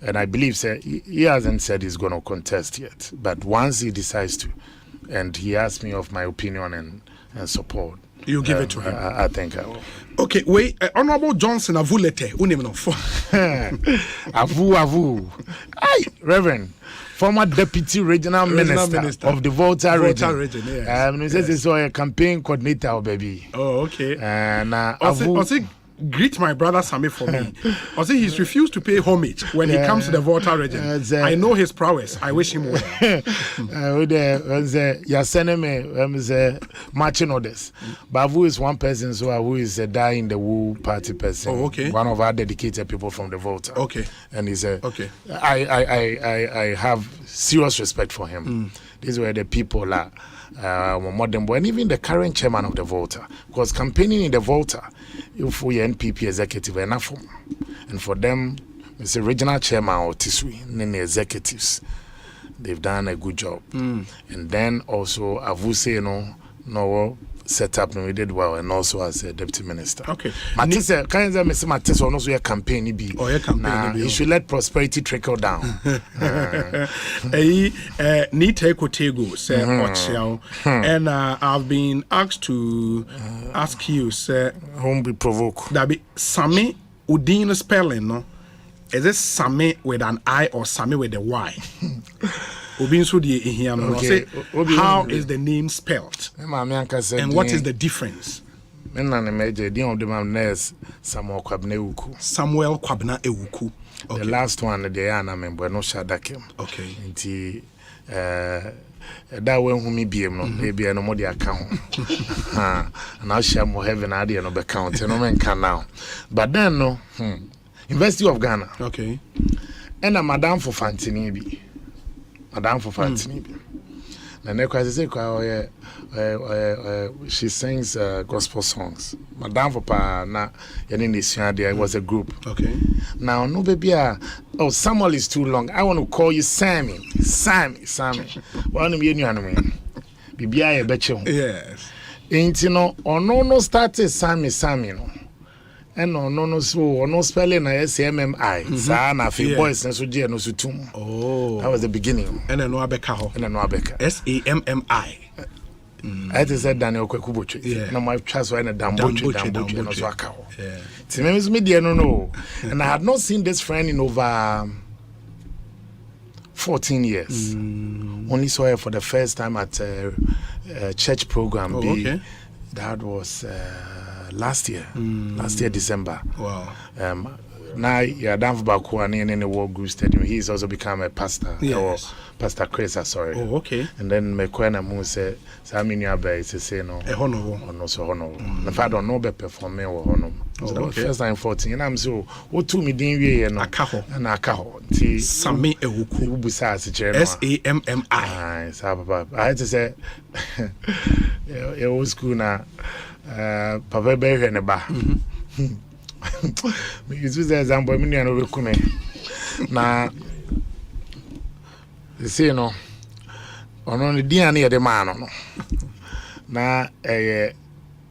and I believe he hasn't said he's going to contest yet. But once he decides to, and he asks me of my opinion and support, you give it to him. I think I will. Okay, wait. Honorable Johnson Avulete, Avu. Aye, Reverend. Former Deputy Regional Minister of the Volta region. He says he's a campaign coordinator, baby. Oh, okay. And also greet my brother Sami for me. Also, he's refused to pay homage when he comes to the Volta region. I know his prowess. I wish him well. You're sending me matching orders. Bavu is one person who is a die in the Wu party person. Oh, okay. One of our dedicated people from the Volta. Okay. And he's a. Okay. I have serious respect for him. These were the people that modern boy, and even the current chairman of the Volta, because campaigning in the Volta, if we NPP executive enough, and for them, it's a regional chairman or Tisui, and then the executives, they've done a good job. And then also, Avuse, no set up, and we did well, and also as a deputy minister. Okay. Matisse, can you say Matisse or also your campaign? You should let prosperity trickle down. Nite Kotego, say, and I've been asked to ask you, say, won't be provoked. That be Sami Udin spelling, no? Is it Sami with an I or Sami with a Y? Okay. How is the name spelled? And what is the difference? Samuel Kwabna Ewuku. Okay. The last one, the Yana member, no Shadakim. Okay. That way, whom me be no, maybe no more the account. And I'll share more heaven idea no account. No man can now. But then, no, University of Ghana. Okay. And a Madame for Fantini. Madame for Fantini. She sings gospel songs. Madame for Pa na there was a group. Okay. Now no baby Samuel is too long. I want to call you Sammy. One me Bibia e beche. Yes. Ain't no no started Sammy no. And no so no spelling SMMI. Sa na fe boys so je no sutum. Oh. That was the beginning. And no abeka ho. And no abeka. SAMMI. I just said Daniel Kwekuboche. No my chance why na Damboche no so aka ho. Yeah. Timemis media no. And I had not seen this friend in over 14 years. Only saw her for the first time at a church program. Okay. That was last year December. Wow. Now, yeah, Dan Bakuani in the World Group Stadium. He's also become a pastor. Yes. Pastor Chris, sorry. Oh, okay. And then Mekwena Moon said, Samini Abe is say no. A honorable. No, so honorable. If I don't know, be performing or honorable. First time 14. And I'm so, what to me, didn't we? And Akaho. And Akaho. Sami Ewuku. Busa, SAMMI. I had to say, it was school now. Papa Bear and a bar. Because this example, many are not coming. Now, you see, no, on the DNA of the man, now a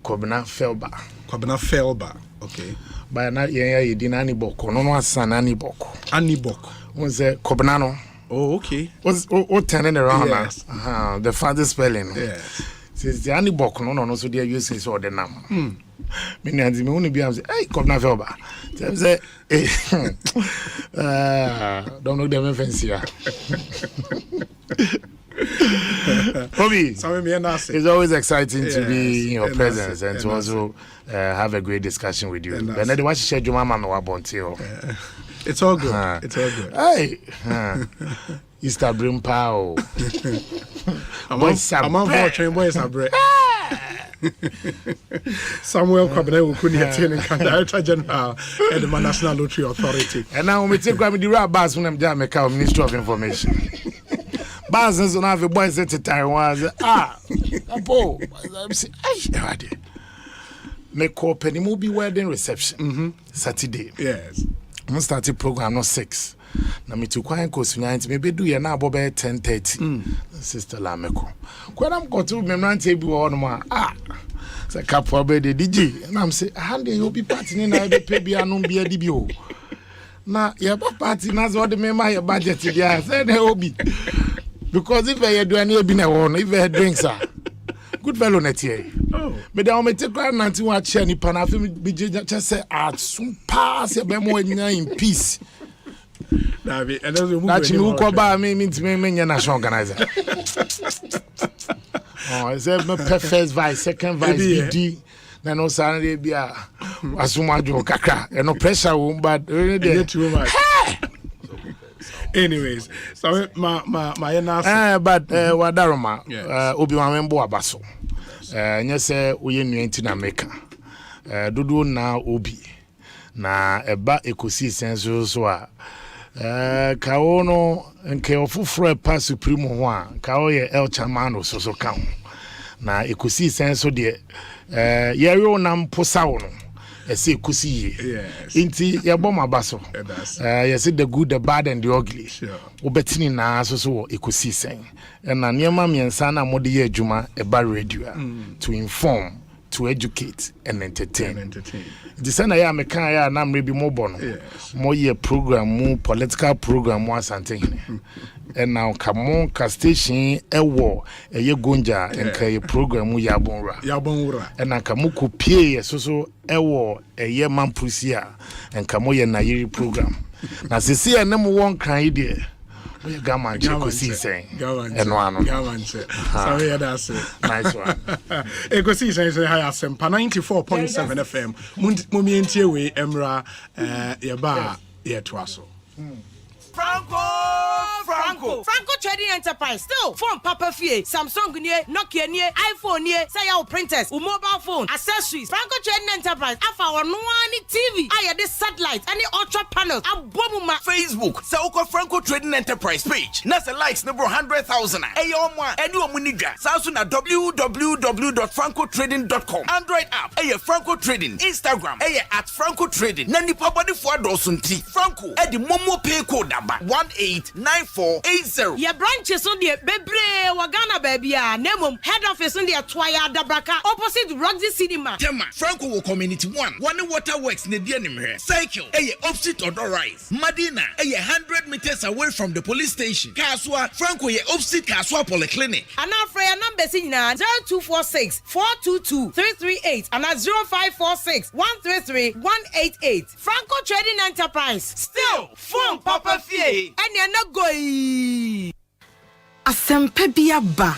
Kobina Felba, okay. By now, you didn't any book, no one son, any book. Any book was a Kobnano. Oh, okay. What's turning around? Yes. The father spelling. Yes. Since the any book, no, so they're using so the number. Many of them only be able to say, hey, Kobna Felba. Say, don't know them fancy. Bobby, it's always exciting to be in your presence and to also have a great discussion with you. But now, what you your mama no about you. It's all good. It's all good. Hey, Easter brim pow. I'm on watching boys are bread. Samuel Kwabena Kuni Director General at the National Lottery Authority. And now we take the right bus when I'm down Ministry of Information. Bas on have a boy set to Taiwan. Apo, I make up any movie wedding reception. Saturday. Yes. I'm starting program not 6. Na me to kwan kosunya maybe do ye na abobe 10:30 sister Lameko when I'm go to memrante bi wo no ma say kapo be the DJ na am say hande you be party na be pay bia no bia di bi o na ye ba party na so the member your budget dia say na obi because if you do any bi na won if you drinks are good fellow net here. Oh, but I me take grand 91 chair ni pan afim bi just say soon pass ye be mo in peace. That's you go by me national organizer. Oh, is that first vice, second vice, BD. Then no Saturday be a Asumajo Kaka, and no pressure won't but really too much. Anyways, so my but Wadaroma, Obi-Wan Membo Abaso. Yes, we knew in America. Dudu na Obi. Na eba Ekosiisen so kaono nke ofufro pa supreme ho a kao ye el chamano so ka ho na Ekosiisen so de yero nam posawo no ese Ekosi inti ye bom abaso yes the good the bad and the ugly obetini na so Ekosiisen na niema miensa na mode ye adwuma eba radio to inform, to educate and entertain. The same I am can ya na mrebi mo bono. Mo ye program, mo political program mo asante. And now come ka station ewo eye gonja and ka program mo yabonra. And na ka mo kopie so ewo eye mampusia and ka mo ye na yiri program. Na sisi e na mo won kan ide. We gaman Ekosiisen. Gaman. Sorry, that's it. Nice one. Ekosiisen is high Asempa 94.7 FM. Mumi entie we emra yeba yetwaso. Franco Trading Enterprise still phone Papa Fie, Samsung nie, Nokia nie, iPhone nie, say your printers, mobile phone, accessories. Franco Trading Enterprise afa our no TV, aya this satellite, any ultra panels, abomuma Facebook. Say uko Franco Trading Enterprise page. Na say likes number 100,000. Ayo mwa, eni omuniga. Sansu na www.francotrading.com. Android app, aye Franco Trading. Instagram, aye at Franco Trading. Na nipa body for dosunti. Franco, edi momo pay code number 189480. Your branches on the Bebre Wagana baby, Nemum, head office on the Twaya Dabraka, opposite Roxy Cinema. Tema, Franco will Community 1. One water works near the enemy. Cycle, a opposite or rise. Madina, a 100 meters away from the police station. Kaswa, Franco, a opposite Kaswa Polyclinic. And now for your number, 0246 422 338 and 0546 133 188. Franco Trading Enterprise. Still, phone Papa Fie. And you're not going. Asempa biaba.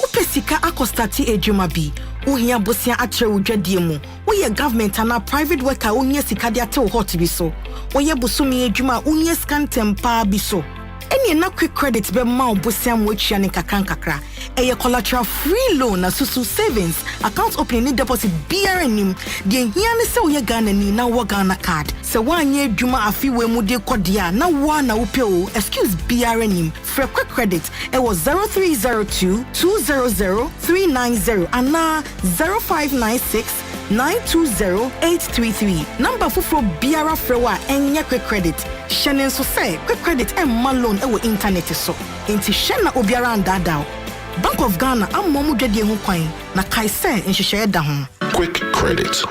Upesika akostati ejuma bi. Uhia bosia atre udwadie mu. woyɛ government ana private worker wonya sika de ate wo hot bi so woyɛ busumi adwuma wonya scantem pa bi so eni na quick credit be ma obosiam wo atwa ne kakra eye collateral free loan na susu savings account opening ni deposit biara nim de hia ne se woyɛ Ghana ni na wo Ghana card se wanye adwuma afi we mu de kodia na wo na wo pe o excuse biara nim for quick credit it was 0302 200 390 and 0596 920-833. Number for Biara Frewa and quick credit. Shannon so say quick credit and man loan ewo internet so. Inti Shanna Obiara and Dadao. Bank of Ghana am momu dwede ho kwan na kai say nhihye da ho. Quick credit.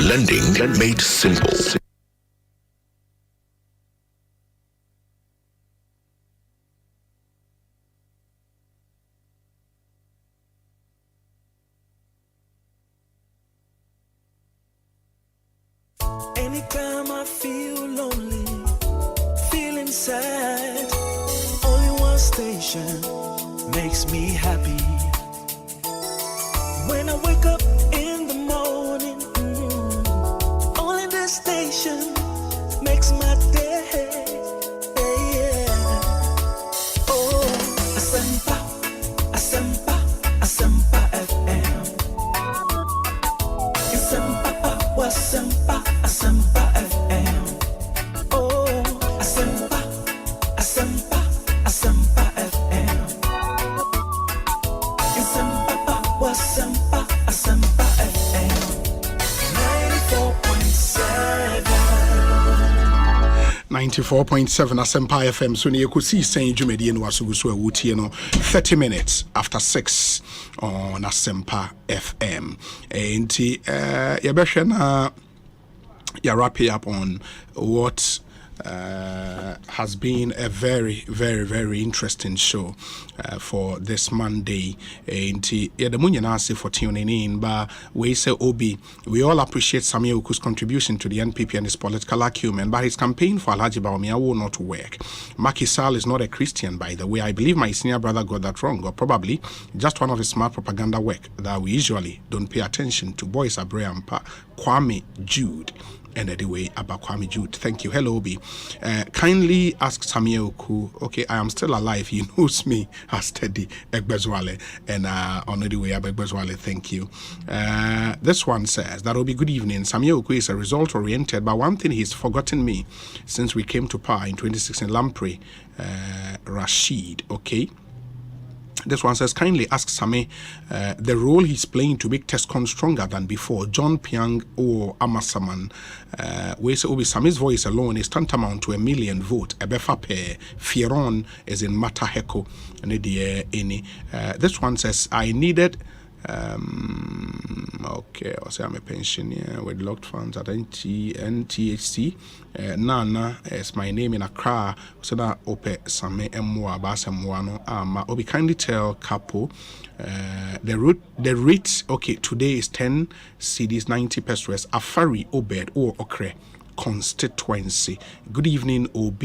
Lending made simple. Anytime I feel lonely, feeling sad, only one station makes me happy. When I wake up in the morning, only this station makes my day. Yeah. Oh, Asempa, Asempa, Asempa FM. Asempa, Asempa. Asempa FM. Oh, Asempa, Asempa, Asempa FM. Asempa, Asempa, Asempa FM. 94.7 Asempa FM. So ni Ekosiisen Jumedi no asugusu awutie no 30 minutes after 6 on Asempa FM. Enti yebehwe na you're wrapping up on what has been a very, very, very interesting show for this Monday. And the Munyan for tuning in, but we say Obi, we all appreciate Samuel Oku's contribution to the NPP and his political acumen, but his campaign for Alhaji Bawumia will not work. Macky Sall is not a Christian, by the way. I believe my senior brother got that wrong, or probably just one of his smart propaganda work that we usually don't pay attention to. Boys Abraham Kwame Jude. And anyway, about Kwame Jude. Thank you. Hello, Obi. Kindly ask Samuel Oku. Okay, I am still alive. He knows me as Teddy Egbezwale. And on the way, Egbezwale, thank you. This one says, that will be good evening. Samuel Oku is a result-oriented, but one thing he's forgotten me since we came to power in 2016, Lampre Rashid. Okay. This one says, kindly ask Same the role he's playing to make Tescon stronger than before. John Piang or Amasaman. We say, Obi Same's voice alone is tantamount to 1 million vote. Ebefa pe Fieron is in Mataheko. This one says, I needed. Okay, I'll say I'm a pensioner with locked funds at NTHC. Nana is my name in Accra. So that Ope Same Mwa Basamwano. Obi kindly tell Capo the rate. Okay, today is 10 CDs, 90 pesos. Afari Obed or Okre constituency. Good evening, OB.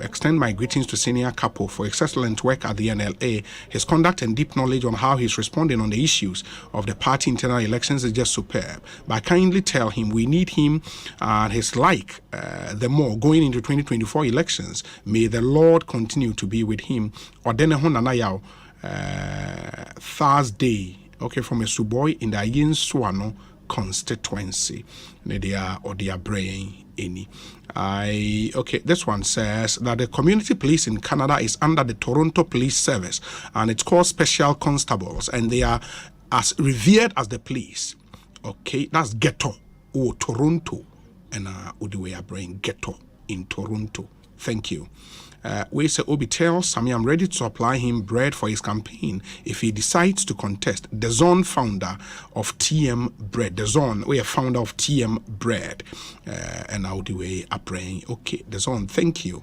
Extend my greetings to senior Capo for excellent work at the NLA. His conduct and deep knowledge on how he's responding on the issues of the party internal elections is just superb. But kindly tell him we need him and his like the more going into 2024 elections. May the Lord continue to be with him. Thursday, okay, from a Suboy in the Ayin Swano constituency. Their brain any. Okay, this one says that the community police in Canada is under the Toronto Police Service and it's called Special Constables and they are as revered as the police. Okay, that's ghetto or Toronto and we are brain ghetto in Toronto. Thank you. We say Obi tells Sammy I'm ready to supply him bread for his campaign if he decides to contest. The Zone founder of TM Bread. The Zone, we are founder of TM Bread. And how do we are praying? Okay, The Zone, thank you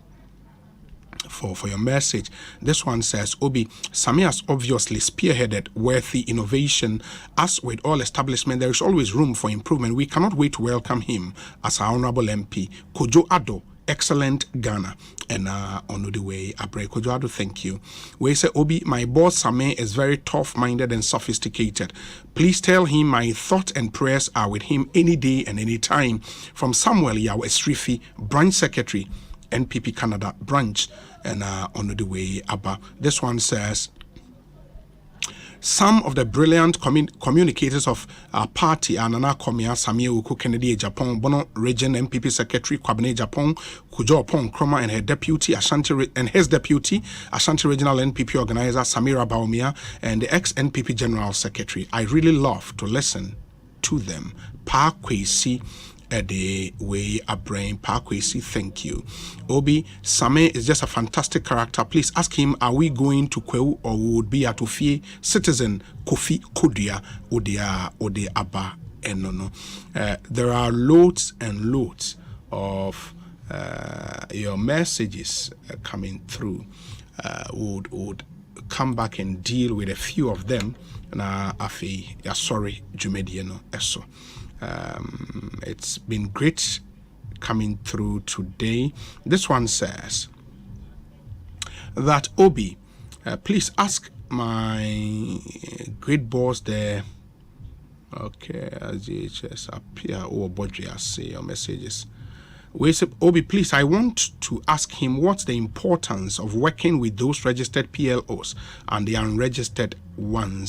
for your message. This one says, Obi, Sammy has obviously spearheaded worthy innovation. As with all establishment, there is always room for improvement. We cannot wait to welcome him as our honorable MP. Kojo Ado Excellent Ghana. And on the way, Abrekojoado, thank you. We say, Obi, my boss Same is very tough-minded and sophisticated. Please tell him my thoughts and prayers are with him any day and any time. From Samuel Yao Esrifi, Branch Secretary, NPP Canada Branch. And on the way, Abba. This one says, some of the brilliant communicators of our party are Nana Komia, Samia Uku Kennedy Japan, Bono Region MPP Secretary Kwabene Japan, Kujo Pong Kroma and her deputy his deputy Ashanti Regional NPP organizer Samira Baumia and the ex-NPP General Secretary. I really love to listen to them. Pa Kwesi the way a brain Parkway, thank you. Obi Same is just a fantastic character. Please ask him, are we going to Kweu or would be at Ofie citizen Kofi Kodia Ode Abba and no. There are loads and loads of your messages coming through. Would come back and deal with a few of them. Na afi ya sorry Jumediano eso. It's been great coming through today. This one says that Obi, please ask my great boss there. Okay, GHS appear or Bodri, I see your messages. We say, Obi, please, I want to ask him what's the importance of working with those registered PLOs and the unregistered ones.